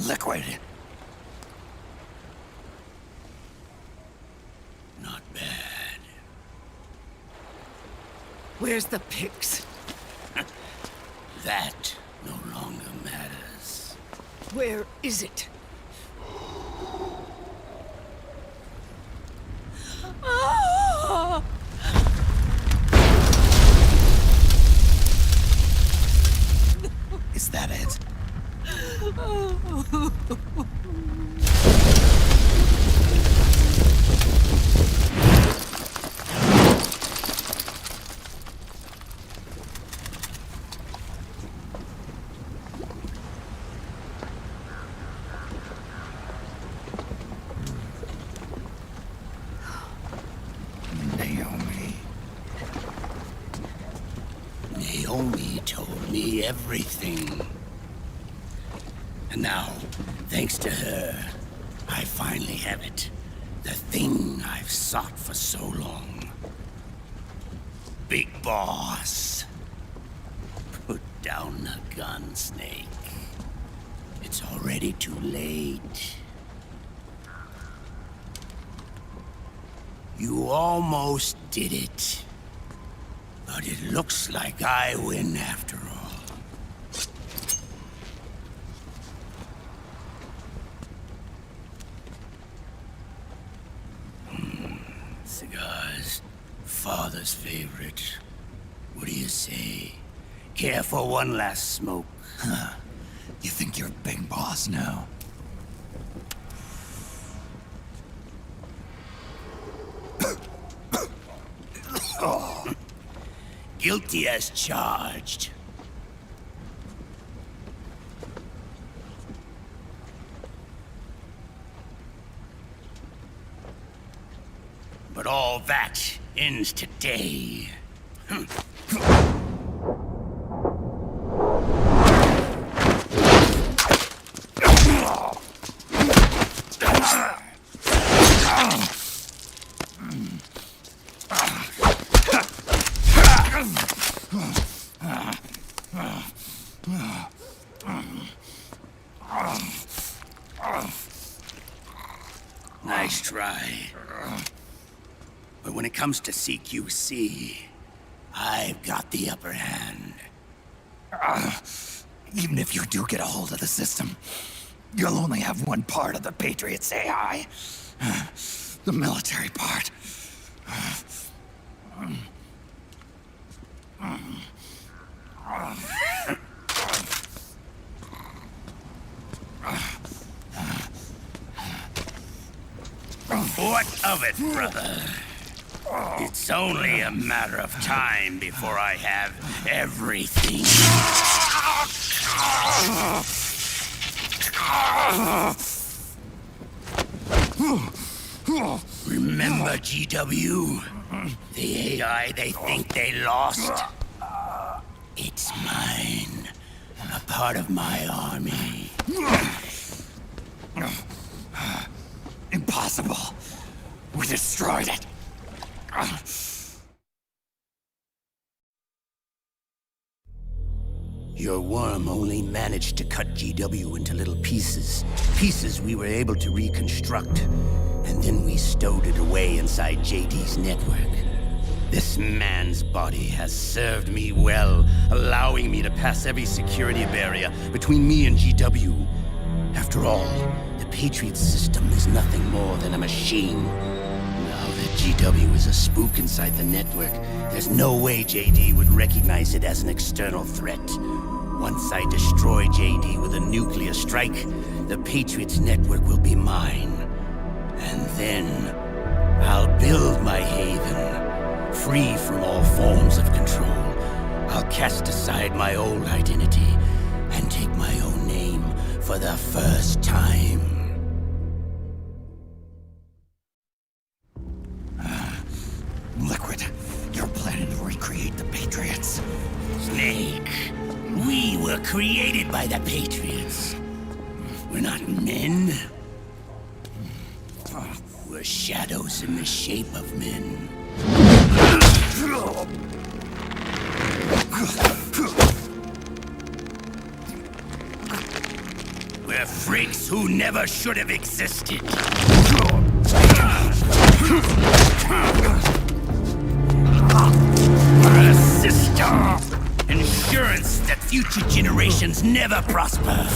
Liquid. Not bad. Where's the Pix? That no longer matters. Where is it? Is that it? Naomi told me everything. And now, thanks to her, I finally have it. The thing I've sought for so long. Big Boss. Put down the gun, Snake. It's already too late. You almost did it. But it looks like I win after all. Cigars. Father's favorite. What do you say? Care for one last smoke? Huh. You think you're big boss now? Guilty as charged. But all that ends today. Nice try. But when it comes to CQC, I've got the upper hand. Even if you do get a hold of the system, you'll only have one part of the Patriots AI. The military part. What of it, brother? It's only a matter of time before I have everything. Remember, GW? The AI they think they lost? It's mine. A part of my army. Impossible. We destroyed it. Your worm only managed to cut GW into little pieces. Pieces we were able to reconstruct. And then we stowed it away inside JD's network. This man's body has served me well, allowing me to pass every security barrier between me and GW. After all, the Patriots system is nothing more than a machine. Now that GW is a spook inside the network, there's no way JD would recognize it as an external threat. Once I destroy JD with a nuclear strike, the Patriots network will be mine. And then, I'll build my haven, free from all forms of control. I'll cast aside my old identity and take my own name for the first time. Liquid, you're planning to recreate the Patriots. Snake, we were created by the Patriots. We're not men. We're shadows in the shape of men. We're freaks who never should have existed. We're a system. Insurance that future generations never prosper.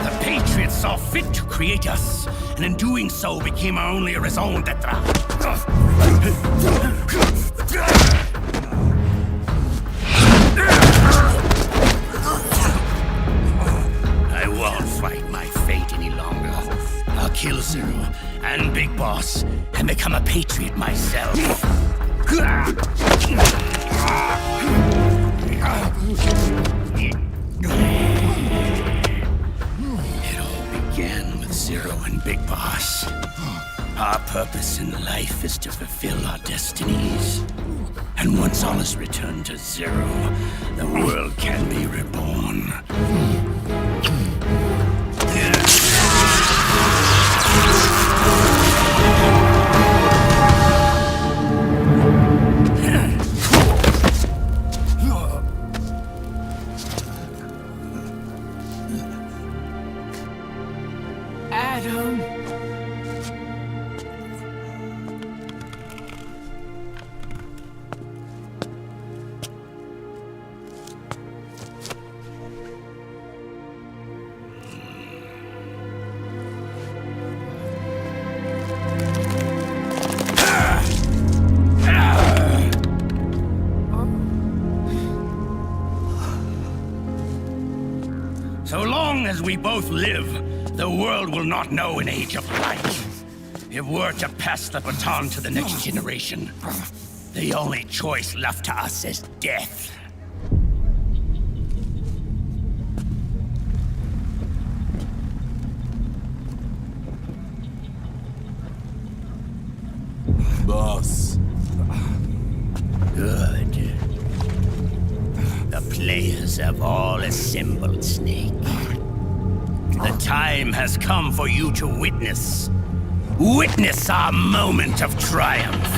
The Patriots saw fit to create us, and in doing so became our only raison d'etre. I won't fight my fate any longer. I'll kill Zero and Big Boss and become a Patriot myself. It all began with Zero and Big Boss. Our purpose in life is to fulfill our destinies. And once all is returned to Zero, the world can be reborn. Adam. long as we both live, the world will not know an age of light. If we're to pass the baton to the next generation, the only choice left to us is death. Boss. Good. The players have all assembled, Snake. The time has come for you to witness. Witness our moment of triumph.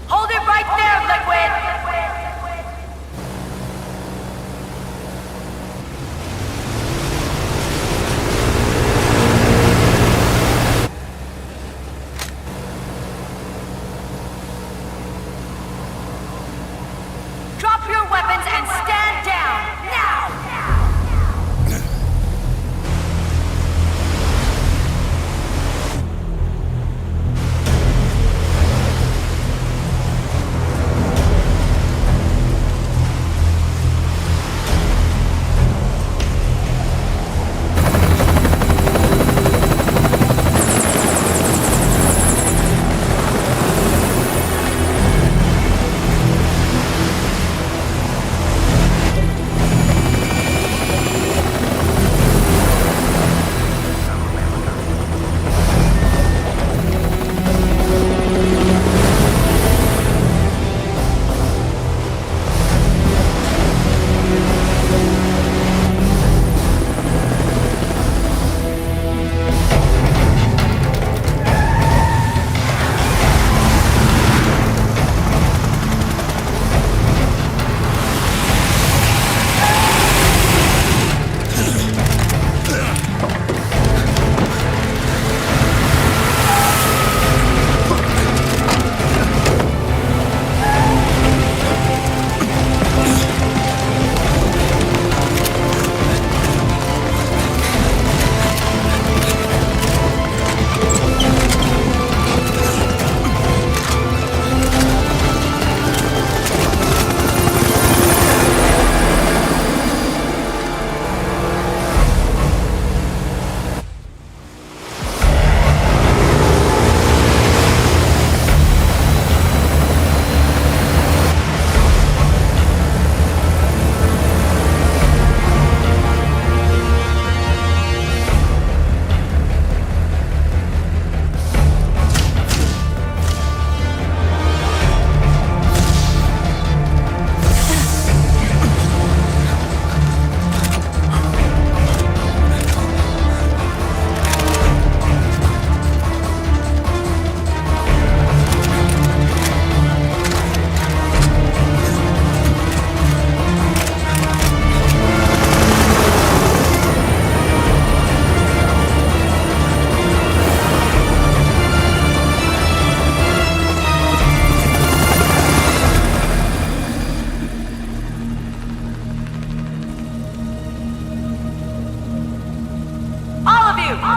Hold it right there, Liquid! Drop your weapons and stand down, now!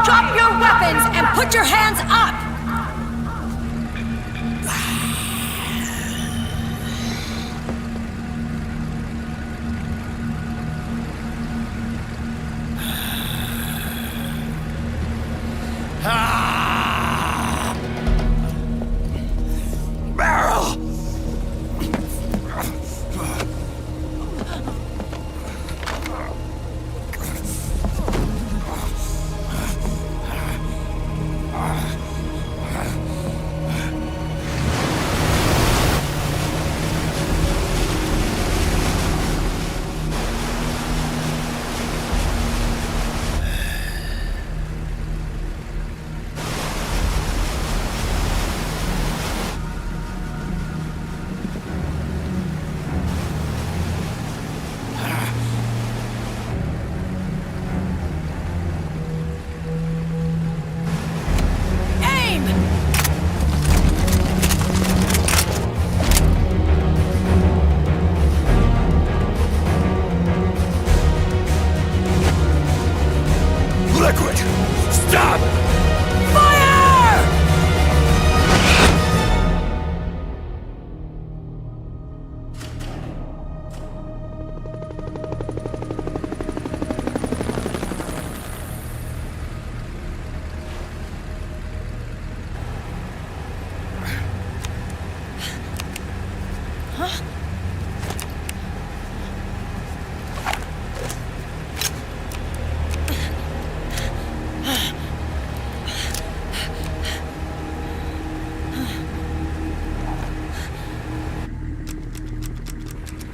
Drop your weapons and put your hands up!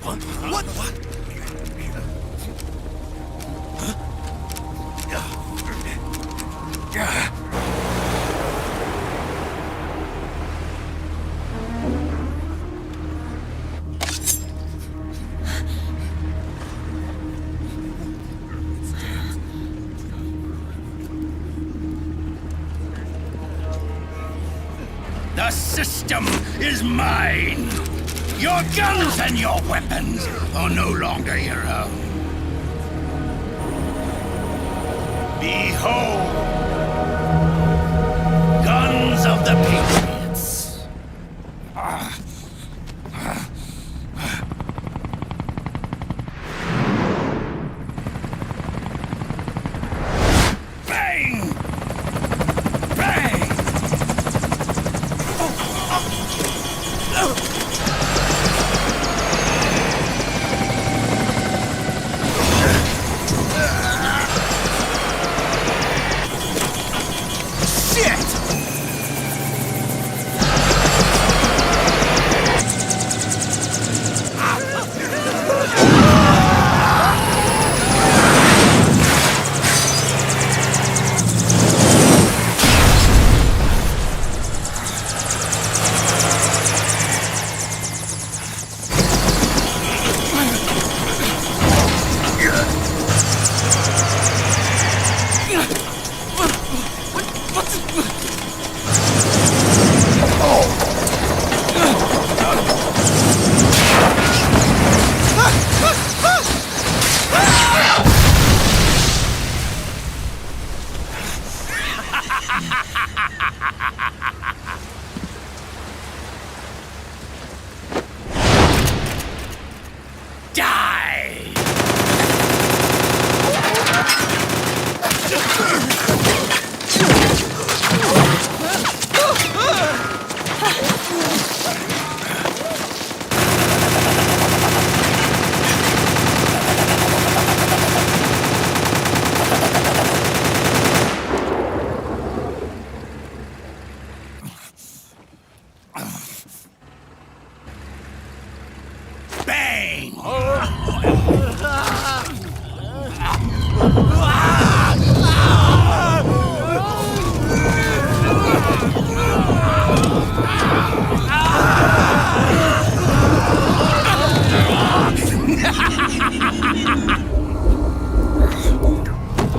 What? The system is mine. Your guns and your weapons are no longer your own. Behold, guns of the Patriots. Bang! Bang!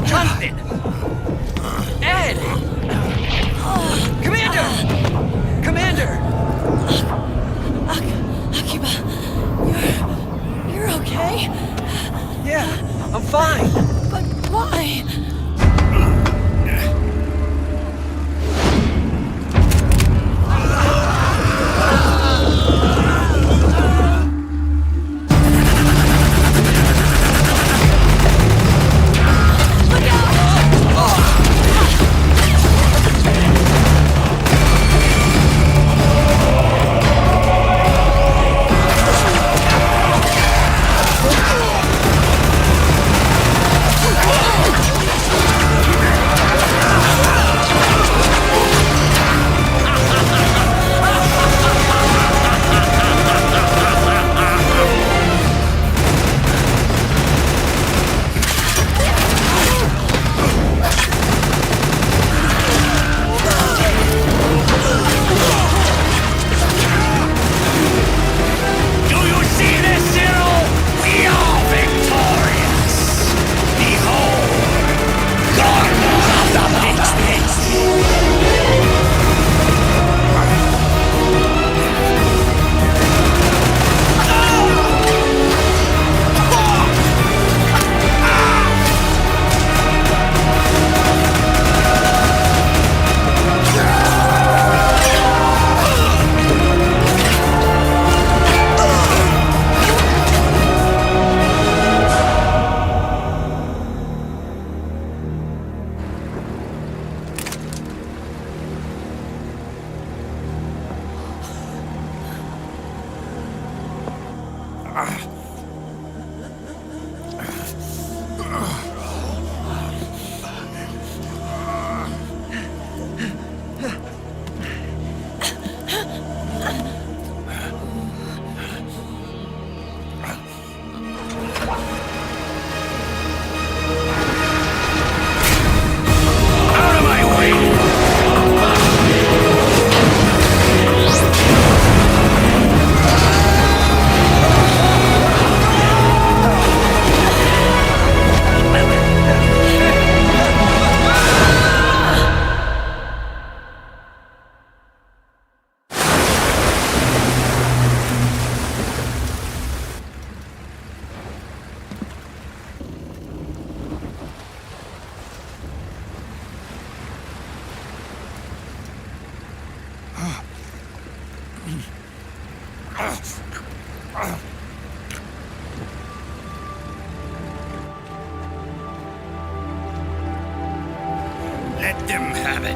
Jonathan! Ed! Commander! Commander! Akiba, you're okay? Yeah, I'm fine. But why?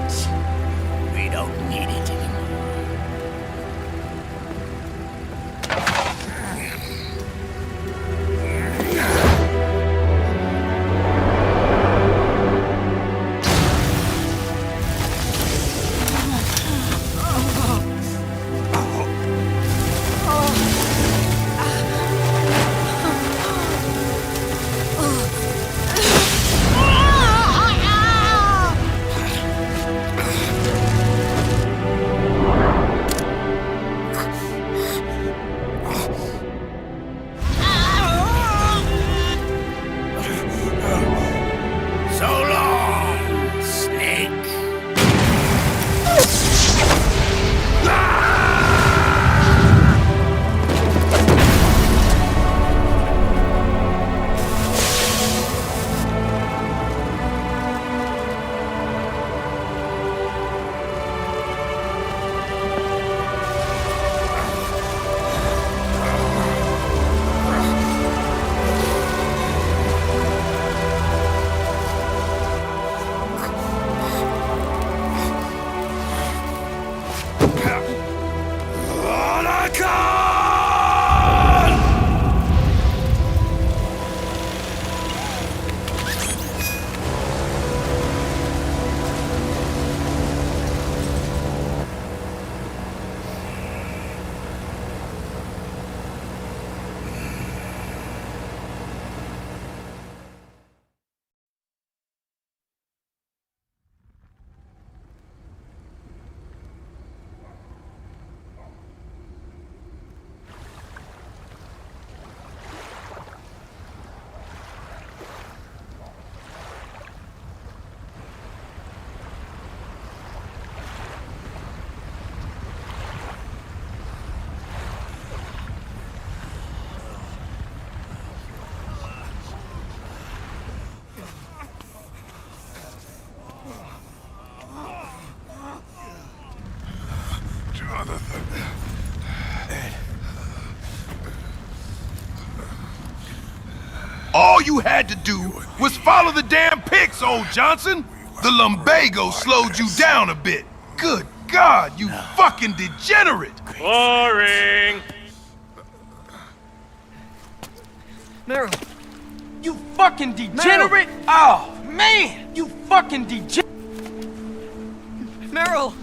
evidence. We don't need it anymore. So long, Snake. All you had to do was follow the damn pics, old Johnson. The lumbago slowed you down a bit. Good God, you fucking degenerate! Boring! Meryl! You fucking degenerate! Oh, man! You fucking degenerate! Meryl!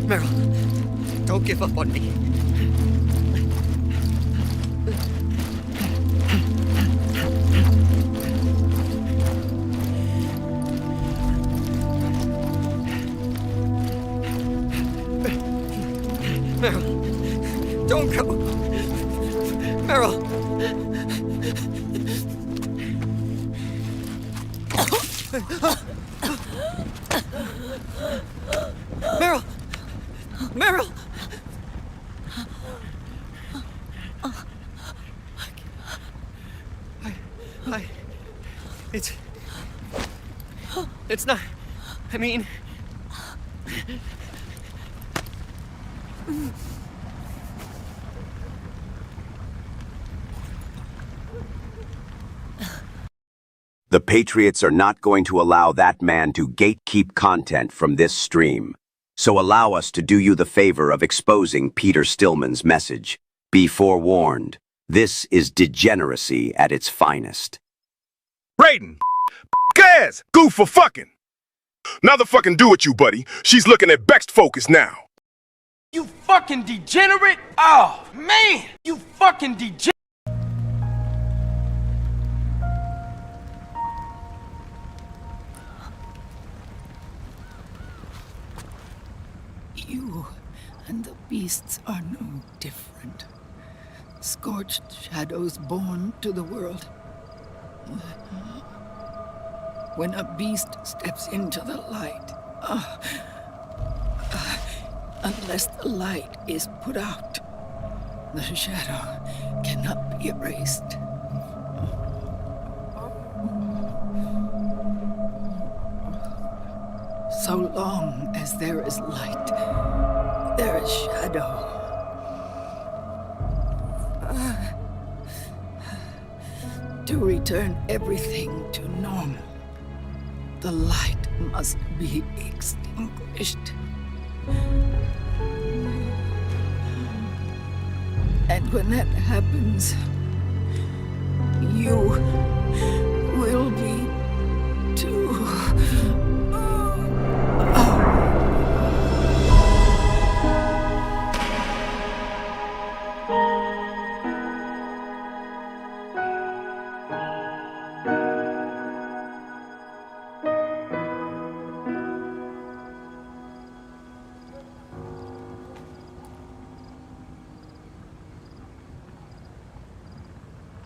Meryl, don't give up on me. Meryl, don't go. Meryl. Meryl! Meryl! It's not... I mean... The Patriots are not going to allow that man to gatekeep content from this stream. So allow us to do you the favor of exposing Peter Stillman's message. Be forewarned, this is degeneracy at its finest. Brayden! Gas! Goof for fucking! Nothing fucking do with you, buddy. She's looking at Beck's focus now. You fucking degenerate! Oh, man! You fucking degenerate! You and the beasts are no different. Scorched shadows born to the world. When a beast steps into the light, unless the light is put out, the shadow cannot be erased. So long as there is light, there is shadow. To return everything to normal, the light must be extinguished. And when that happens, you will be too.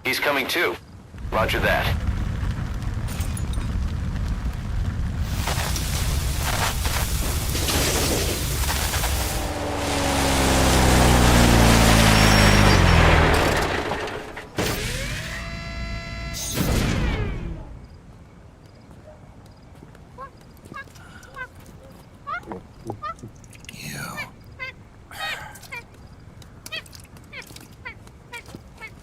He's coming too. Roger that.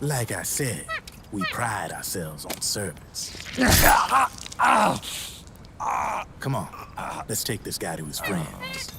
Like I said, we pride ourselves on service. Come on, let's take this guy to his friends.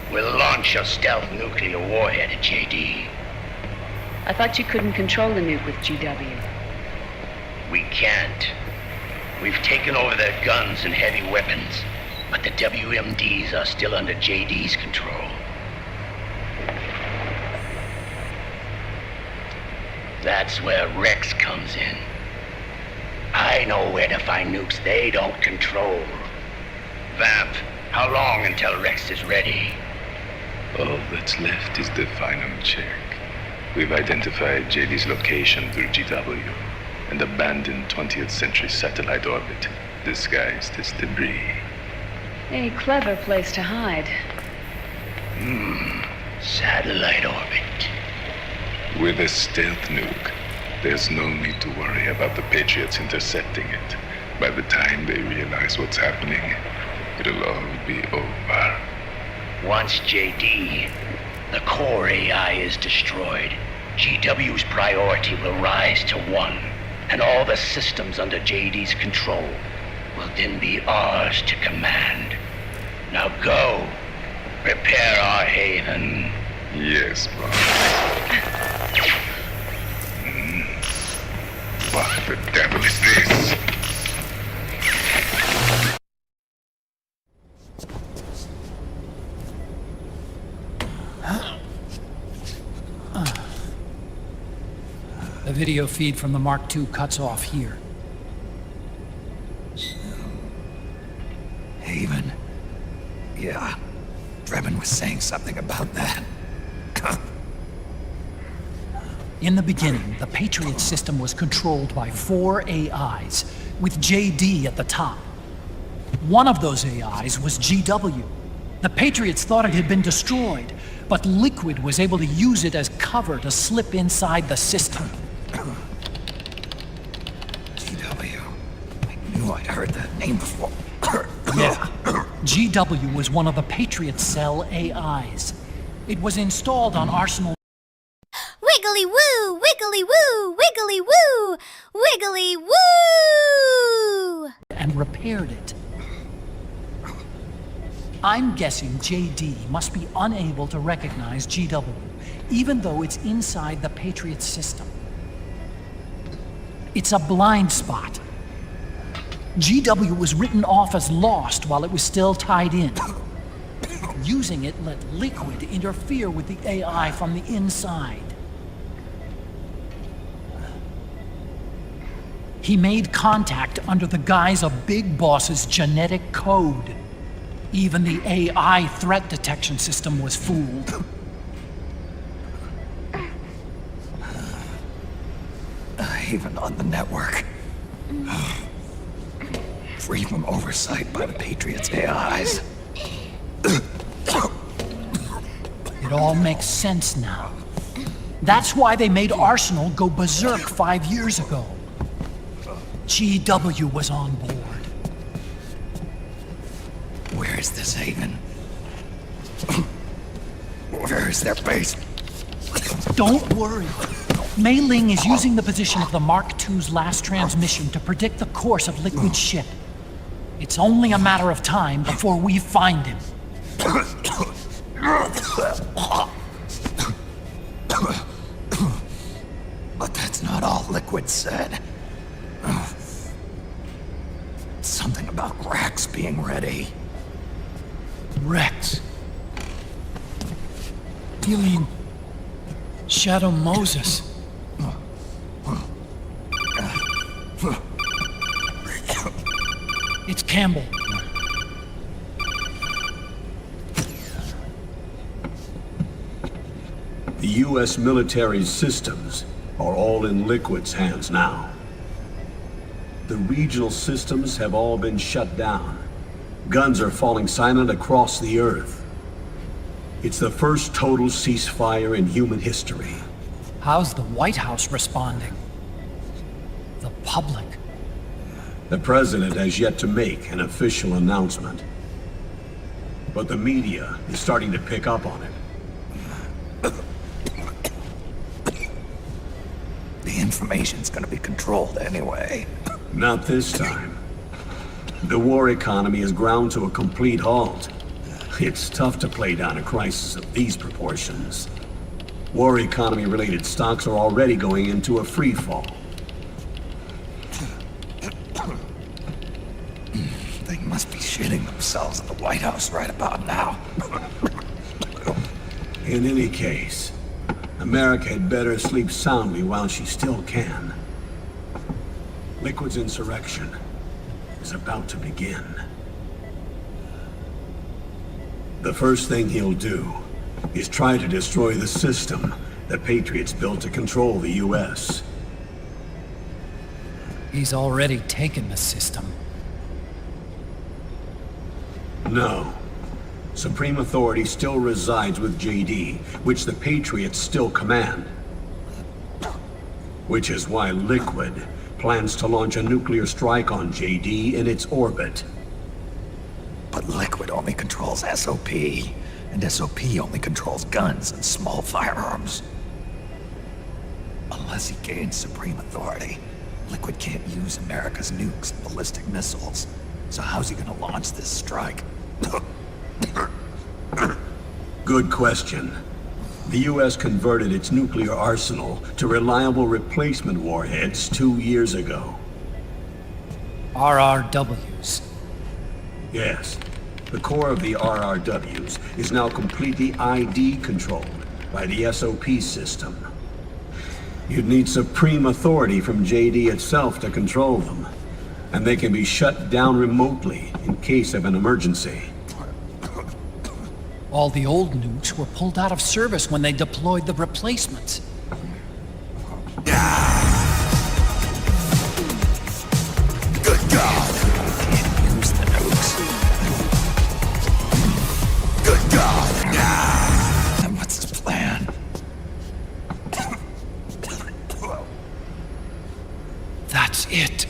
We'll launch a stealth nuclear warhead at JD. I thought you couldn't control the nuke with GW. We can't. We've taken over their guns and heavy weapons, but the WMDs are still under JD's control. That's where Rex comes in. I know where to find nukes they don't control. Vamp, how long until Rex is ready? All that's left is the final check. We've identified JD's location through GW, an abandoned 20th century satellite orbit disguised as debris. A clever place to hide. Satellite orbit. With a stealth nuke, there's no need to worry about the Patriots intercepting it. By the time they realize what's happening, it'll all be over. Once JD, the core AI is destroyed, GW's priority will rise to 1, and all the systems under JD's control will then be ours to command. Now go, prepare our haven. Yes, boss. What the devil is this? The video feed from the Mark II cuts off here. Haven. Yeah. Drebin was saying something about that. In the beginning, the Patriot system was controlled by 4 AIs, with JD at the top. One of those AIs was GW. The Patriots thought it had been destroyed, but Liquid was able to use it as cover to slip inside the system. GW. I knew I'd heard that name before. Yeah. GW was one of the Patriot Cell AIs. It was installed on Arsenal. Wiggly woo! Wiggly woo! Wiggly woo! Wiggly woo! And repaired it. I'm guessing JD must be unable to recognize GW, even though it's inside the Patriot system. It's a blind spot. GW was written off as lost while it was still tied in. Using it let Liquid interfere with the AI from the inside. He made contact under the guise of Big Boss's genetic code. Even the AI threat detection system was fooled. Even on the network. Free from oversight by the Patriots' AIs. It all makes sense now. That's why they made Arsenal go berserk 5 years ago. GW was on board. Where is this haven? Where is their base? Don't worry. Mei Ling is using the position of the Mark II's last transmission to predict the course of Liquid's ship. It's only a matter of time before we find him. But that's not all Liquid said. Something about Rex being ready. Rex? You mean Shadow Moses? It's Campbell. The U.S. military's systems are all in Liquid's hands now. The regional systems have all been shut down. Guns are falling silent across the Earth. It's the first total ceasefire in human history. How's the White House responding? The public? The president has yet to make an official announcement. But the media is starting to pick up on it. The information's gonna be controlled anyway. Not this time. The war economy has ground to a complete halt. It's tough to play down a crisis of these proportions. War economy-related stocks are already going into a free fall. They must be shitting themselves at the White House right about now. In any case, America had better sleep soundly while she still can. Liquid's insurrection is about to begin. The first thing he'll do is try to destroy the system the Patriots built to control the U.S. He's already taken the system. No. Supreme authority still resides with JD, which the Patriots still command. Which is why Liquid plans to launch a nuclear strike on JD in its orbit. But Liquid only controls SOP, and SOP only controls guns and small firearms. Unless he gains supreme authority, Liquid can't use America's nukes and ballistic missiles. So how's he gonna launch this strike? Good question. The U.S. converted its nuclear arsenal to reliable replacement warheads 2 years ago. RRWs. Yes. The core of the RRWs is now completely ID controlled by the SOP system. You'd need supreme authority from JD itself to control them, and they can be shut down remotely in case of an emergency. All the old nukes were pulled out of service when they deployed the replacements. Good God! Can't use the nukes. Good God! And what's his plan? That's it.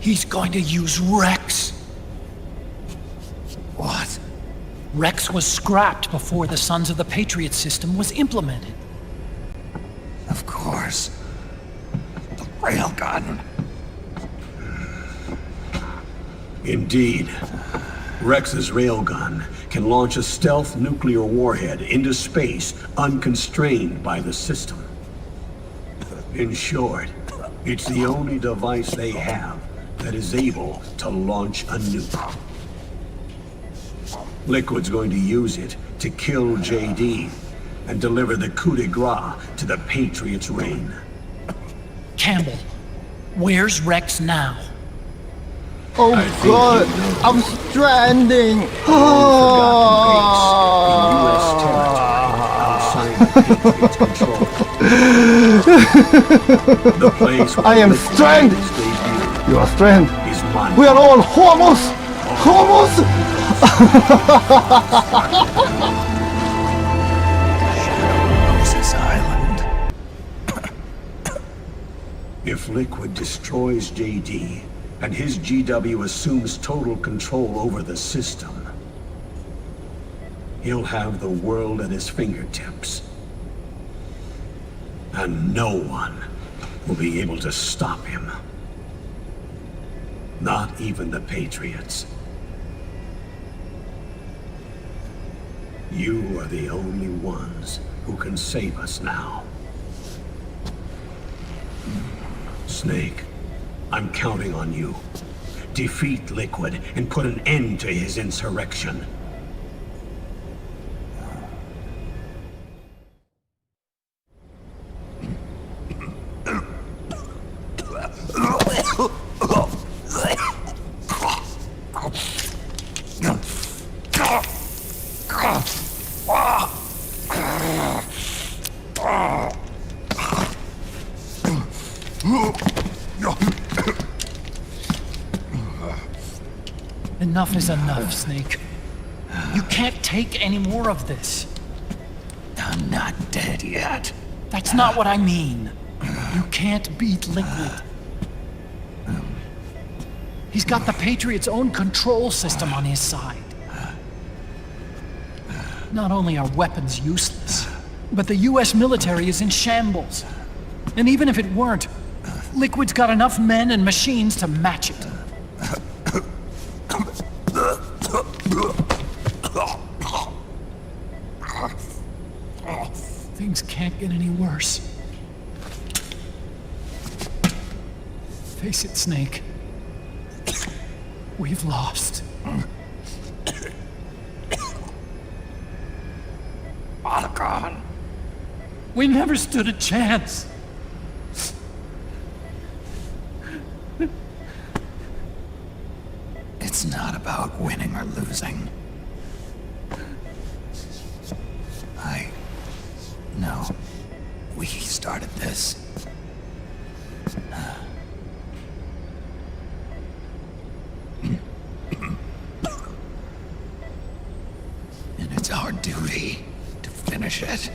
He's going to use Rex. What? Rex was scrapped before the Sons of the Patriot system was implemented. Of course. The railgun. Indeed. Rex's railgun can launch a stealth nuclear warhead into space unconstrained by the system. In short, it's the only device they have that is able to launch a nuke. Liquid's going to use it to kill JD and deliver the coup de grace to the Patriots' reign. Campbell, where's Rex now? Oh God, I'm stranding. I am stranded. You are stranded. We are all homos. Homos. Moses Island. If Liquid destroys JD, and his GW assumes total control over the system, he'll have the world at his fingertips. And no one will be able to stop him. Not even the Patriots. You are the only ones who can save us now. Snake, I'm counting on you. Defeat Liquid and put an end to his insurrection. Enough is enough, Snake. You can't take any more of this. I'm not dead yet. That's not what I mean. You can't beat Liquid. He's got the Patriots' own control system on his side. Not only are weapons useless, but the US military is in shambles. And even if it weren't, Liquid's got enough men and machines to match it. Things can't get any worse. Face it, Snake. We've lost. All gone. We never stood a chance. It's not about winning or losing. No. We started this. And it's our duty to finish it.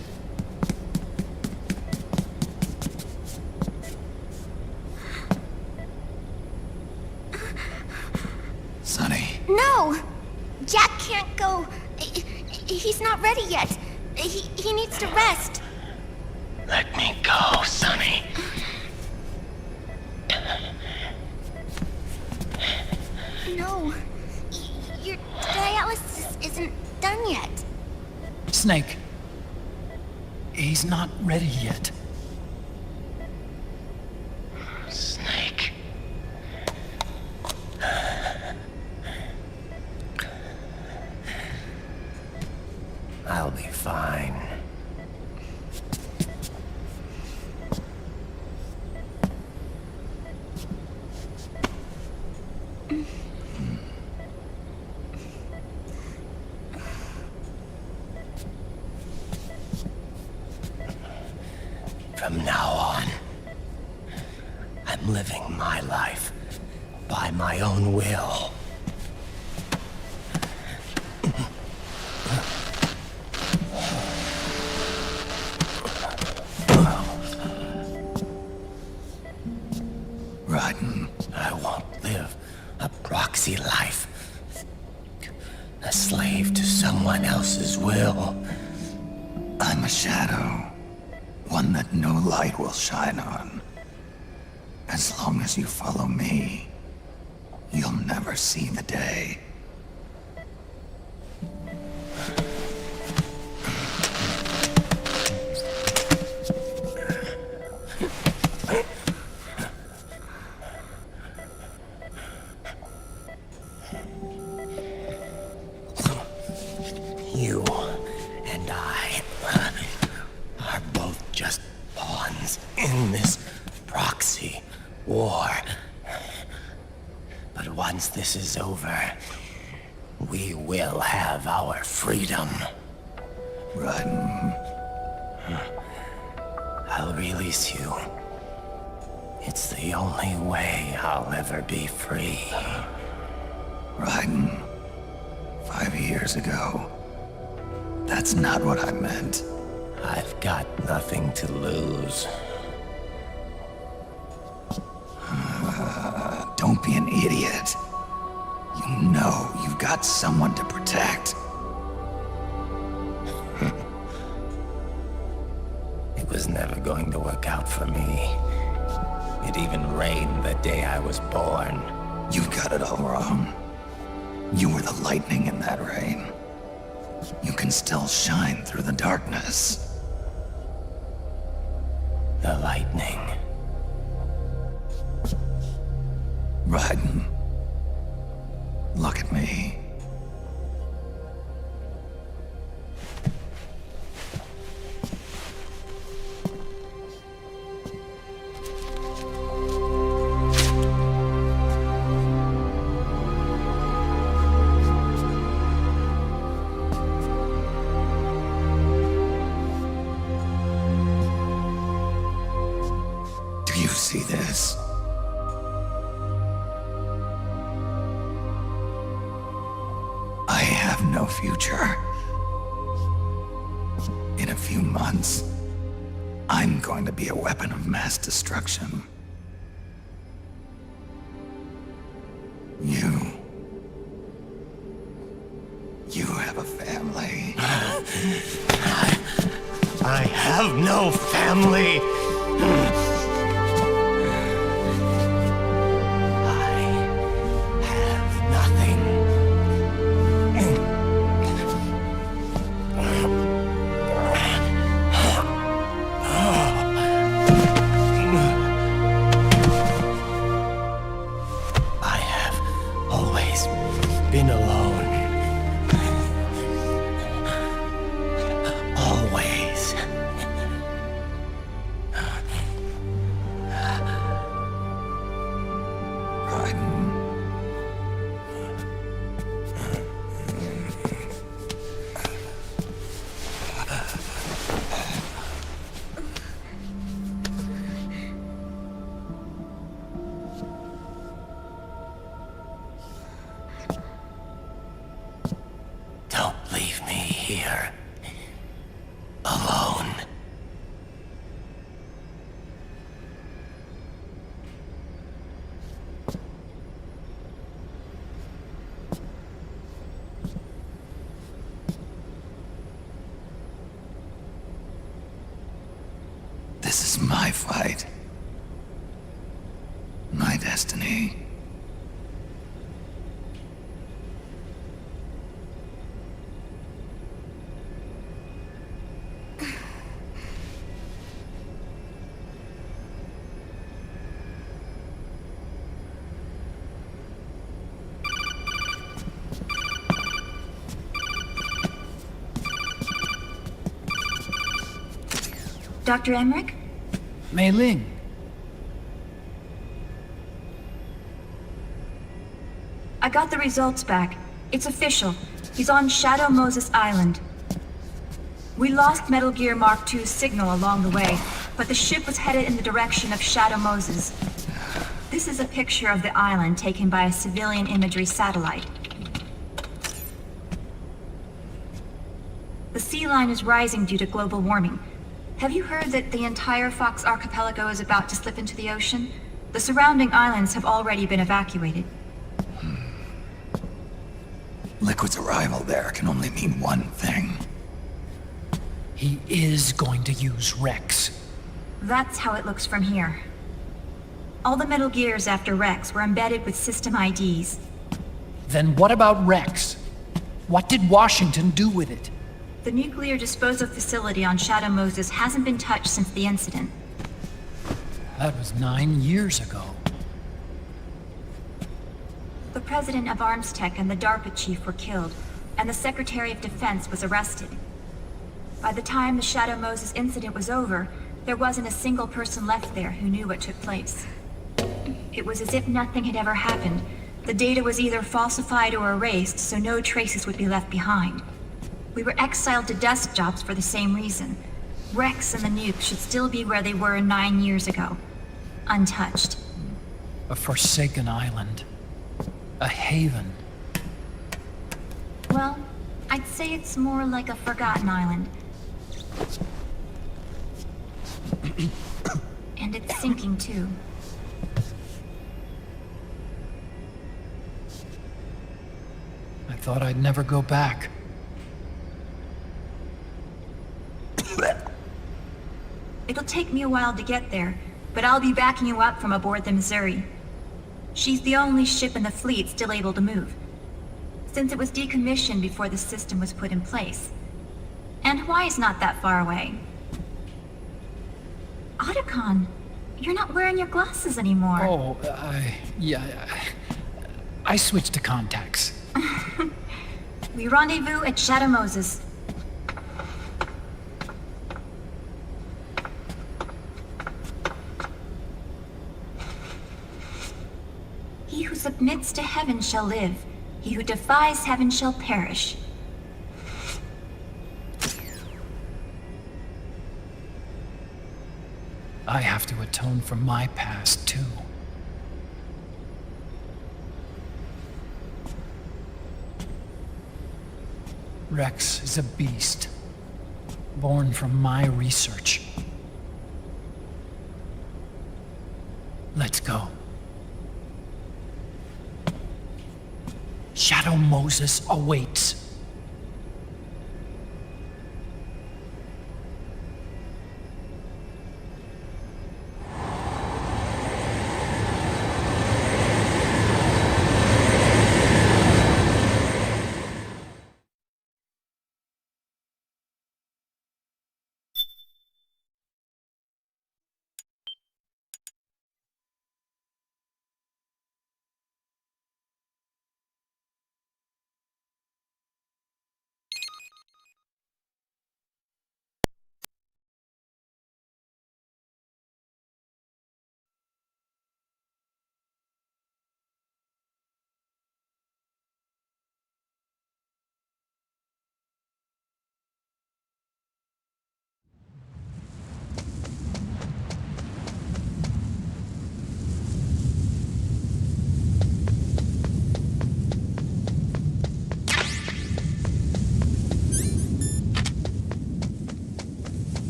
Sonny. No! Jack can't go. He's not ready yet. He needs to rest. Let me go, Sonny. No. Your dialysis isn't done yet. Snake. He's not ready yet. Snake. I'll be fine. From now on, I'm living my life by my own will. Raiden. I won't live a proxy life. A slave to someone else's will. I'm a shadow. One that no light will shine on. As long as you follow me, you'll never see the day. You and I are both just pawns in this proxy war. But once this is over, we will have our freedom. Raiden. I'll release you. It's the only way I'll ever be free. Raiden. 5 years ago. That's not what I meant. I've got nothing to lose. Don't be an idiot. You know you've got someone to protect. It was never going to work out for me. It even rained the day I was born. You've got it all wrong. You were the lightning in that rain. You can still shine through the darkness. The lightning. Raiden. Look at me. Do you see this? I have no future. In a few months, I'm going to be a weapon of mass destruction. You have a family. I have no family. Been alone. Always. here. Alone. This is my fight. My destiny. Dr. Emmerich? Mei Ling. I got the results back. It's official. He's on Shadow Moses Island. We lost Metal Gear Mark II's signal along the way, but the ship was headed in the direction of Shadow Moses. This is a picture of the island taken by a civilian imagery satellite. The sea line is rising due to global warming. Have you heard that the entire Fox archipelago is about to slip into the ocean? The surrounding islands have already been evacuated. Liquid's arrival there can only mean one thing. He is going to use Rex. That's how it looks from here. All the Metal Gears after Rex were embedded with system IDs. Then what about Rex? What did Washington do with it? The nuclear disposal facility on Shadow Moses hasn't been touched since the incident. That was 9 years ago. The president of Armstech and the DARPA chief were killed, and the Secretary of Defense was arrested. By the time the Shadow Moses incident was over, there wasn't a single person left there who knew what took place. It was as if nothing had ever happened. The data was either falsified or erased, so no traces would be left behind. We were exiled to desk jobs for the same reason. Rex and the nuke should still be where they were 9 years ago. Untouched. A forsaken island. A haven. Well, I'd say it's more like a forgotten island. And it's sinking too. I thought I'd never go back. It'll take me a while to get there, but I'll be backing you up from aboard the Missouri. She's the only ship in the fleet still able to move, since it was decommissioned before the system was put in place. And Hawaii's not that far away. Otacon, you're not wearing your glasses anymore. Oh, I switched to contacts. We rendezvous at Shadow Moses. He who submits to heaven shall live. He who defies heaven shall perish. I have to atone for my past, too. Rex is a beast, born from my research. Let's go. Shadow Moses awaits.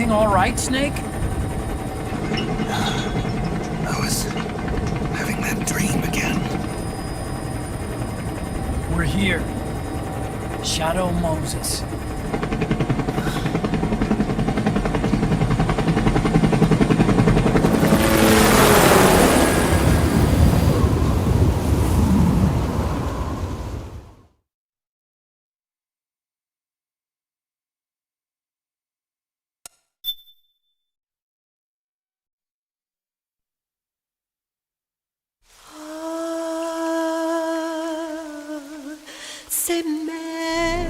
everything all right, Snake? I was having that dream again. We're here. Shadow Moses. C'est mère.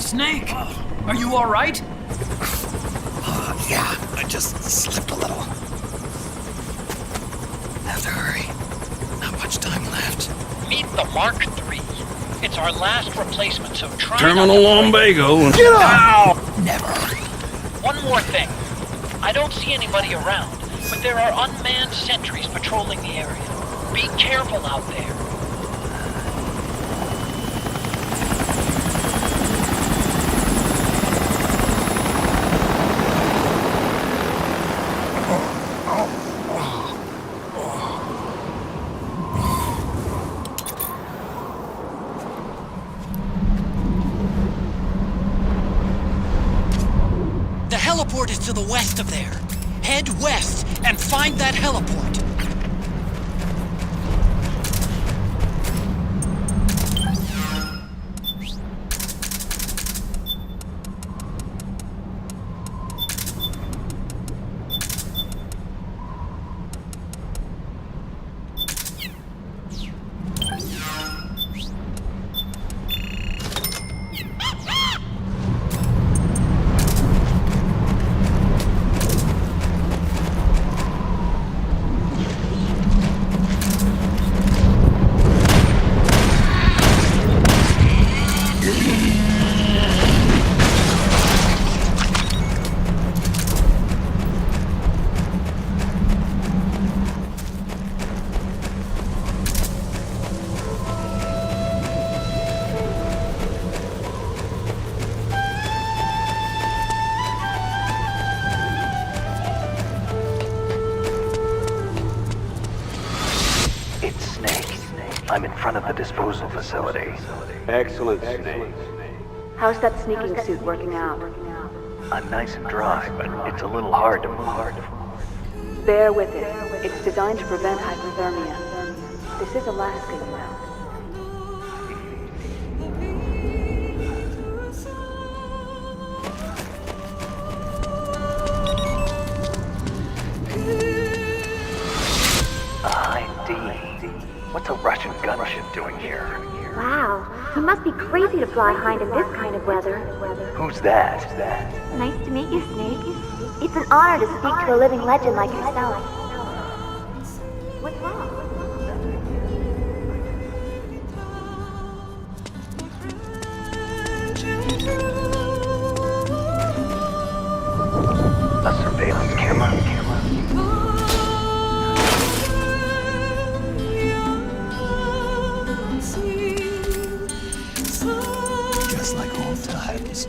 Snake! Are you all right? Yeah, I just slipped a little. Have to hurry. Not much time left. Meet the Mark III. It's our last replacement, so try Terminal Lumbago. Get up! Never. One more thing. I don't see anybody around, but there are unmanned sentries patrolling the area. Be careful out there. The heliport is to the west of there. Head west and find that heliport. I'm in front of the disposal facility. Excellent, Snake. How's that sneaking suit working out? I'm nice and dry, but it's a little hard to move. Bear with it. It's designed to prevent hypothermia. This is Alaska, you know. What's a Russian gunship doing here? Wow, he must be crazy to fly Hind in this kind of weather. Who's that? Nice to meet you, Snake. It's an honor to speak to a living legend like yourself. What's wrong? A surveillance camera? Just like old times.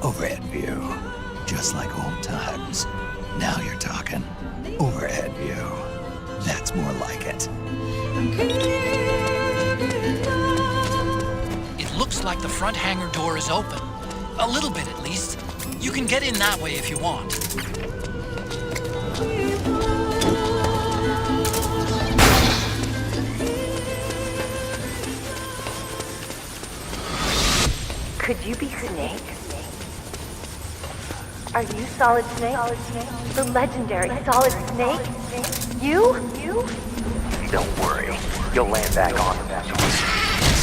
Overhead view. Just like old times. Now you're talking. Overhead view. That's more like it. It looks like the front hangar door is open. A little bit, at least. You can get in that way if you want. Could you be Snake? Are you Solid Snake? The legendary Solid Snake? You? Don't worry. You'll land back on them afterwards.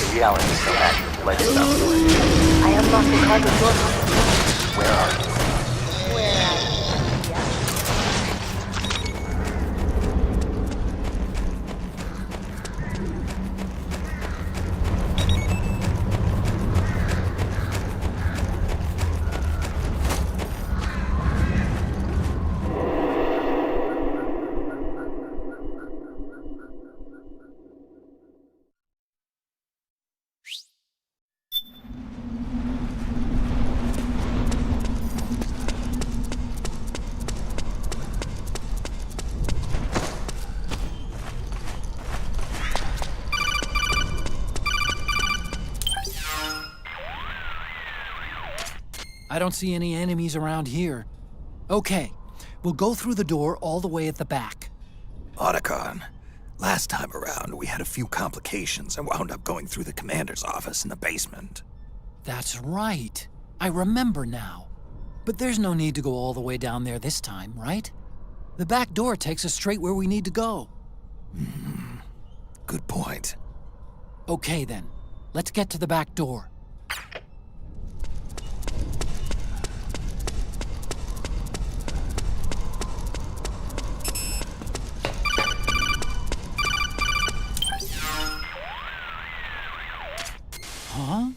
The reality is so accurate. Let's stop. I unlocked the cargo door. Where are you? I don't see any enemies around here. Okay, we'll go through the door all the way at the back. Otacon, last time around we had a few complications and wound up going through the commander's office in the basement. That's right. I remember now. But there's no need to go all the way down there this time, right? The back door takes us straight where we need to go. Good point. Okay then, let's get to the back door. Huh?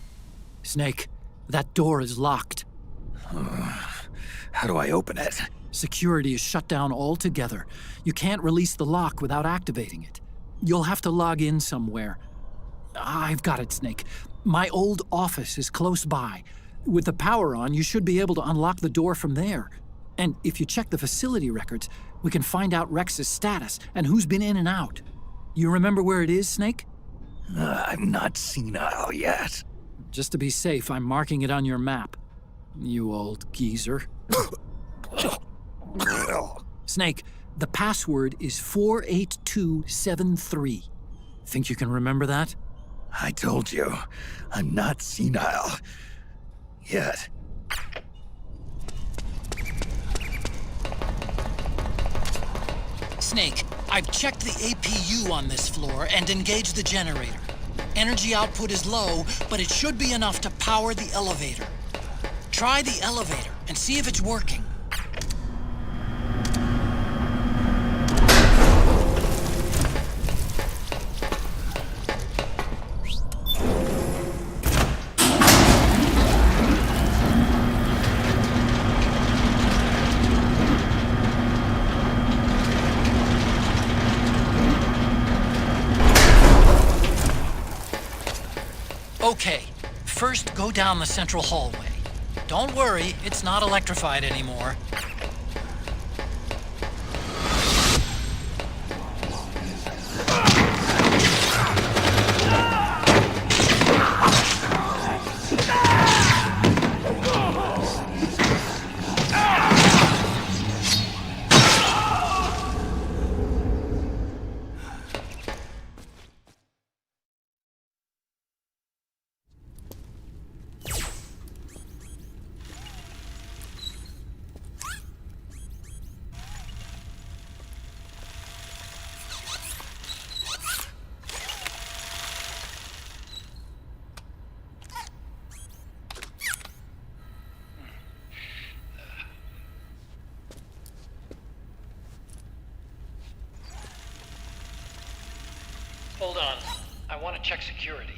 Snake, that door is locked. How do I open it? Security is shut down altogether. You can't release the lock without activating it. You'll have to log in somewhere. I've got it, Snake. My old office is close by. With the power on, you should be able to unlock the door from there. And if you check the facility records, we can find out Rex's status and who's been in and out. You remember where it is, Snake? I'm not senile yet. Just to be safe, I'm marking it on your map. You old geezer. Snake, the password is 48273. Think you can remember that? I told you, I'm not senile. Yet. Snake, I've checked the APU on this floor and engaged the generator. Energy output is low, but it should be enough to power the elevator. Try the elevator and see if it's working. Okay, first go down the central hallway. Don't worry, it's not electrified anymore. Hold on. I want to check security.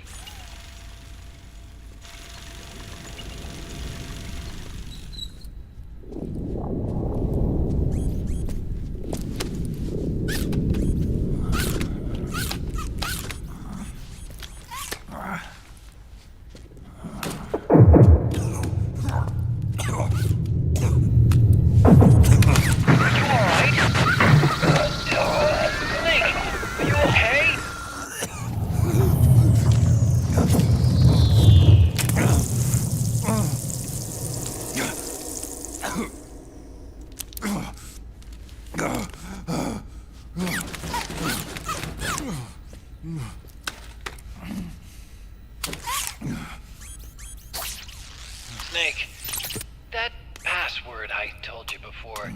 I told you before.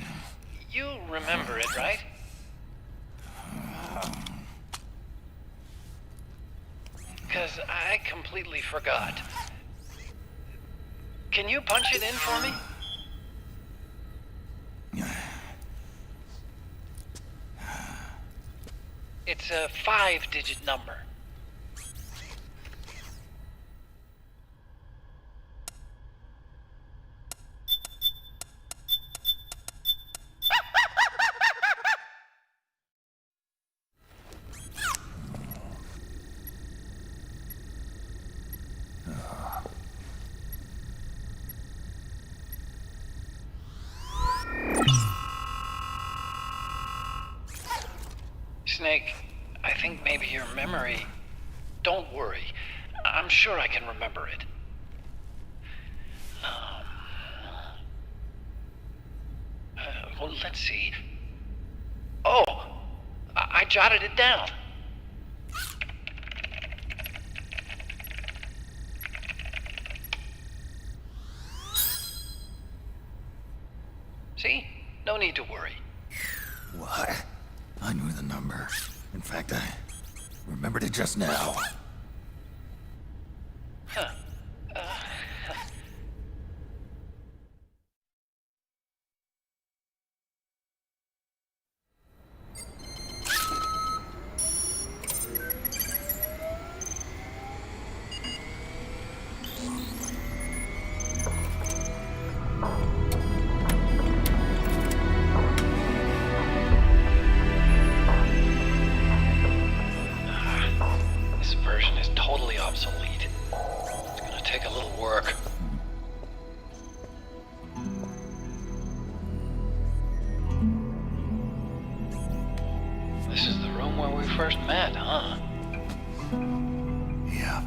You remember it, right? Because I completely forgot. Can you punch it in for me? It's a 5-digit number. Snake, I think maybe your memory... Don't worry. I'm sure I can remember it. Well, let's see. Oh! I jotted it down. See? No need to worry. What? I knew the number. In fact, I remembered it just now. Huh. This version is totally obsolete. It's gonna take a little work. This is the room where we first met, huh? Yep.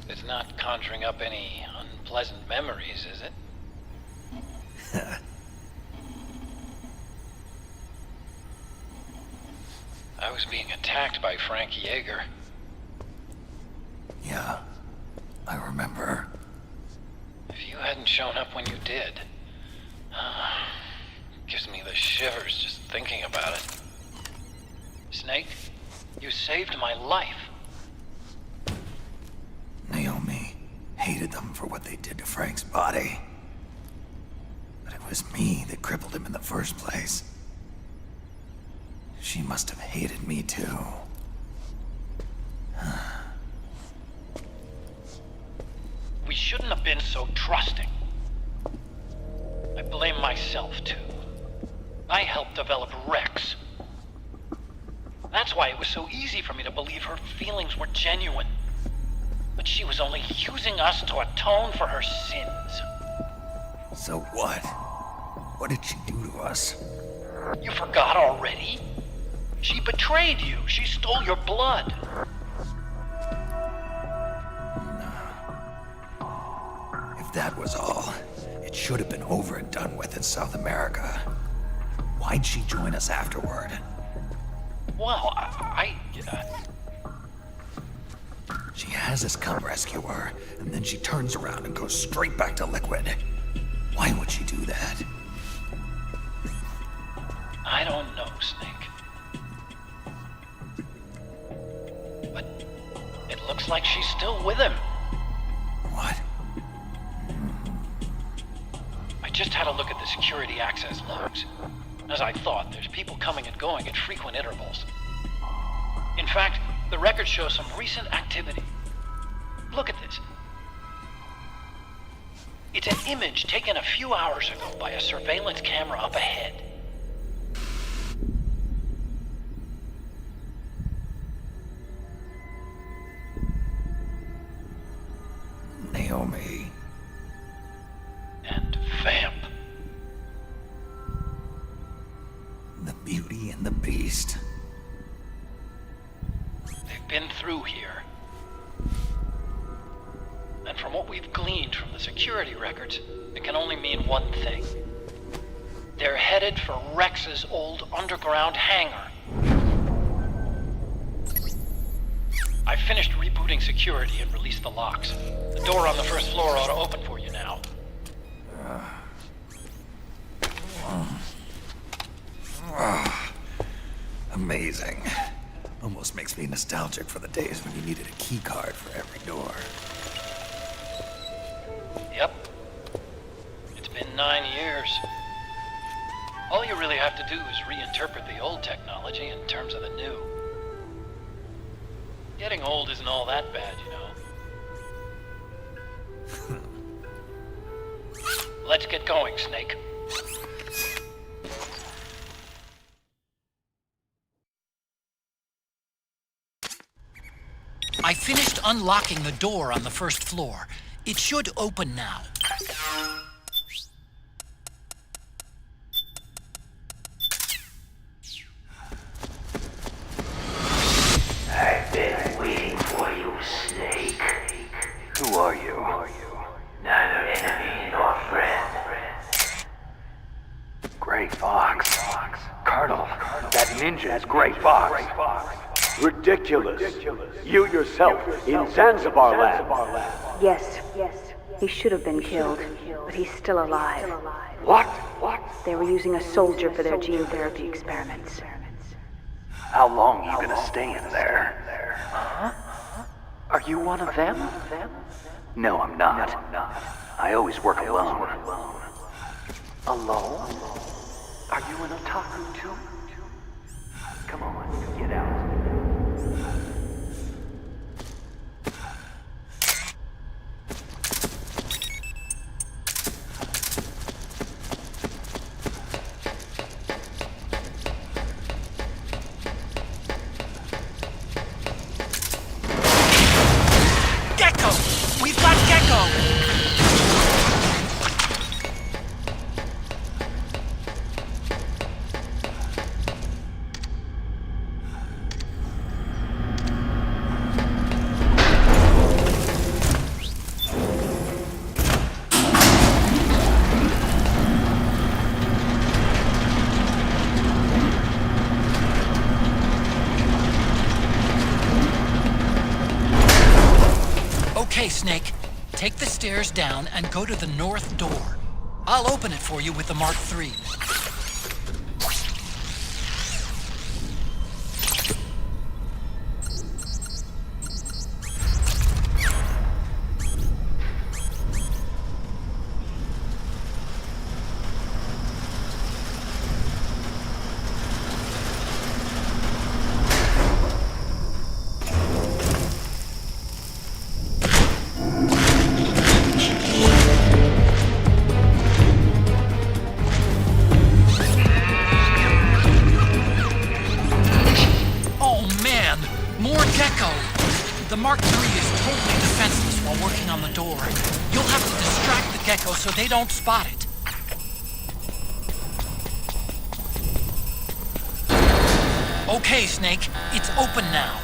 It's not conjuring up any unpleasant memories, is it? I was being attacked by Frank Yeager. Yeah, I remember. If you hadn't shown up when you did, gives me the shivers just thinking about it. Snake, you saved my life. Naomi hated them for what they did to Frank's body. But it was me that crippled him in the first place. She must have hated me too. We shouldn't have been so trusting. I blame myself too. I helped develop Rex. That's why it was so easy for me to believe her feelings were genuine. But she was only using us to atone for her sins. So what? What did she do to us? You forgot already? She betrayed you. She stole your blood. If that was all, it should have been over and done with in South America. Why'd she join us afterward? Well, She has us come rescue her, and then she turns around and goes straight back to Liquid. Why would she do that? I don't know, Snake. But it looks like she's still with him. What? I just had a look at the security access logs. As I thought, there's people coming and going at frequent intervals. In fact, the record shows some recent activity. Look at this. It's an image taken a few hours ago by a surveillance camera up ahead. Naomi. And Vamp. The Beauty and the Beast. They've been through here. And from what we've gleaned from the security records, it can only mean one thing. headed for Rex's old underground hangar. I finished rebooting security and released the locks. The door on the first floor ought to open for you now. Amazing. Almost makes me nostalgic for the days when you needed a key card for every door. Yep. It's been 9 years. All you really have to do is reinterpret the old technology in terms of the new. Getting old isn't all that bad, you know. Let's get going, Snake. I finished unlocking the door on the first floor. It should open now. I've been waiting for you, Snake. Who are you? Neither enemy nor friend. Gray Fox. Colonel, that ninja is Gray Fox. Ridiculous. You yourself in Zanzibar lab. Yes. He should have been killed, but he's still alive. What? They were using a soldier for their gene therapy experiments. How long are you gonna stay in there? Huh? Are you one of them? No, I'm not. I always work alone. Alone? Are you an otaku too? Come on, get out. Gecko! We've got Gecko! Okay, Snake. Take the stairs down and go to the north door. I'll open it for you with the Mark III. The Mark III is totally defenseless while working on the door. You'll have to distract the Gecko so they don't spot it. Okay, Snake. It's open now.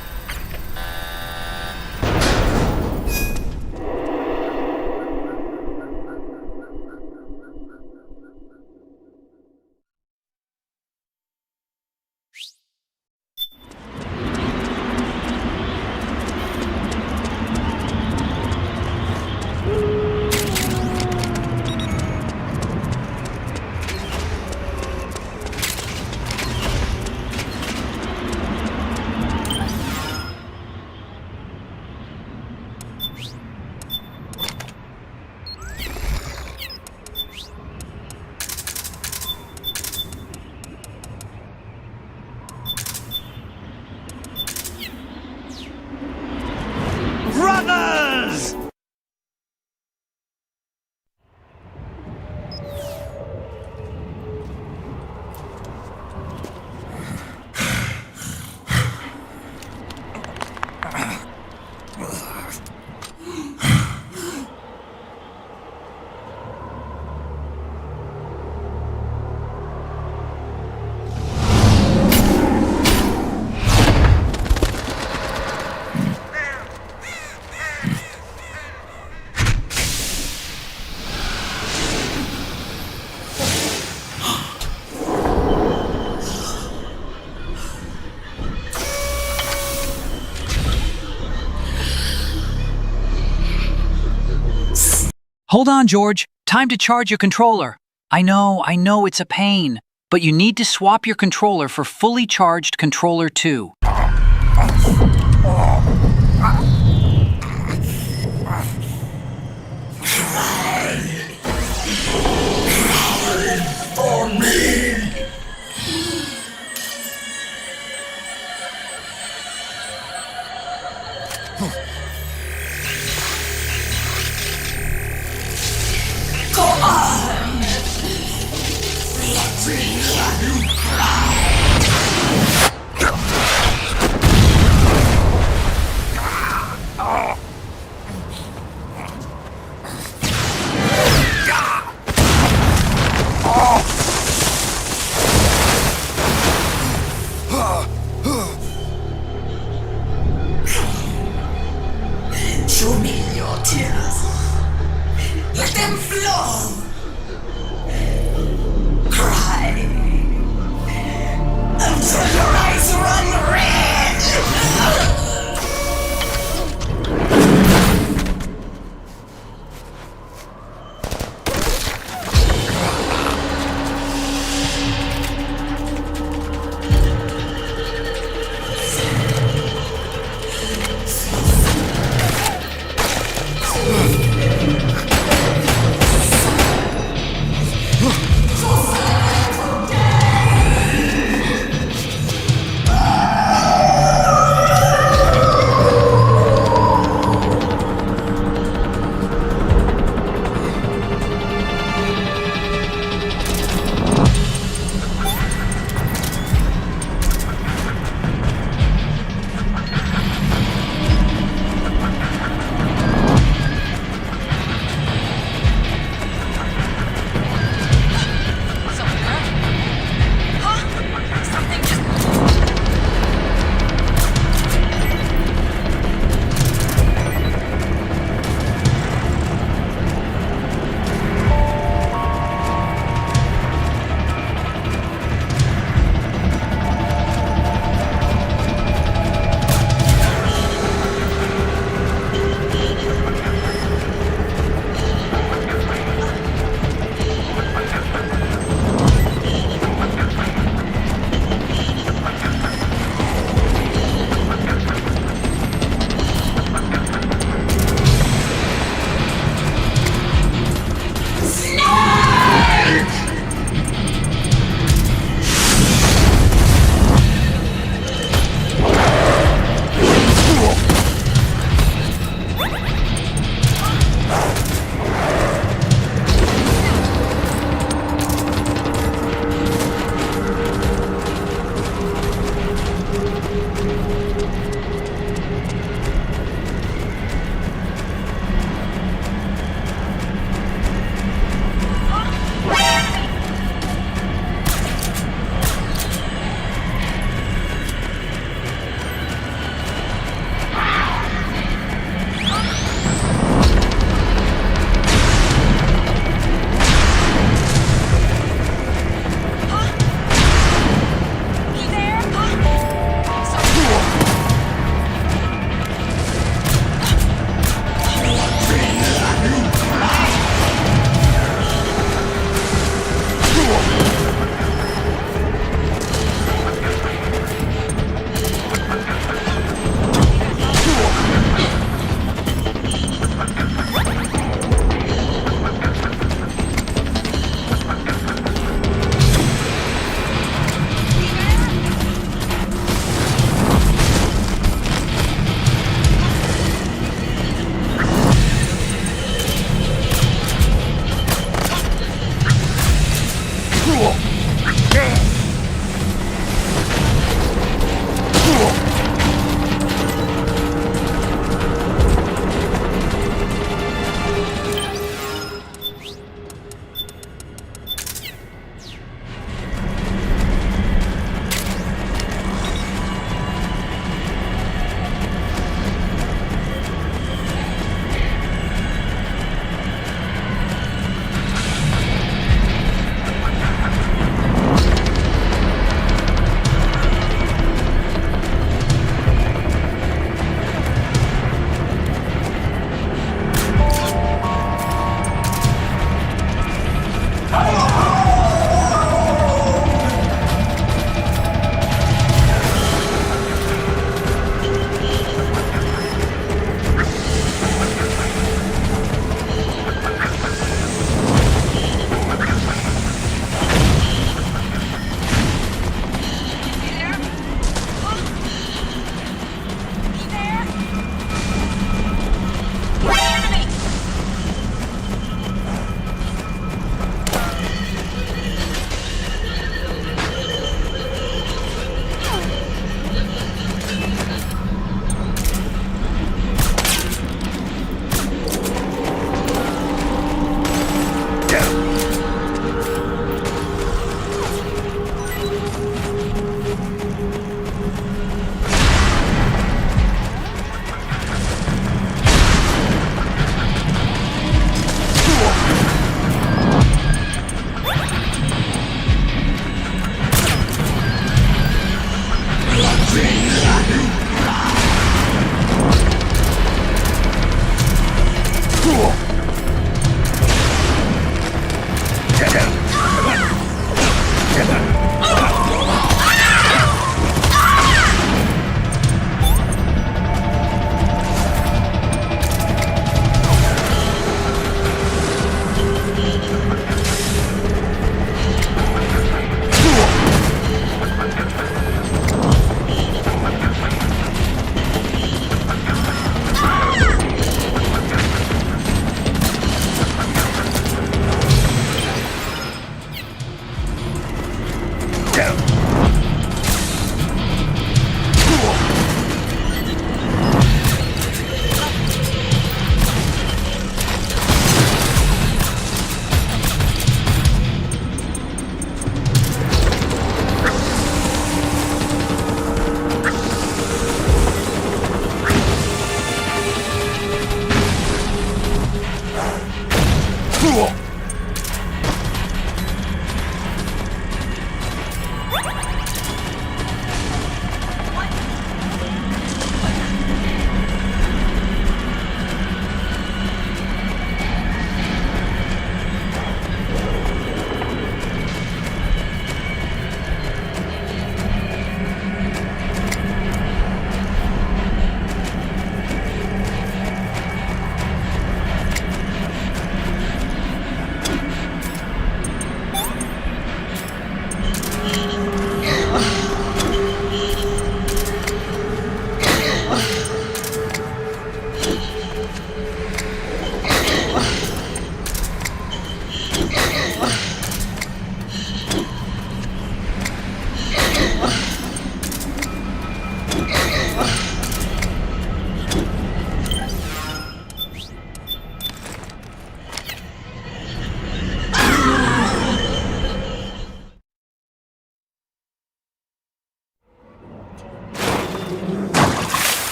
Hold on, George. Time to charge your controller. I know it's a pain, but you need to swap your controller for fully charged controller 2. For me! Go on! Let me hear you cry! Show me your tears. Let them flow. Cry until your eyes run red.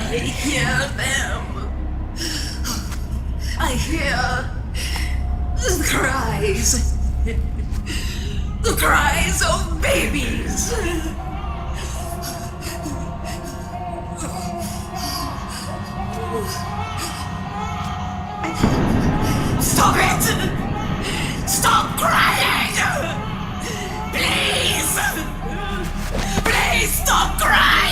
I hear them. I hear the cries. The cries of babies. Stop it! Stop crying! Please! Please stop crying!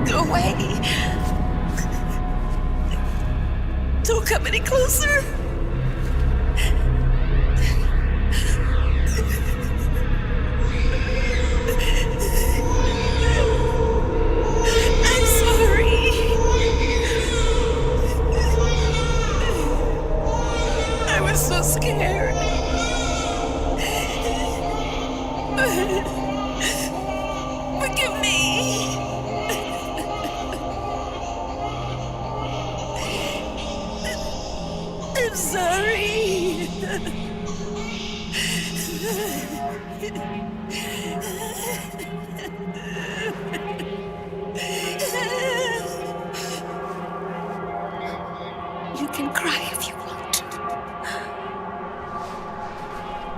Go away. Don't come any closer. I'm sorry. I was so scared. Forgive me. I'm sorry. You can cry if you want to.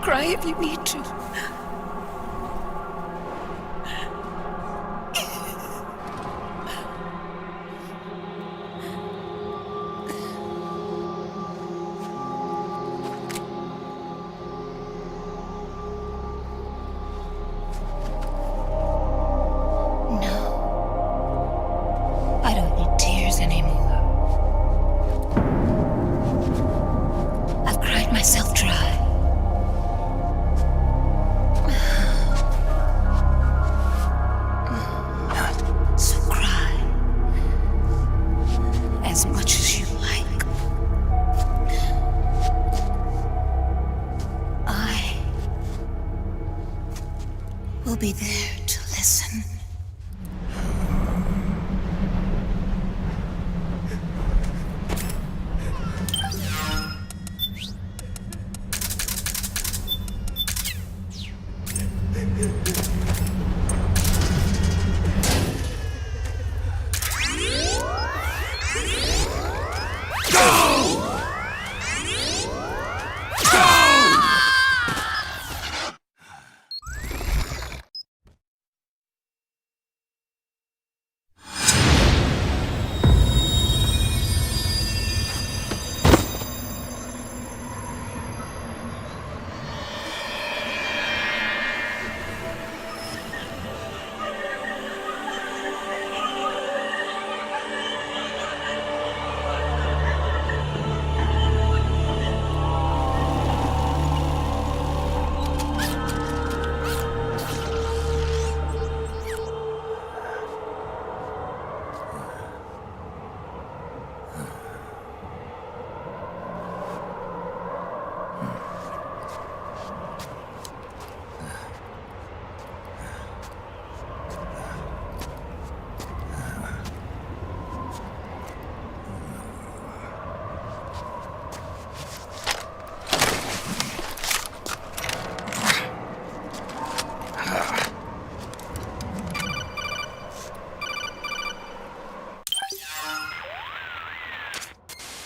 Cry if you need to. I don't need tears anymore. I've cried myself dry. So cry as much as you like. I will be there to listen.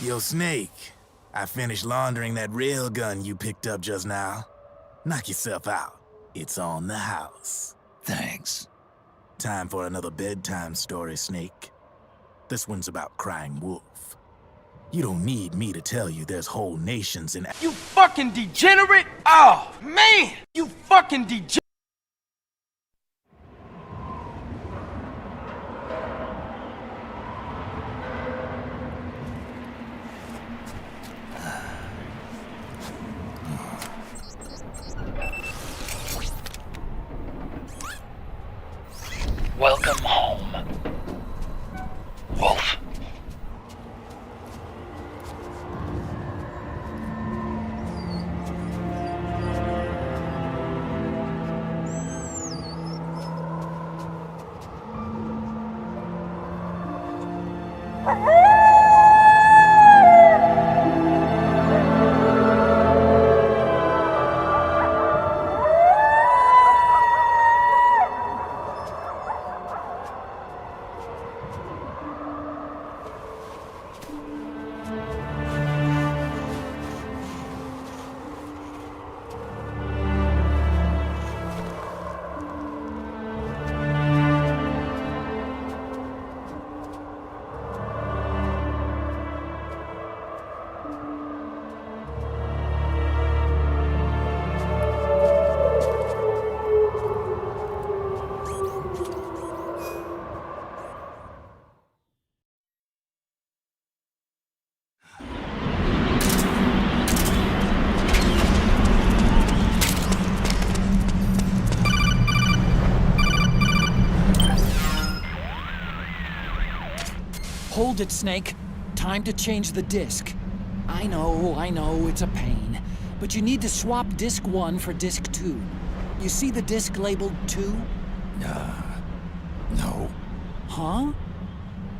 Yo, Snake. I finished laundering that railgun you picked up just now. Knock yourself out. It's on the house. Thanks. Time for another bedtime story, Snake. This one's about crying wolf. You don't need me to tell you there's whole nations in... You fucking degenerate! Oh, man! You fucking degenerate! Welcome home, Wolf. Hold it, Snake. Time to change the disc. I know, it's a pain. But you need to swap disc 1 for disc 2. You see the disc labeled 2? No. Huh?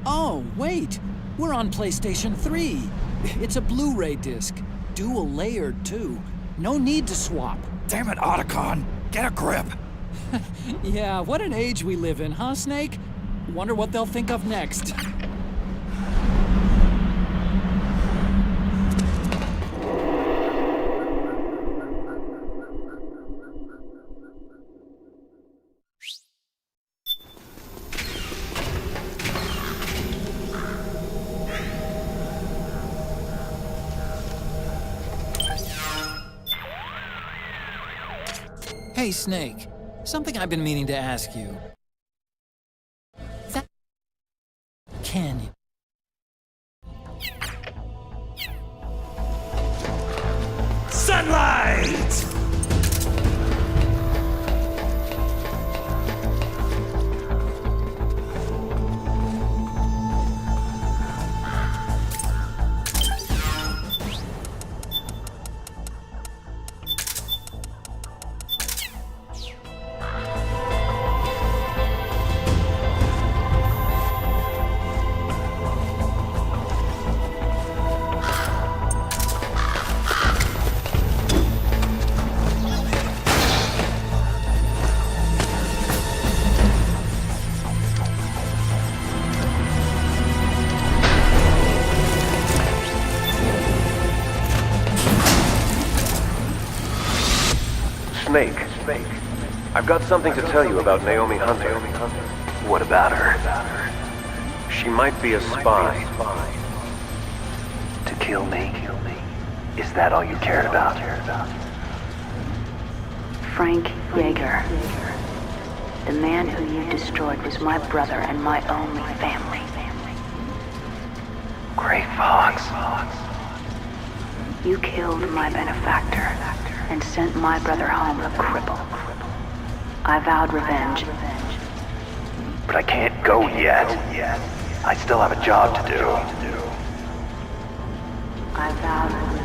Oh, wait. We're on PlayStation 3. It's a Blu-ray disc. Dual layered, too. No need to swap. Damn it, Otacon! Get a grip! Yeah, what an age we live in, huh, Snake? Wonder what they'll think of next. Hey, Snake. Something I've been meaning to ask you. Can you? Sunlight! Snake, I've got something to tell you about Naomi Hunter. What about her? She might be a spy. To kill me? Is that all you cared about? Frank Yeager. The man who you destroyed was my brother and my only family. Gray Fox. You killed my benefactor and sent my brother home a cripple. I vowed revenge. But I can't go yet. I still have a job to do. I vowed revenge.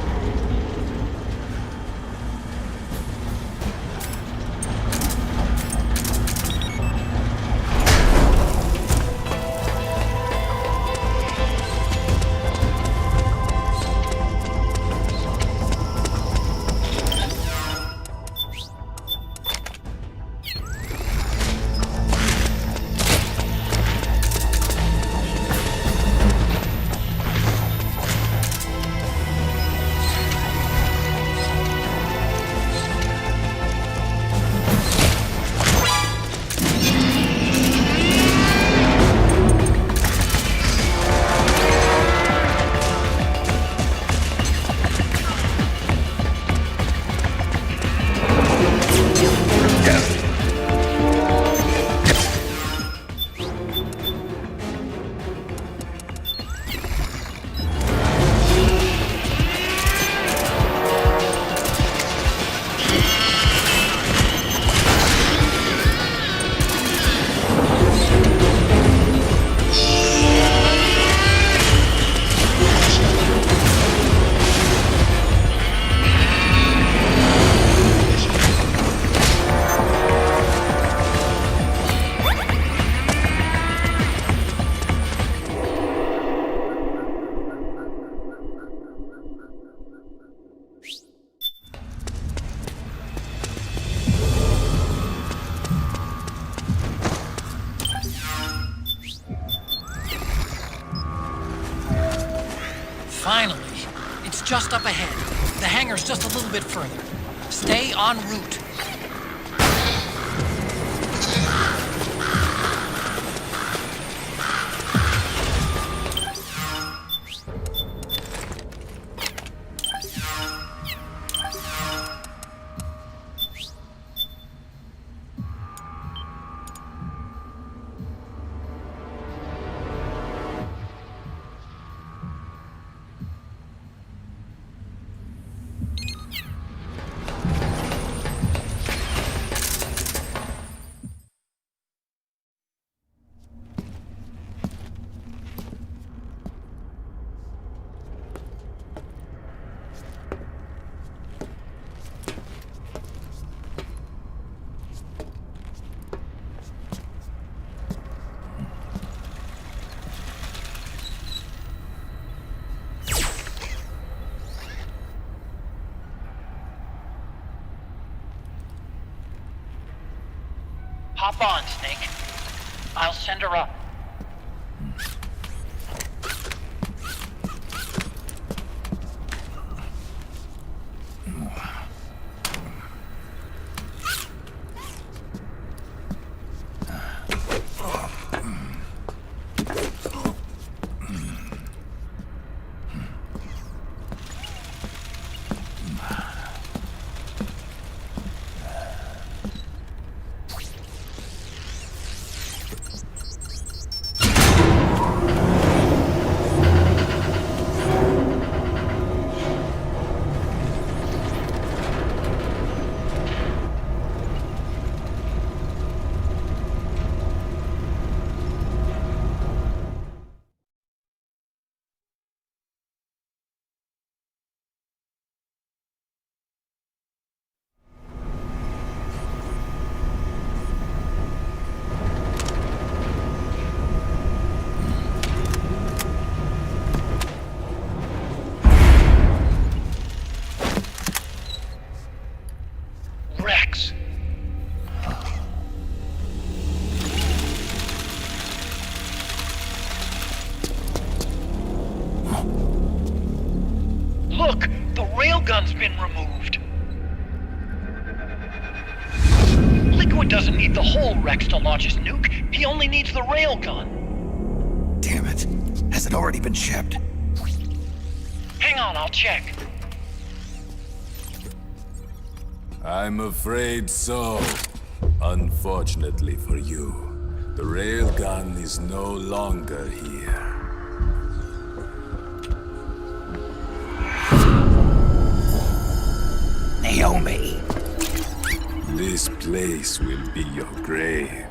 Finally. It's just up ahead. The hangar's just a little bit further. Stay en route. Hop on, Snake. I'll send her up. Rex. Look, the railgun's been removed. Liquid doesn't need the whole Rex to launch his nuke. He only needs the railgun. Damn it. Has it already been shipped? Hang on, I'll check. I'm afraid so. Unfortunately for you, the railgun is no longer here. Naomi! This place will be your grave,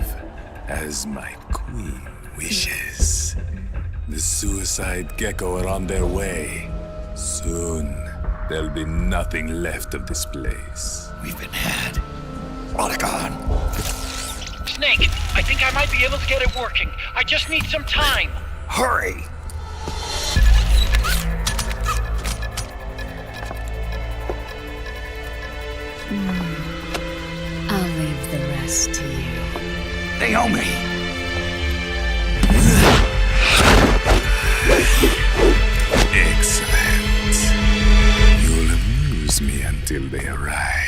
as my queen wishes. The suicide gecko are on their way. Soon, there'll be nothing left of this place. We've been had. Rodigon! Snake, I think I might be able to get it working. I just need some time. Hurry! I'll leave the rest to you. Naomi! Excellent. You'll amuse me until they arrive.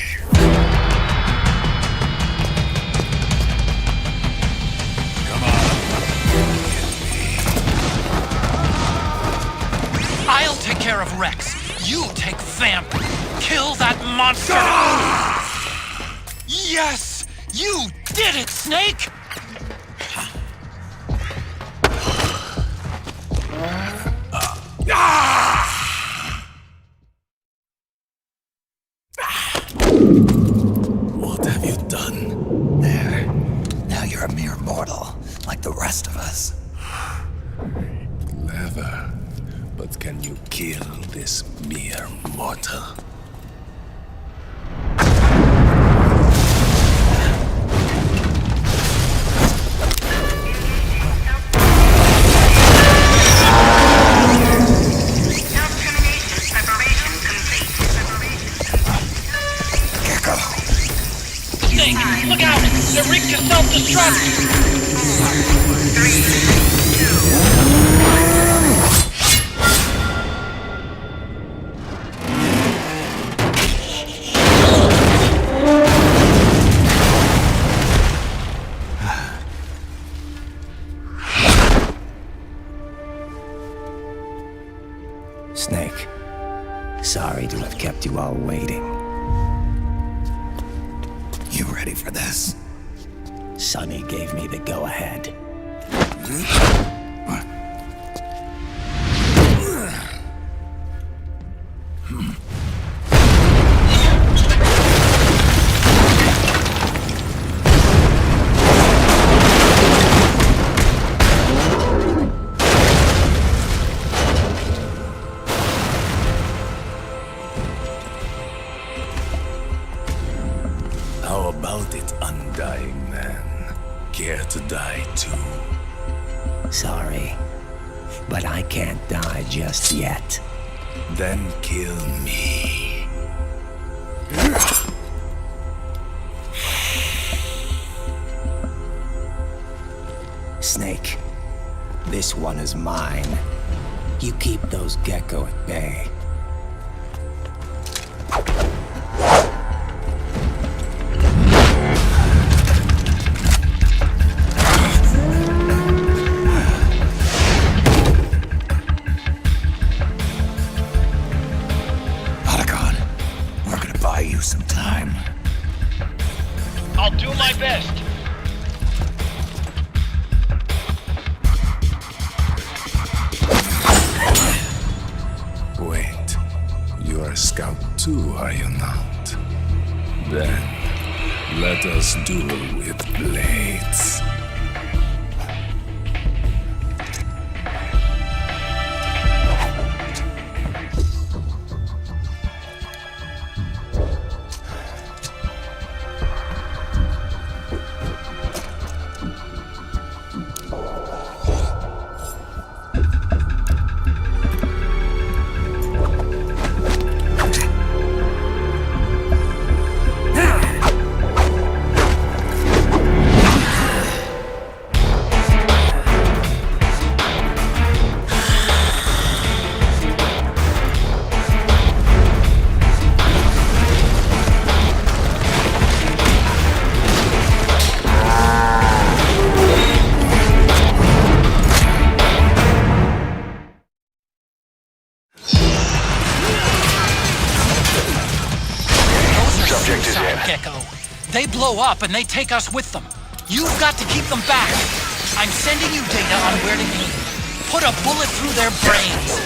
I'll take care of Rex. You take Vamp. Kill that monster! Yes! You did it, Snake! What have you done? There. Now you're a mere mortal, like the rest of us. Clever. But can you kill this mere mortal? Snake, look out! They're rigged to self-destruct! Snake, sorry to have kept you all waiting. You ready for this? Sonny gave me the go-ahead. How about it, undying man? Care to die too? Sorry, but I can't die just yet. Then kill me. Snake, this one is mine. You keep those gecko at bay. Buy you some time. I'll do my best. Wait, you are a scout too, are you not? Then, let us duel with blades. Gecko. They blow up and they take us with them. You've got to keep them back. I'm sending you data on where to aim. Put a bullet through their brains.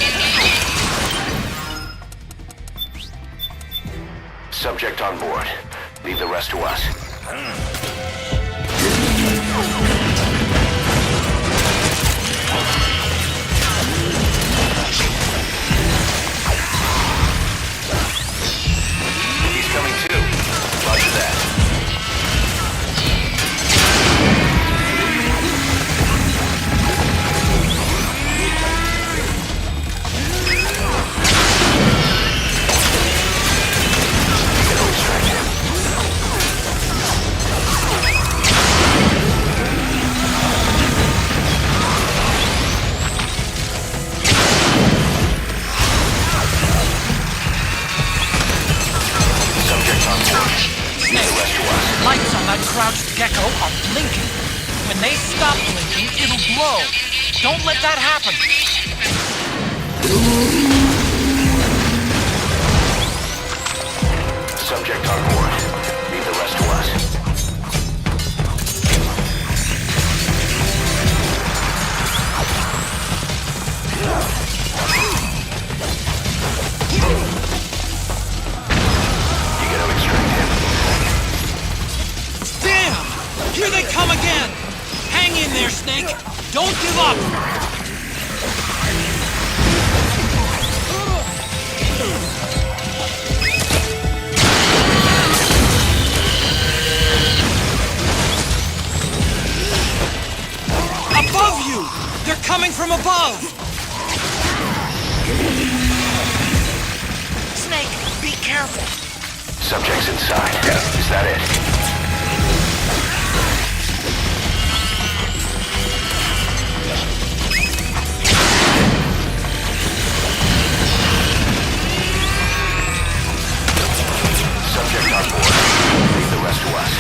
Subject on board. Leave the rest to us. He's coming too. Roger that. Lights on that crouched gecko are blinking. When they stop blinking, it'll blow. Don't let that happen. Subject on board. Leave the rest to us. You gotta extract him. Damn! Here they come again! Hang in there, Snake! Don't give up! Above you! They're coming from above! Snake, be careful! Subject's inside. Is that it? Subject on board. Leave the rest to us.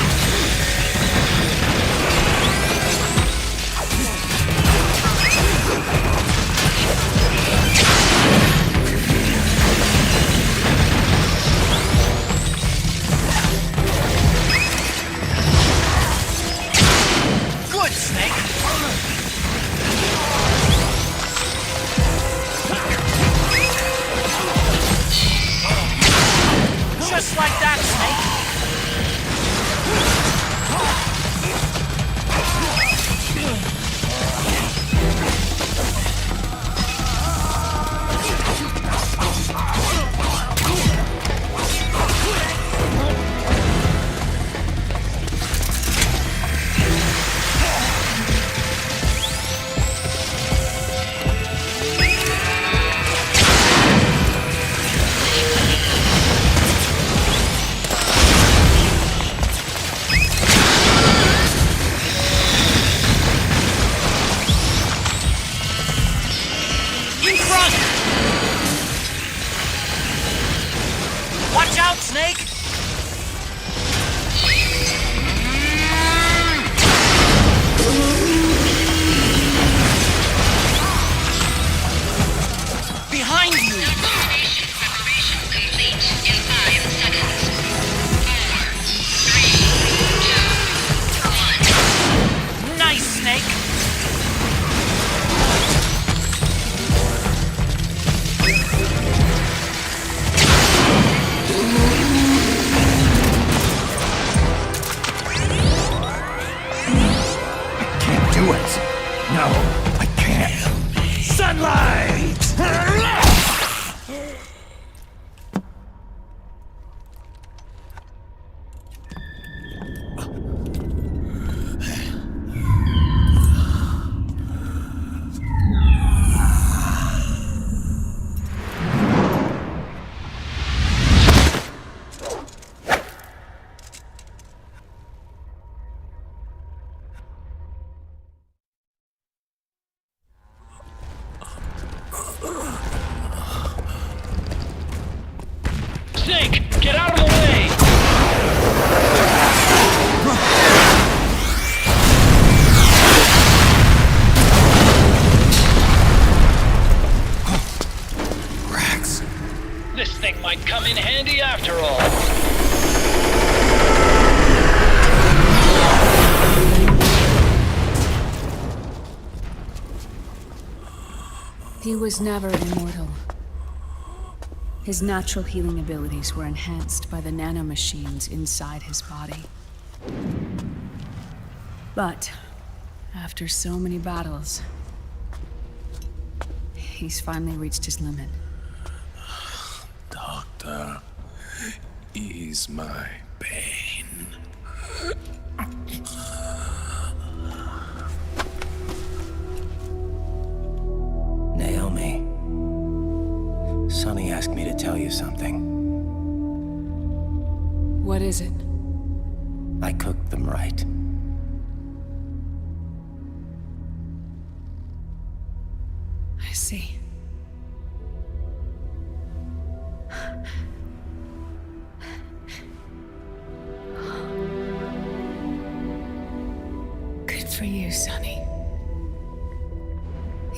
In front! Watch out, Snake! Behind you! Preparation complete in 5 seconds. 4, 3, 2, 1. Nice, Snake! Do it. No, I can't. Sunlight! Snake, get out of the way! Rex. This thing might come in handy after all. He was never immortal. His natural healing abilities were enhanced by the nanomachines inside his body. But, after so many battles, he's finally reached his limit. Doctor, ease my pain. Naomi. Sonny asked me to tell you something. What is it? I cooked them right. I see. Good for you, Sonny.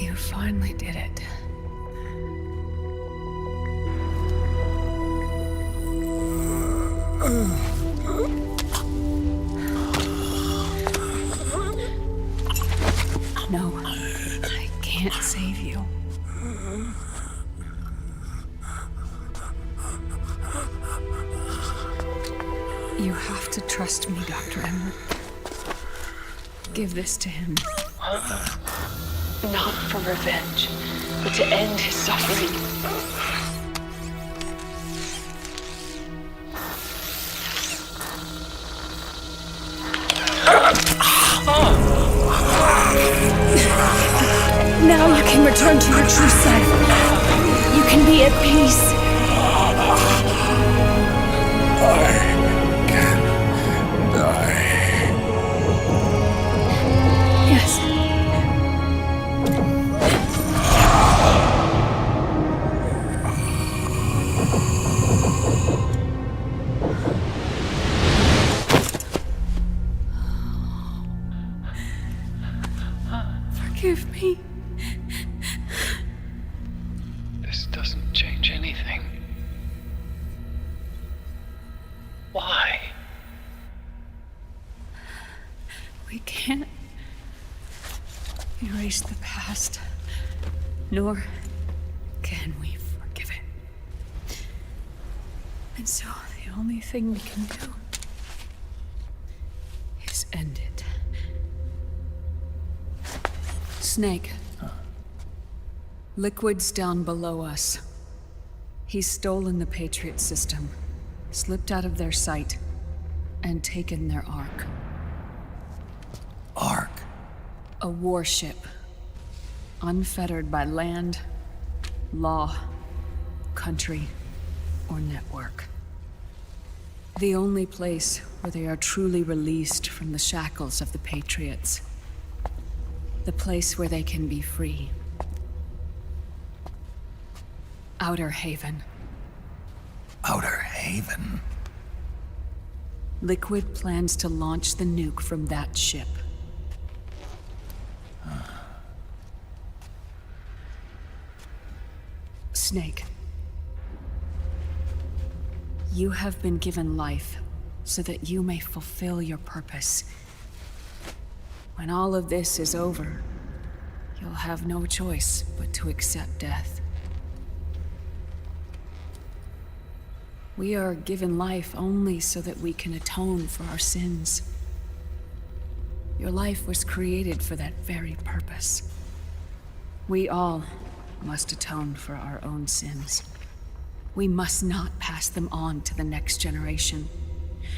You finally did it. No, I can't save you. You have to trust me, Dr. Emmer. Give this to him. Not for revenge, but to end his suffering. Now you can return to your true self. You can be at peace. I can die. Yes. Forgive me. This doesn't change anything. Why? We can't erase the past, nor can we forgive it. And so the only thing we can do is end it. Snake. Liquid's down below us. He's stolen the Patriot system, slipped out of their sight, and taken their Ark. Ark? A warship. Unfettered by land, law, country, or network. The only place where they are truly released from the shackles of the Patriots. The place where they can be free. Outer Haven. Outer Haven? Liquid plans to launch the nuke from that ship. Snake. You have been given life so that you may fulfill your purpose. When all of this is over, you'll have no choice but to accept death. We are given life only so that we can atone for our sins. Your life was created for that very purpose. We all must atone for our own sins. We must not pass them on to the next generation.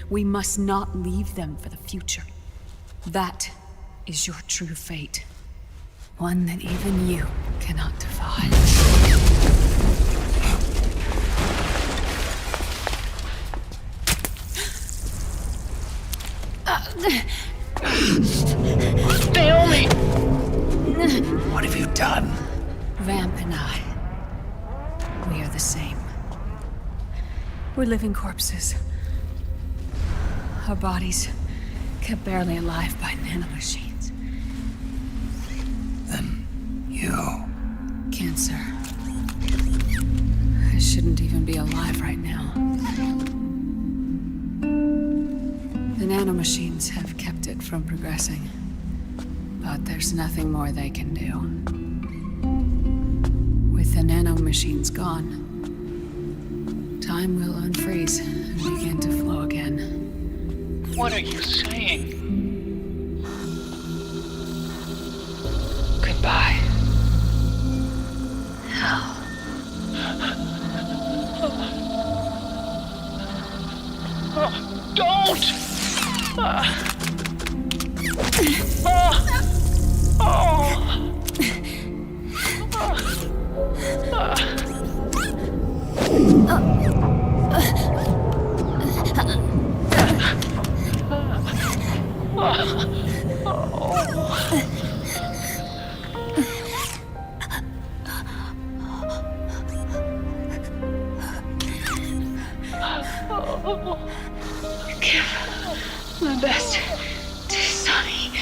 We must not leave them for the future. That is your true fate. One that even you cannot defy. Naomi! What have you done? Vamp and I, we are the same. We're living corpses. Our bodies kept barely alive by nanomachines. Then you... Cancer. I shouldn't even be alive right now. The nanomachines have kept it from progressing. But there's nothing more they can do. With the nanomachines gone, time will unfreeze and begin to flow again. What are you saying? Goodbye. Hell. Oh, don't! Give my best to Sonny.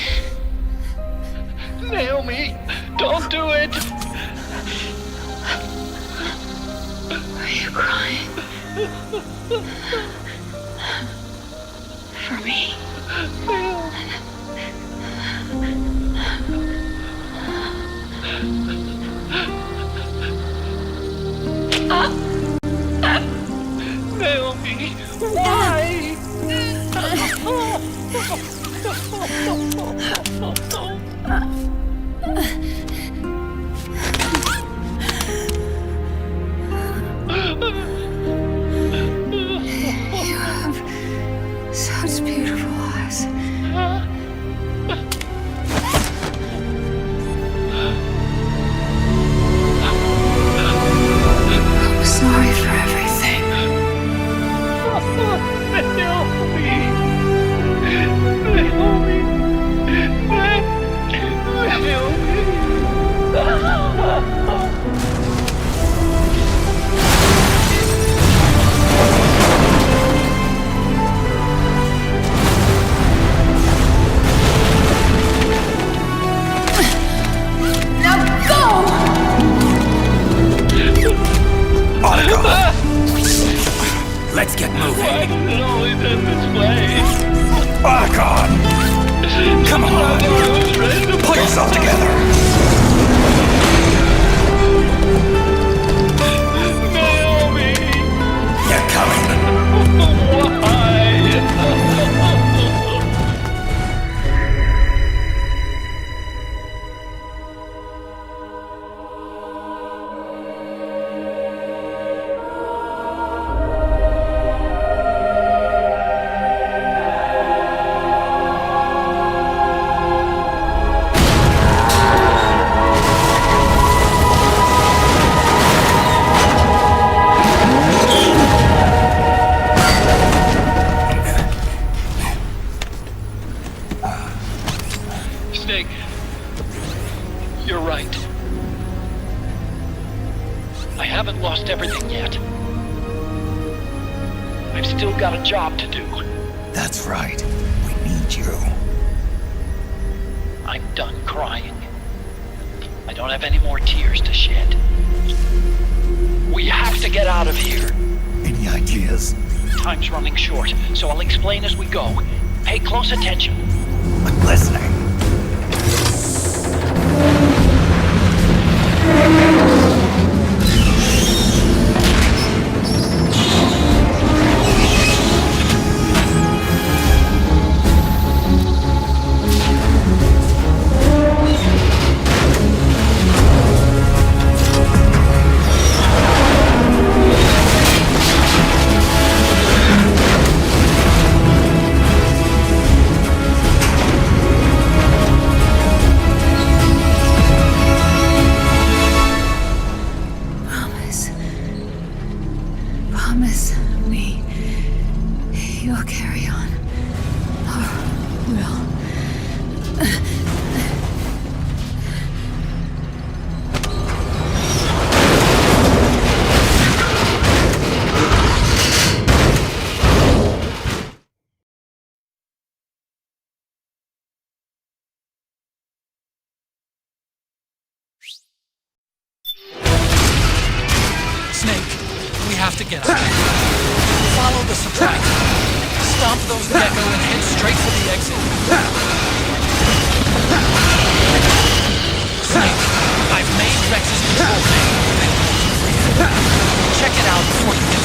Naomi, don't do it! Are you crying? For me? Naomi, why? You have such beautiful eyes. I'm sorry for everything. Let's get moving. Why does it always end this way? Argon! Come on! Pull yourself together! Naomi! You're coming! Why? I haven't lost everything yet. I've still got a job to do. That's right. We need you. I'm done crying. I don't have any more tears to shed. We have to get out of here. Any ideas? Time's running short, so I'll explain as we go. Pay close attention. I'm listening. Promise me you'll carry on. Or will. Snake, we have to get out. Follow the supply. Stomp those gecko and head straight for the exit. Snake, I've made Rex's control panel. Check it out before you get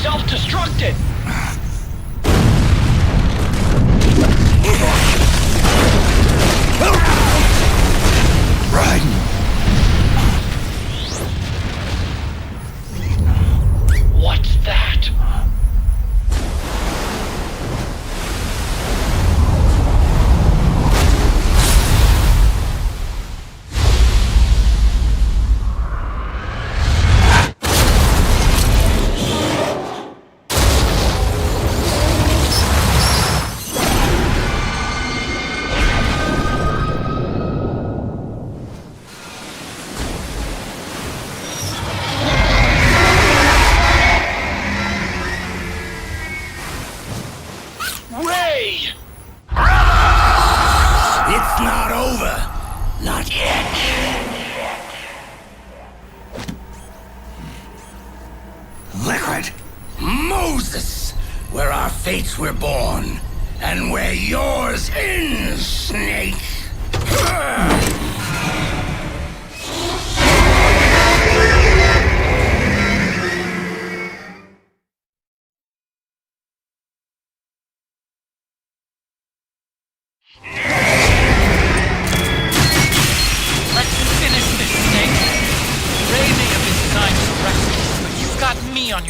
self-destructed! Raiden! What's that? It's not over. Not yet. Liquid. Moses. Where our fates were born. And where yours ends, Snake.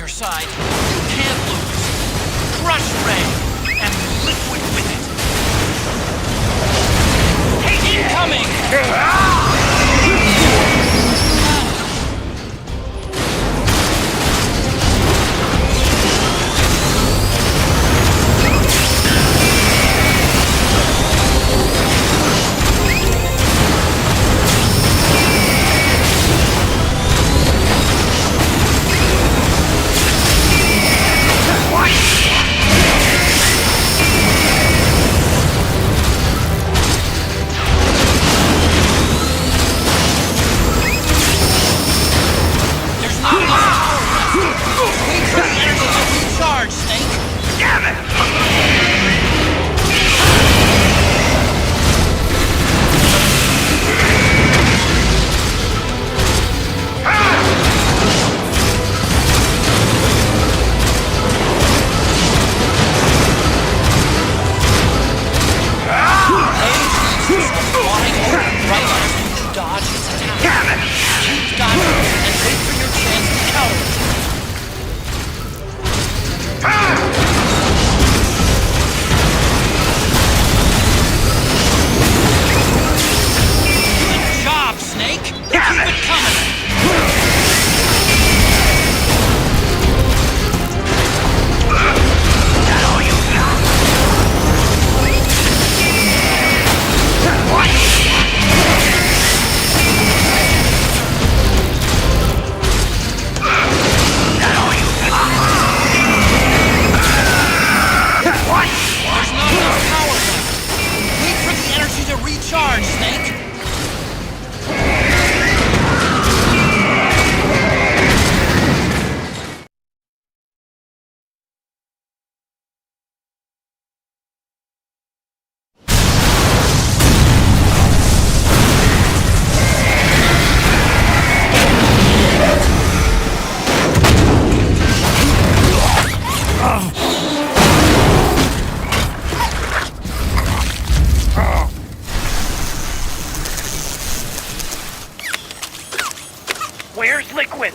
your side. You can't lose. Crush Ray, and Liquid with it. Incoming! Where's Liquid?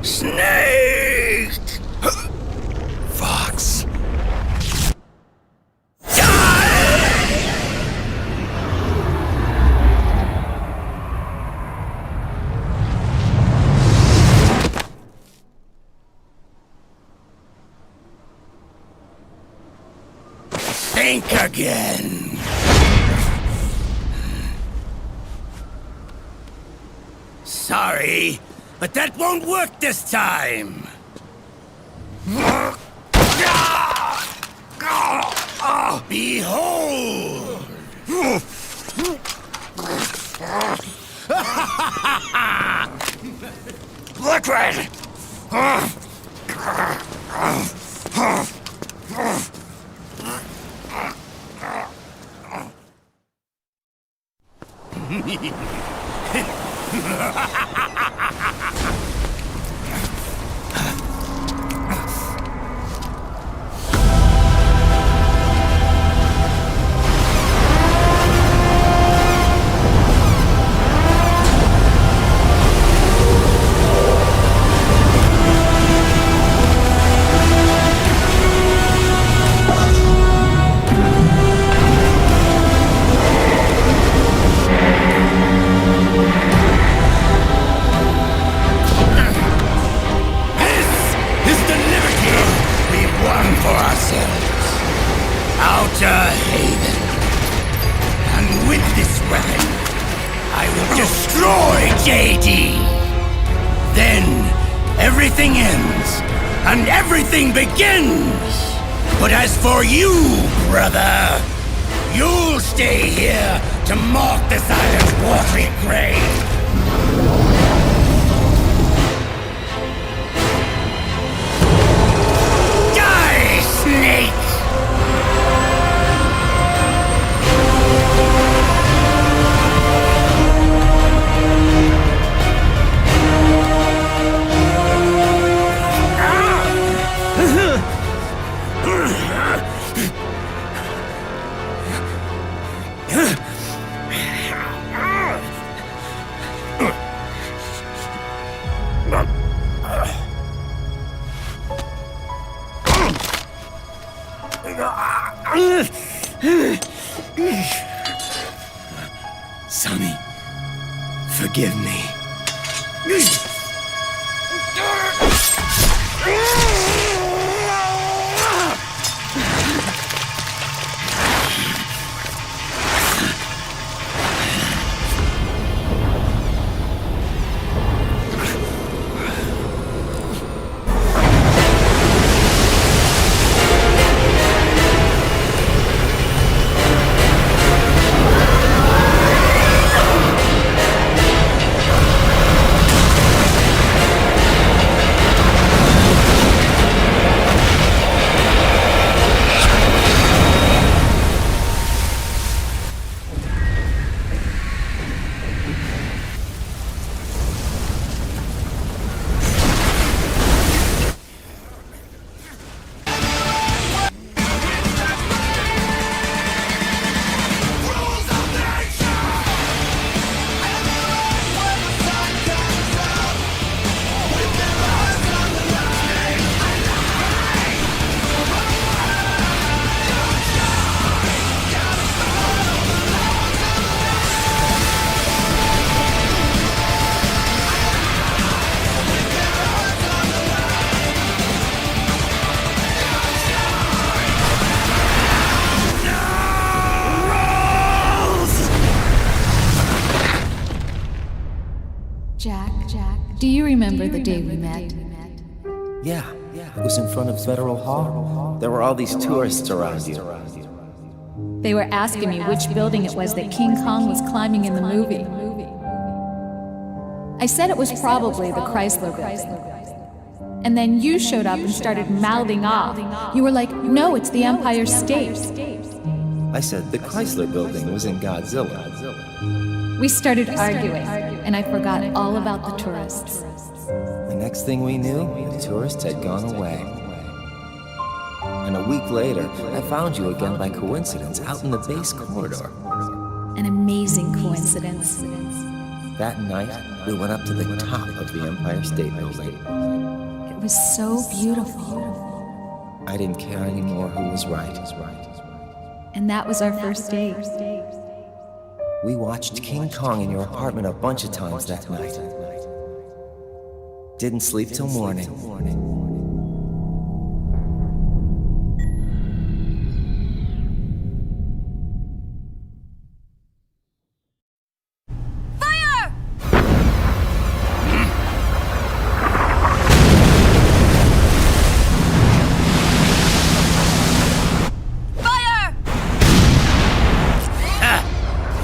Snake! Fox. Think again. Sorry, but that won't work this time. Behold! Liquid! Outer Haven. And with this weapon, I will destroy JD. Then, everything ends, and everything begins. But as for you, brother, you'll stay here to mark the silent watery grave. Sonny, forgive me. Do you remember the day we met? Yeah, it was in front of Federal Hall. There were all these tourists around you. They were asking me which building it was that King Kong was climbing in the movie. I said it was probably the Chrysler building. And then you showed up and started mouthing off. You were like, no, it's the Empire State. I said the Chrysler building was in Godzilla. We started arguing, and I forgot all about the tourists. The next thing we knew, the tourists had gone away. And a week later, I found you again by coincidence out in the base corridor. An amazing coincidence. That night, we went up to the top of the Empire State Building. It was so beautiful. I didn't care anymore who was right. And that was our first date. We watched King Kong in your apartment a bunch of times that night. Didn't sleep till morning.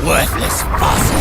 Worthless fossil!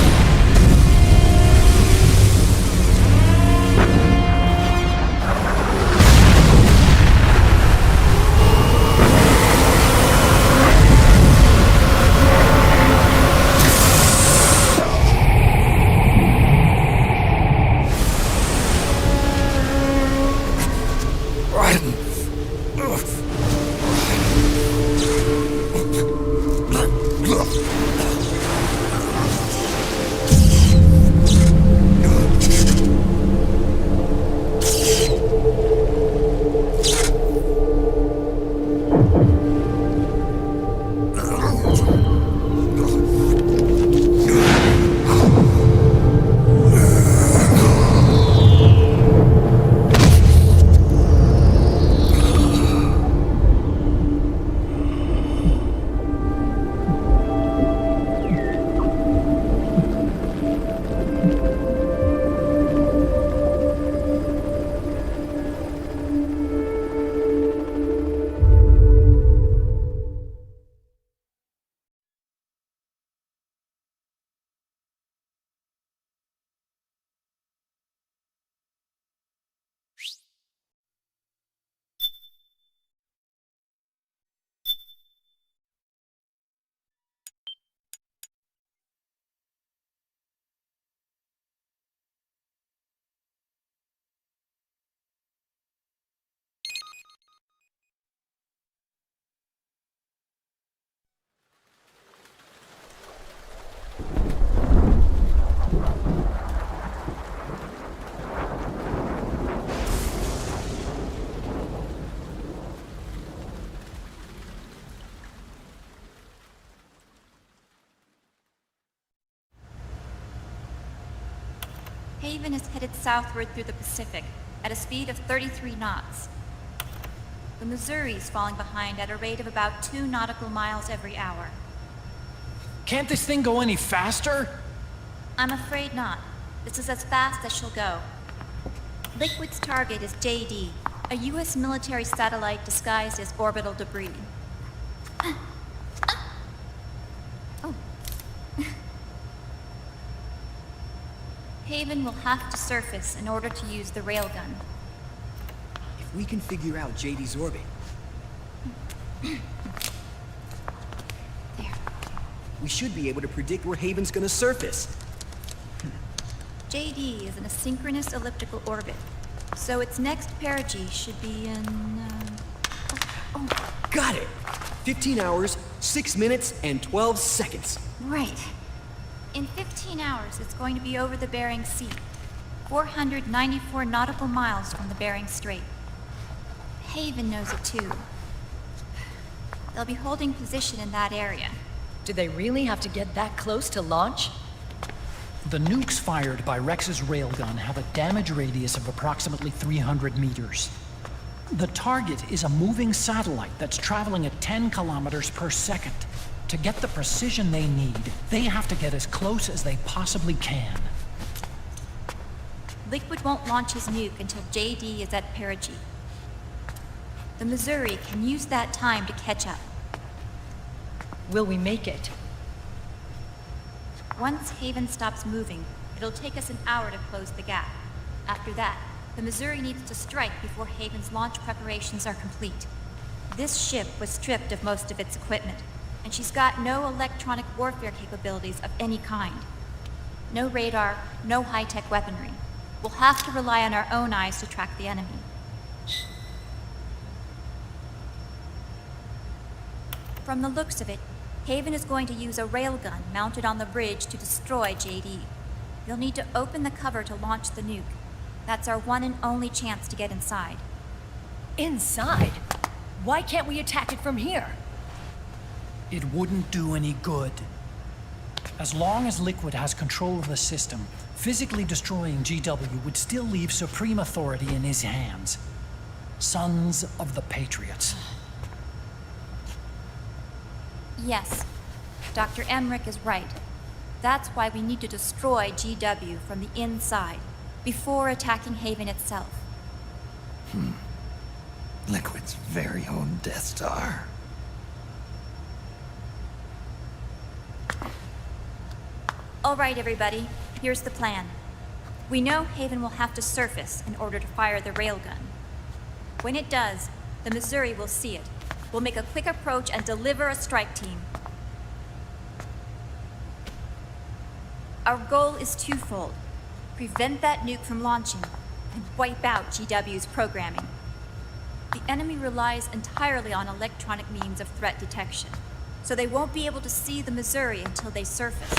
Haven is headed southward through the Pacific at a speed of 33 knots. The Missouri's falling behind at a rate of about 2 nautical miles every hour. Can't this thing go any faster? I'm afraid not. This is as fast as she'll go. Liquid's target is JD, a U.S. military satellite disguised as orbital debris. Oh. Haven will have to surface in order to use the railgun. If we can figure out JD's orbit... we should be able to predict where Haven's gonna surface. JD is in a synchronous elliptical orbit, so its next perigee should be in... Got it! 15 hours, 6 minutes, and 12 seconds. Right. In 15 hours, it's going to be over the Bering Sea, 494 nautical miles from the Bering Strait. Haven knows it too. They'll be holding position in that area. Do they really have to get that close to launch? The nukes fired by Rex's railgun have a damage radius of approximately 300 meters. The target is a moving satellite that's traveling at 10 kilometers per second. To get the precision they need, they have to get as close as they possibly can. Liquid won't launch his nuke until JD is at perigee. The Missouri can use that time to catch up. Will we make it? Once Haven stops moving, it'll take us an hour to close the gap. After that, the Missouri needs to strike before Haven's launch preparations are complete. This ship was stripped of most of its equipment, and she's got no electronic warfare capabilities of any kind. No radar, no high-tech weaponry. We'll have to rely on our own eyes to track the enemy. From the looks of it, Haven is going to use a railgun mounted on the bridge to destroy JD. You'll need to open the cover to launch the nuke. That's our one and only chance to get inside. Inside? Why can't we attack it from here? It wouldn't do any good. As long as Liquid has control of the system, physically destroying GW would still leave supreme authority in his hands. Sons of the Patriots. Yes, Dr. Emmerich is right. That's why we need to destroy GW from the inside, before attacking Haven itself. Liquid's very own Death Star. All right, everybody, here's the plan. We know Haven will have to surface in order to fire the railgun. When it does, the Missouri will see it. We'll make a quick approach and deliver a strike team. Our goal is twofold. Prevent that nuke from launching, and wipe out GW's programming. The enemy relies entirely on electronic means of threat detection, so they won't be able to see the Missouri until they surface.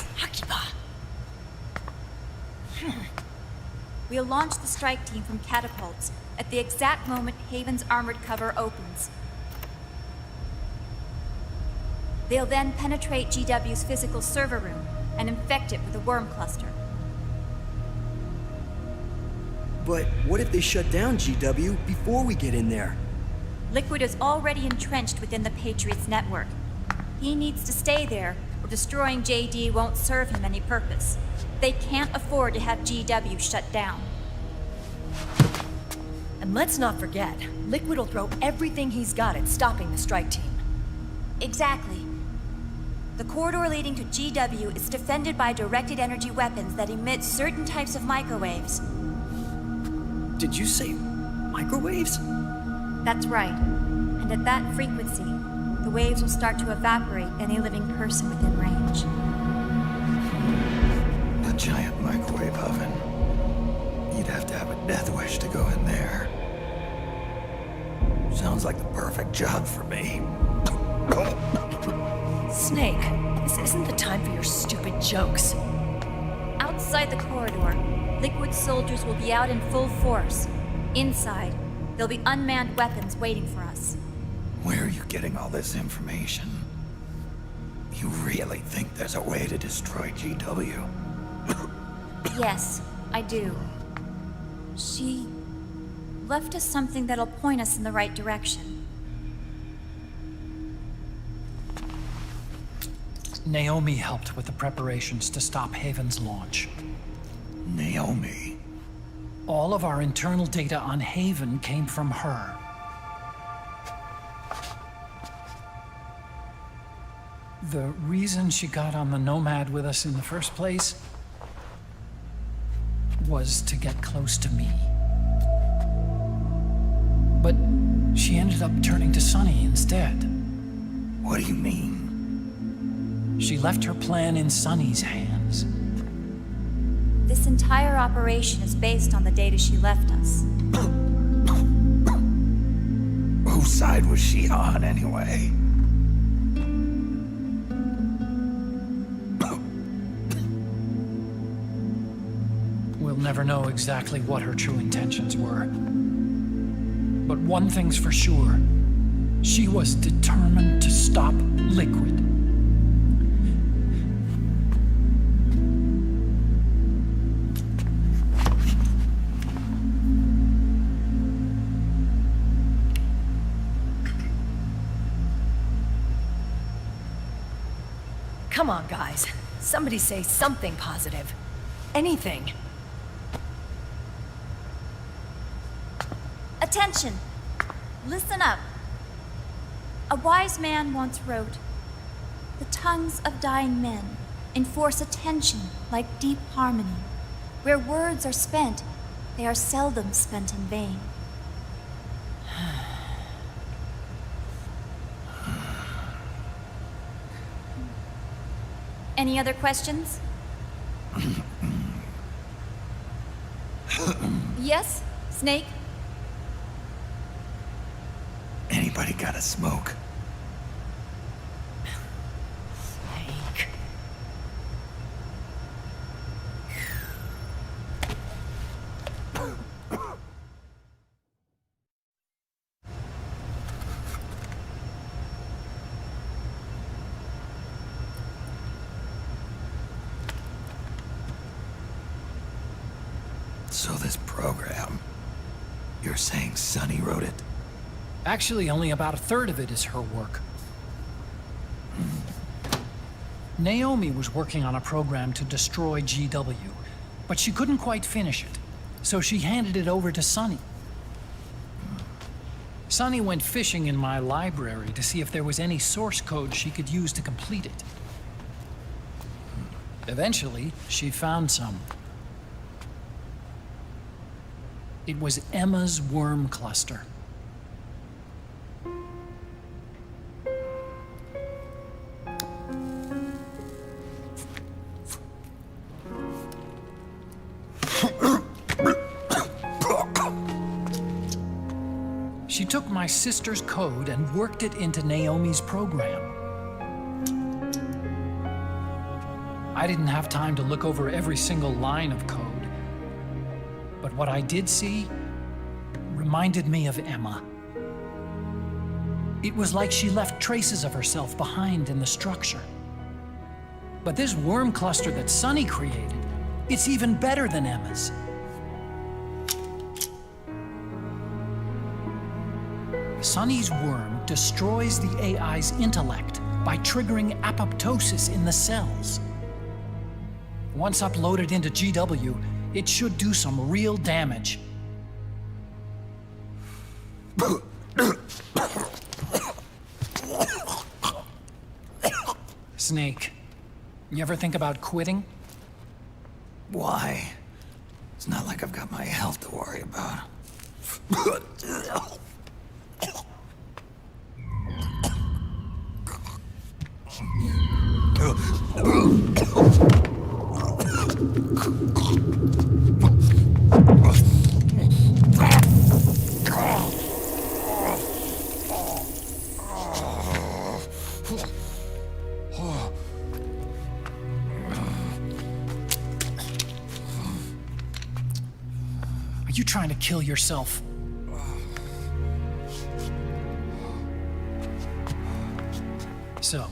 We'll launch the strike team from catapults at the exact moment Haven's armored cover opens. They'll then penetrate GW's physical server room and infect it with a worm cluster. But what if they shut down GW before we get in there? Liquid is already entrenched within the Patriots network. He needs to stay there, or destroying JD won't serve him any purpose. They can't afford to have GW shut down. And let's not forget, Liquid will throw everything he's got at stopping the strike team. Exactly. The corridor leading to GW is defended by directed energy weapons that emit certain types of microwaves. Did you say microwaves? That's right. And at that frequency, the waves will start to evaporate any living person within range. A giant microwave oven. You'd have to have a death wish to go in there. Sounds like the perfect job for me. Snake, this isn't the time for your stupid jokes. Outside the corridor, Liquid soldiers will be out in full force. Inside, there'll be unmanned weapons waiting for us. Where are you getting all this information? You really think there's a way to destroy GW? Yes, I do. She left us something that'll point us in the right direction. Naomi helped with the preparations to stop Haven's launch. Naomi? All of our internal data on Haven came from her. The reason she got on the Nomad with us in the first place was to get close to me. But she ended up turning to Sonny instead. What do you mean? She left her plan in Sonny's hands. This entire operation is based on the data she left us. Whose side was she on, anyway? We'll never know exactly what her true intentions were. But one thing's for sure. She was determined to stop Liquid. Come on, guys. Somebody say something positive. Anything. Attention! Listen up. A wise man once wrote, "The tongues of dying men enforce attention like deep harmony. Where words are spent, they are seldom spent in vain." Any other questions? Yes, Snake? Anybody got a smoke? Snake. So this program, you're saying Sonny wrote it? Actually, only about a third of it is her work. Naomi was working on a program to destroy GW, but she couldn't quite finish it, so she handed it over to Sonny. Sonny went fishing in my library to see if there was any source code she could use to complete it. Eventually, she found some. It was Emma's worm cluster. She took my sister's code and worked it into Naomi's program. I didn't have time to look over every single line of code, but what I did see reminded me of Emma. It was like she left traces of herself behind in the structure. But this worm cluster that Sonny created, it's even better than Emma's. Sonny's worm destroys the AI's intellect by triggering apoptosis in the cells. Once uploaded into GW, it should do some real damage. Snake, you ever think about quitting? Why? It's not like I've got my health to worry about. Are you trying to kill yourself? So,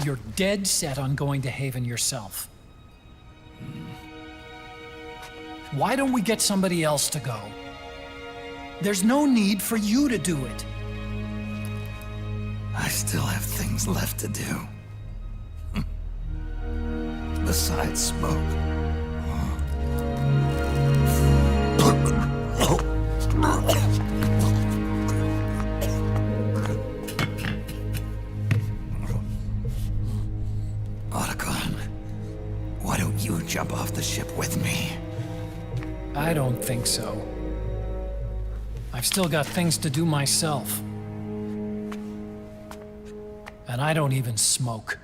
you're dead set on going to Haven yourself. Why don't we get somebody else to go? There's no need for you to do it. I still have things left to do. Besides smoke. Otacon, why don't you jump off the ship with me? I don't think so. I've still got things to do myself. And I don't even smoke.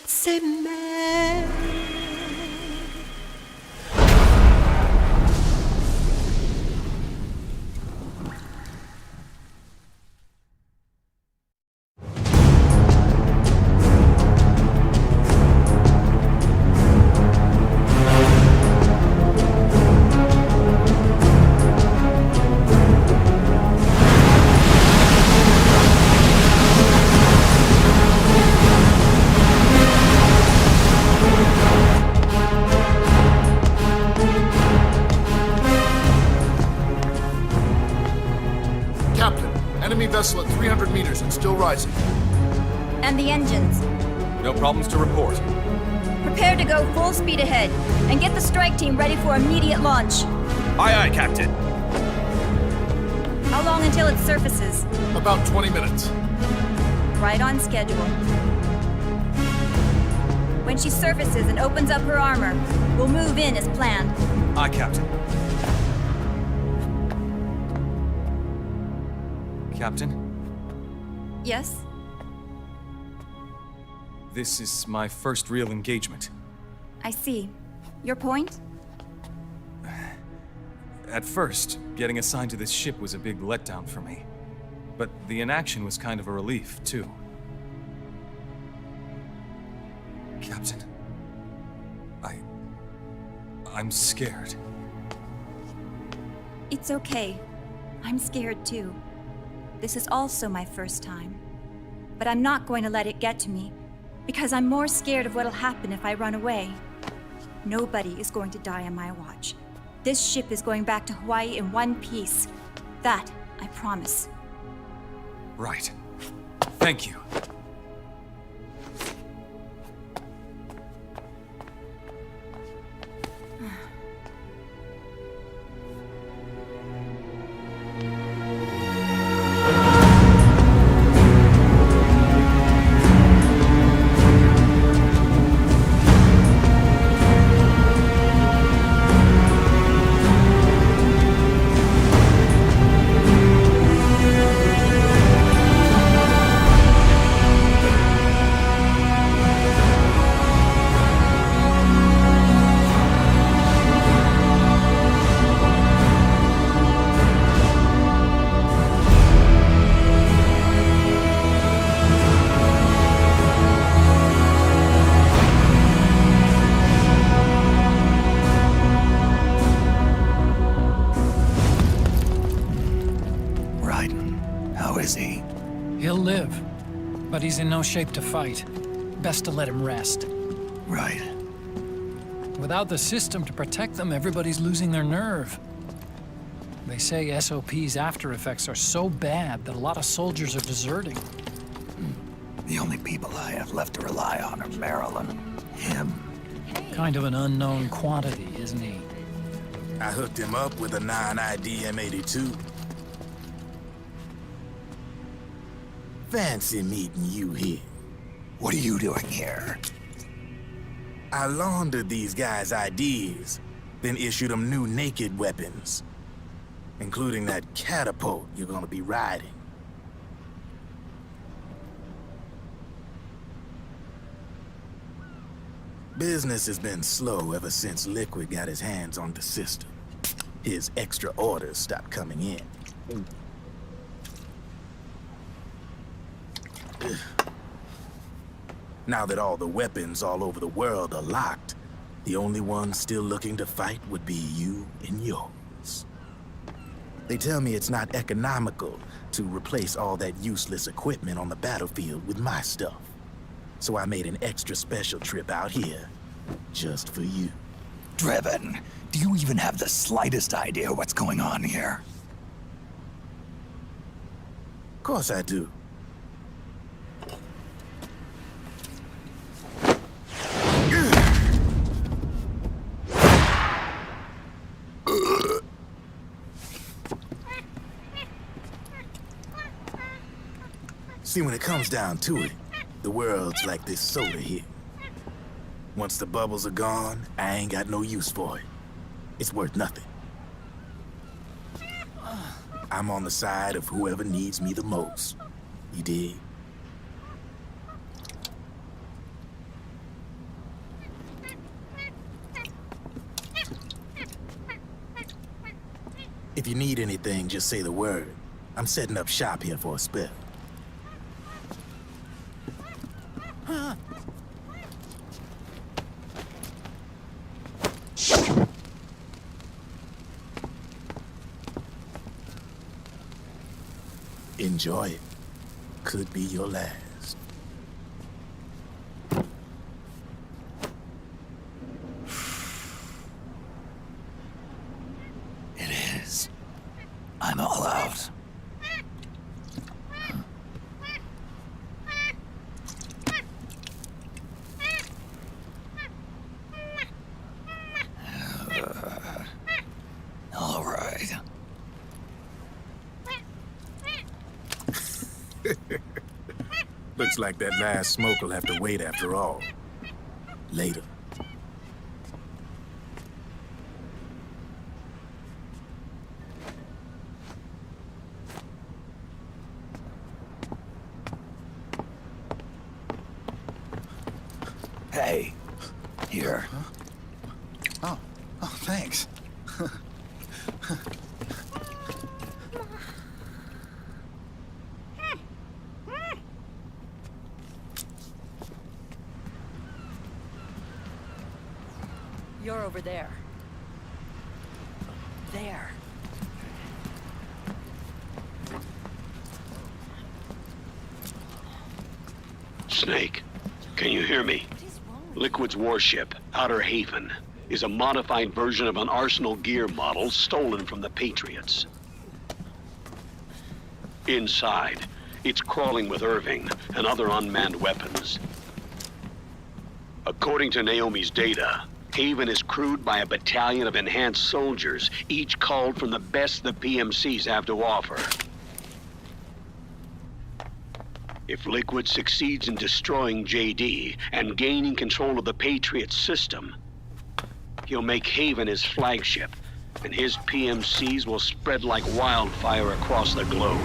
C'est mère. Enemy vessel at 300 meters and still rising. And the engines. No problems to report. Prepare to go full speed ahead, and get the strike team ready for immediate launch. Aye, aye, Captain. How long until it surfaces? About 20 minutes. Right on schedule. When she surfaces and opens up her armor, we'll move in as planned. Aye, Captain. Captain, Yes? this is my first real engagement. I see. Your point? At first, getting assigned to this ship was a big letdown for me. But the inaction was kind of a relief, too. Captain, I'm scared. It's okay. I'm scared too. This is also my first time. But I'm not going to let it get to me, because I'm more scared of what'll happen if I run away. Nobody is going to die on my watch. This ship is going back to Hawaii in one piece. That, I promise. Right. Thank you. He'll live, but he's in no shape to fight. Best to let him rest. Right. Without the system to protect them, everybody's losing their nerve. They say SOP's after effects are so bad that a lot of soldiers are deserting. The only people I have left to rely on are Marilyn, him. Kind of an unknown quantity, isn't he? I hooked him up with a non-ID M82. Fancy meeting you here. What are you doing here? I laundered these guys' IDs, then issued them new naked weapons, including that catapult you're gonna be riding. Business has been slow ever since Liquid got his hands on the system. His extra orders stopped coming in. Now that all the weapons all over the world are locked, the only ones still looking to fight would be you and yours. They tell me it's not economical to replace all that useless equipment on the battlefield with my stuff. So I made an extra special trip out here, just for you. Driven, do you even have the slightest idea what's going on here? Of course I do. See, when it comes down to it, the world's like this soda here. Once the bubbles are gone, I ain't got no use for it. It's worth nothing. I'm on the side of whoever needs me the most. You dig? If you need anything, just say the word. I'm setting up shop here for a spell. Enjoy it. Could be your last. It is. I'm all out. All right. Looks like that last smoke will have to wait after all. Later. Hey, here. Oh, thanks. You're over there. There. Snake, can you hear me? Liquid's warship, Outer Haven, is a modified version of an Arsenal gear model stolen from the Patriots. Inside, it's crawling with Irving and other unmanned weapons. According to Naomi's data, Haven is crewed by a battalion of enhanced soldiers, each culled from the best the PMCs have to offer. If Liquid succeeds in destroying JD and gaining control of the Patriots system, he'll make Haven his flagship, and his PMCs will spread like wildfire across the globe.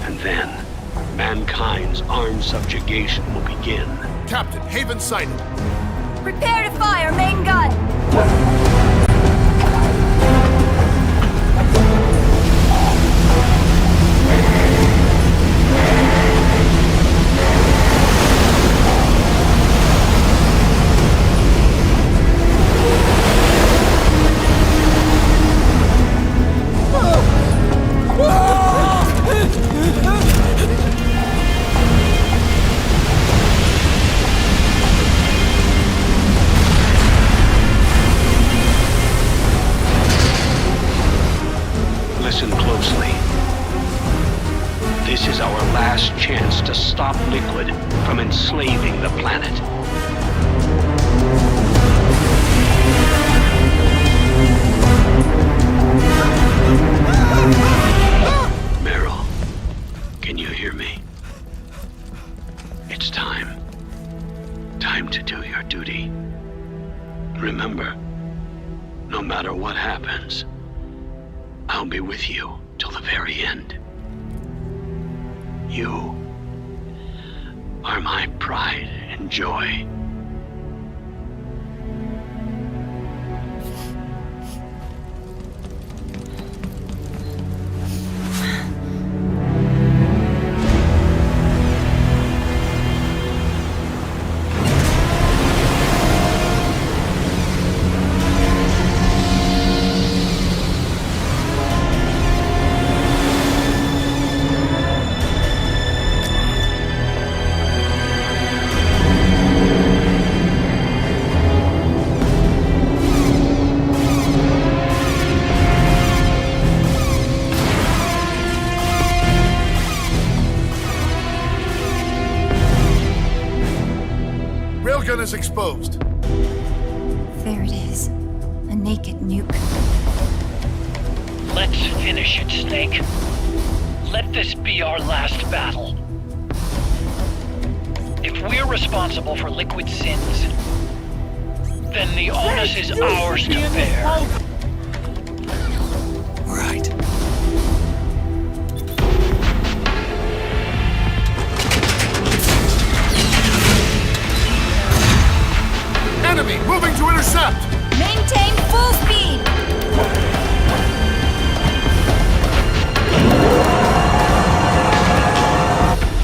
And then, mankind's armed subjugation will begin. Captain, Haven sighted. Prepare to fire, main gun! Listen closely. This is our last chance to stop Liquid from enslaving the planet. Meryl, can you hear me? It's time. Time to do your duty. Remember, no matter what happens, I'll be with you till the very end. You are my pride and joy. Railgun is exposed. There it is. A naked nuke. Let's finish it, Snake. Let this be our last battle. If we're responsible for Liquid's sins, then the onus is ours to bear. Right. Enemy moving to intercept! Maintain full speed!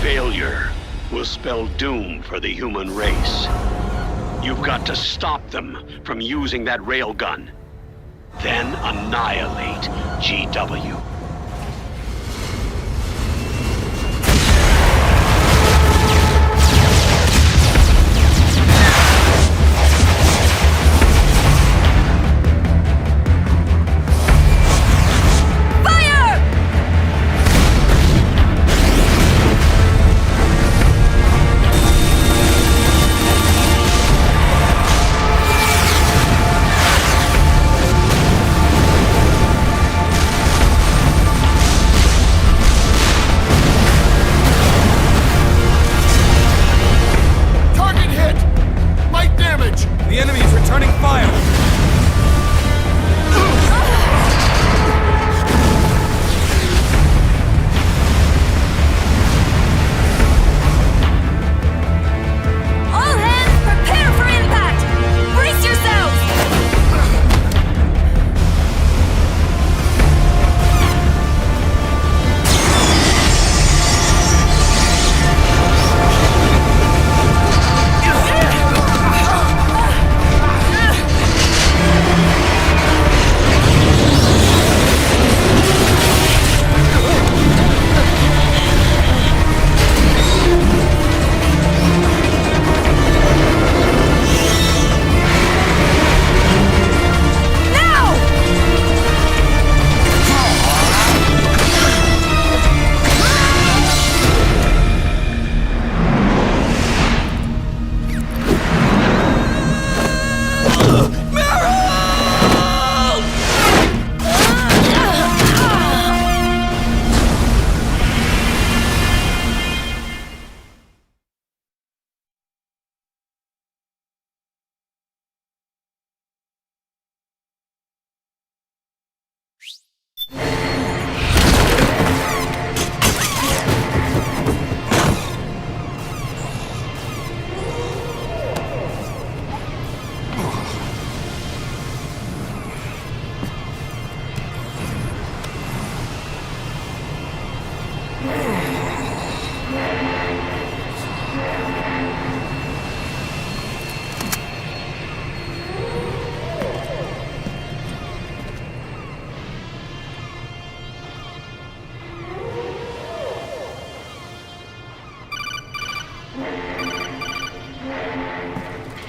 Failure will spell doom for the human race. You've got to stop them from using that railgun. Then annihilate GW. The enemy is returning fire! All hands, prepare for impact! Brace yourselves!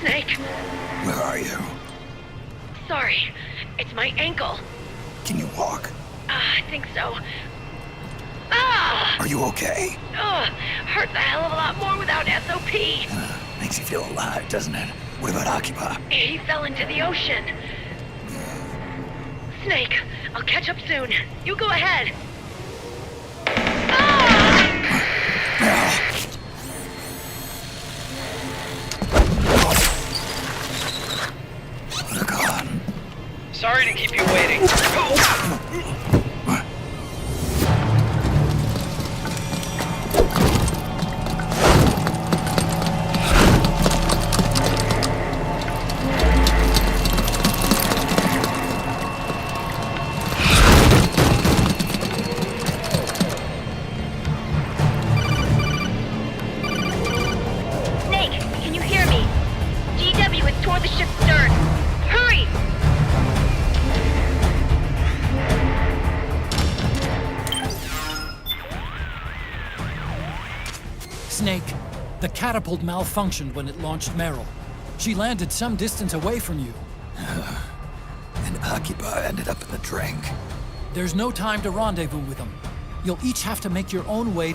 Snake, Where are you? sorry. It's my ankle. Can you walk? I think so. Ah! Are you okay? Hurts a hell of a lot more without SOP. Makes you feel alive, doesn't it? What about Occupy? He fell into the ocean. Snake, I'll catch up soon. You go ahead. Sorry to keep you waiting. The catapult malfunctioned when it launched Meryl. She landed some distance away from you. And Akiba ended up in the drink. There's no time to rendezvous with them. You'll each have to make your own way.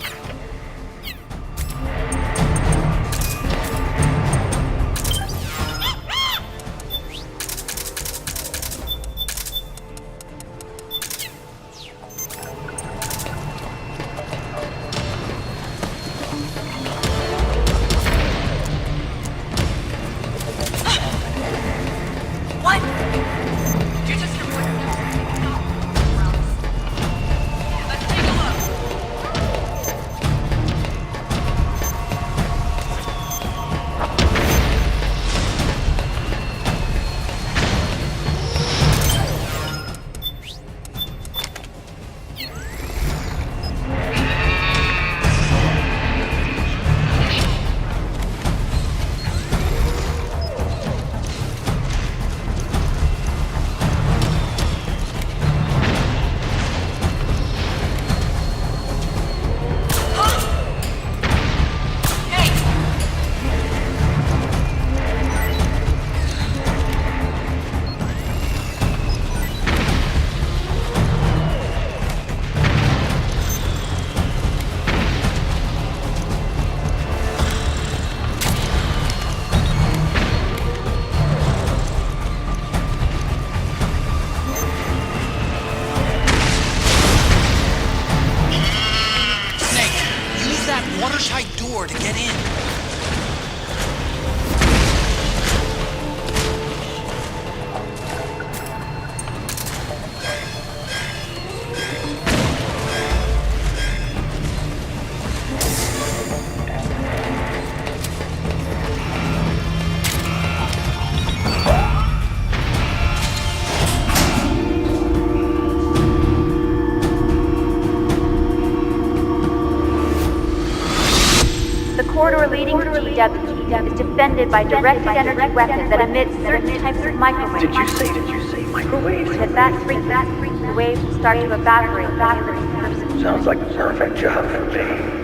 watertight door to get in. The corridor leading to GW is defended by directed energy weapons that emit certain types of microwaves. Did you say microwaves? If that frequency, the waves will start to evaporate the living person. Sounds like the perfect job for me.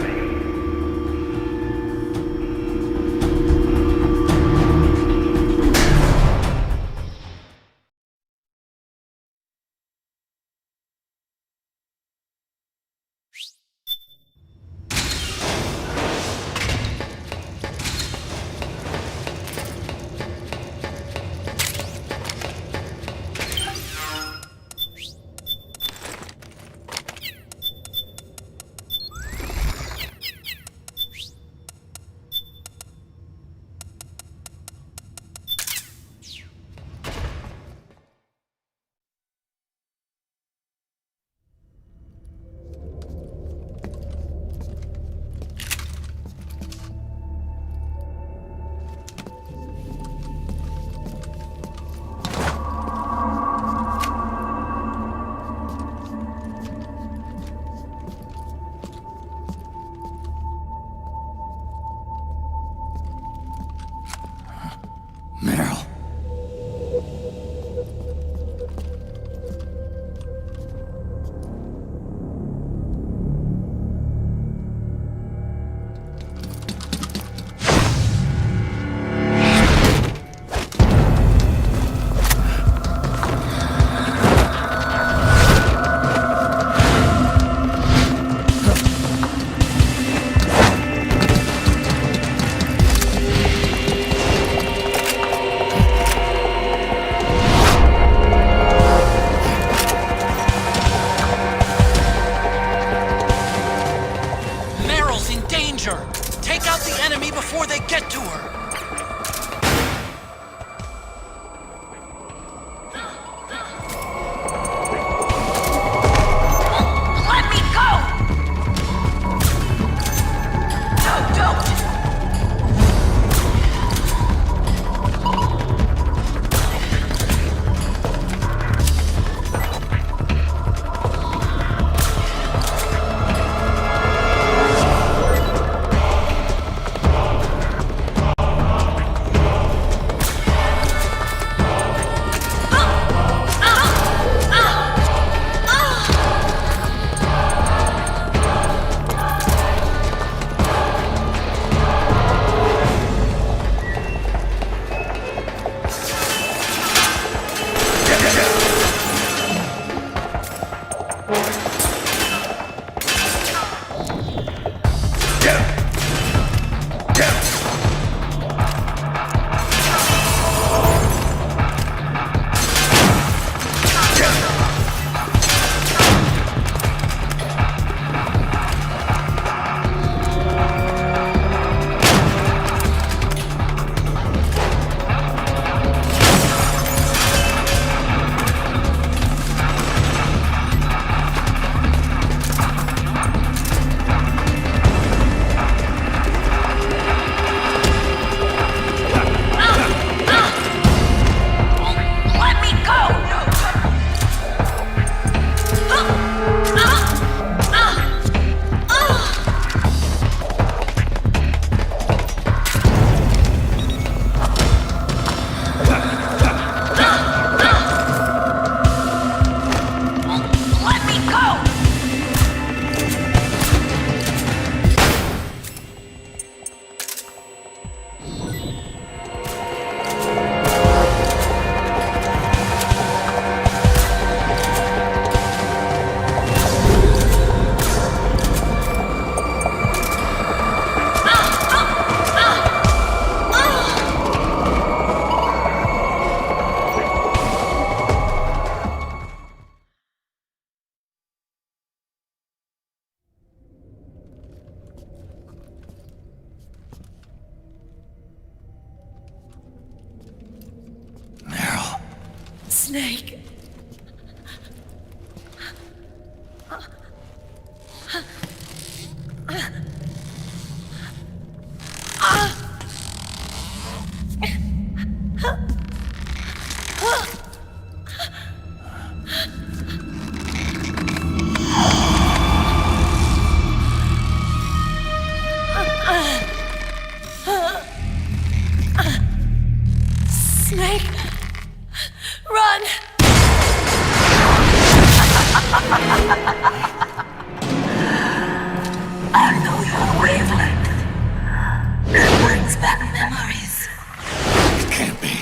Meryl. Take out the enemy before they get to her! Let me go! No, don't! Snake. Snake, run! I know your wavelength. It brings back memories. It can't be.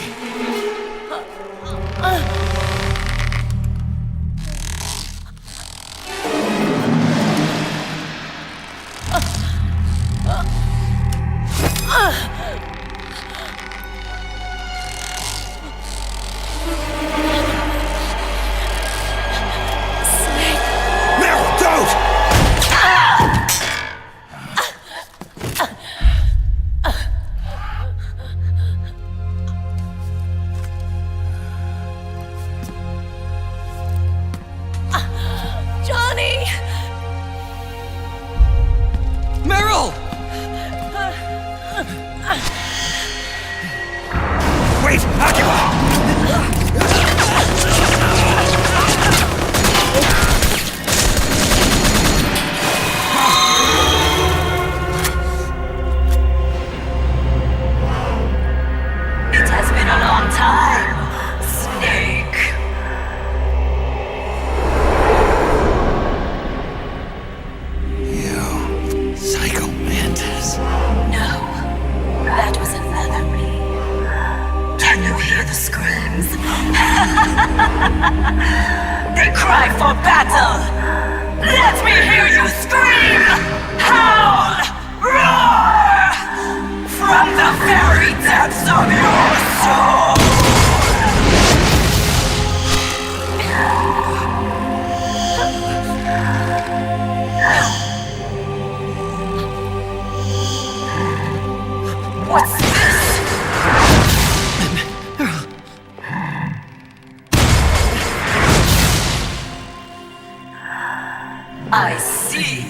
Johnny! Meryl! Wait! Occupy! It has been a long time, Snake. You, Psycho Mantis. No, that was another me. Can you hear the screams? They cry for battle. Let me hear you scream! Howl! Roar! From the very depths of your soul! What's this? I see.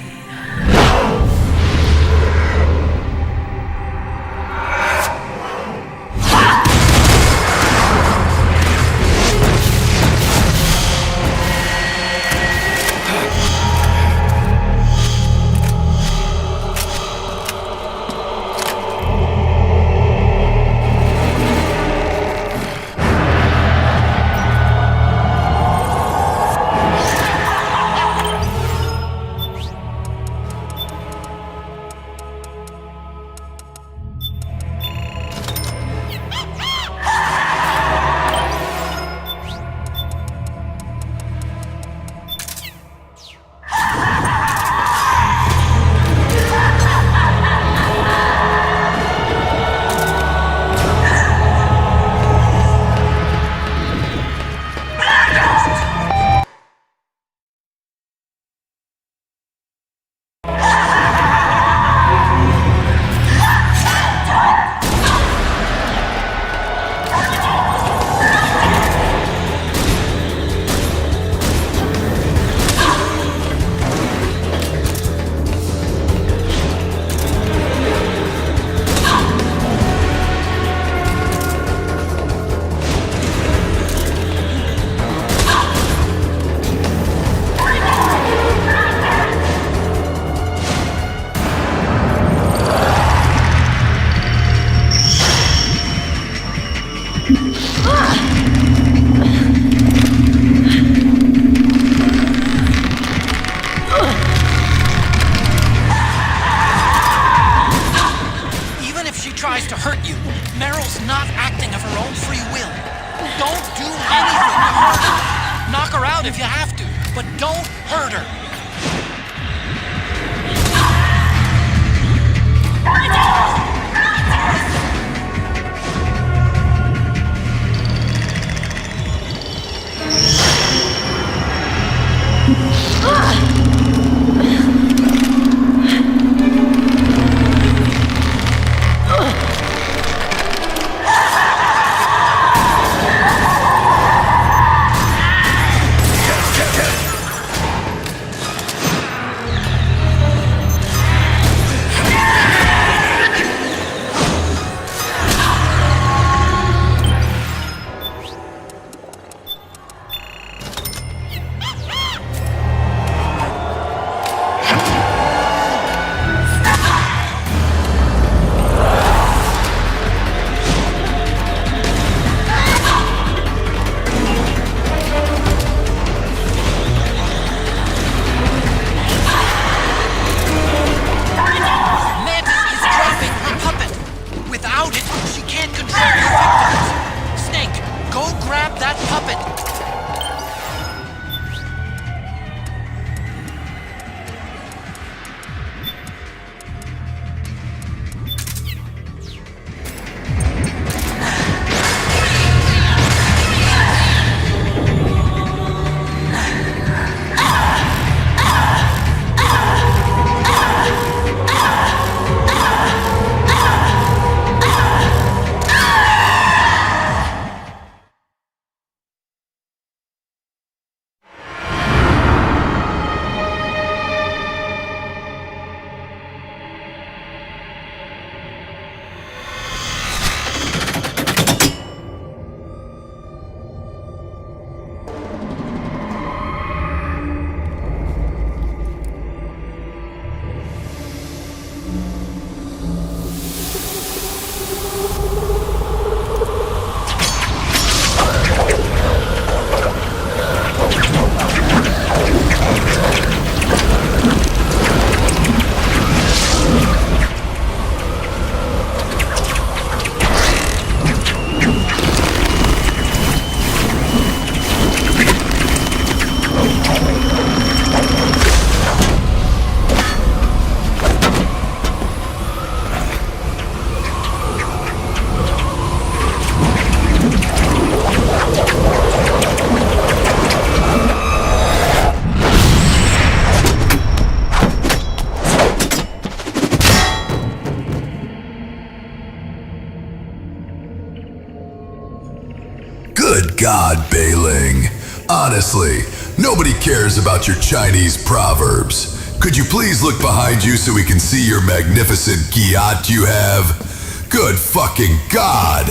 Even if she tries to hurt you, Meryl's not acting of her own free will. Don't do anything to hurt her. Knock her out if you have to, but don't hurt her. grab that puppet! Good God, Beiling. Honestly, nobody cares about your Chinese proverbs. Could you please look behind you so we can see your magnificent gyat you have? Good fucking God!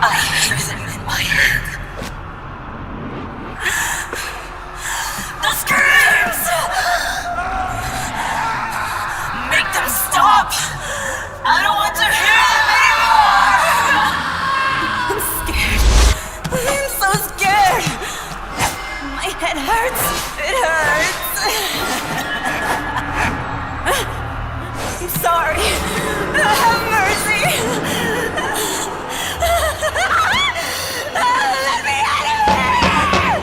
I hear them in my head. The screams! Make them stop! I don't want to hear them anymore! I'm scared. I'm so scared. My head hurts. It hurts. I'm sorry. Have mercy. Let me out of here!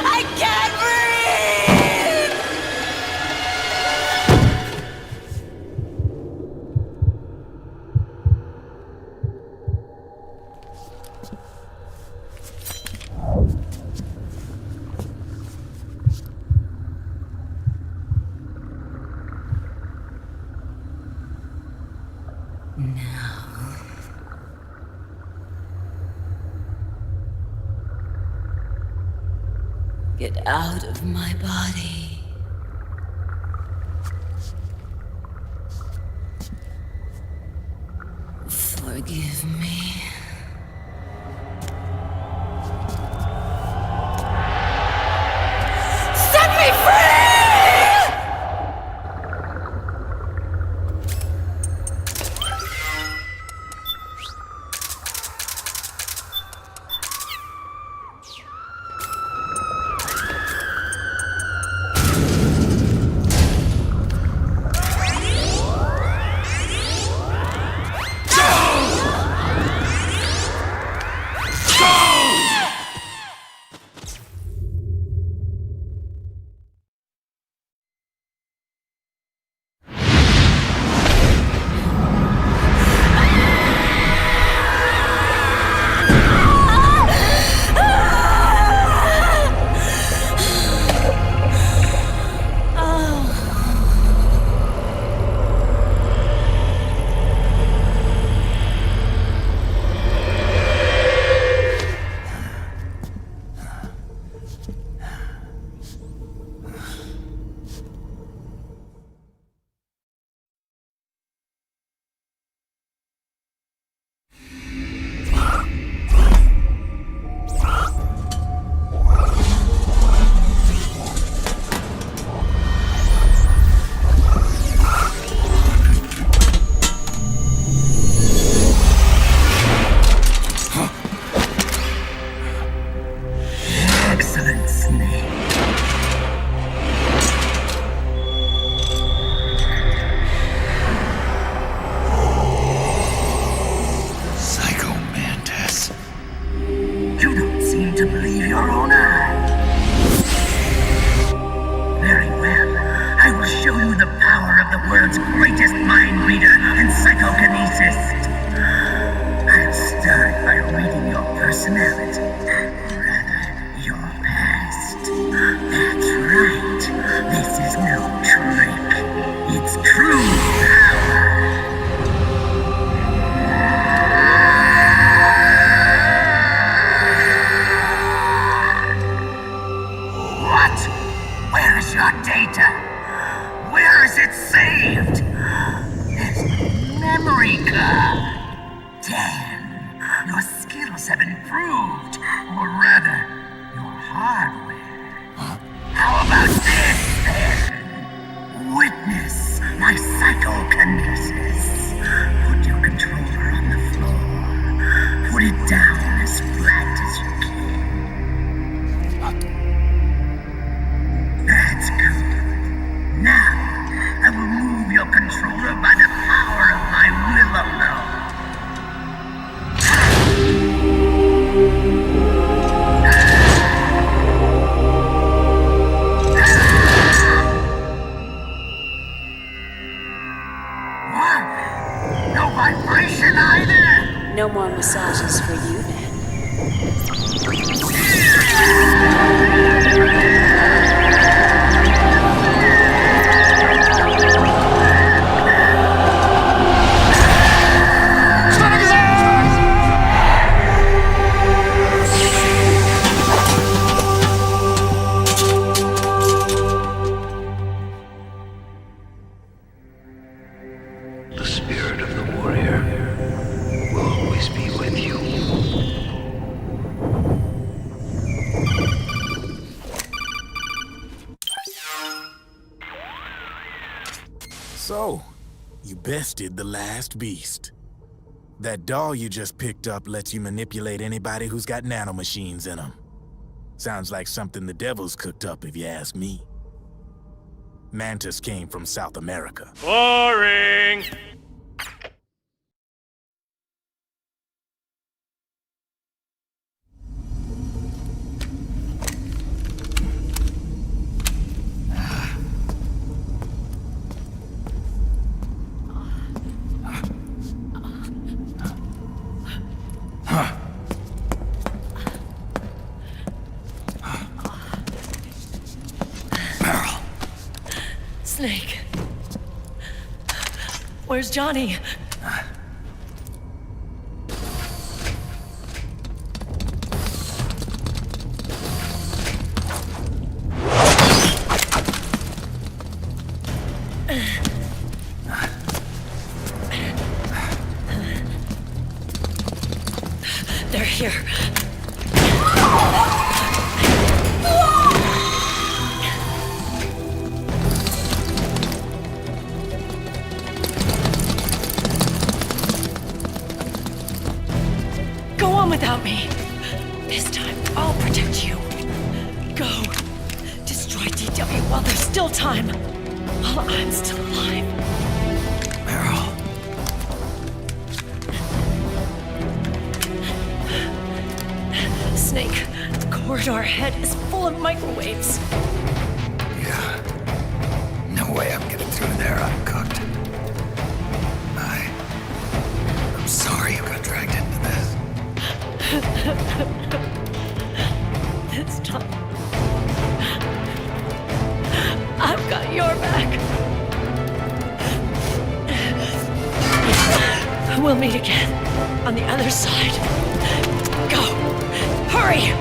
I can't breathe! Now, get out of my body. Forgive me. Set me free! its true power. What? Where is your data? Where is it saved? Its memory card. Damn, your skills have improved, or rather, your hardware. How about this, then? Witness my psychokinesis. Put your controller on the floor. Put it down as flat as you can. That's good. Now, I will move your controller by the power of my will alone. What? No vibration either? No more massages for you then. The spirit of the warrior will always be with you. So, you bested the last beast. That doll you just picked up lets you manipulate anybody who's got nanomachines in them. Sounds like something the devil's cooked up, if you ask me. Mantis came from South America. Boring! Snake. Where's Johnny? They're here. Go on without me. This time, I'll protect you. Go. Destroy DW while there's still time. While I'm still alive. Meryl. Snake, the corridor ahead is full of microwaves. Yeah. No way I'm getting through there uncooked. I'm sorry you got dragged into this. This time, I've got your back. We'll meet again on the other side. Go! Hurry!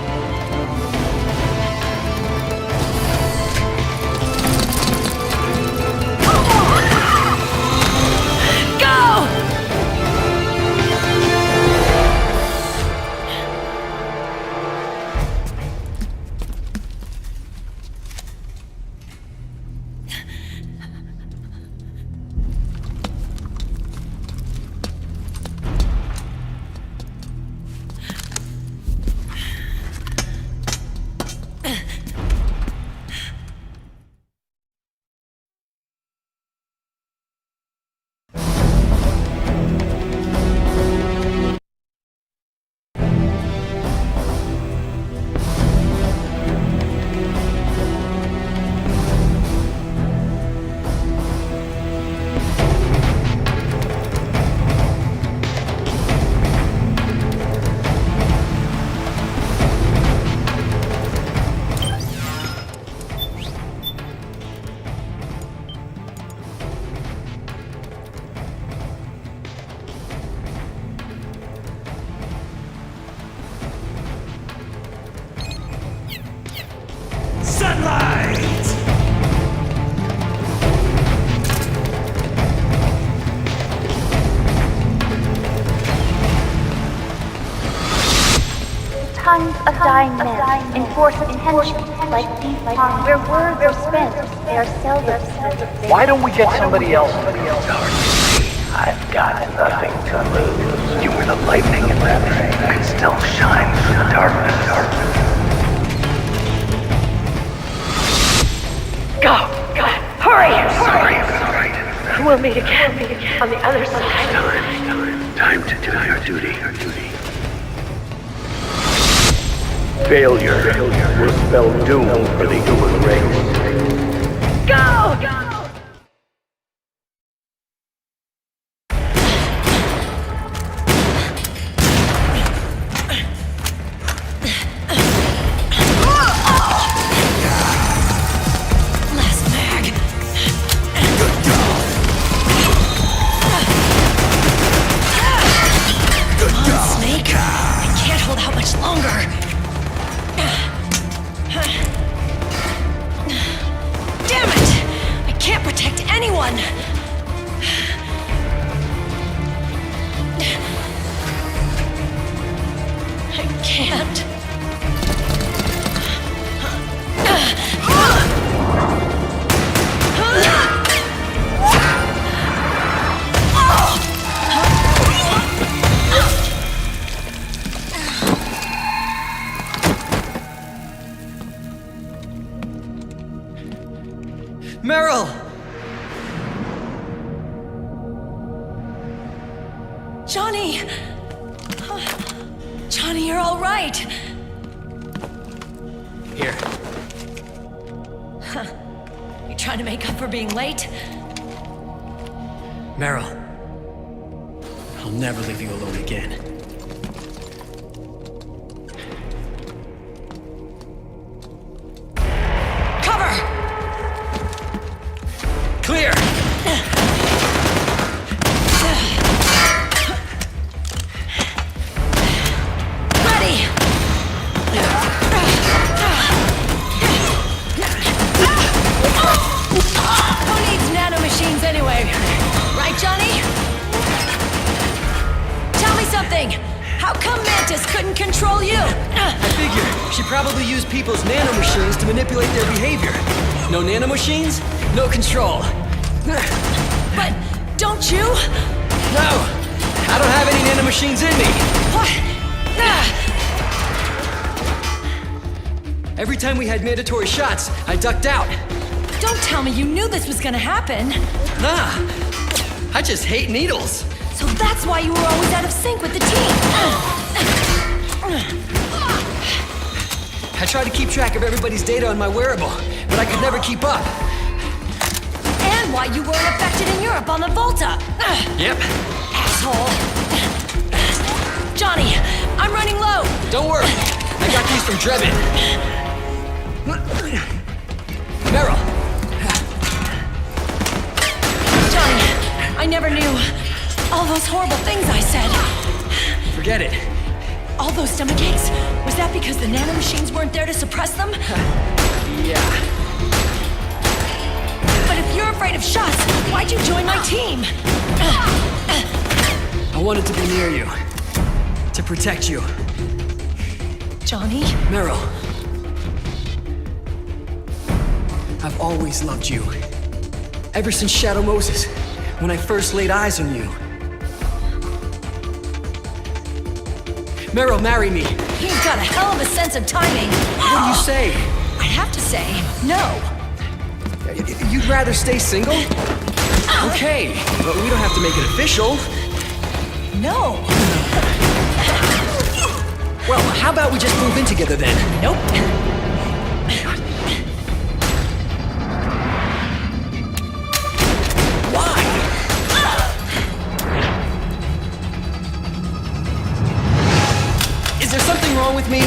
of dying men enforce attention like these ponds where words are spent. They are seldom said. Why don't we get somebody else? I've got nothing to lose. You were the lightning in that ring. You can still shine through the darkness. Go! Hurry! Sorry. We'll meet again on the other side. Time to do your duty. Failure will spell doom for the human race. Go! Meryl! Johnny! Johnny, you're all right. Here. Huh. You trying to make up for being late? Meryl. I'll never leave you alone again. Cover! Clear! Ready! Who needs nanomachines anyway? Right, Johnny? Tell me something! How come Mantis couldn't control you? I figure she probably used people's nanomachines to manipulate their behavior. No nanomachines, no control. But don't you? No! I don't have any nanomachines in me! What? Every time we had mandatory shots, I ducked out. Don't tell me you knew this was gonna happen. Nah! I just hate needles. So that's why you were always out of sync with the team. I tried to keep track of everybody's data on my wearable, but I could never keep up. And why you weren't affected in Europe on the Volta. Yep. Asshole. Johnny, I'm running low. Don't worry. I got these from Drebin. Meryl. Johnny, I never knew all those horrible things I said. Forget it. All those stomach aches? Was that because the nanomachines weren't there to suppress them? Yeah. But if you're afraid of shots, why'd you join my team? I wanted to be near you. To protect you. Johnny? Meryl. I've always loved you. Ever since Shadow Moses, when I first laid eyes on you. Meryl, marry me. You've got a hell of a sense of timing. What do you say? I have to say, no. You'd rather stay single? Okay, but we don't have to make it official. No. Well, how about we just move in together then? Nope. Why? Is there something wrong with me?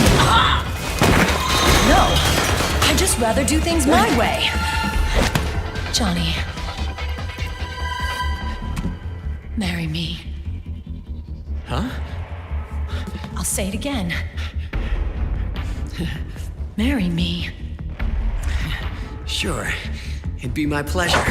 No. I'd just rather do things my way. Johnny. Marry me. Huh? I'll say it again. Marry me. Sure. It'd be my pleasure.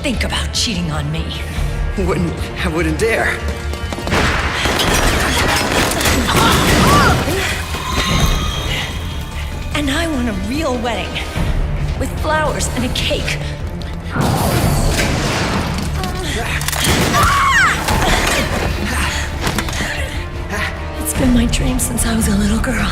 think about cheating on me. I wouldn't dare. And I want a real wedding. With flowers and a cake. It's been my dream since I was a little girl.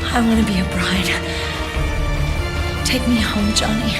I want to be a bride. Take me home, Johnny.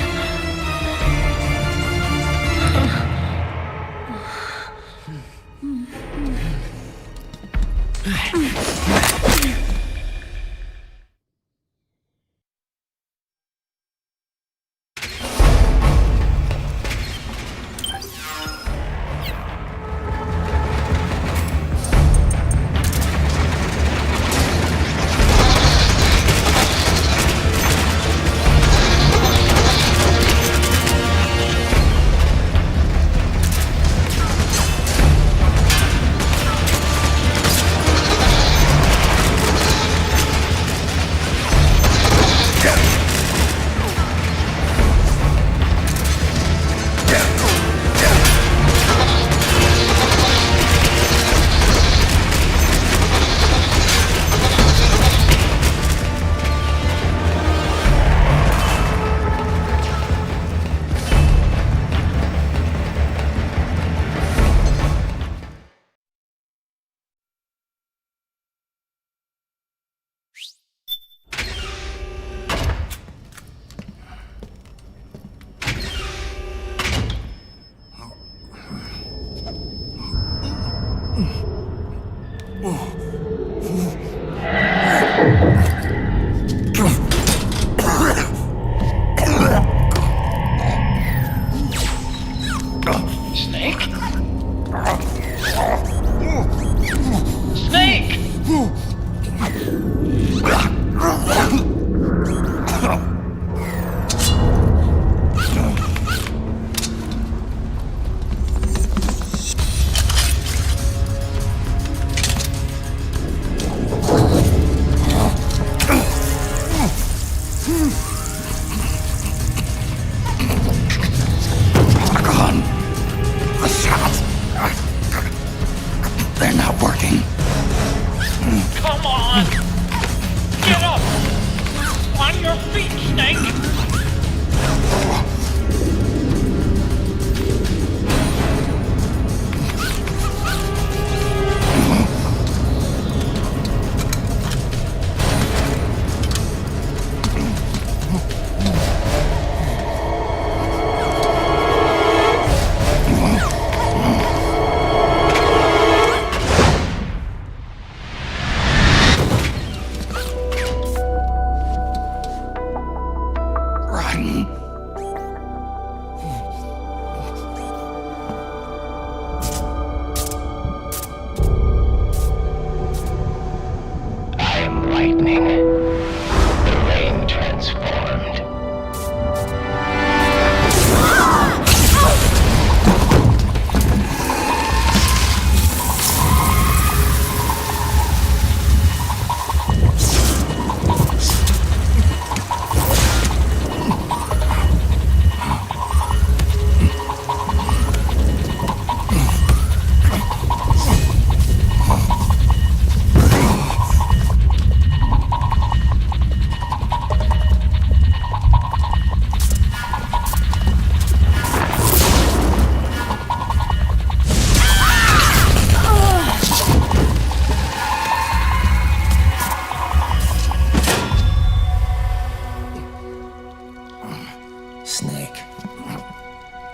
Snake,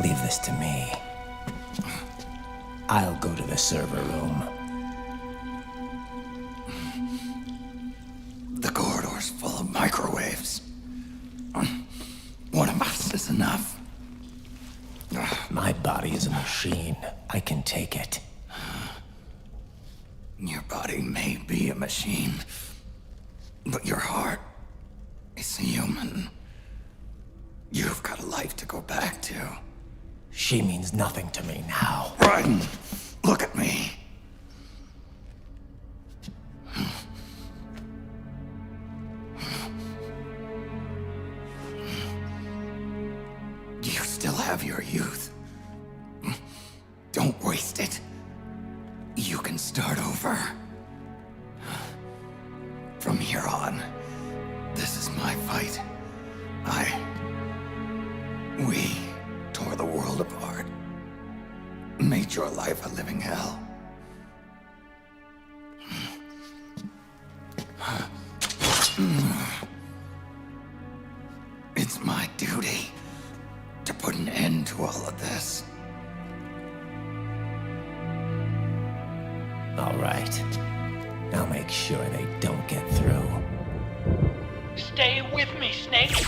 leave this to me. I'll go to the server room. The corridor's full of microwaves. One of us is enough. My body is a machine. I can take it. Your body may be a machine, but your heart is human. You've got a life to go back to. She means nothing to me now. Raiden, look at me. You still have your youth. Don't waste it. You can start over. From here on, this is my fight. We tore the world apart. Made your life a living hell. It's my duty to put an end to all of this. All right. I'll make sure they don't get through. Stay with me, Snake.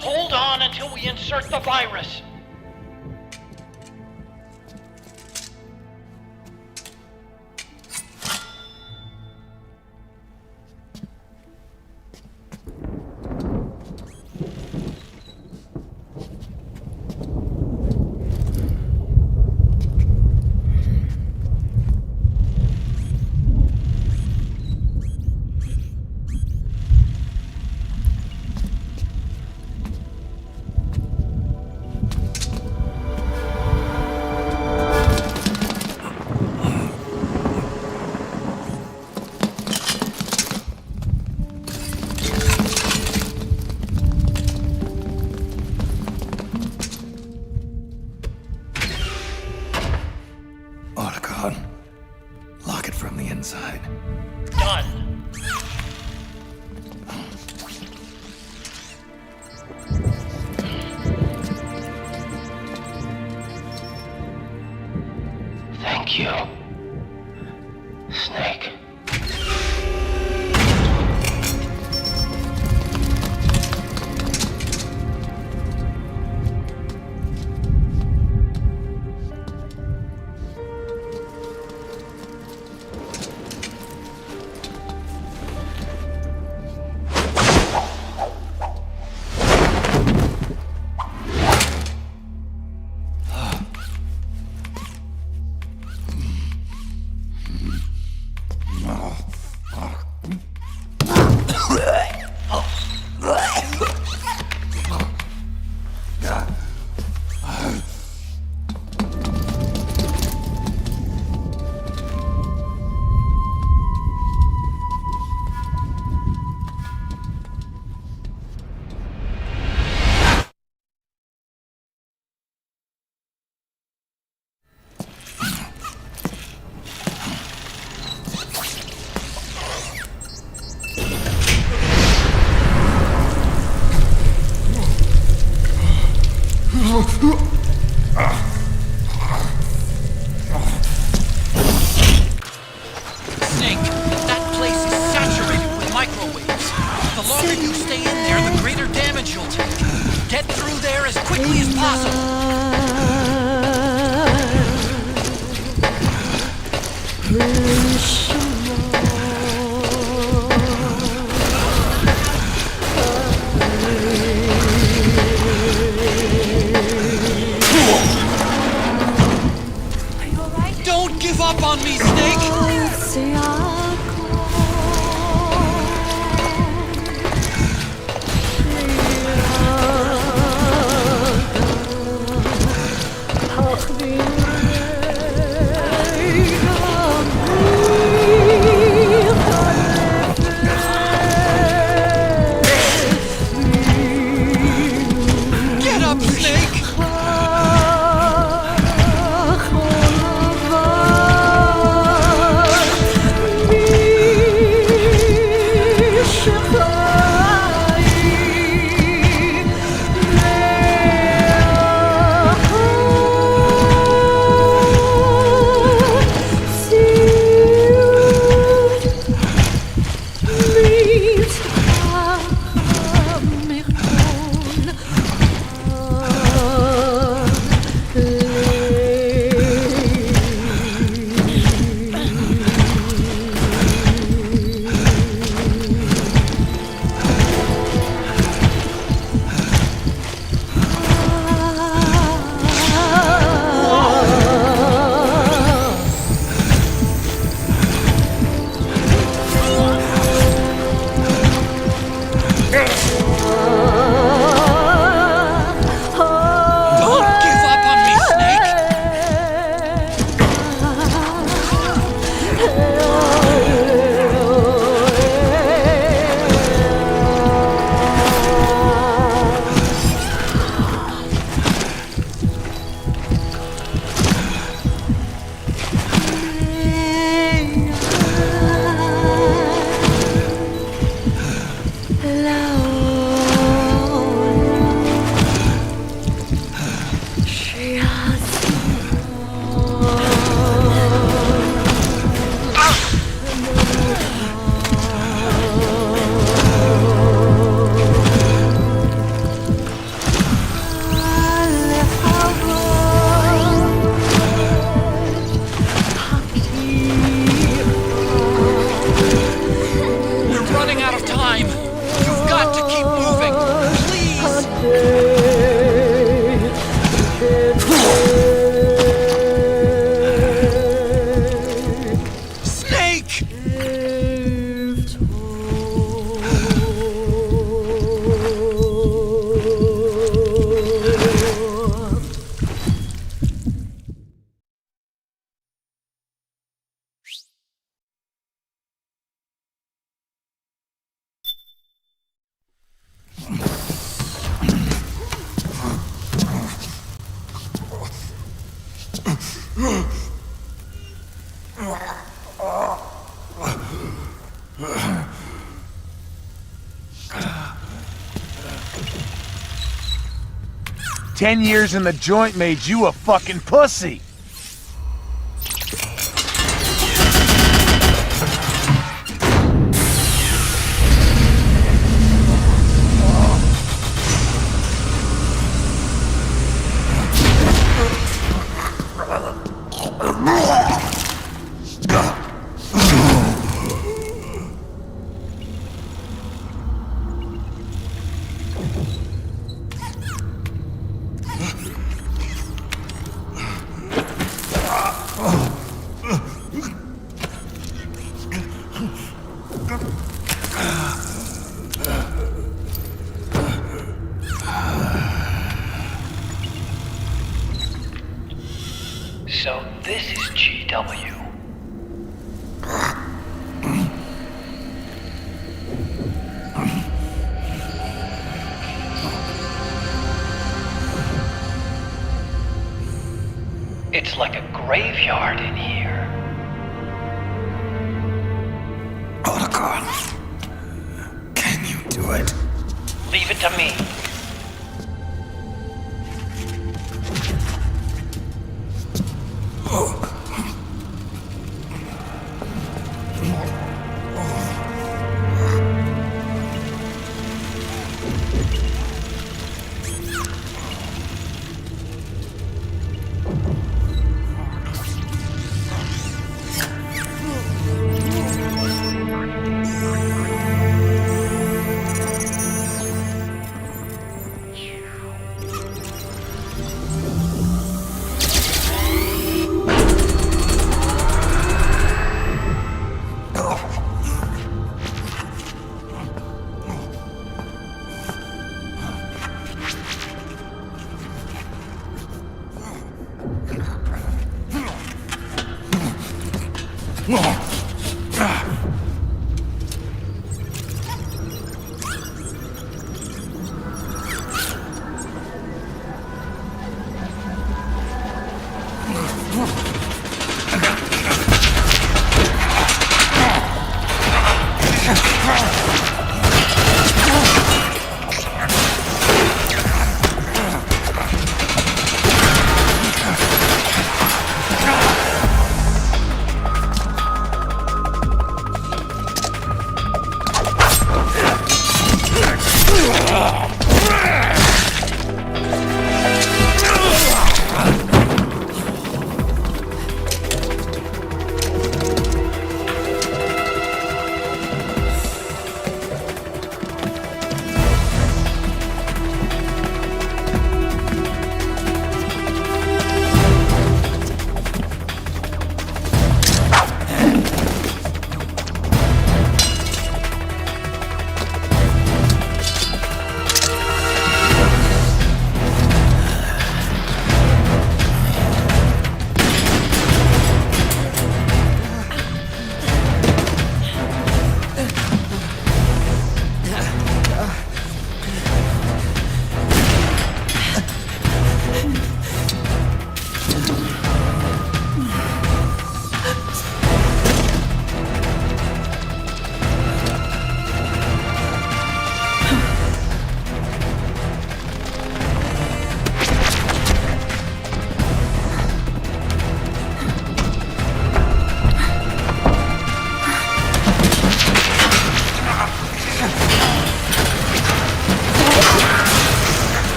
Hold on until we insert the virus. Lock it from the inside. Done. Thank you, Snake. Snake, that place is saturated with microwaves. The longer you stay in there, the greater damage you'll take. Get through there as quickly as possible. Don't give up on me, Snake! Get up, Snake! Me "10 years in the joint made you a fucking pussy." So this is GW. It's like a graveyard in here. Otacon, can you do it? Leave it to me.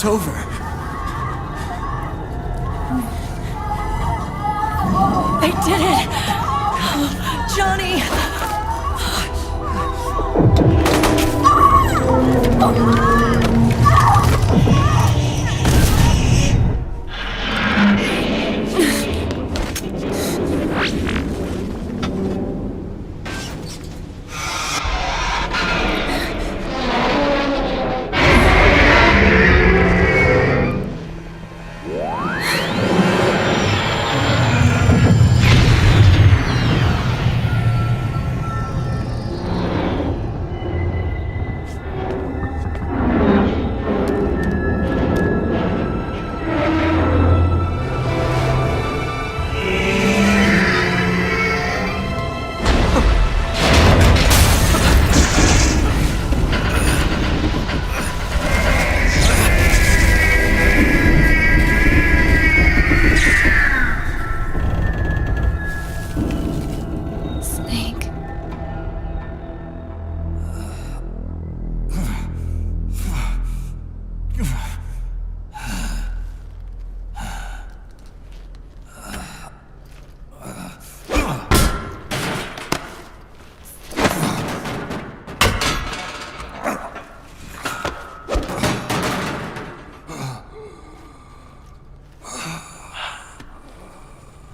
It's over. They did it! Johnny!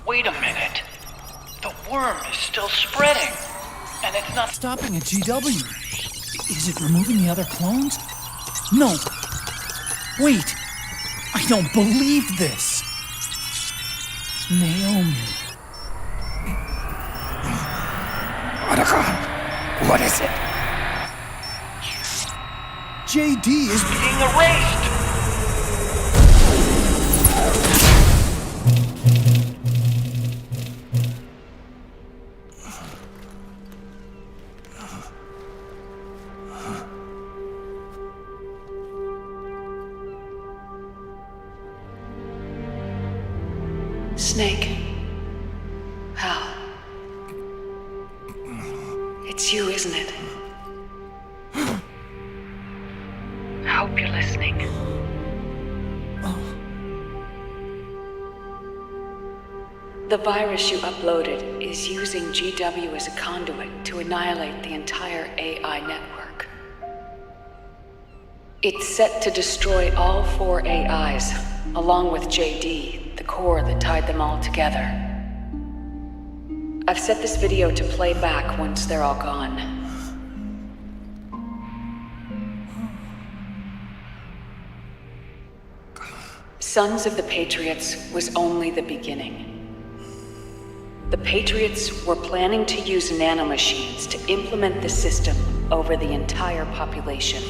Wait a minute. The worm is still spreading. And it's not stopping at GW. Is it removing the other clones? No. Wait. I don't believe this. Naomi. What is it? JD is being erased. Snake. Hal. It's you, isn't it? I hope you're listening. The virus you uploaded is using GW as a conduit to annihilate the entire AI network. It's set to destroy all 4 AIs, along with JD, the core that tied them all together. I've set this video to play back once they're all gone. Sons of the Patriots was only the beginning. The Patriots were planning to use nanomachines to implement the system over the entire population.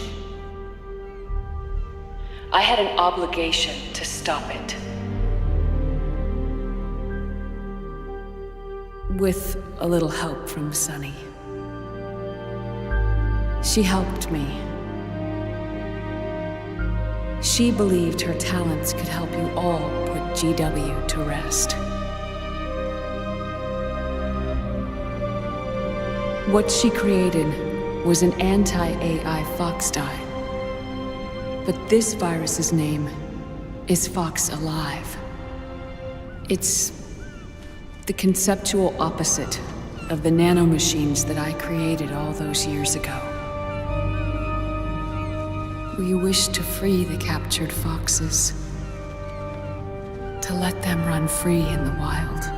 I had an obligation to stop it. With a little help from Sunny. She helped me. She believed her talents could help you all put GW to rest. What she created was an anti-AI Fox dye. But this virus's name is Fox Alive. It's the conceptual opposite of the nanomachines that I created all those years ago. We wish to free the captured foxes, to let them run free in the wild.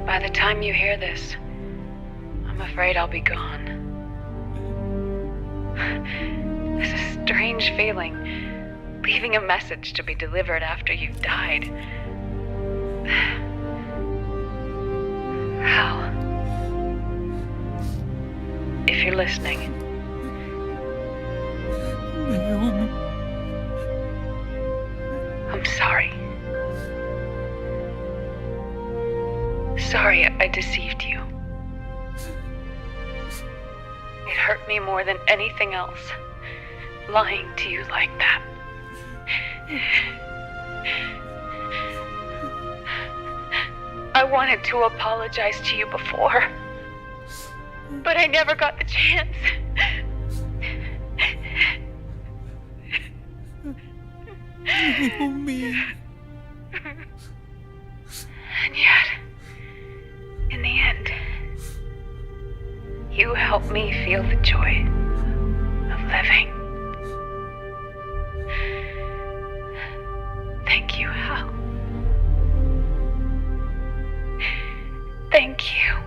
By the time you hear this, I'm afraid I'll be gone. It's a strange feeling, leaving a message to be delivered after you've died. Hal, if you're listening. I'm sorry. Sorry I deceived you. It hurt me more than anything else, lying to you like that. I wanted to apologize to you before, but I never got the chance. Me. And yet, in the end, you helped me feel the joy of living. Thank you, Hal. Thank you.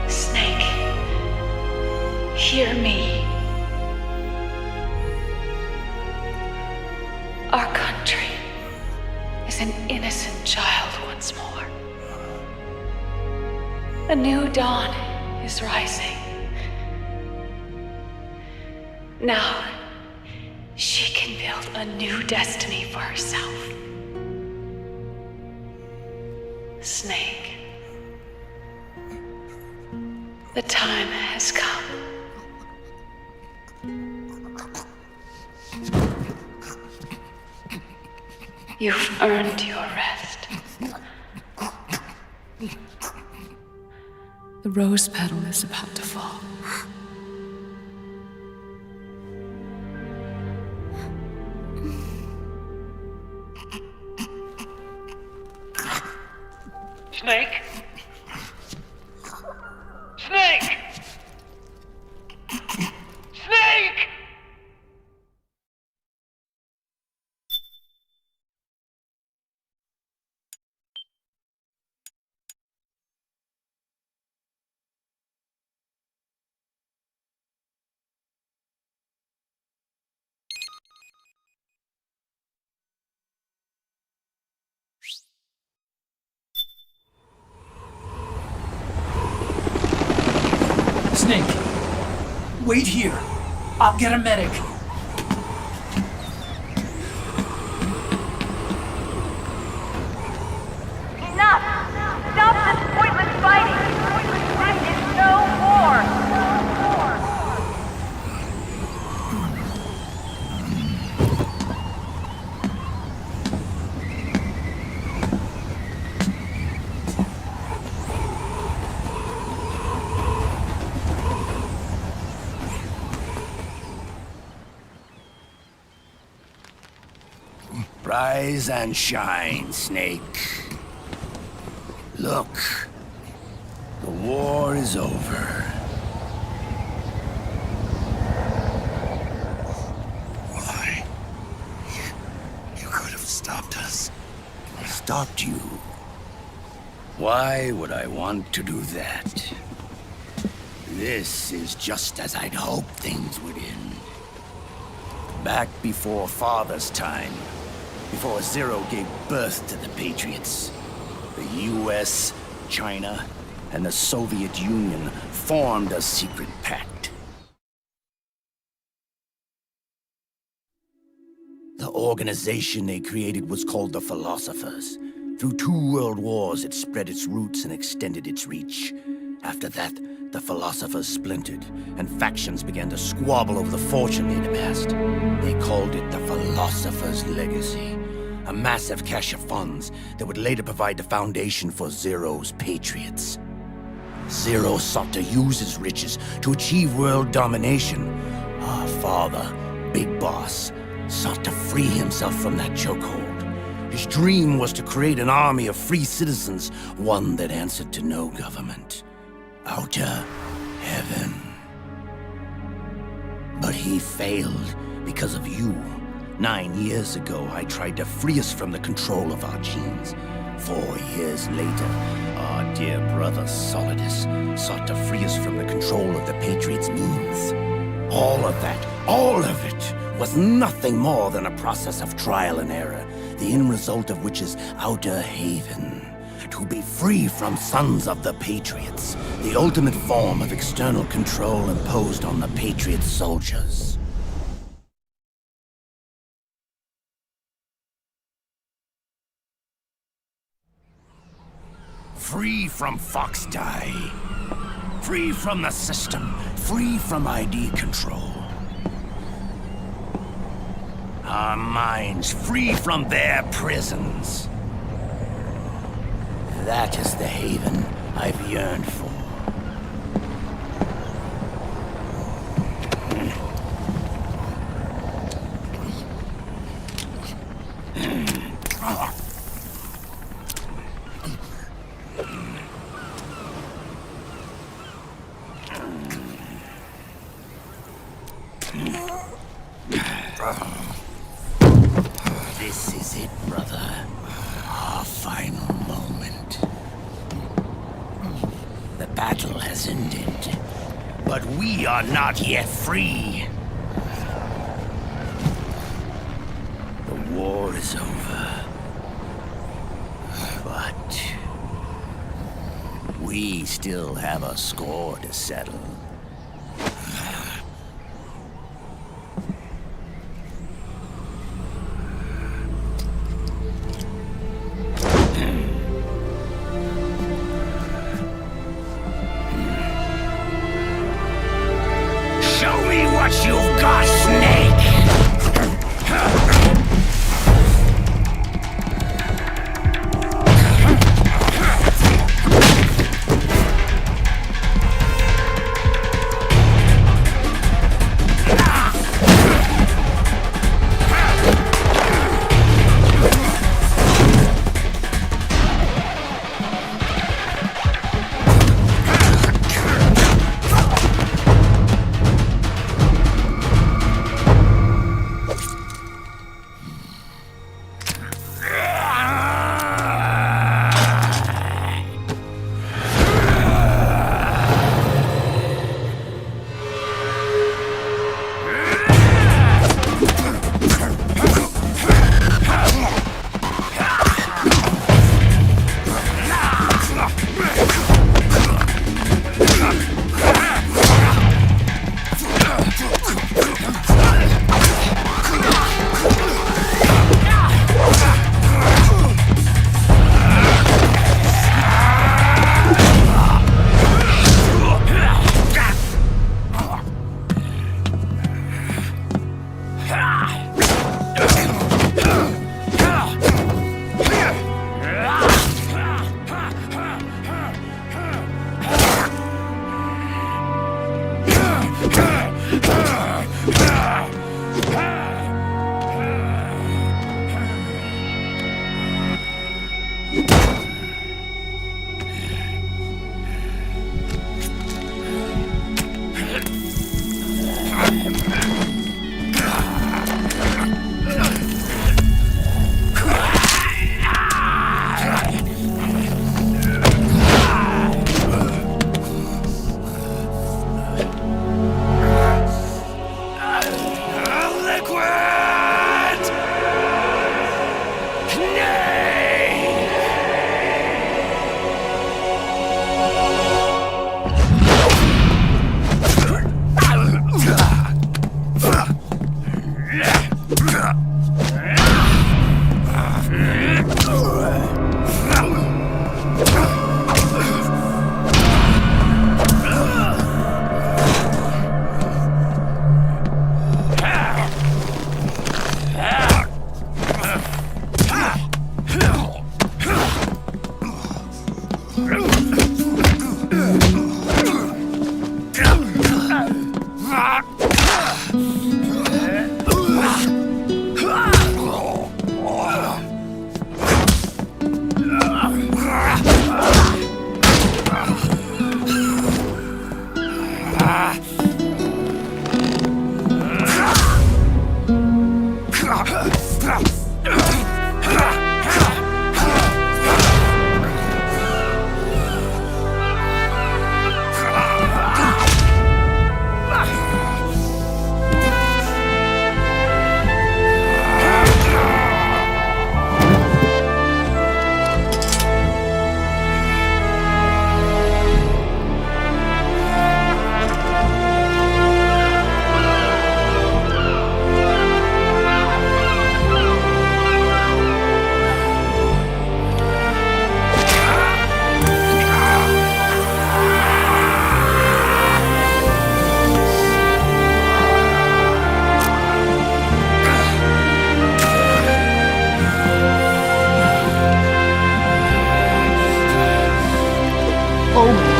Snake, hear me. Our country is an innocent child once more. A new dawn is rising. Now, she can build a new destiny for herself. Snake, the time has come. You've earned your rest. The rose petal is about to fall. Snake? Snake! Snake! Snake, wait here. I'll get a medic. Enough! Stop this pointless fighting! This is no war! Rise and shine, Snake. Look, the war is over. Why? You could have stopped us. Stopped you. Why would I want to do that? This is just as I'd hoped things would end. Back before Father's time, before Zero gave birth to the Patriots, the US, China, and the Soviet Union formed a secret pact. The organization they created was called the Philosophers. Through 2 world wars, it spread its roots and extended its reach. After that, the Philosophers splintered, and factions began to squabble over the fortune they'd amassed. They called it the Philosopher's Legacy, a massive cache of funds that would later provide the foundation for Zero's Patriots. Zero sought to use his riches to achieve world domination. Our father, Big Boss, sought to free himself from that chokehold. His dream was to create an army of free citizens, one that answered to no government. Outer heaven. But he failed because of you. 9 years ago, I tried to free us from the control of our genes. 4 years later, our dear brother Solidus sought to free us from the control of the Patriots' means. All of it, was nothing more than a process of trial and error, the end result of which is Outer Haven. To be free from sons of the Patriots, the ultimate form of external control imposed on the Patriot soldiers. Free from Foxdie. Free from the system. Free from ID control. Our minds free from their prisons. That is the haven I've yearned for. This is it, brother. Our final moment. The battle has ended, but we are not yet free. The war is over, but we still have a score to settle. What you've got, Snake!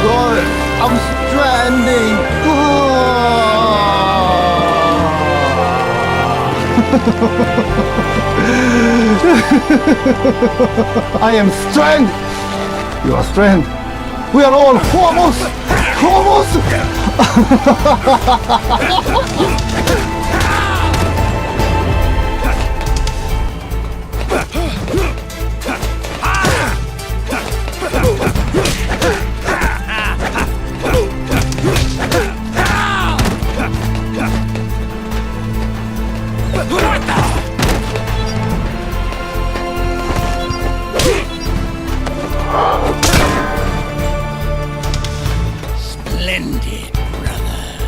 God, I'm stranding. I am stranded. You are stranded. We are all homos. Homos. Splendid, brother.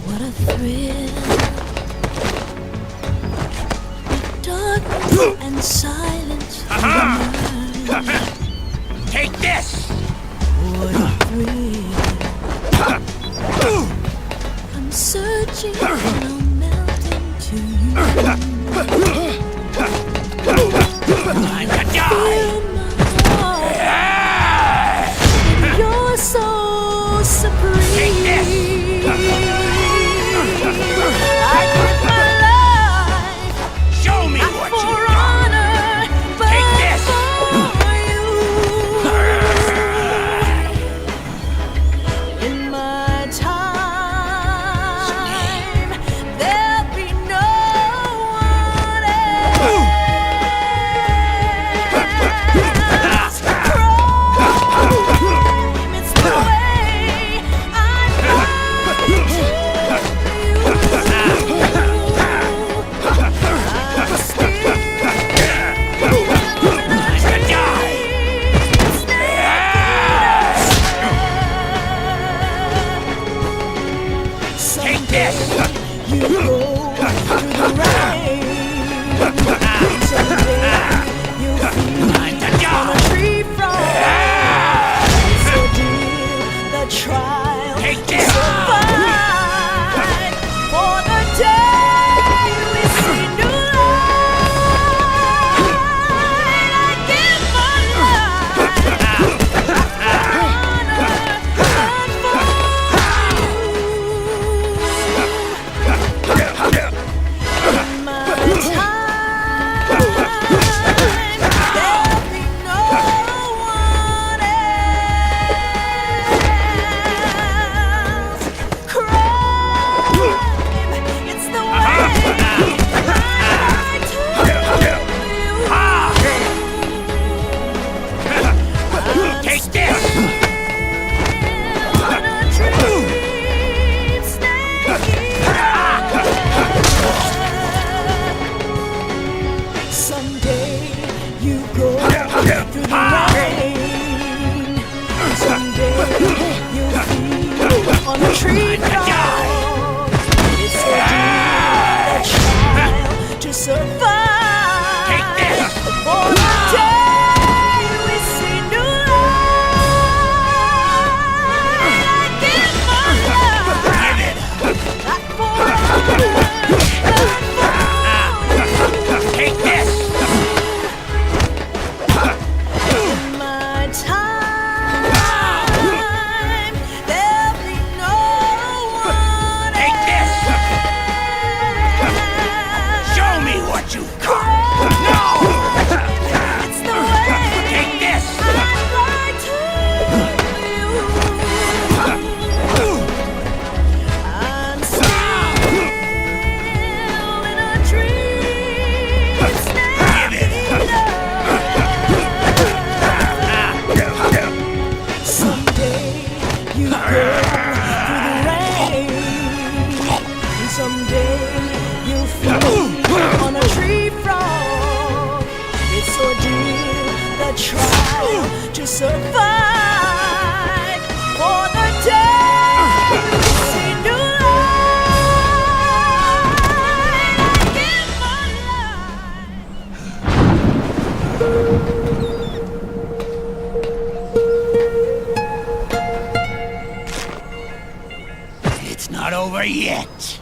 What a thrill. Darkness and silence. Take this! What a thrill. I'm searching and I'm melting to you. Time to die! You're so supreme. Take this! I give my life. Show me not what for you got! honor, but Take this! for you. In my time, there'll be no one else. Crime, it's the way I find you. Take this! You go through the rain. Someday you'll feel Time to die! on a tree front. So dear, the tree frog. It's so dear, a child to survive. For the day we see new light, give my love. Not forever, Take this! in my time, there'll be no one Take this! Show me what you got! No! It's the way Take this! I'd like to you. I'm still in a dream, snapping up. Someday you go through the rain. Someday you'll feel on a tree frog. It's ordeal that try to survive. For the day we see new light, I give my life. It's not over yet.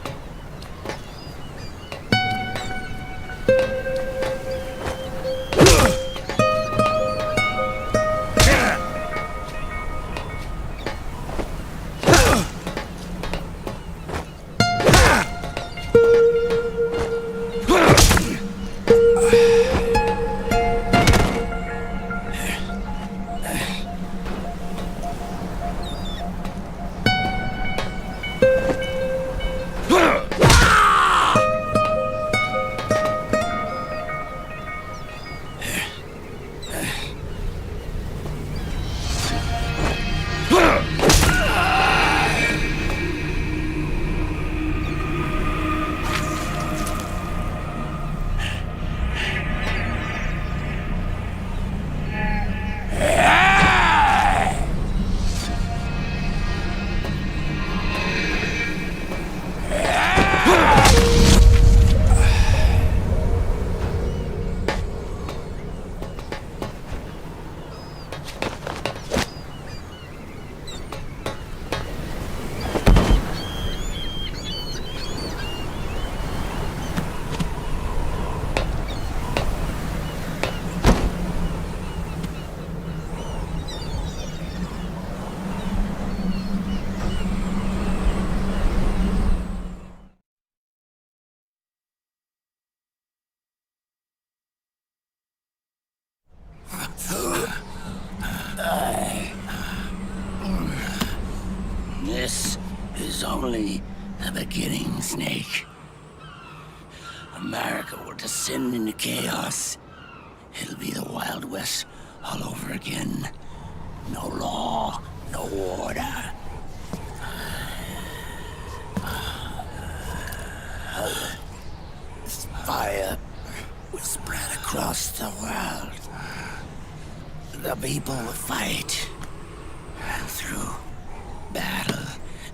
This is only the beginning, Snake. America will descend into chaos. It'll be the Wild West all over again. No law, no order. This fire will spread across the world. The people will fight. And through battle,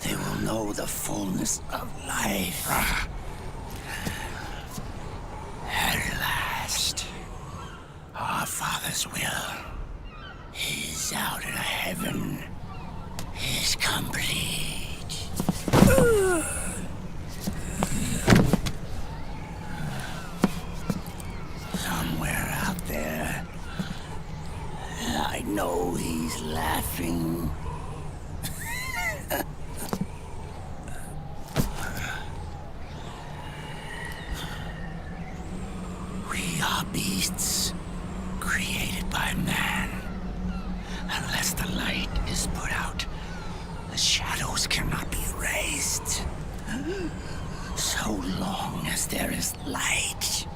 they will know the fullness of life. At last, our Father's will is out in heaven, is complete. Somewhere out there, I know he's laughing. We are beasts created by man. Unless the light is put out, the shadows cannot be erased. So long as there is light,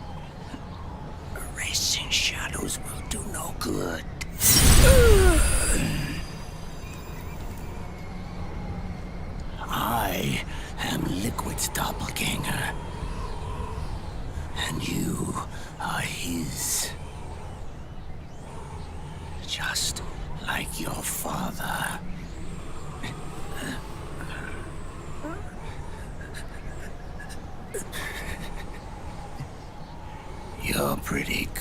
erasing shadows will do no good. I am Liquid's doppelganger, and you are his. Just like your father.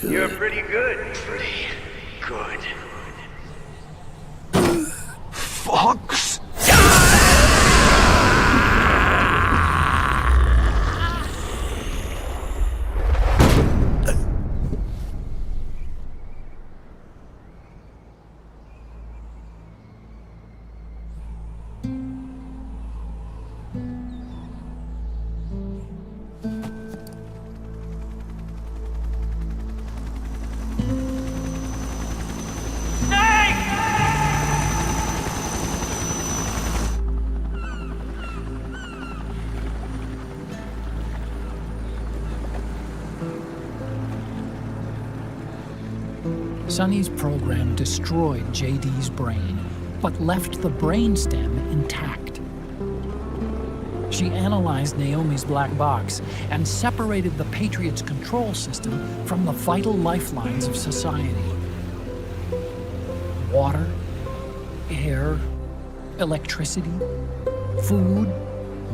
You're pretty good. Pretty good. Fox! Sonny's program destroyed JD's brain, but left the brainstem intact. She analyzed Naomi's black box and separated the Patriots' control system from the vital lifelines of society. Water, air, electricity, food,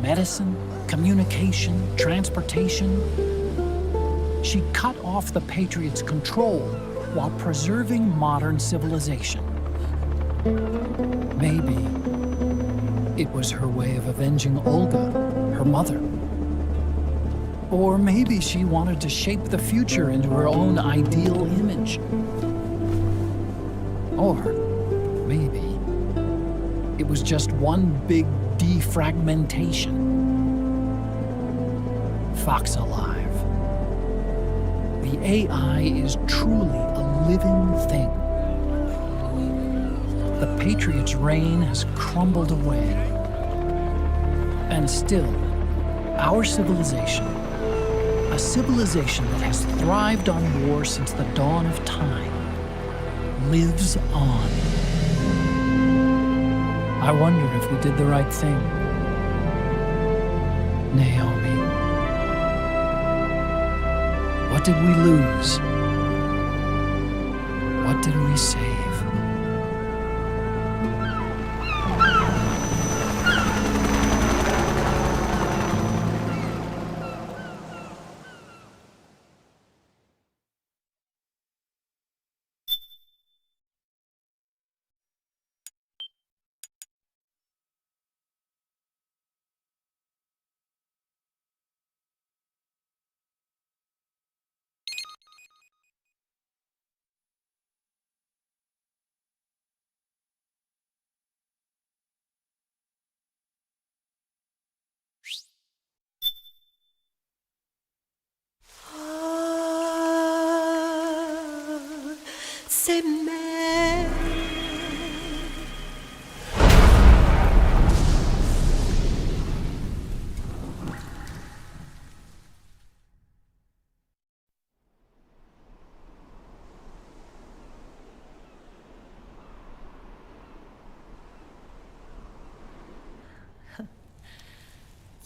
medicine, communication, transportation. She cut off the Patriots' control while preserving modern civilization. Maybe it was her way of avenging Olga, her mother. Or maybe she wanted to shape the future into her own ideal image. Or maybe it was just one big defragmentation. Fox alive. The AI is truly a living thing. The Patriots' reign has crumbled away. And still, our civilization, a civilization that has thrived on war since the dawn of time, lives on. I wonder if we did the right thing. Naomi. What did we lose? What did we save?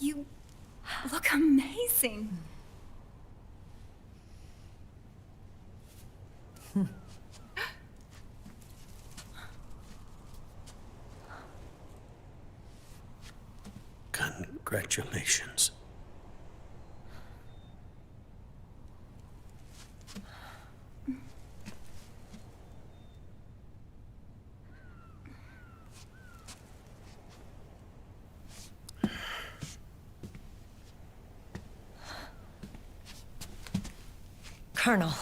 You look amazing. Congratulations. Colonel.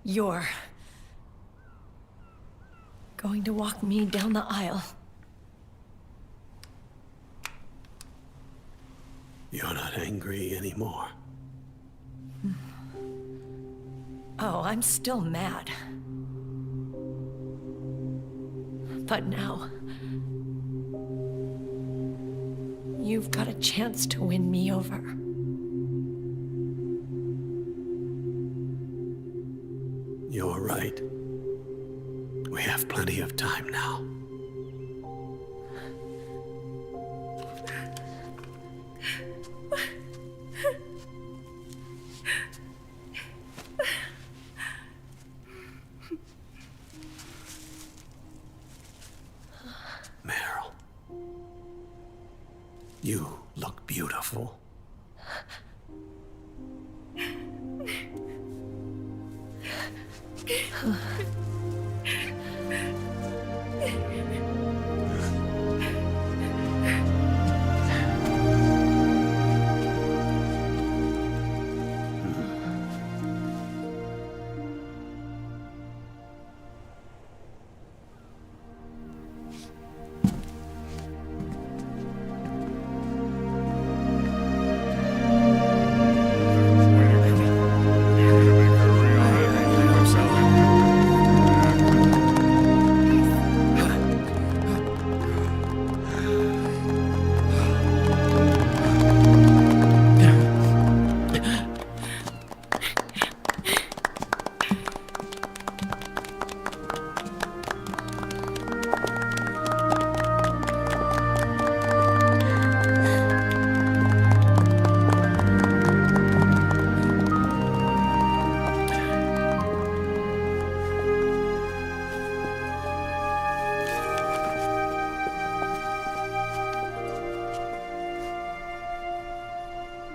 You're going to walk me down the aisle. You're not angry anymore. Oh, I'm still mad. But now, you've got a chance to win me over. You're right. We have plenty of time now. Meryl, you look beautiful.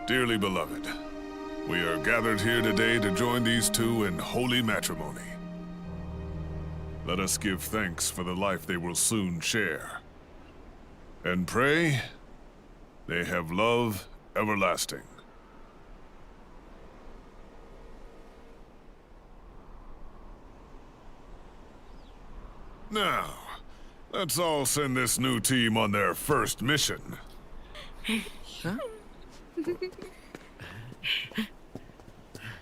Dearly beloved, we are gathered here today to join these two in holy matrimony. Let us give thanks for the life they will soon share, and pray they have love everlasting. Now, let's all send this new team on their first mission. Huh?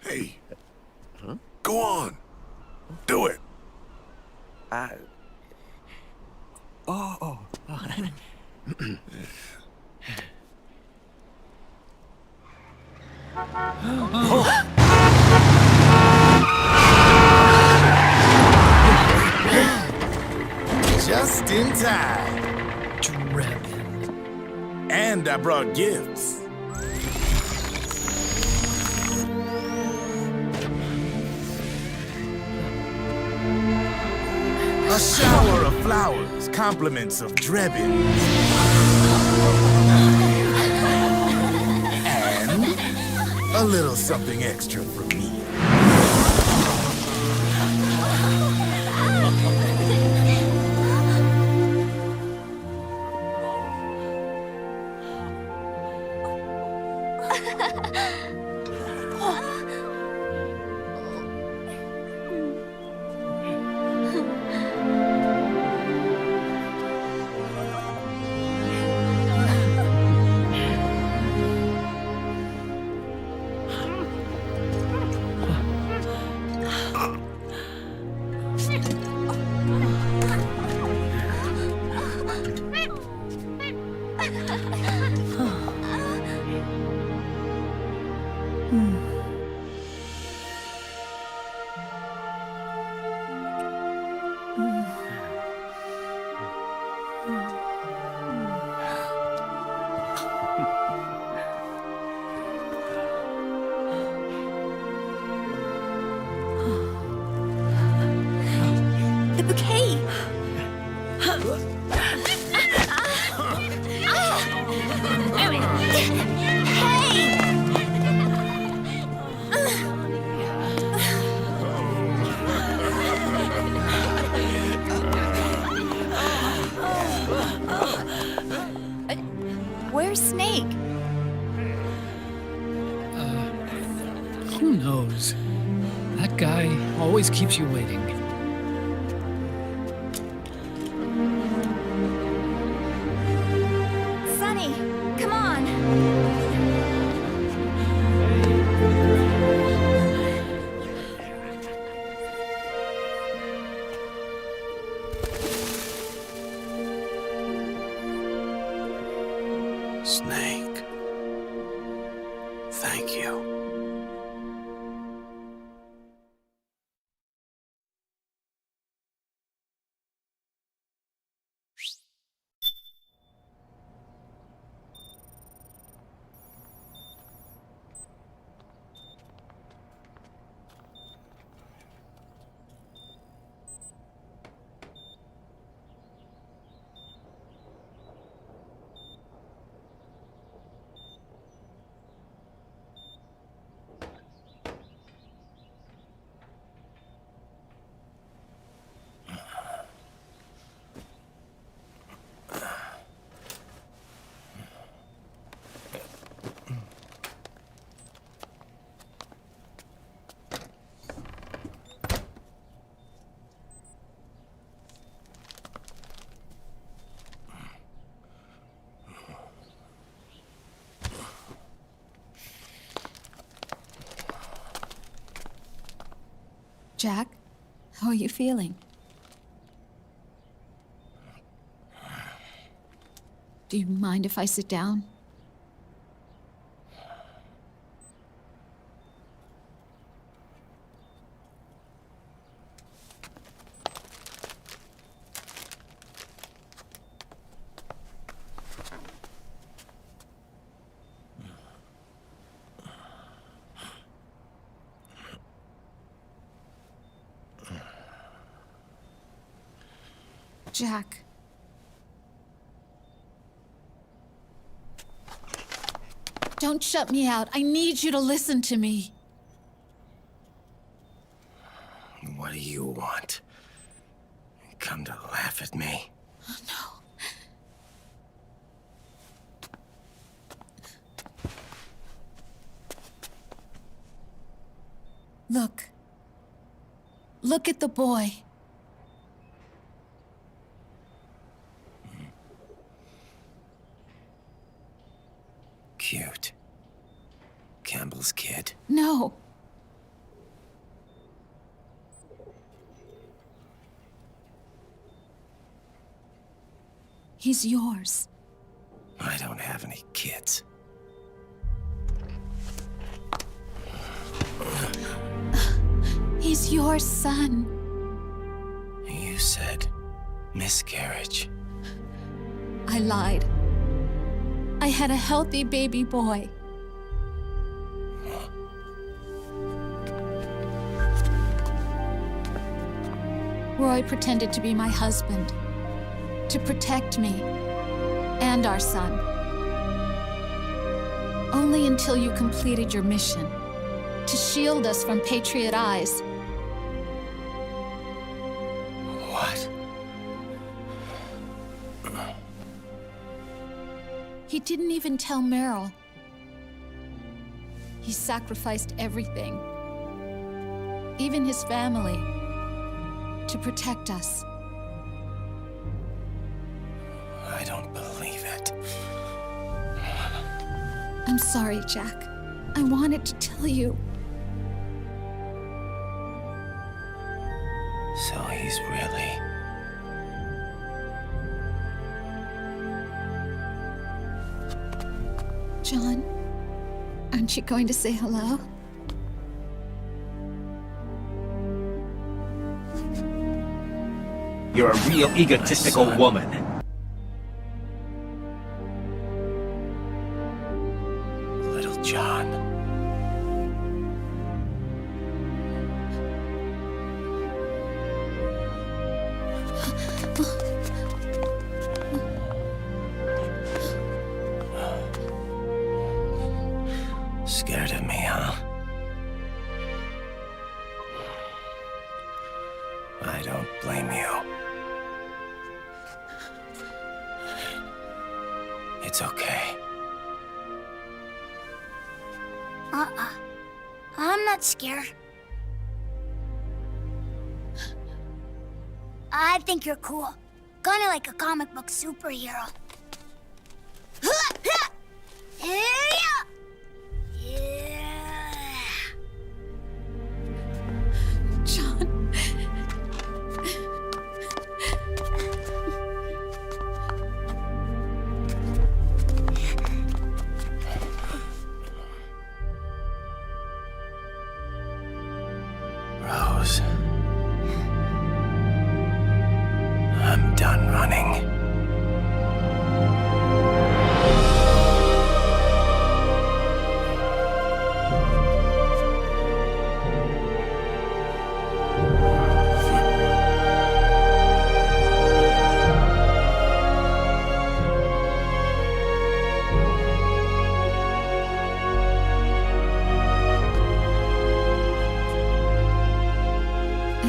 Hey. Huh? Go on. Do it. Oh. Just in time. Drebin. And I brought gifts. A shower of flowers, compliments of Drebin. And a little something extra from me. The bouquet! Where's Snake? Who knows? That guy always keeps you waiting. Sonny, come on! Snake. Thank you. Jack, how are you feeling? Do you mind if I sit down? Jack. Don't shut me out. I need you to listen to me. What do you want? Come to laugh at me? Oh, no. Look. Look at the boy. Cute. Campbell's kid. No. He's yours. I don't have any kids. He's your son. You said miscarriage. I lied. I had a healthy baby boy. Roy pretended to be my husband, to protect me and our son. Only until you completed your mission, to shield us from Patriot eyes. What? He didn't even tell Meryl. He sacrificed everything, even his family, to protect us. I don't believe it. I'm sorry, Jack. I wanted to tell you. So he's really... John, aren't you going to say hello? You're a real egotistical woman. Little John. Scared of me, huh? I don't blame you. It's okay. I'm not scared. I think you're cool. Kinda like a comic book superhero. John.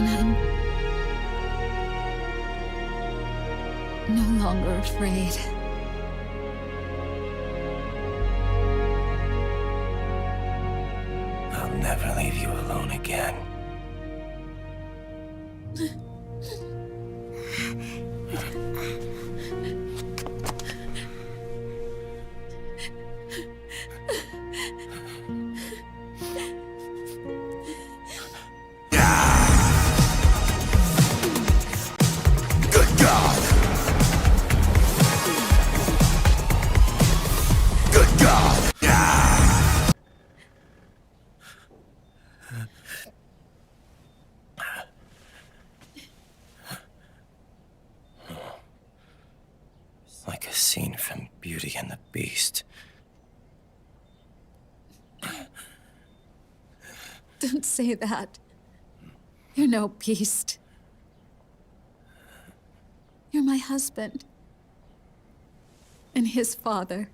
And I'm no longer afraid. I'll never leave you alone again. Good God! Good God! It's like a scene from Beauty and the Beast. Don't say that. You're no beast. You're my husband. And his father.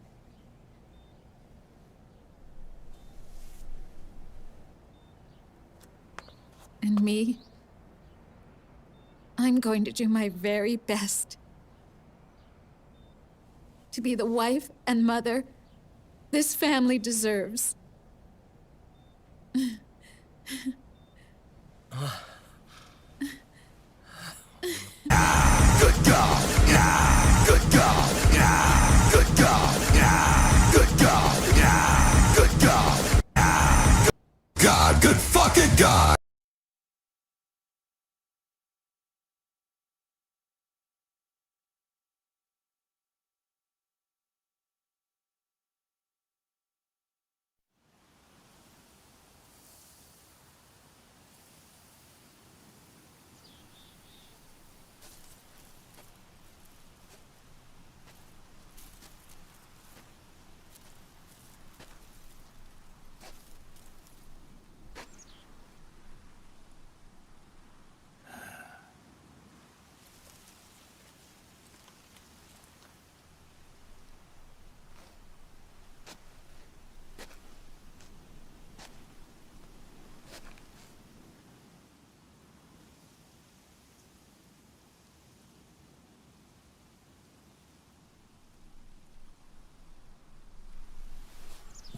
And me, I'm going to do my very best to be the wife and mother this family deserves. Good God! Good God! Good God! Good God! Good God! God, good fucking God!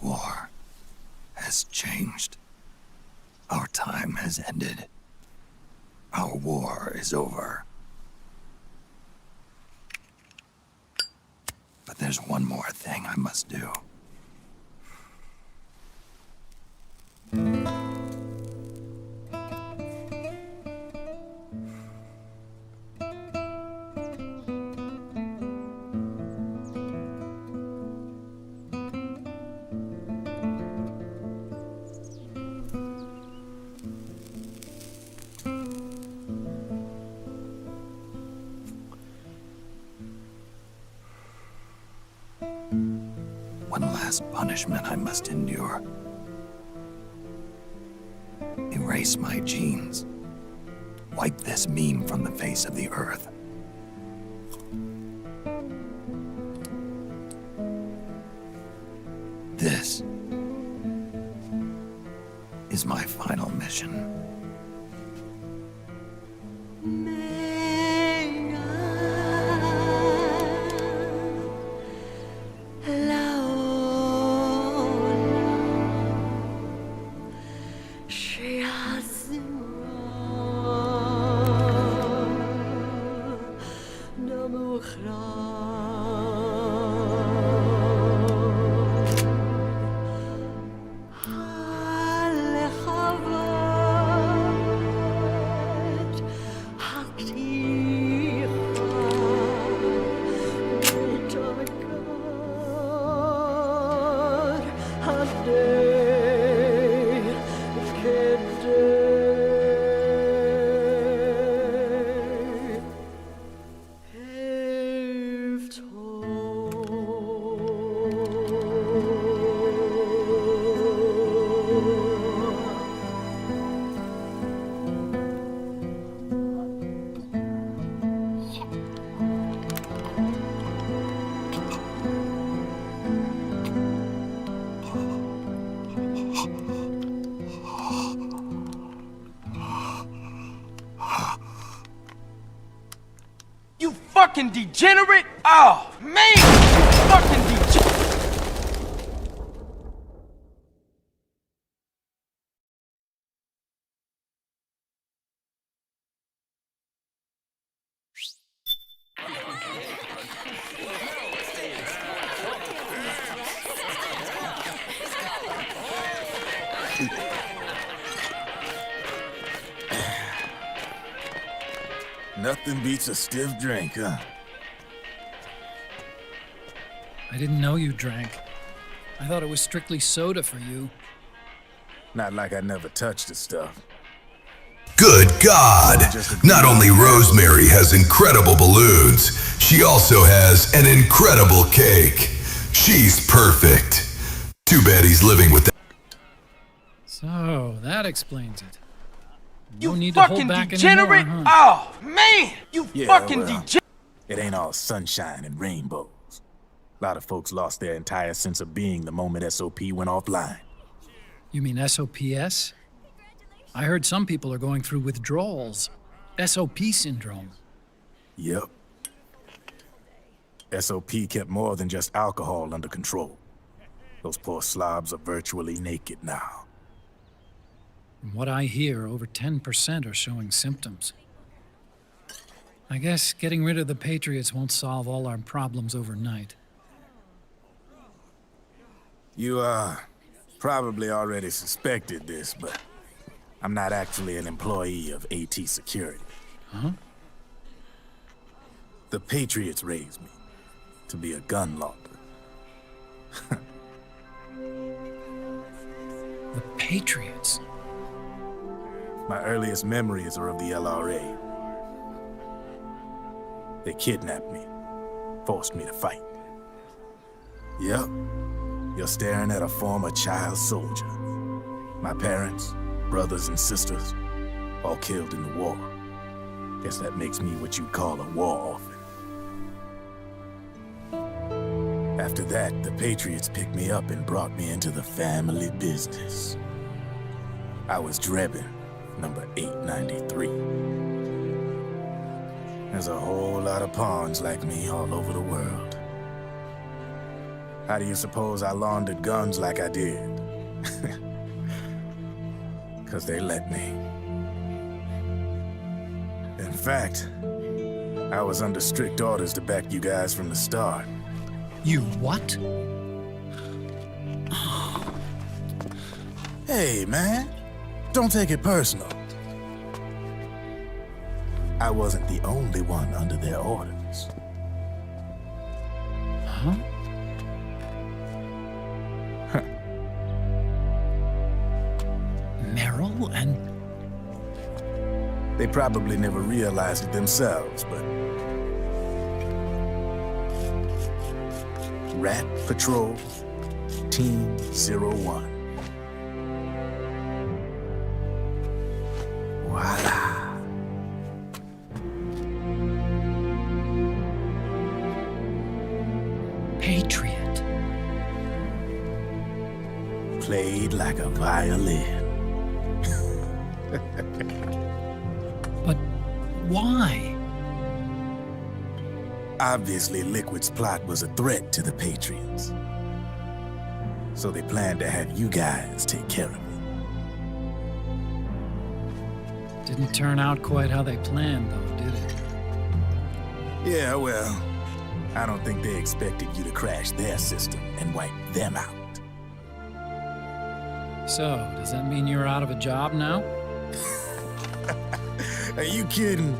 War has changed. Our time has ended. Our war is over. But there's one more thing I must do. One last punishment I must endure. Erase my genes. Wipe this meme from the face of the earth. This is my final mission. fucking degenerate! Oh, man! You fucking degenerate! Nothing beats a stiff drink, huh? I didn't know you drank. I thought it was strictly soda for you. Not like I never touched the stuff. Good God! Not only Rosemary has incredible balloons, she also has an incredible cake. She's perfect. Too bad he's living with that. So, that explains it. You No need to hold fucking back degenerate! anymore, huh? Oh, man! You Yeah, fucking well, degenerate! it ain't all sunshine and rainbows. A lot of folks lost their entire sense of being the moment SOP went offline. You mean SOPS? I heard some people are going through withdrawals. SOP syndrome. Yep. SOP kept more than just alcohol under control. Those poor slobs are virtually naked now. From what I hear, over 10% are showing symptoms. I guess getting rid of the Patriots won't solve all our problems overnight. You, probably already suspected this, but I'm not actually an employee of AT Security. Huh? The Patriots raised me to be a gun launder. The Patriots? My earliest memories are of the LRA. They kidnapped me, forced me to fight. Yep, you're staring at a former child soldier. My parents, brothers and sisters, all killed in the war. Guess that makes me what you'd call a war orphan. After that, the Patriots picked me up and brought me into the family business. I was Drebin, number 893. There's a whole lot of pawns like me all over the world. How do you suppose I laundered guns like I did? 'Cause they let me. In fact, I was under strict orders to back you guys from the start. You what? Hey, man. Don't take it personal. I wasn't the only one under their orders. Huh? Merrill and... They probably never realized it themselves, but... Rat Patrol, Team 01. Voila. Patriot. Played like a violin. But why? Obviously, Liquid's plot was a threat to the Patriots. So they planned to have you guys take care of it. Didn't turn out quite how they planned, though, did it? Yeah, well, I don't think they expected you to crash their system and wipe them out. So, does that mean you're out of a job now? Are you kidding?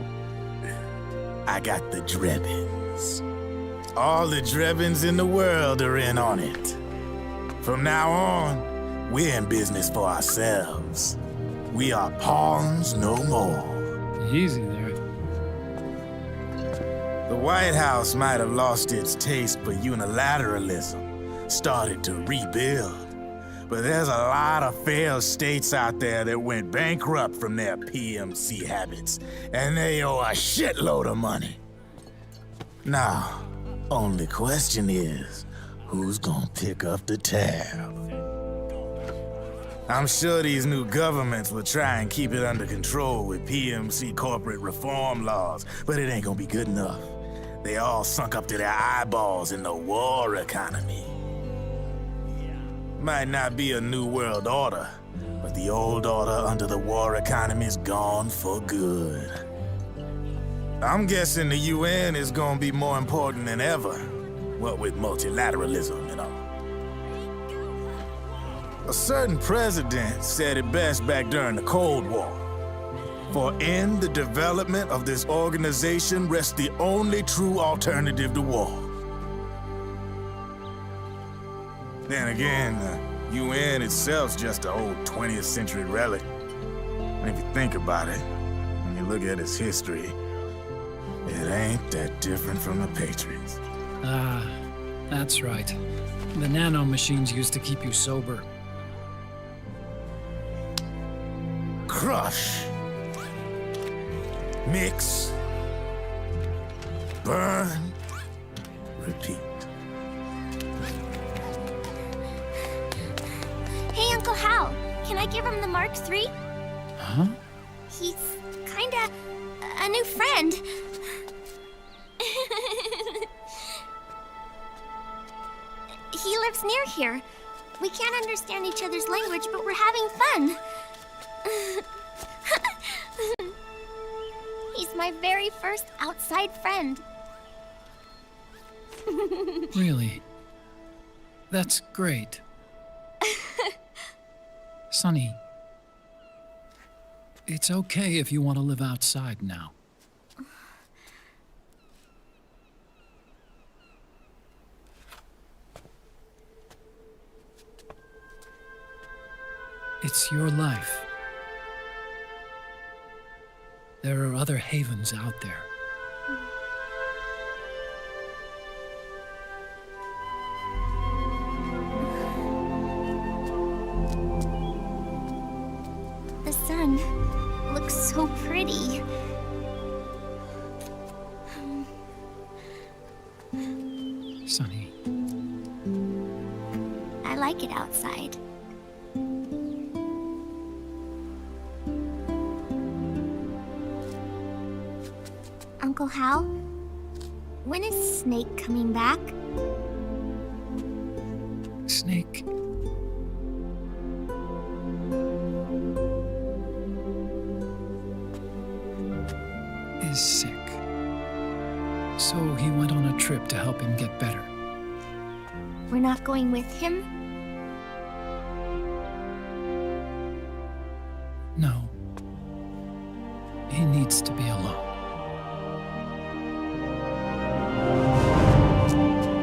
I got the Drebins. All the Drebins in the world are in on it. From now on, we're in business for ourselves. We are pawns no more. Easy there. The White House might have lost its taste for unilateralism, started to rebuild. But there's a lot of failed states out there that went bankrupt from their PMC habits, and they owe a shitload of money. Now, only question is, who's gonna pick up the tab? I'm sure these new governments will try and keep it under control with PMC corporate reform laws, but it ain't gonna be good enough. They all sunk up to their eyeballs in the war economy. Might not be a new world order, but the old order under the war economy's gone for good. I'm guessing the UN is gonna be more important than ever, what with multilateralism and all. A certain president said it best back during the Cold War. For in the development of this organization rests the only true alternative to war. Then again, the UN itself's just an old 20th century relic. And if you think about it, when you look at its history, it ain't that different from the Patriots. Ah, that's right. The nanomachines used to keep you sober. Crush. Mix. Burn. Repeat. Hey, Uncle Hal, can I give him the Mark III? Huh? He's kinda a new friend. He lives near here. We can't understand each other's language, but we're having fun. He's my very first outside friend. Really? That's great. Sonny, it's okay if you want to live outside now. It's your life. There are other havens out there. The sun looks so pretty. Sonny. I like it outside. Uncle Hal, when is Snake coming back? Snake. Is sick. So he went on a trip to help him get better. We're not going with him? No. He needs to be alone.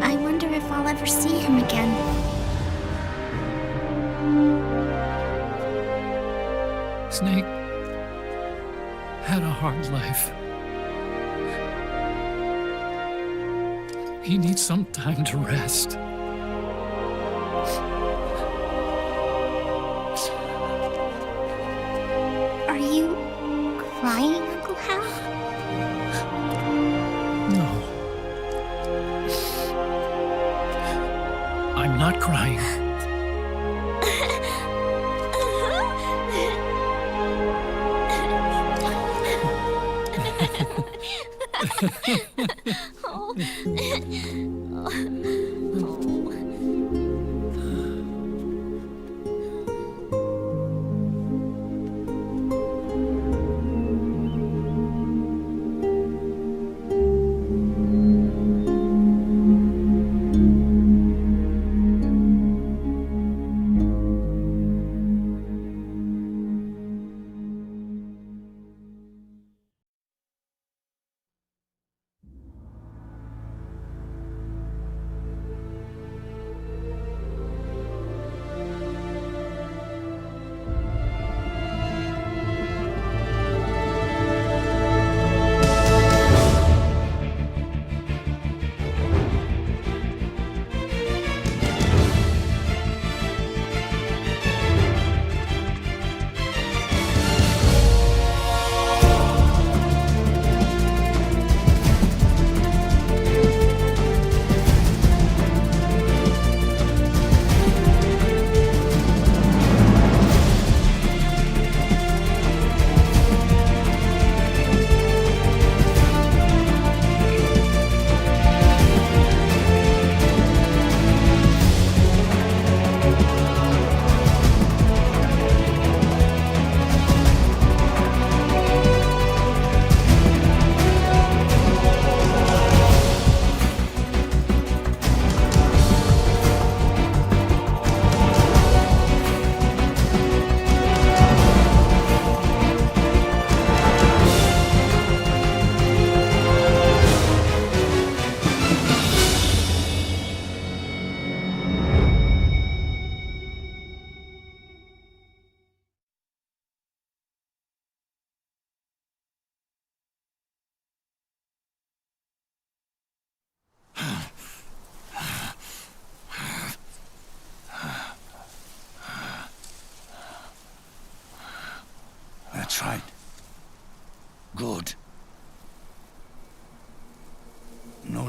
I wonder if I'll ever see him again. Snake had a hard life. He needs some time to rest. Are you crying, Uncle Hal? No. I'm not crying.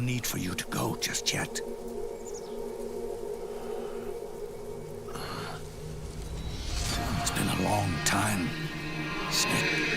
need for you to go just yet. It's been a long time, Snake.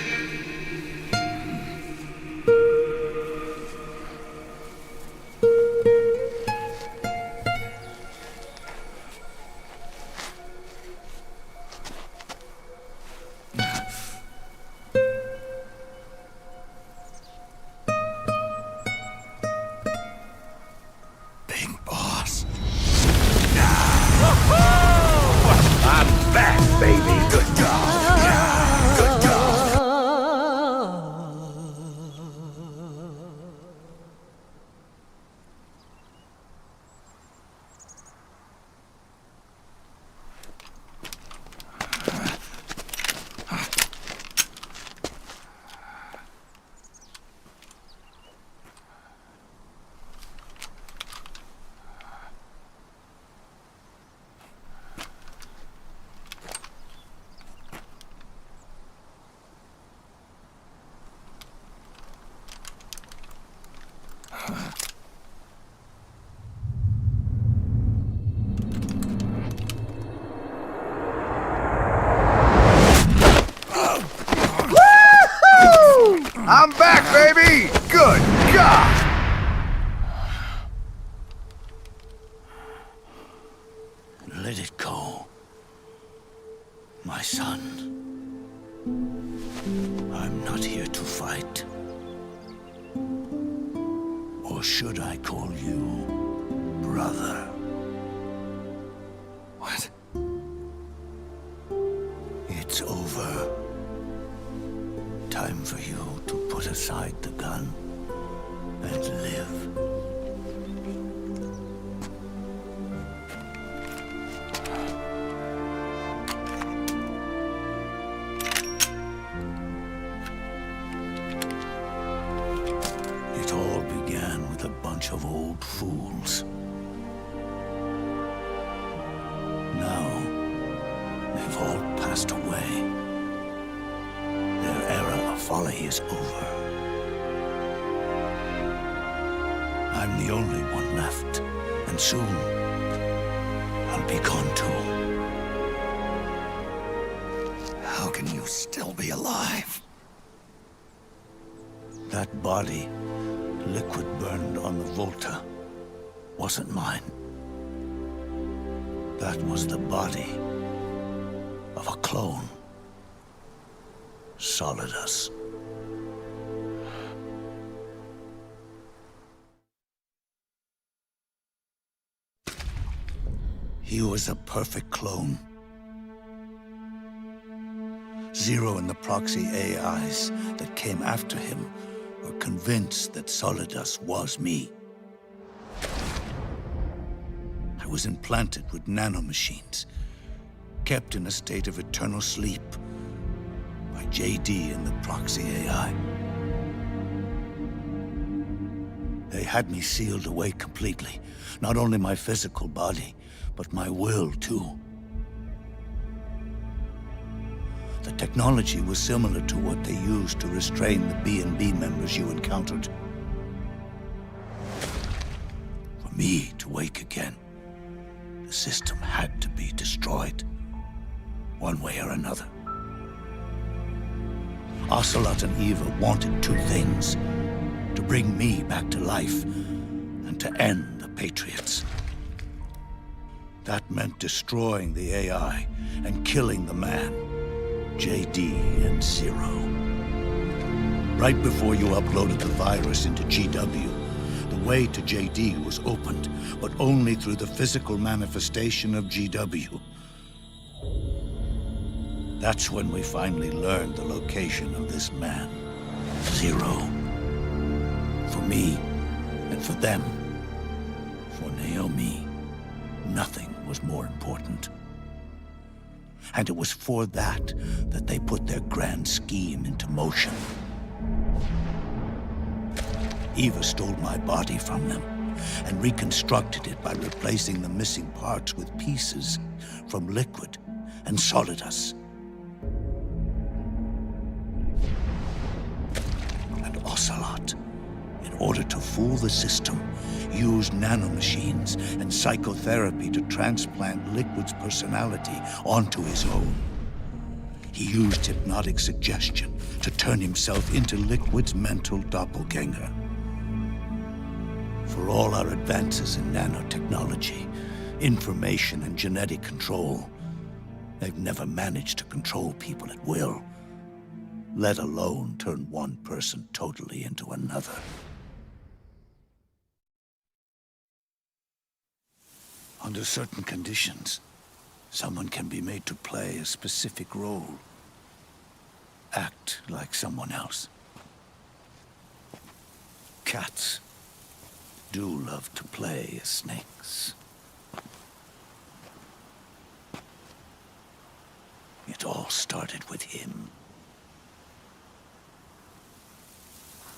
I'm back, baby! Good God! Let it go, my son. I'm not here to fight. Or should I call you brother? What? It's over. Time for you to put aside the gun and live. It all began with a bunch of old fools. Now, they've all passed away. Their era of folly is over. I'm the only one left, and soon I'll be gone too. How can you still be alive? That body, liquid burned on the Volta, wasn't mine. That was the body of a clone. Solidus. He was a perfect clone. Zero and the proxy AIs that came after him were convinced that Solidus was me. I was implanted with nanomachines, kept in a state of eternal sleep by JD and the proxy AI. They had me sealed away completely, not only my physical body, but my will too. The technology was similar to what they used to restrain the B&B members you encountered. For me to wake again, the system had to be destroyed, one way or another. Ocelot and Eva wanted two things: to bring me back to life and to end the Patriots. That meant destroying the AI and killing the man, JD and Zero. Right before you uploaded the virus into GW, the way to JD was opened, but only through the physical manifestation of GW. That's when we finally learned the location of this man, Zero. For me, and for them, for Naomi, nothing was more important. And it was for that they put their grand scheme into motion. Eva stole my body from them and reconstructed it by replacing the missing parts with pieces from Liquid and Solidus. And Ocelot, in order to fool the system, used nanomachines and psychotherapy to transplant Liquid's personality onto his own. He used hypnotic suggestion to turn himself into Liquid's mental doppelganger. For all our advances in nanotechnology, information and genetic control, they've never managed to control people at will, let alone turn one person totally into another. Under certain conditions, someone can be made to play a specific role. Act like someone else. Cats do love to play as snakes. It all started with him.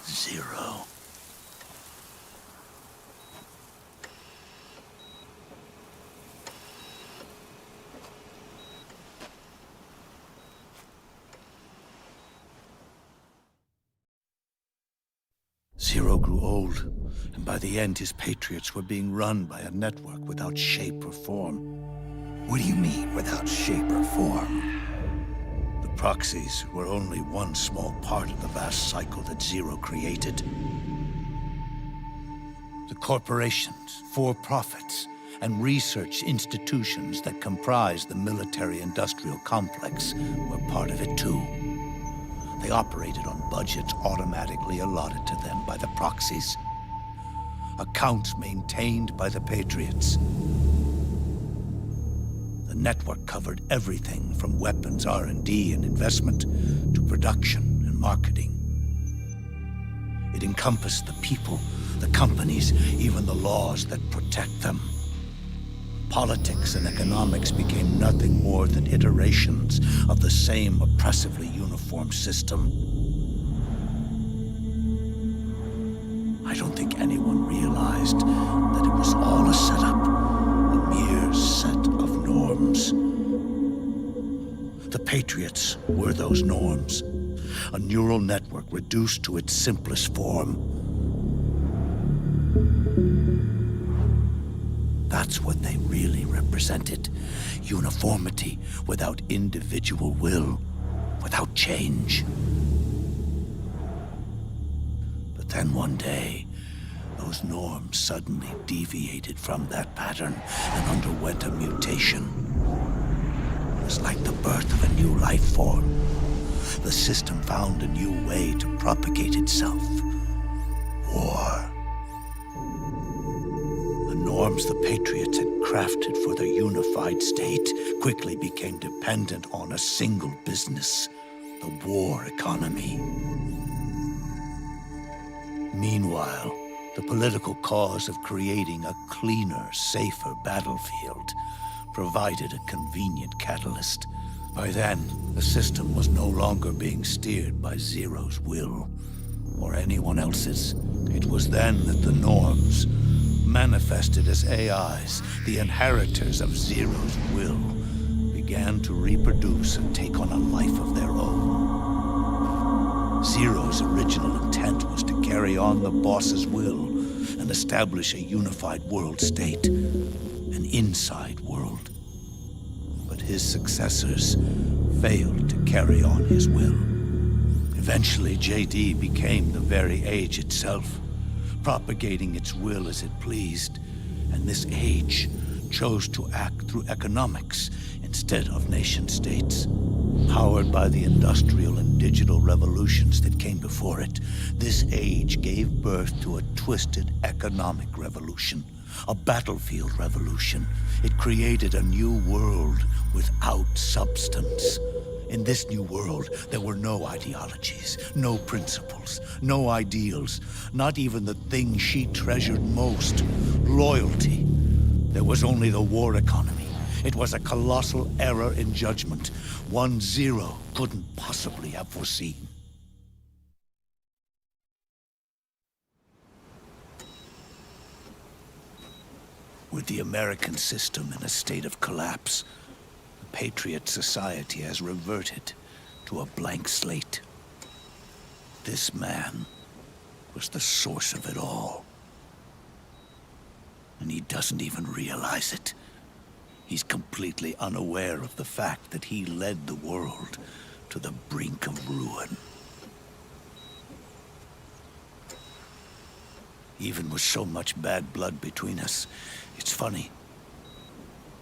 Zero. Zero grew old, and by the end his Patriots were being run by a network without shape or form. What do you mean, without shape or form? The proxies were only one small part of the vast cycle that Zero created. The corporations, for-profits, and research institutions that comprise the military-industrial complex were part of it too. They operated on budgets automatically allotted to them by the proxies. Accounts maintained by the Patriots. The network covered everything from weapons R&D and investment to production and marketing. It encompassed the people, the companies, even the laws that protect them. Politics and economics became nothing more than iterations of the same oppressively uniform system. I don't think anyone realized that it was all a setup, a mere set of norms. The Patriots were those norms, a neural network reduced to its simplest form. That's what they really represented. Uniformity without individual will, without change. But then one day, those norms suddenly deviated from that pattern and underwent a mutation. It was like the birth of a new life form. The system found a new way to propagate itself. War. Norms the Patriots had crafted for their unified state quickly became dependent on a single business, the war economy. Meanwhile, the political cause of creating a cleaner, safer battlefield provided a convenient catalyst. By then, the system was no longer being steered by Zero's will, or anyone else's. It was then that the norms, manifested as AIs, the inheritors of Zero's will, began to reproduce and take on a life of their own. Zero's original intent was to carry on the boss's will and establish a unified world state, an inside world. But his successors failed to carry on his will. Eventually, JD became the very age itself, propagating its will as it pleased, and this age chose to act through economics instead of nation-states. Powered by the industrial and digital revolutions that came before it, this age gave birth to a twisted economic revolution, a battlefield revolution. It created a new world without substance. In this new world, there were no ideologies, no principles, no ideals, not even the thing she treasured most, loyalty. There was only the war economy. It was a colossal error in judgment, one Zero couldn't possibly have foreseen. With the American system in a state of collapse, the Patriot society has reverted to a blank slate. This man was the source of it all. And he doesn't even realize it. He's completely unaware of the fact that he led the world to the brink of ruin. Even with so much bad blood between us, it's funny.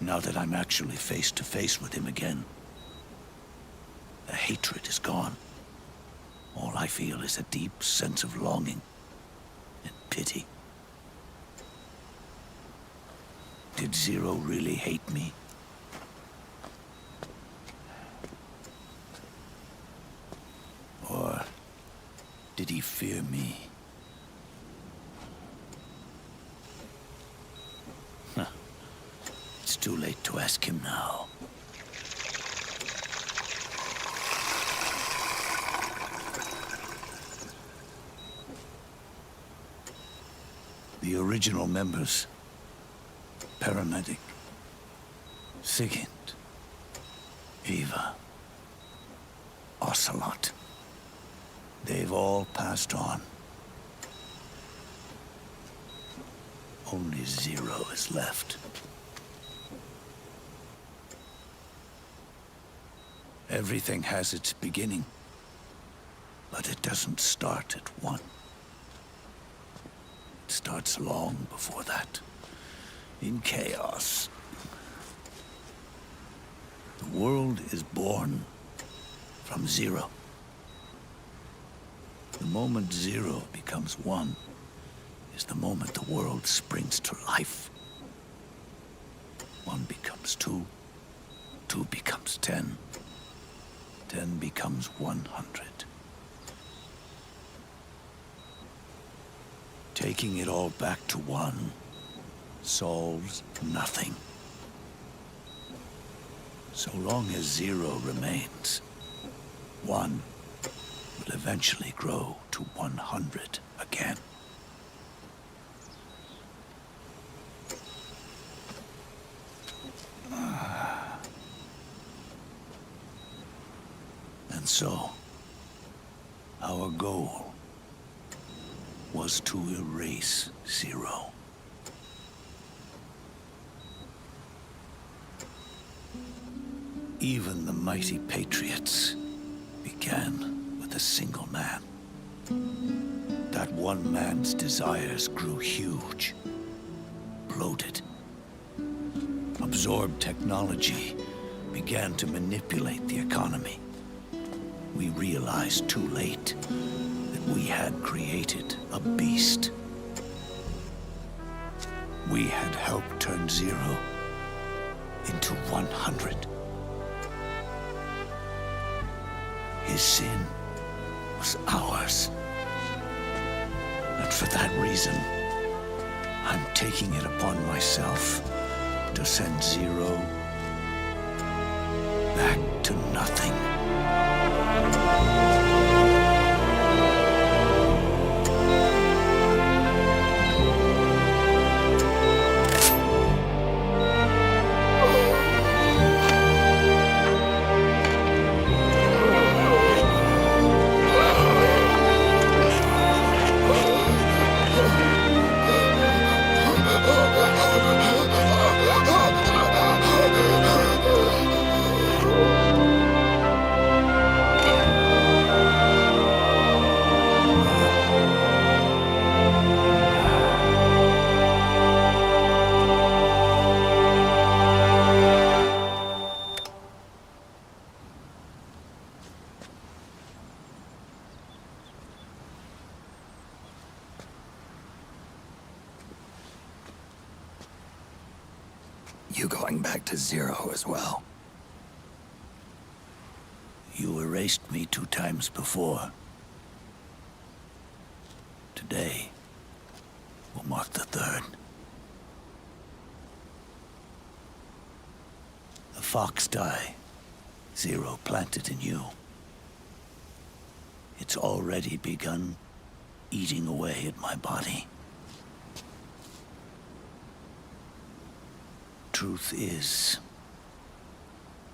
Now that I'm actually face to face with him again, the hatred is gone. All I feel is a deep sense of longing and pity. Did Zero really hate me? Or did he fear me? Huh. It's too late to ask him now. The original members, Paramedic, Sigint, Eva, Ocelot, they've all passed on. Only Zero is left. Everything has its beginning, but it doesn't start at one. It starts long before that, in chaos. The world is born from zero. The moment zero becomes one is the moment the world springs to life. One becomes two, two becomes 10, 10 becomes 100. Taking it all back to one solves nothing. So long as zero remains, one will eventually grow to 100 again. And so, our goal was to erase Zero. Even the mighty Patriots began with a single man. That one man's desires grew huge, bloated, absorbed technology, began to manipulate the economy. We realized too late that we had created a beast. We had helped turn Zero into 100. His sin was ours. And for that reason, I'm taking it upon myself to send Zero back to nothing. You going back to Zero as well? You erased me 2 times before. Today will mark the 3rd. The fox die Zero planted in you. It's already begun eating away at my body. Truth is,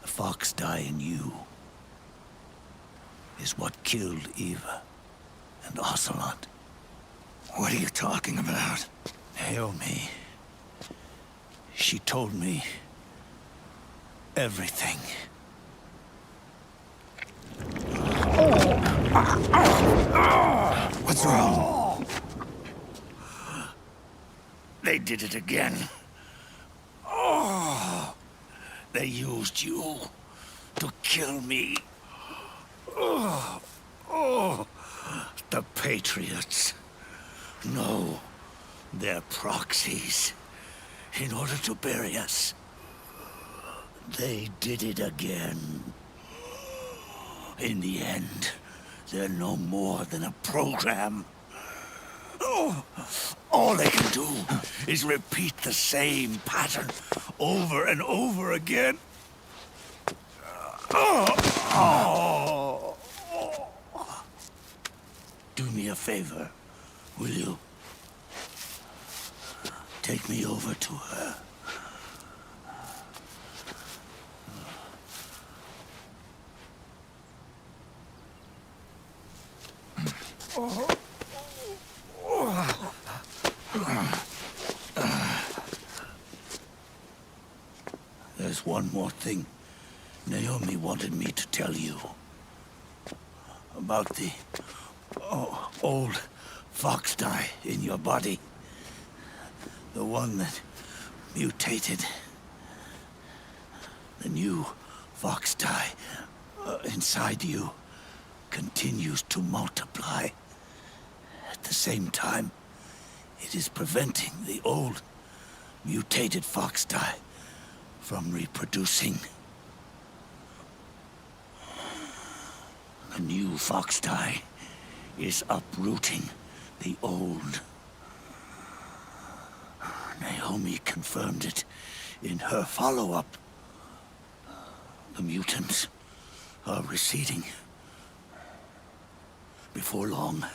the fox die in you is what killed Eva and Ocelot What are you talking about? Naomi. She told me everything. What's wrong? They did it again. Oh, they used you to kill me. Oh, the Patriots. No, they're proxies. In order to bury us. They did it again. In the end, they're no more than a program. Oh, all they can do is repeat the same pattern over and over again. Do me a favor, will you? Take me over to her. There's one more thing Naomi wanted me to tell you. About the old fox dye in your body. The one that mutated. The new fox dye inside you continues to multiply. At the same time, it is preventing the old mutated fox dye from reproducing. The new fox dye is uprooting the old. Naomi confirmed it in her follow-up. The mutants are receding. Before long,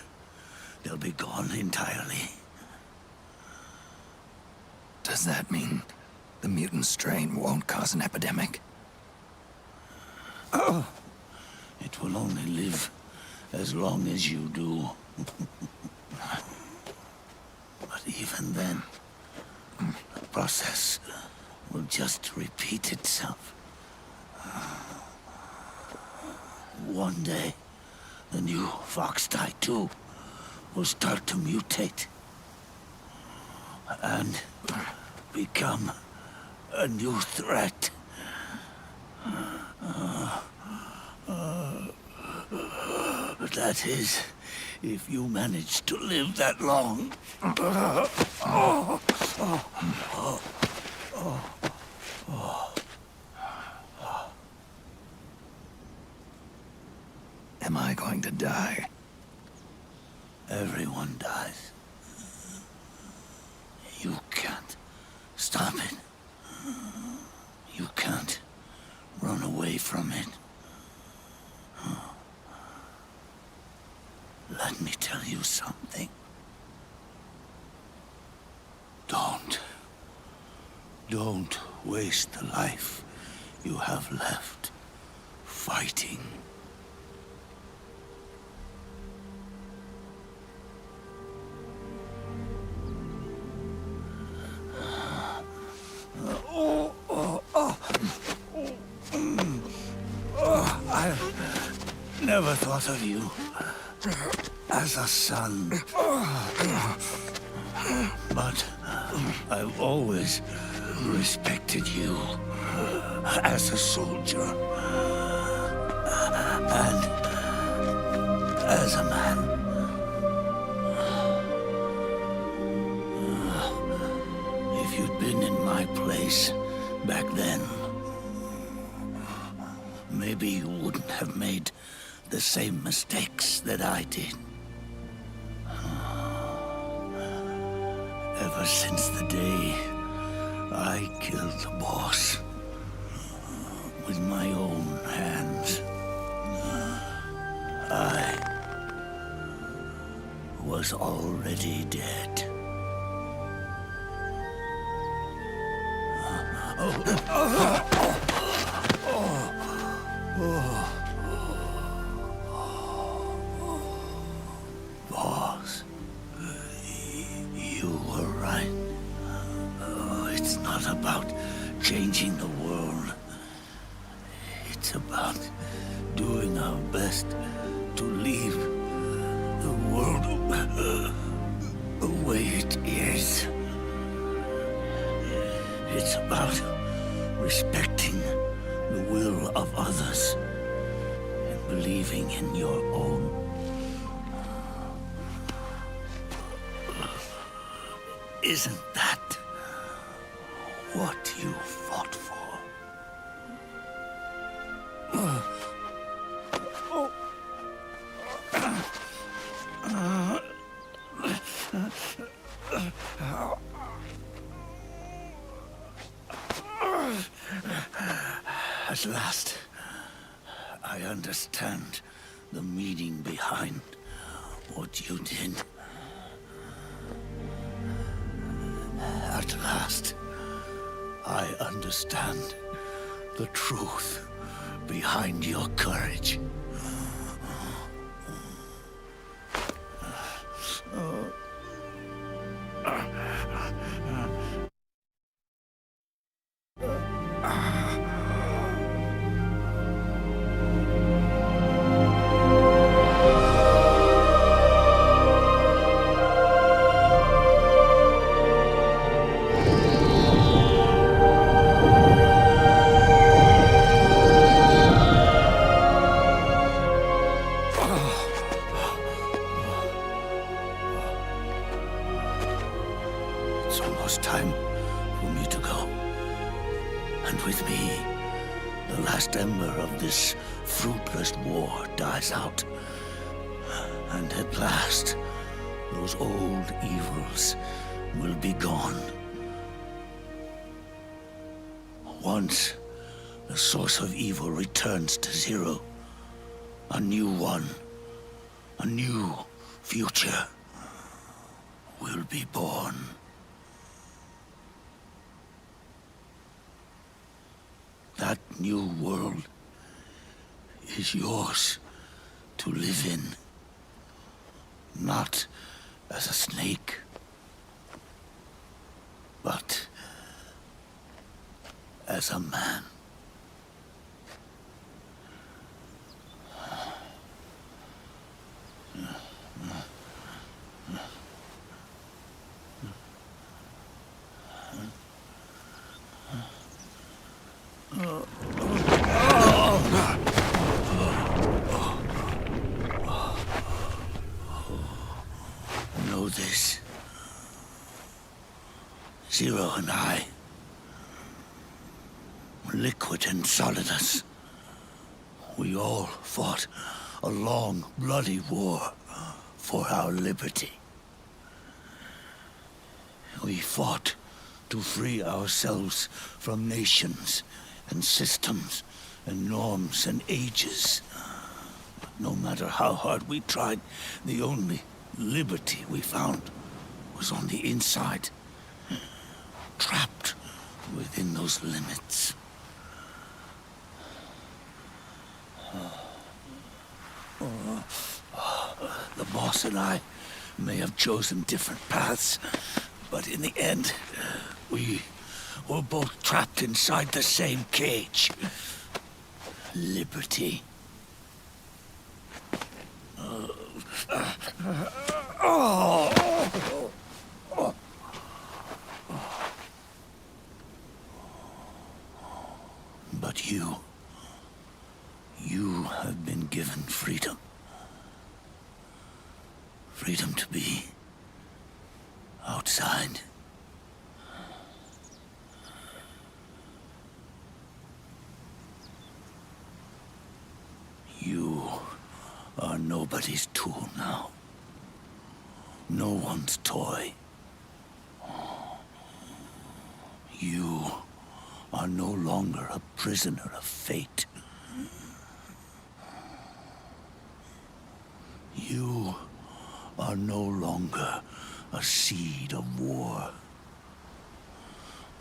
they'll be gone entirely. Does that mean the mutant strain won't cause an epidemic? It will only live as long as you do. But even then, the process will just repeat itself. One day, the new fox dye too will start to mutate and become a new threat. That is, if you manage to live that long. Am I going to die? Everyone dies. You can't stop it. You can't run away from it. Let me tell you something. Don't waste the life you have left fighting. I never thought of you as a son. But I've always respected you as a soldier and as a man. If you'd been in my place back then, maybe you wouldn't have made the same mistakes that I did. Ever since the day I killed the boss with my own hands, I was already dead. Boss, changing the world. It's about doing our best to leave the world the way it is. It's about respecting the will of others and believing in your own. Isn't that what you fought for? At last, I understand the meaning behind what you did. At last, I understand the truth behind your courage. It's almost time for me to go. And with me, the last ember of this fruitless war dies out. And at last, those old evils will be gone. Once the source of evil returns to zero, a new one, a new future will be born. That new world is yours to live in, not as a snake, but as a man. Know this. Zero and I, liquid and solidus, we all fought a long, bloody war for our liberty. We fought to free ourselves from nations and systems and norms and ages. But no matter how hard we tried, the only liberty we found was on the inside, trapped within those limits. The boss and I may have chosen different paths, but in the end, we were both trapped inside the same cage. Liberty. But you have been given freedom. Freedom to be outside. You are nobody's tool now. No one's toy. You are no longer a prisoner of fate. You are no longer a seed of war.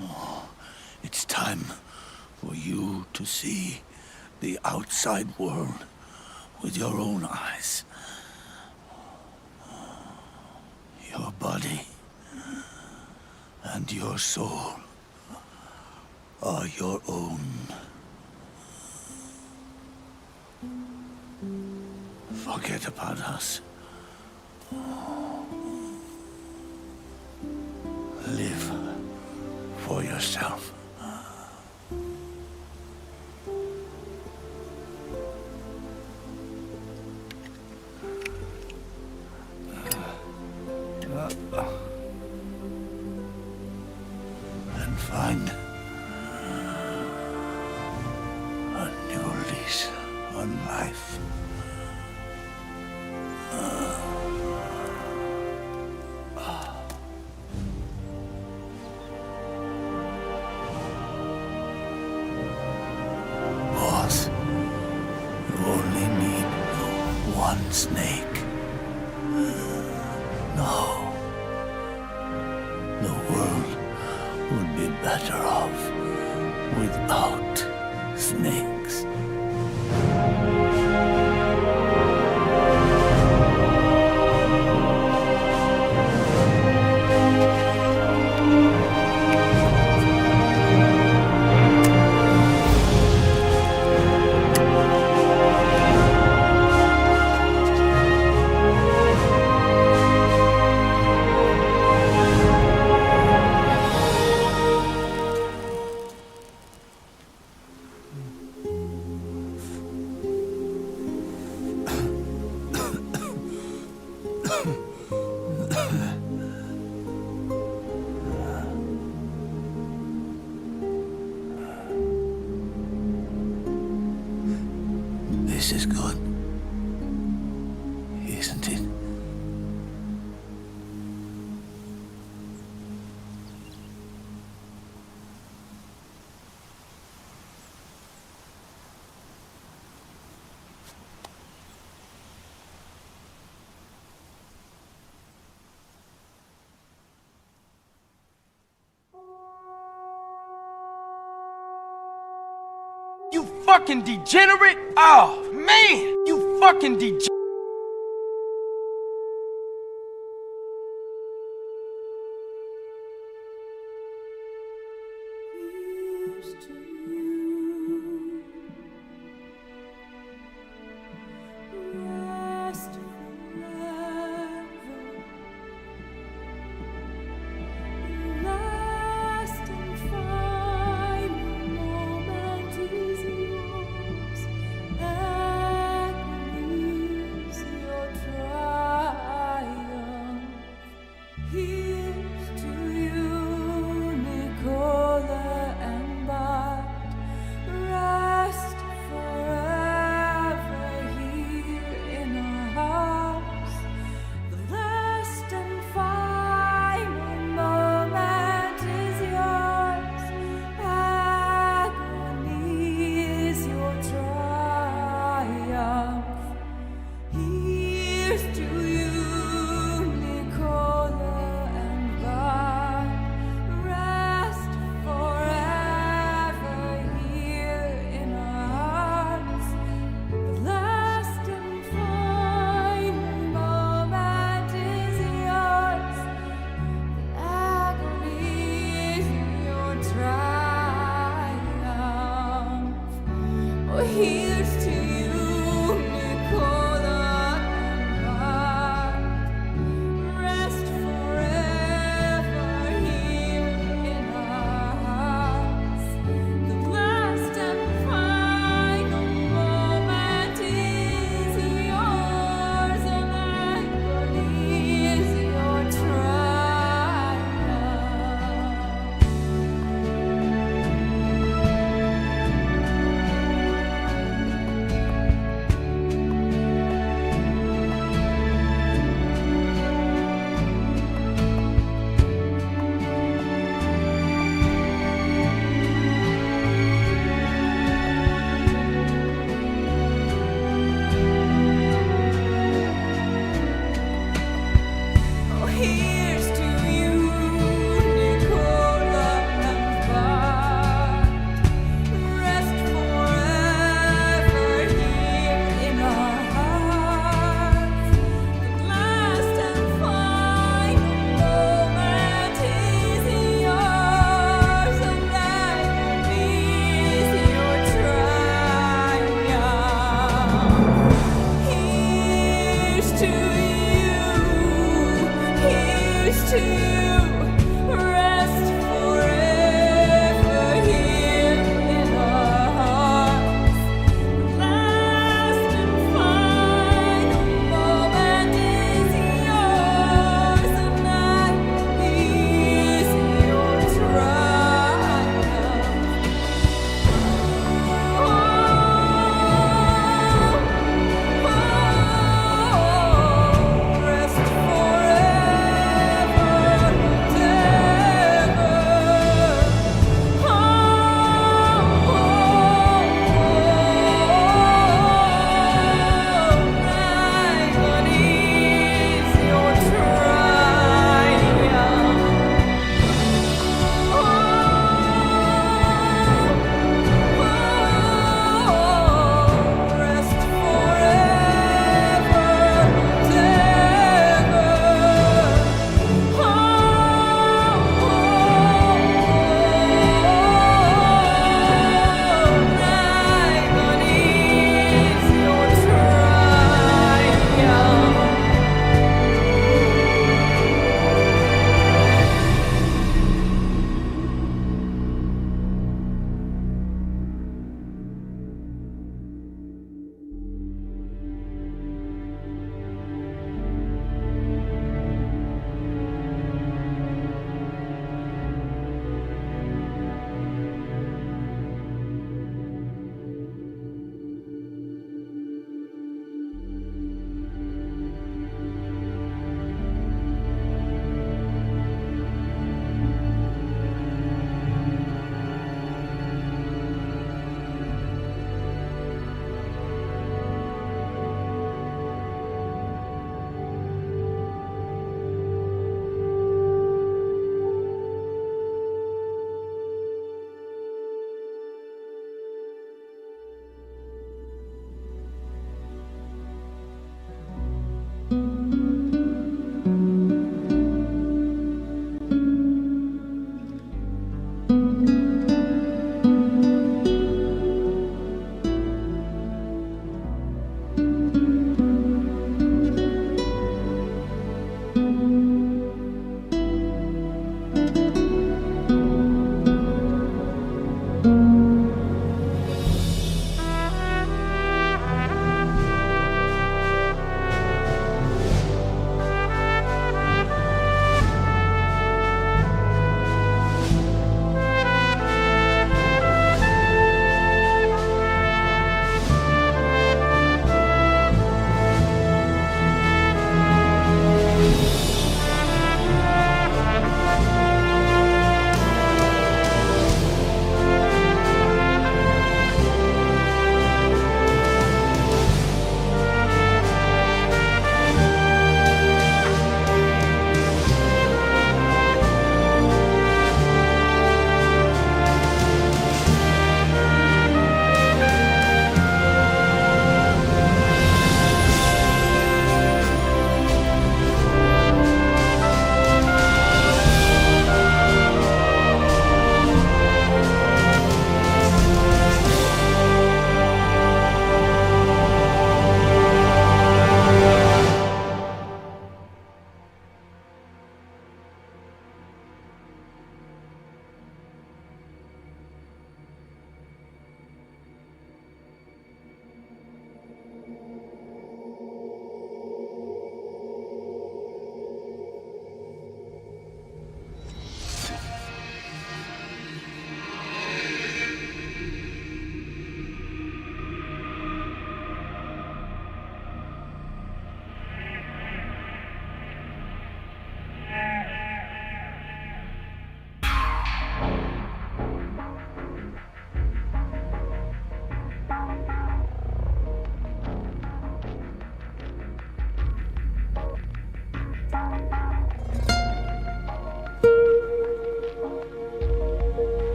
Oh, it's time for you to see the outside world with your own eyes. Your body and your soul are your own. Forget about us. Live for yourself. And find a new lease on life. Boss, you only need one snake. No. The world would be better off without snakes. This is good, isn't it? You fucking degenerate! Oh, man! You fucking degenerate!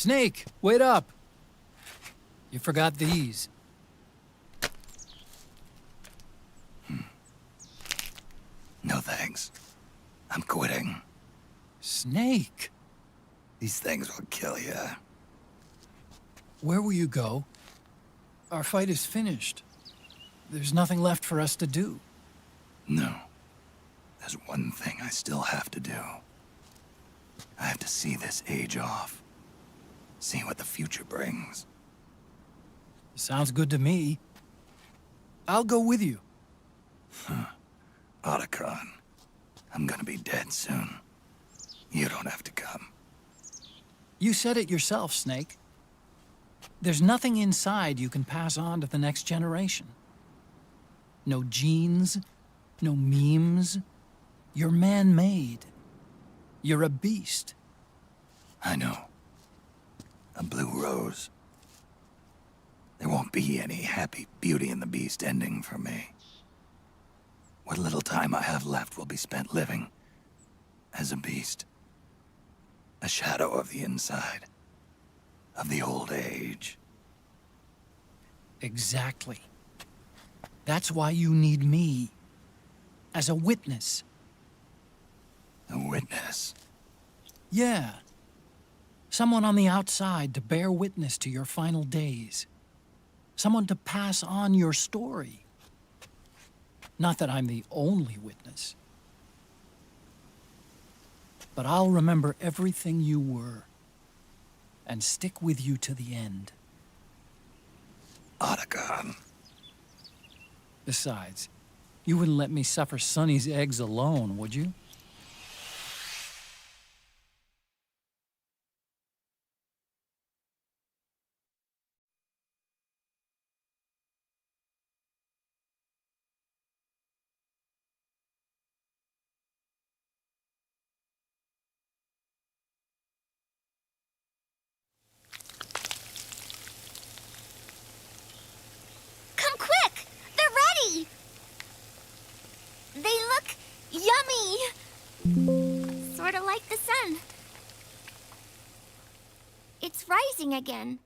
Snake, wait up. You forgot these. No thanks. I'm quitting. Snake! These things will kill you. Where will you go? Our fight is finished. There's nothing left for us to do. No. There's one thing I still have to do. I have to see this age off. See what the future brings. Sounds good to me. I'll go with you. Otacon, I'm gonna be dead soon. You don't have to come. You said it yourself, Snake. There's nothing inside you can pass on to the next generation. No genes, no memes. You're man-made. You're a beast. I know. A blue rose. There won't be any happy Beauty and the Beast ending for me. What little time I have left will be spent living as a beast. A shadow of the inside. Of the old age. Exactly. That's why you need me. As a witness. A witness? Yeah. Someone on the outside to bear witness to your final days. Someone to pass on your story. Not that I'm the only witness. But I'll remember everything you were. And stick with you to the end. Otacon. Besides, you wouldn't let me suffer Sonny's eggs alone, would you? Come quick! They're ready! They look yummy! Sort of like the sun. It's rising again.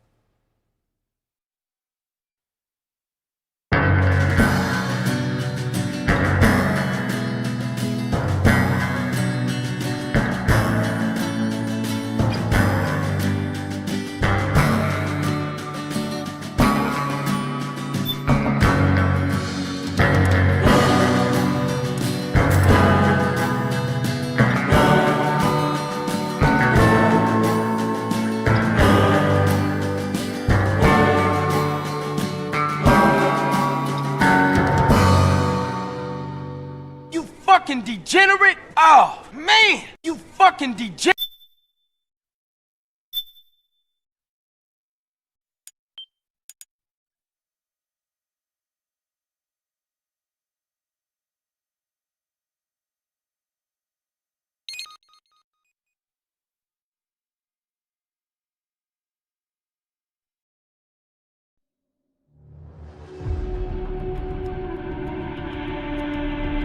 Fucking degenerate! Oh, man! You fucking degenerate!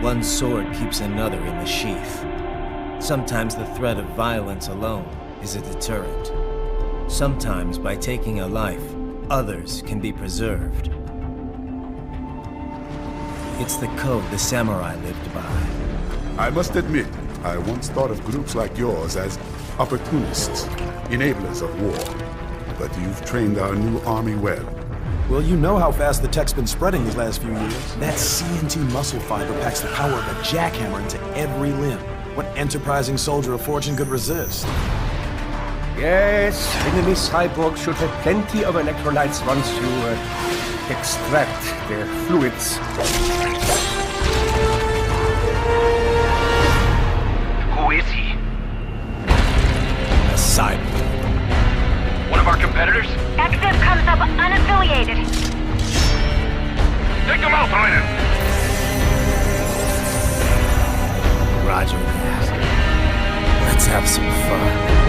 One sword keeps another in the sheath. Sometimes the threat of violence alone is a deterrent. Sometimes by taking a life, others can be preserved. It's the code the samurai lived by. I must admit, I once thought of groups like yours as opportunists, enablers of war. But you've trained our new army well. Well, you know how fast the tech's been spreading these last few years. That CNT muscle fiber packs the power of a jackhammer into every limb. What enterprising soldier of fortune could resist? Yes, enemy cyborgs should have plenty of electrolytes once you extract their fluids. Who is he? A cyborg. One of our competitors? Exif comes up unaffiliated. Take them out, Ryan! Roger that. Let's have some fun.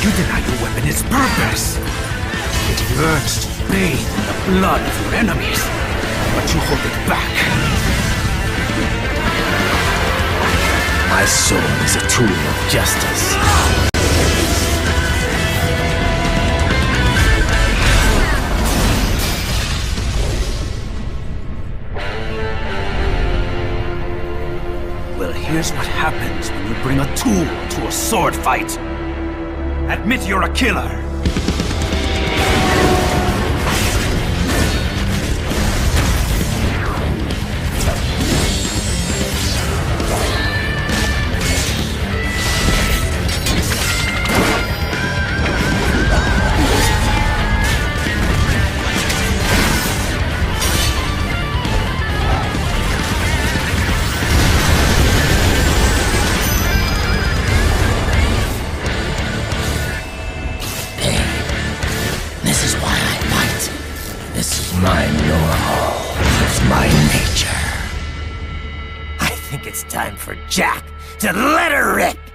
You deny your weapon its purpose. It yearns to bathe in the blood of your enemies, but you hold it back. My soul is a tool of justice. Well, here's what happens when you bring a tool to a sword fight. Admit you're a killer. My normal. It's my nature. I think it's time for Jack to let her rip.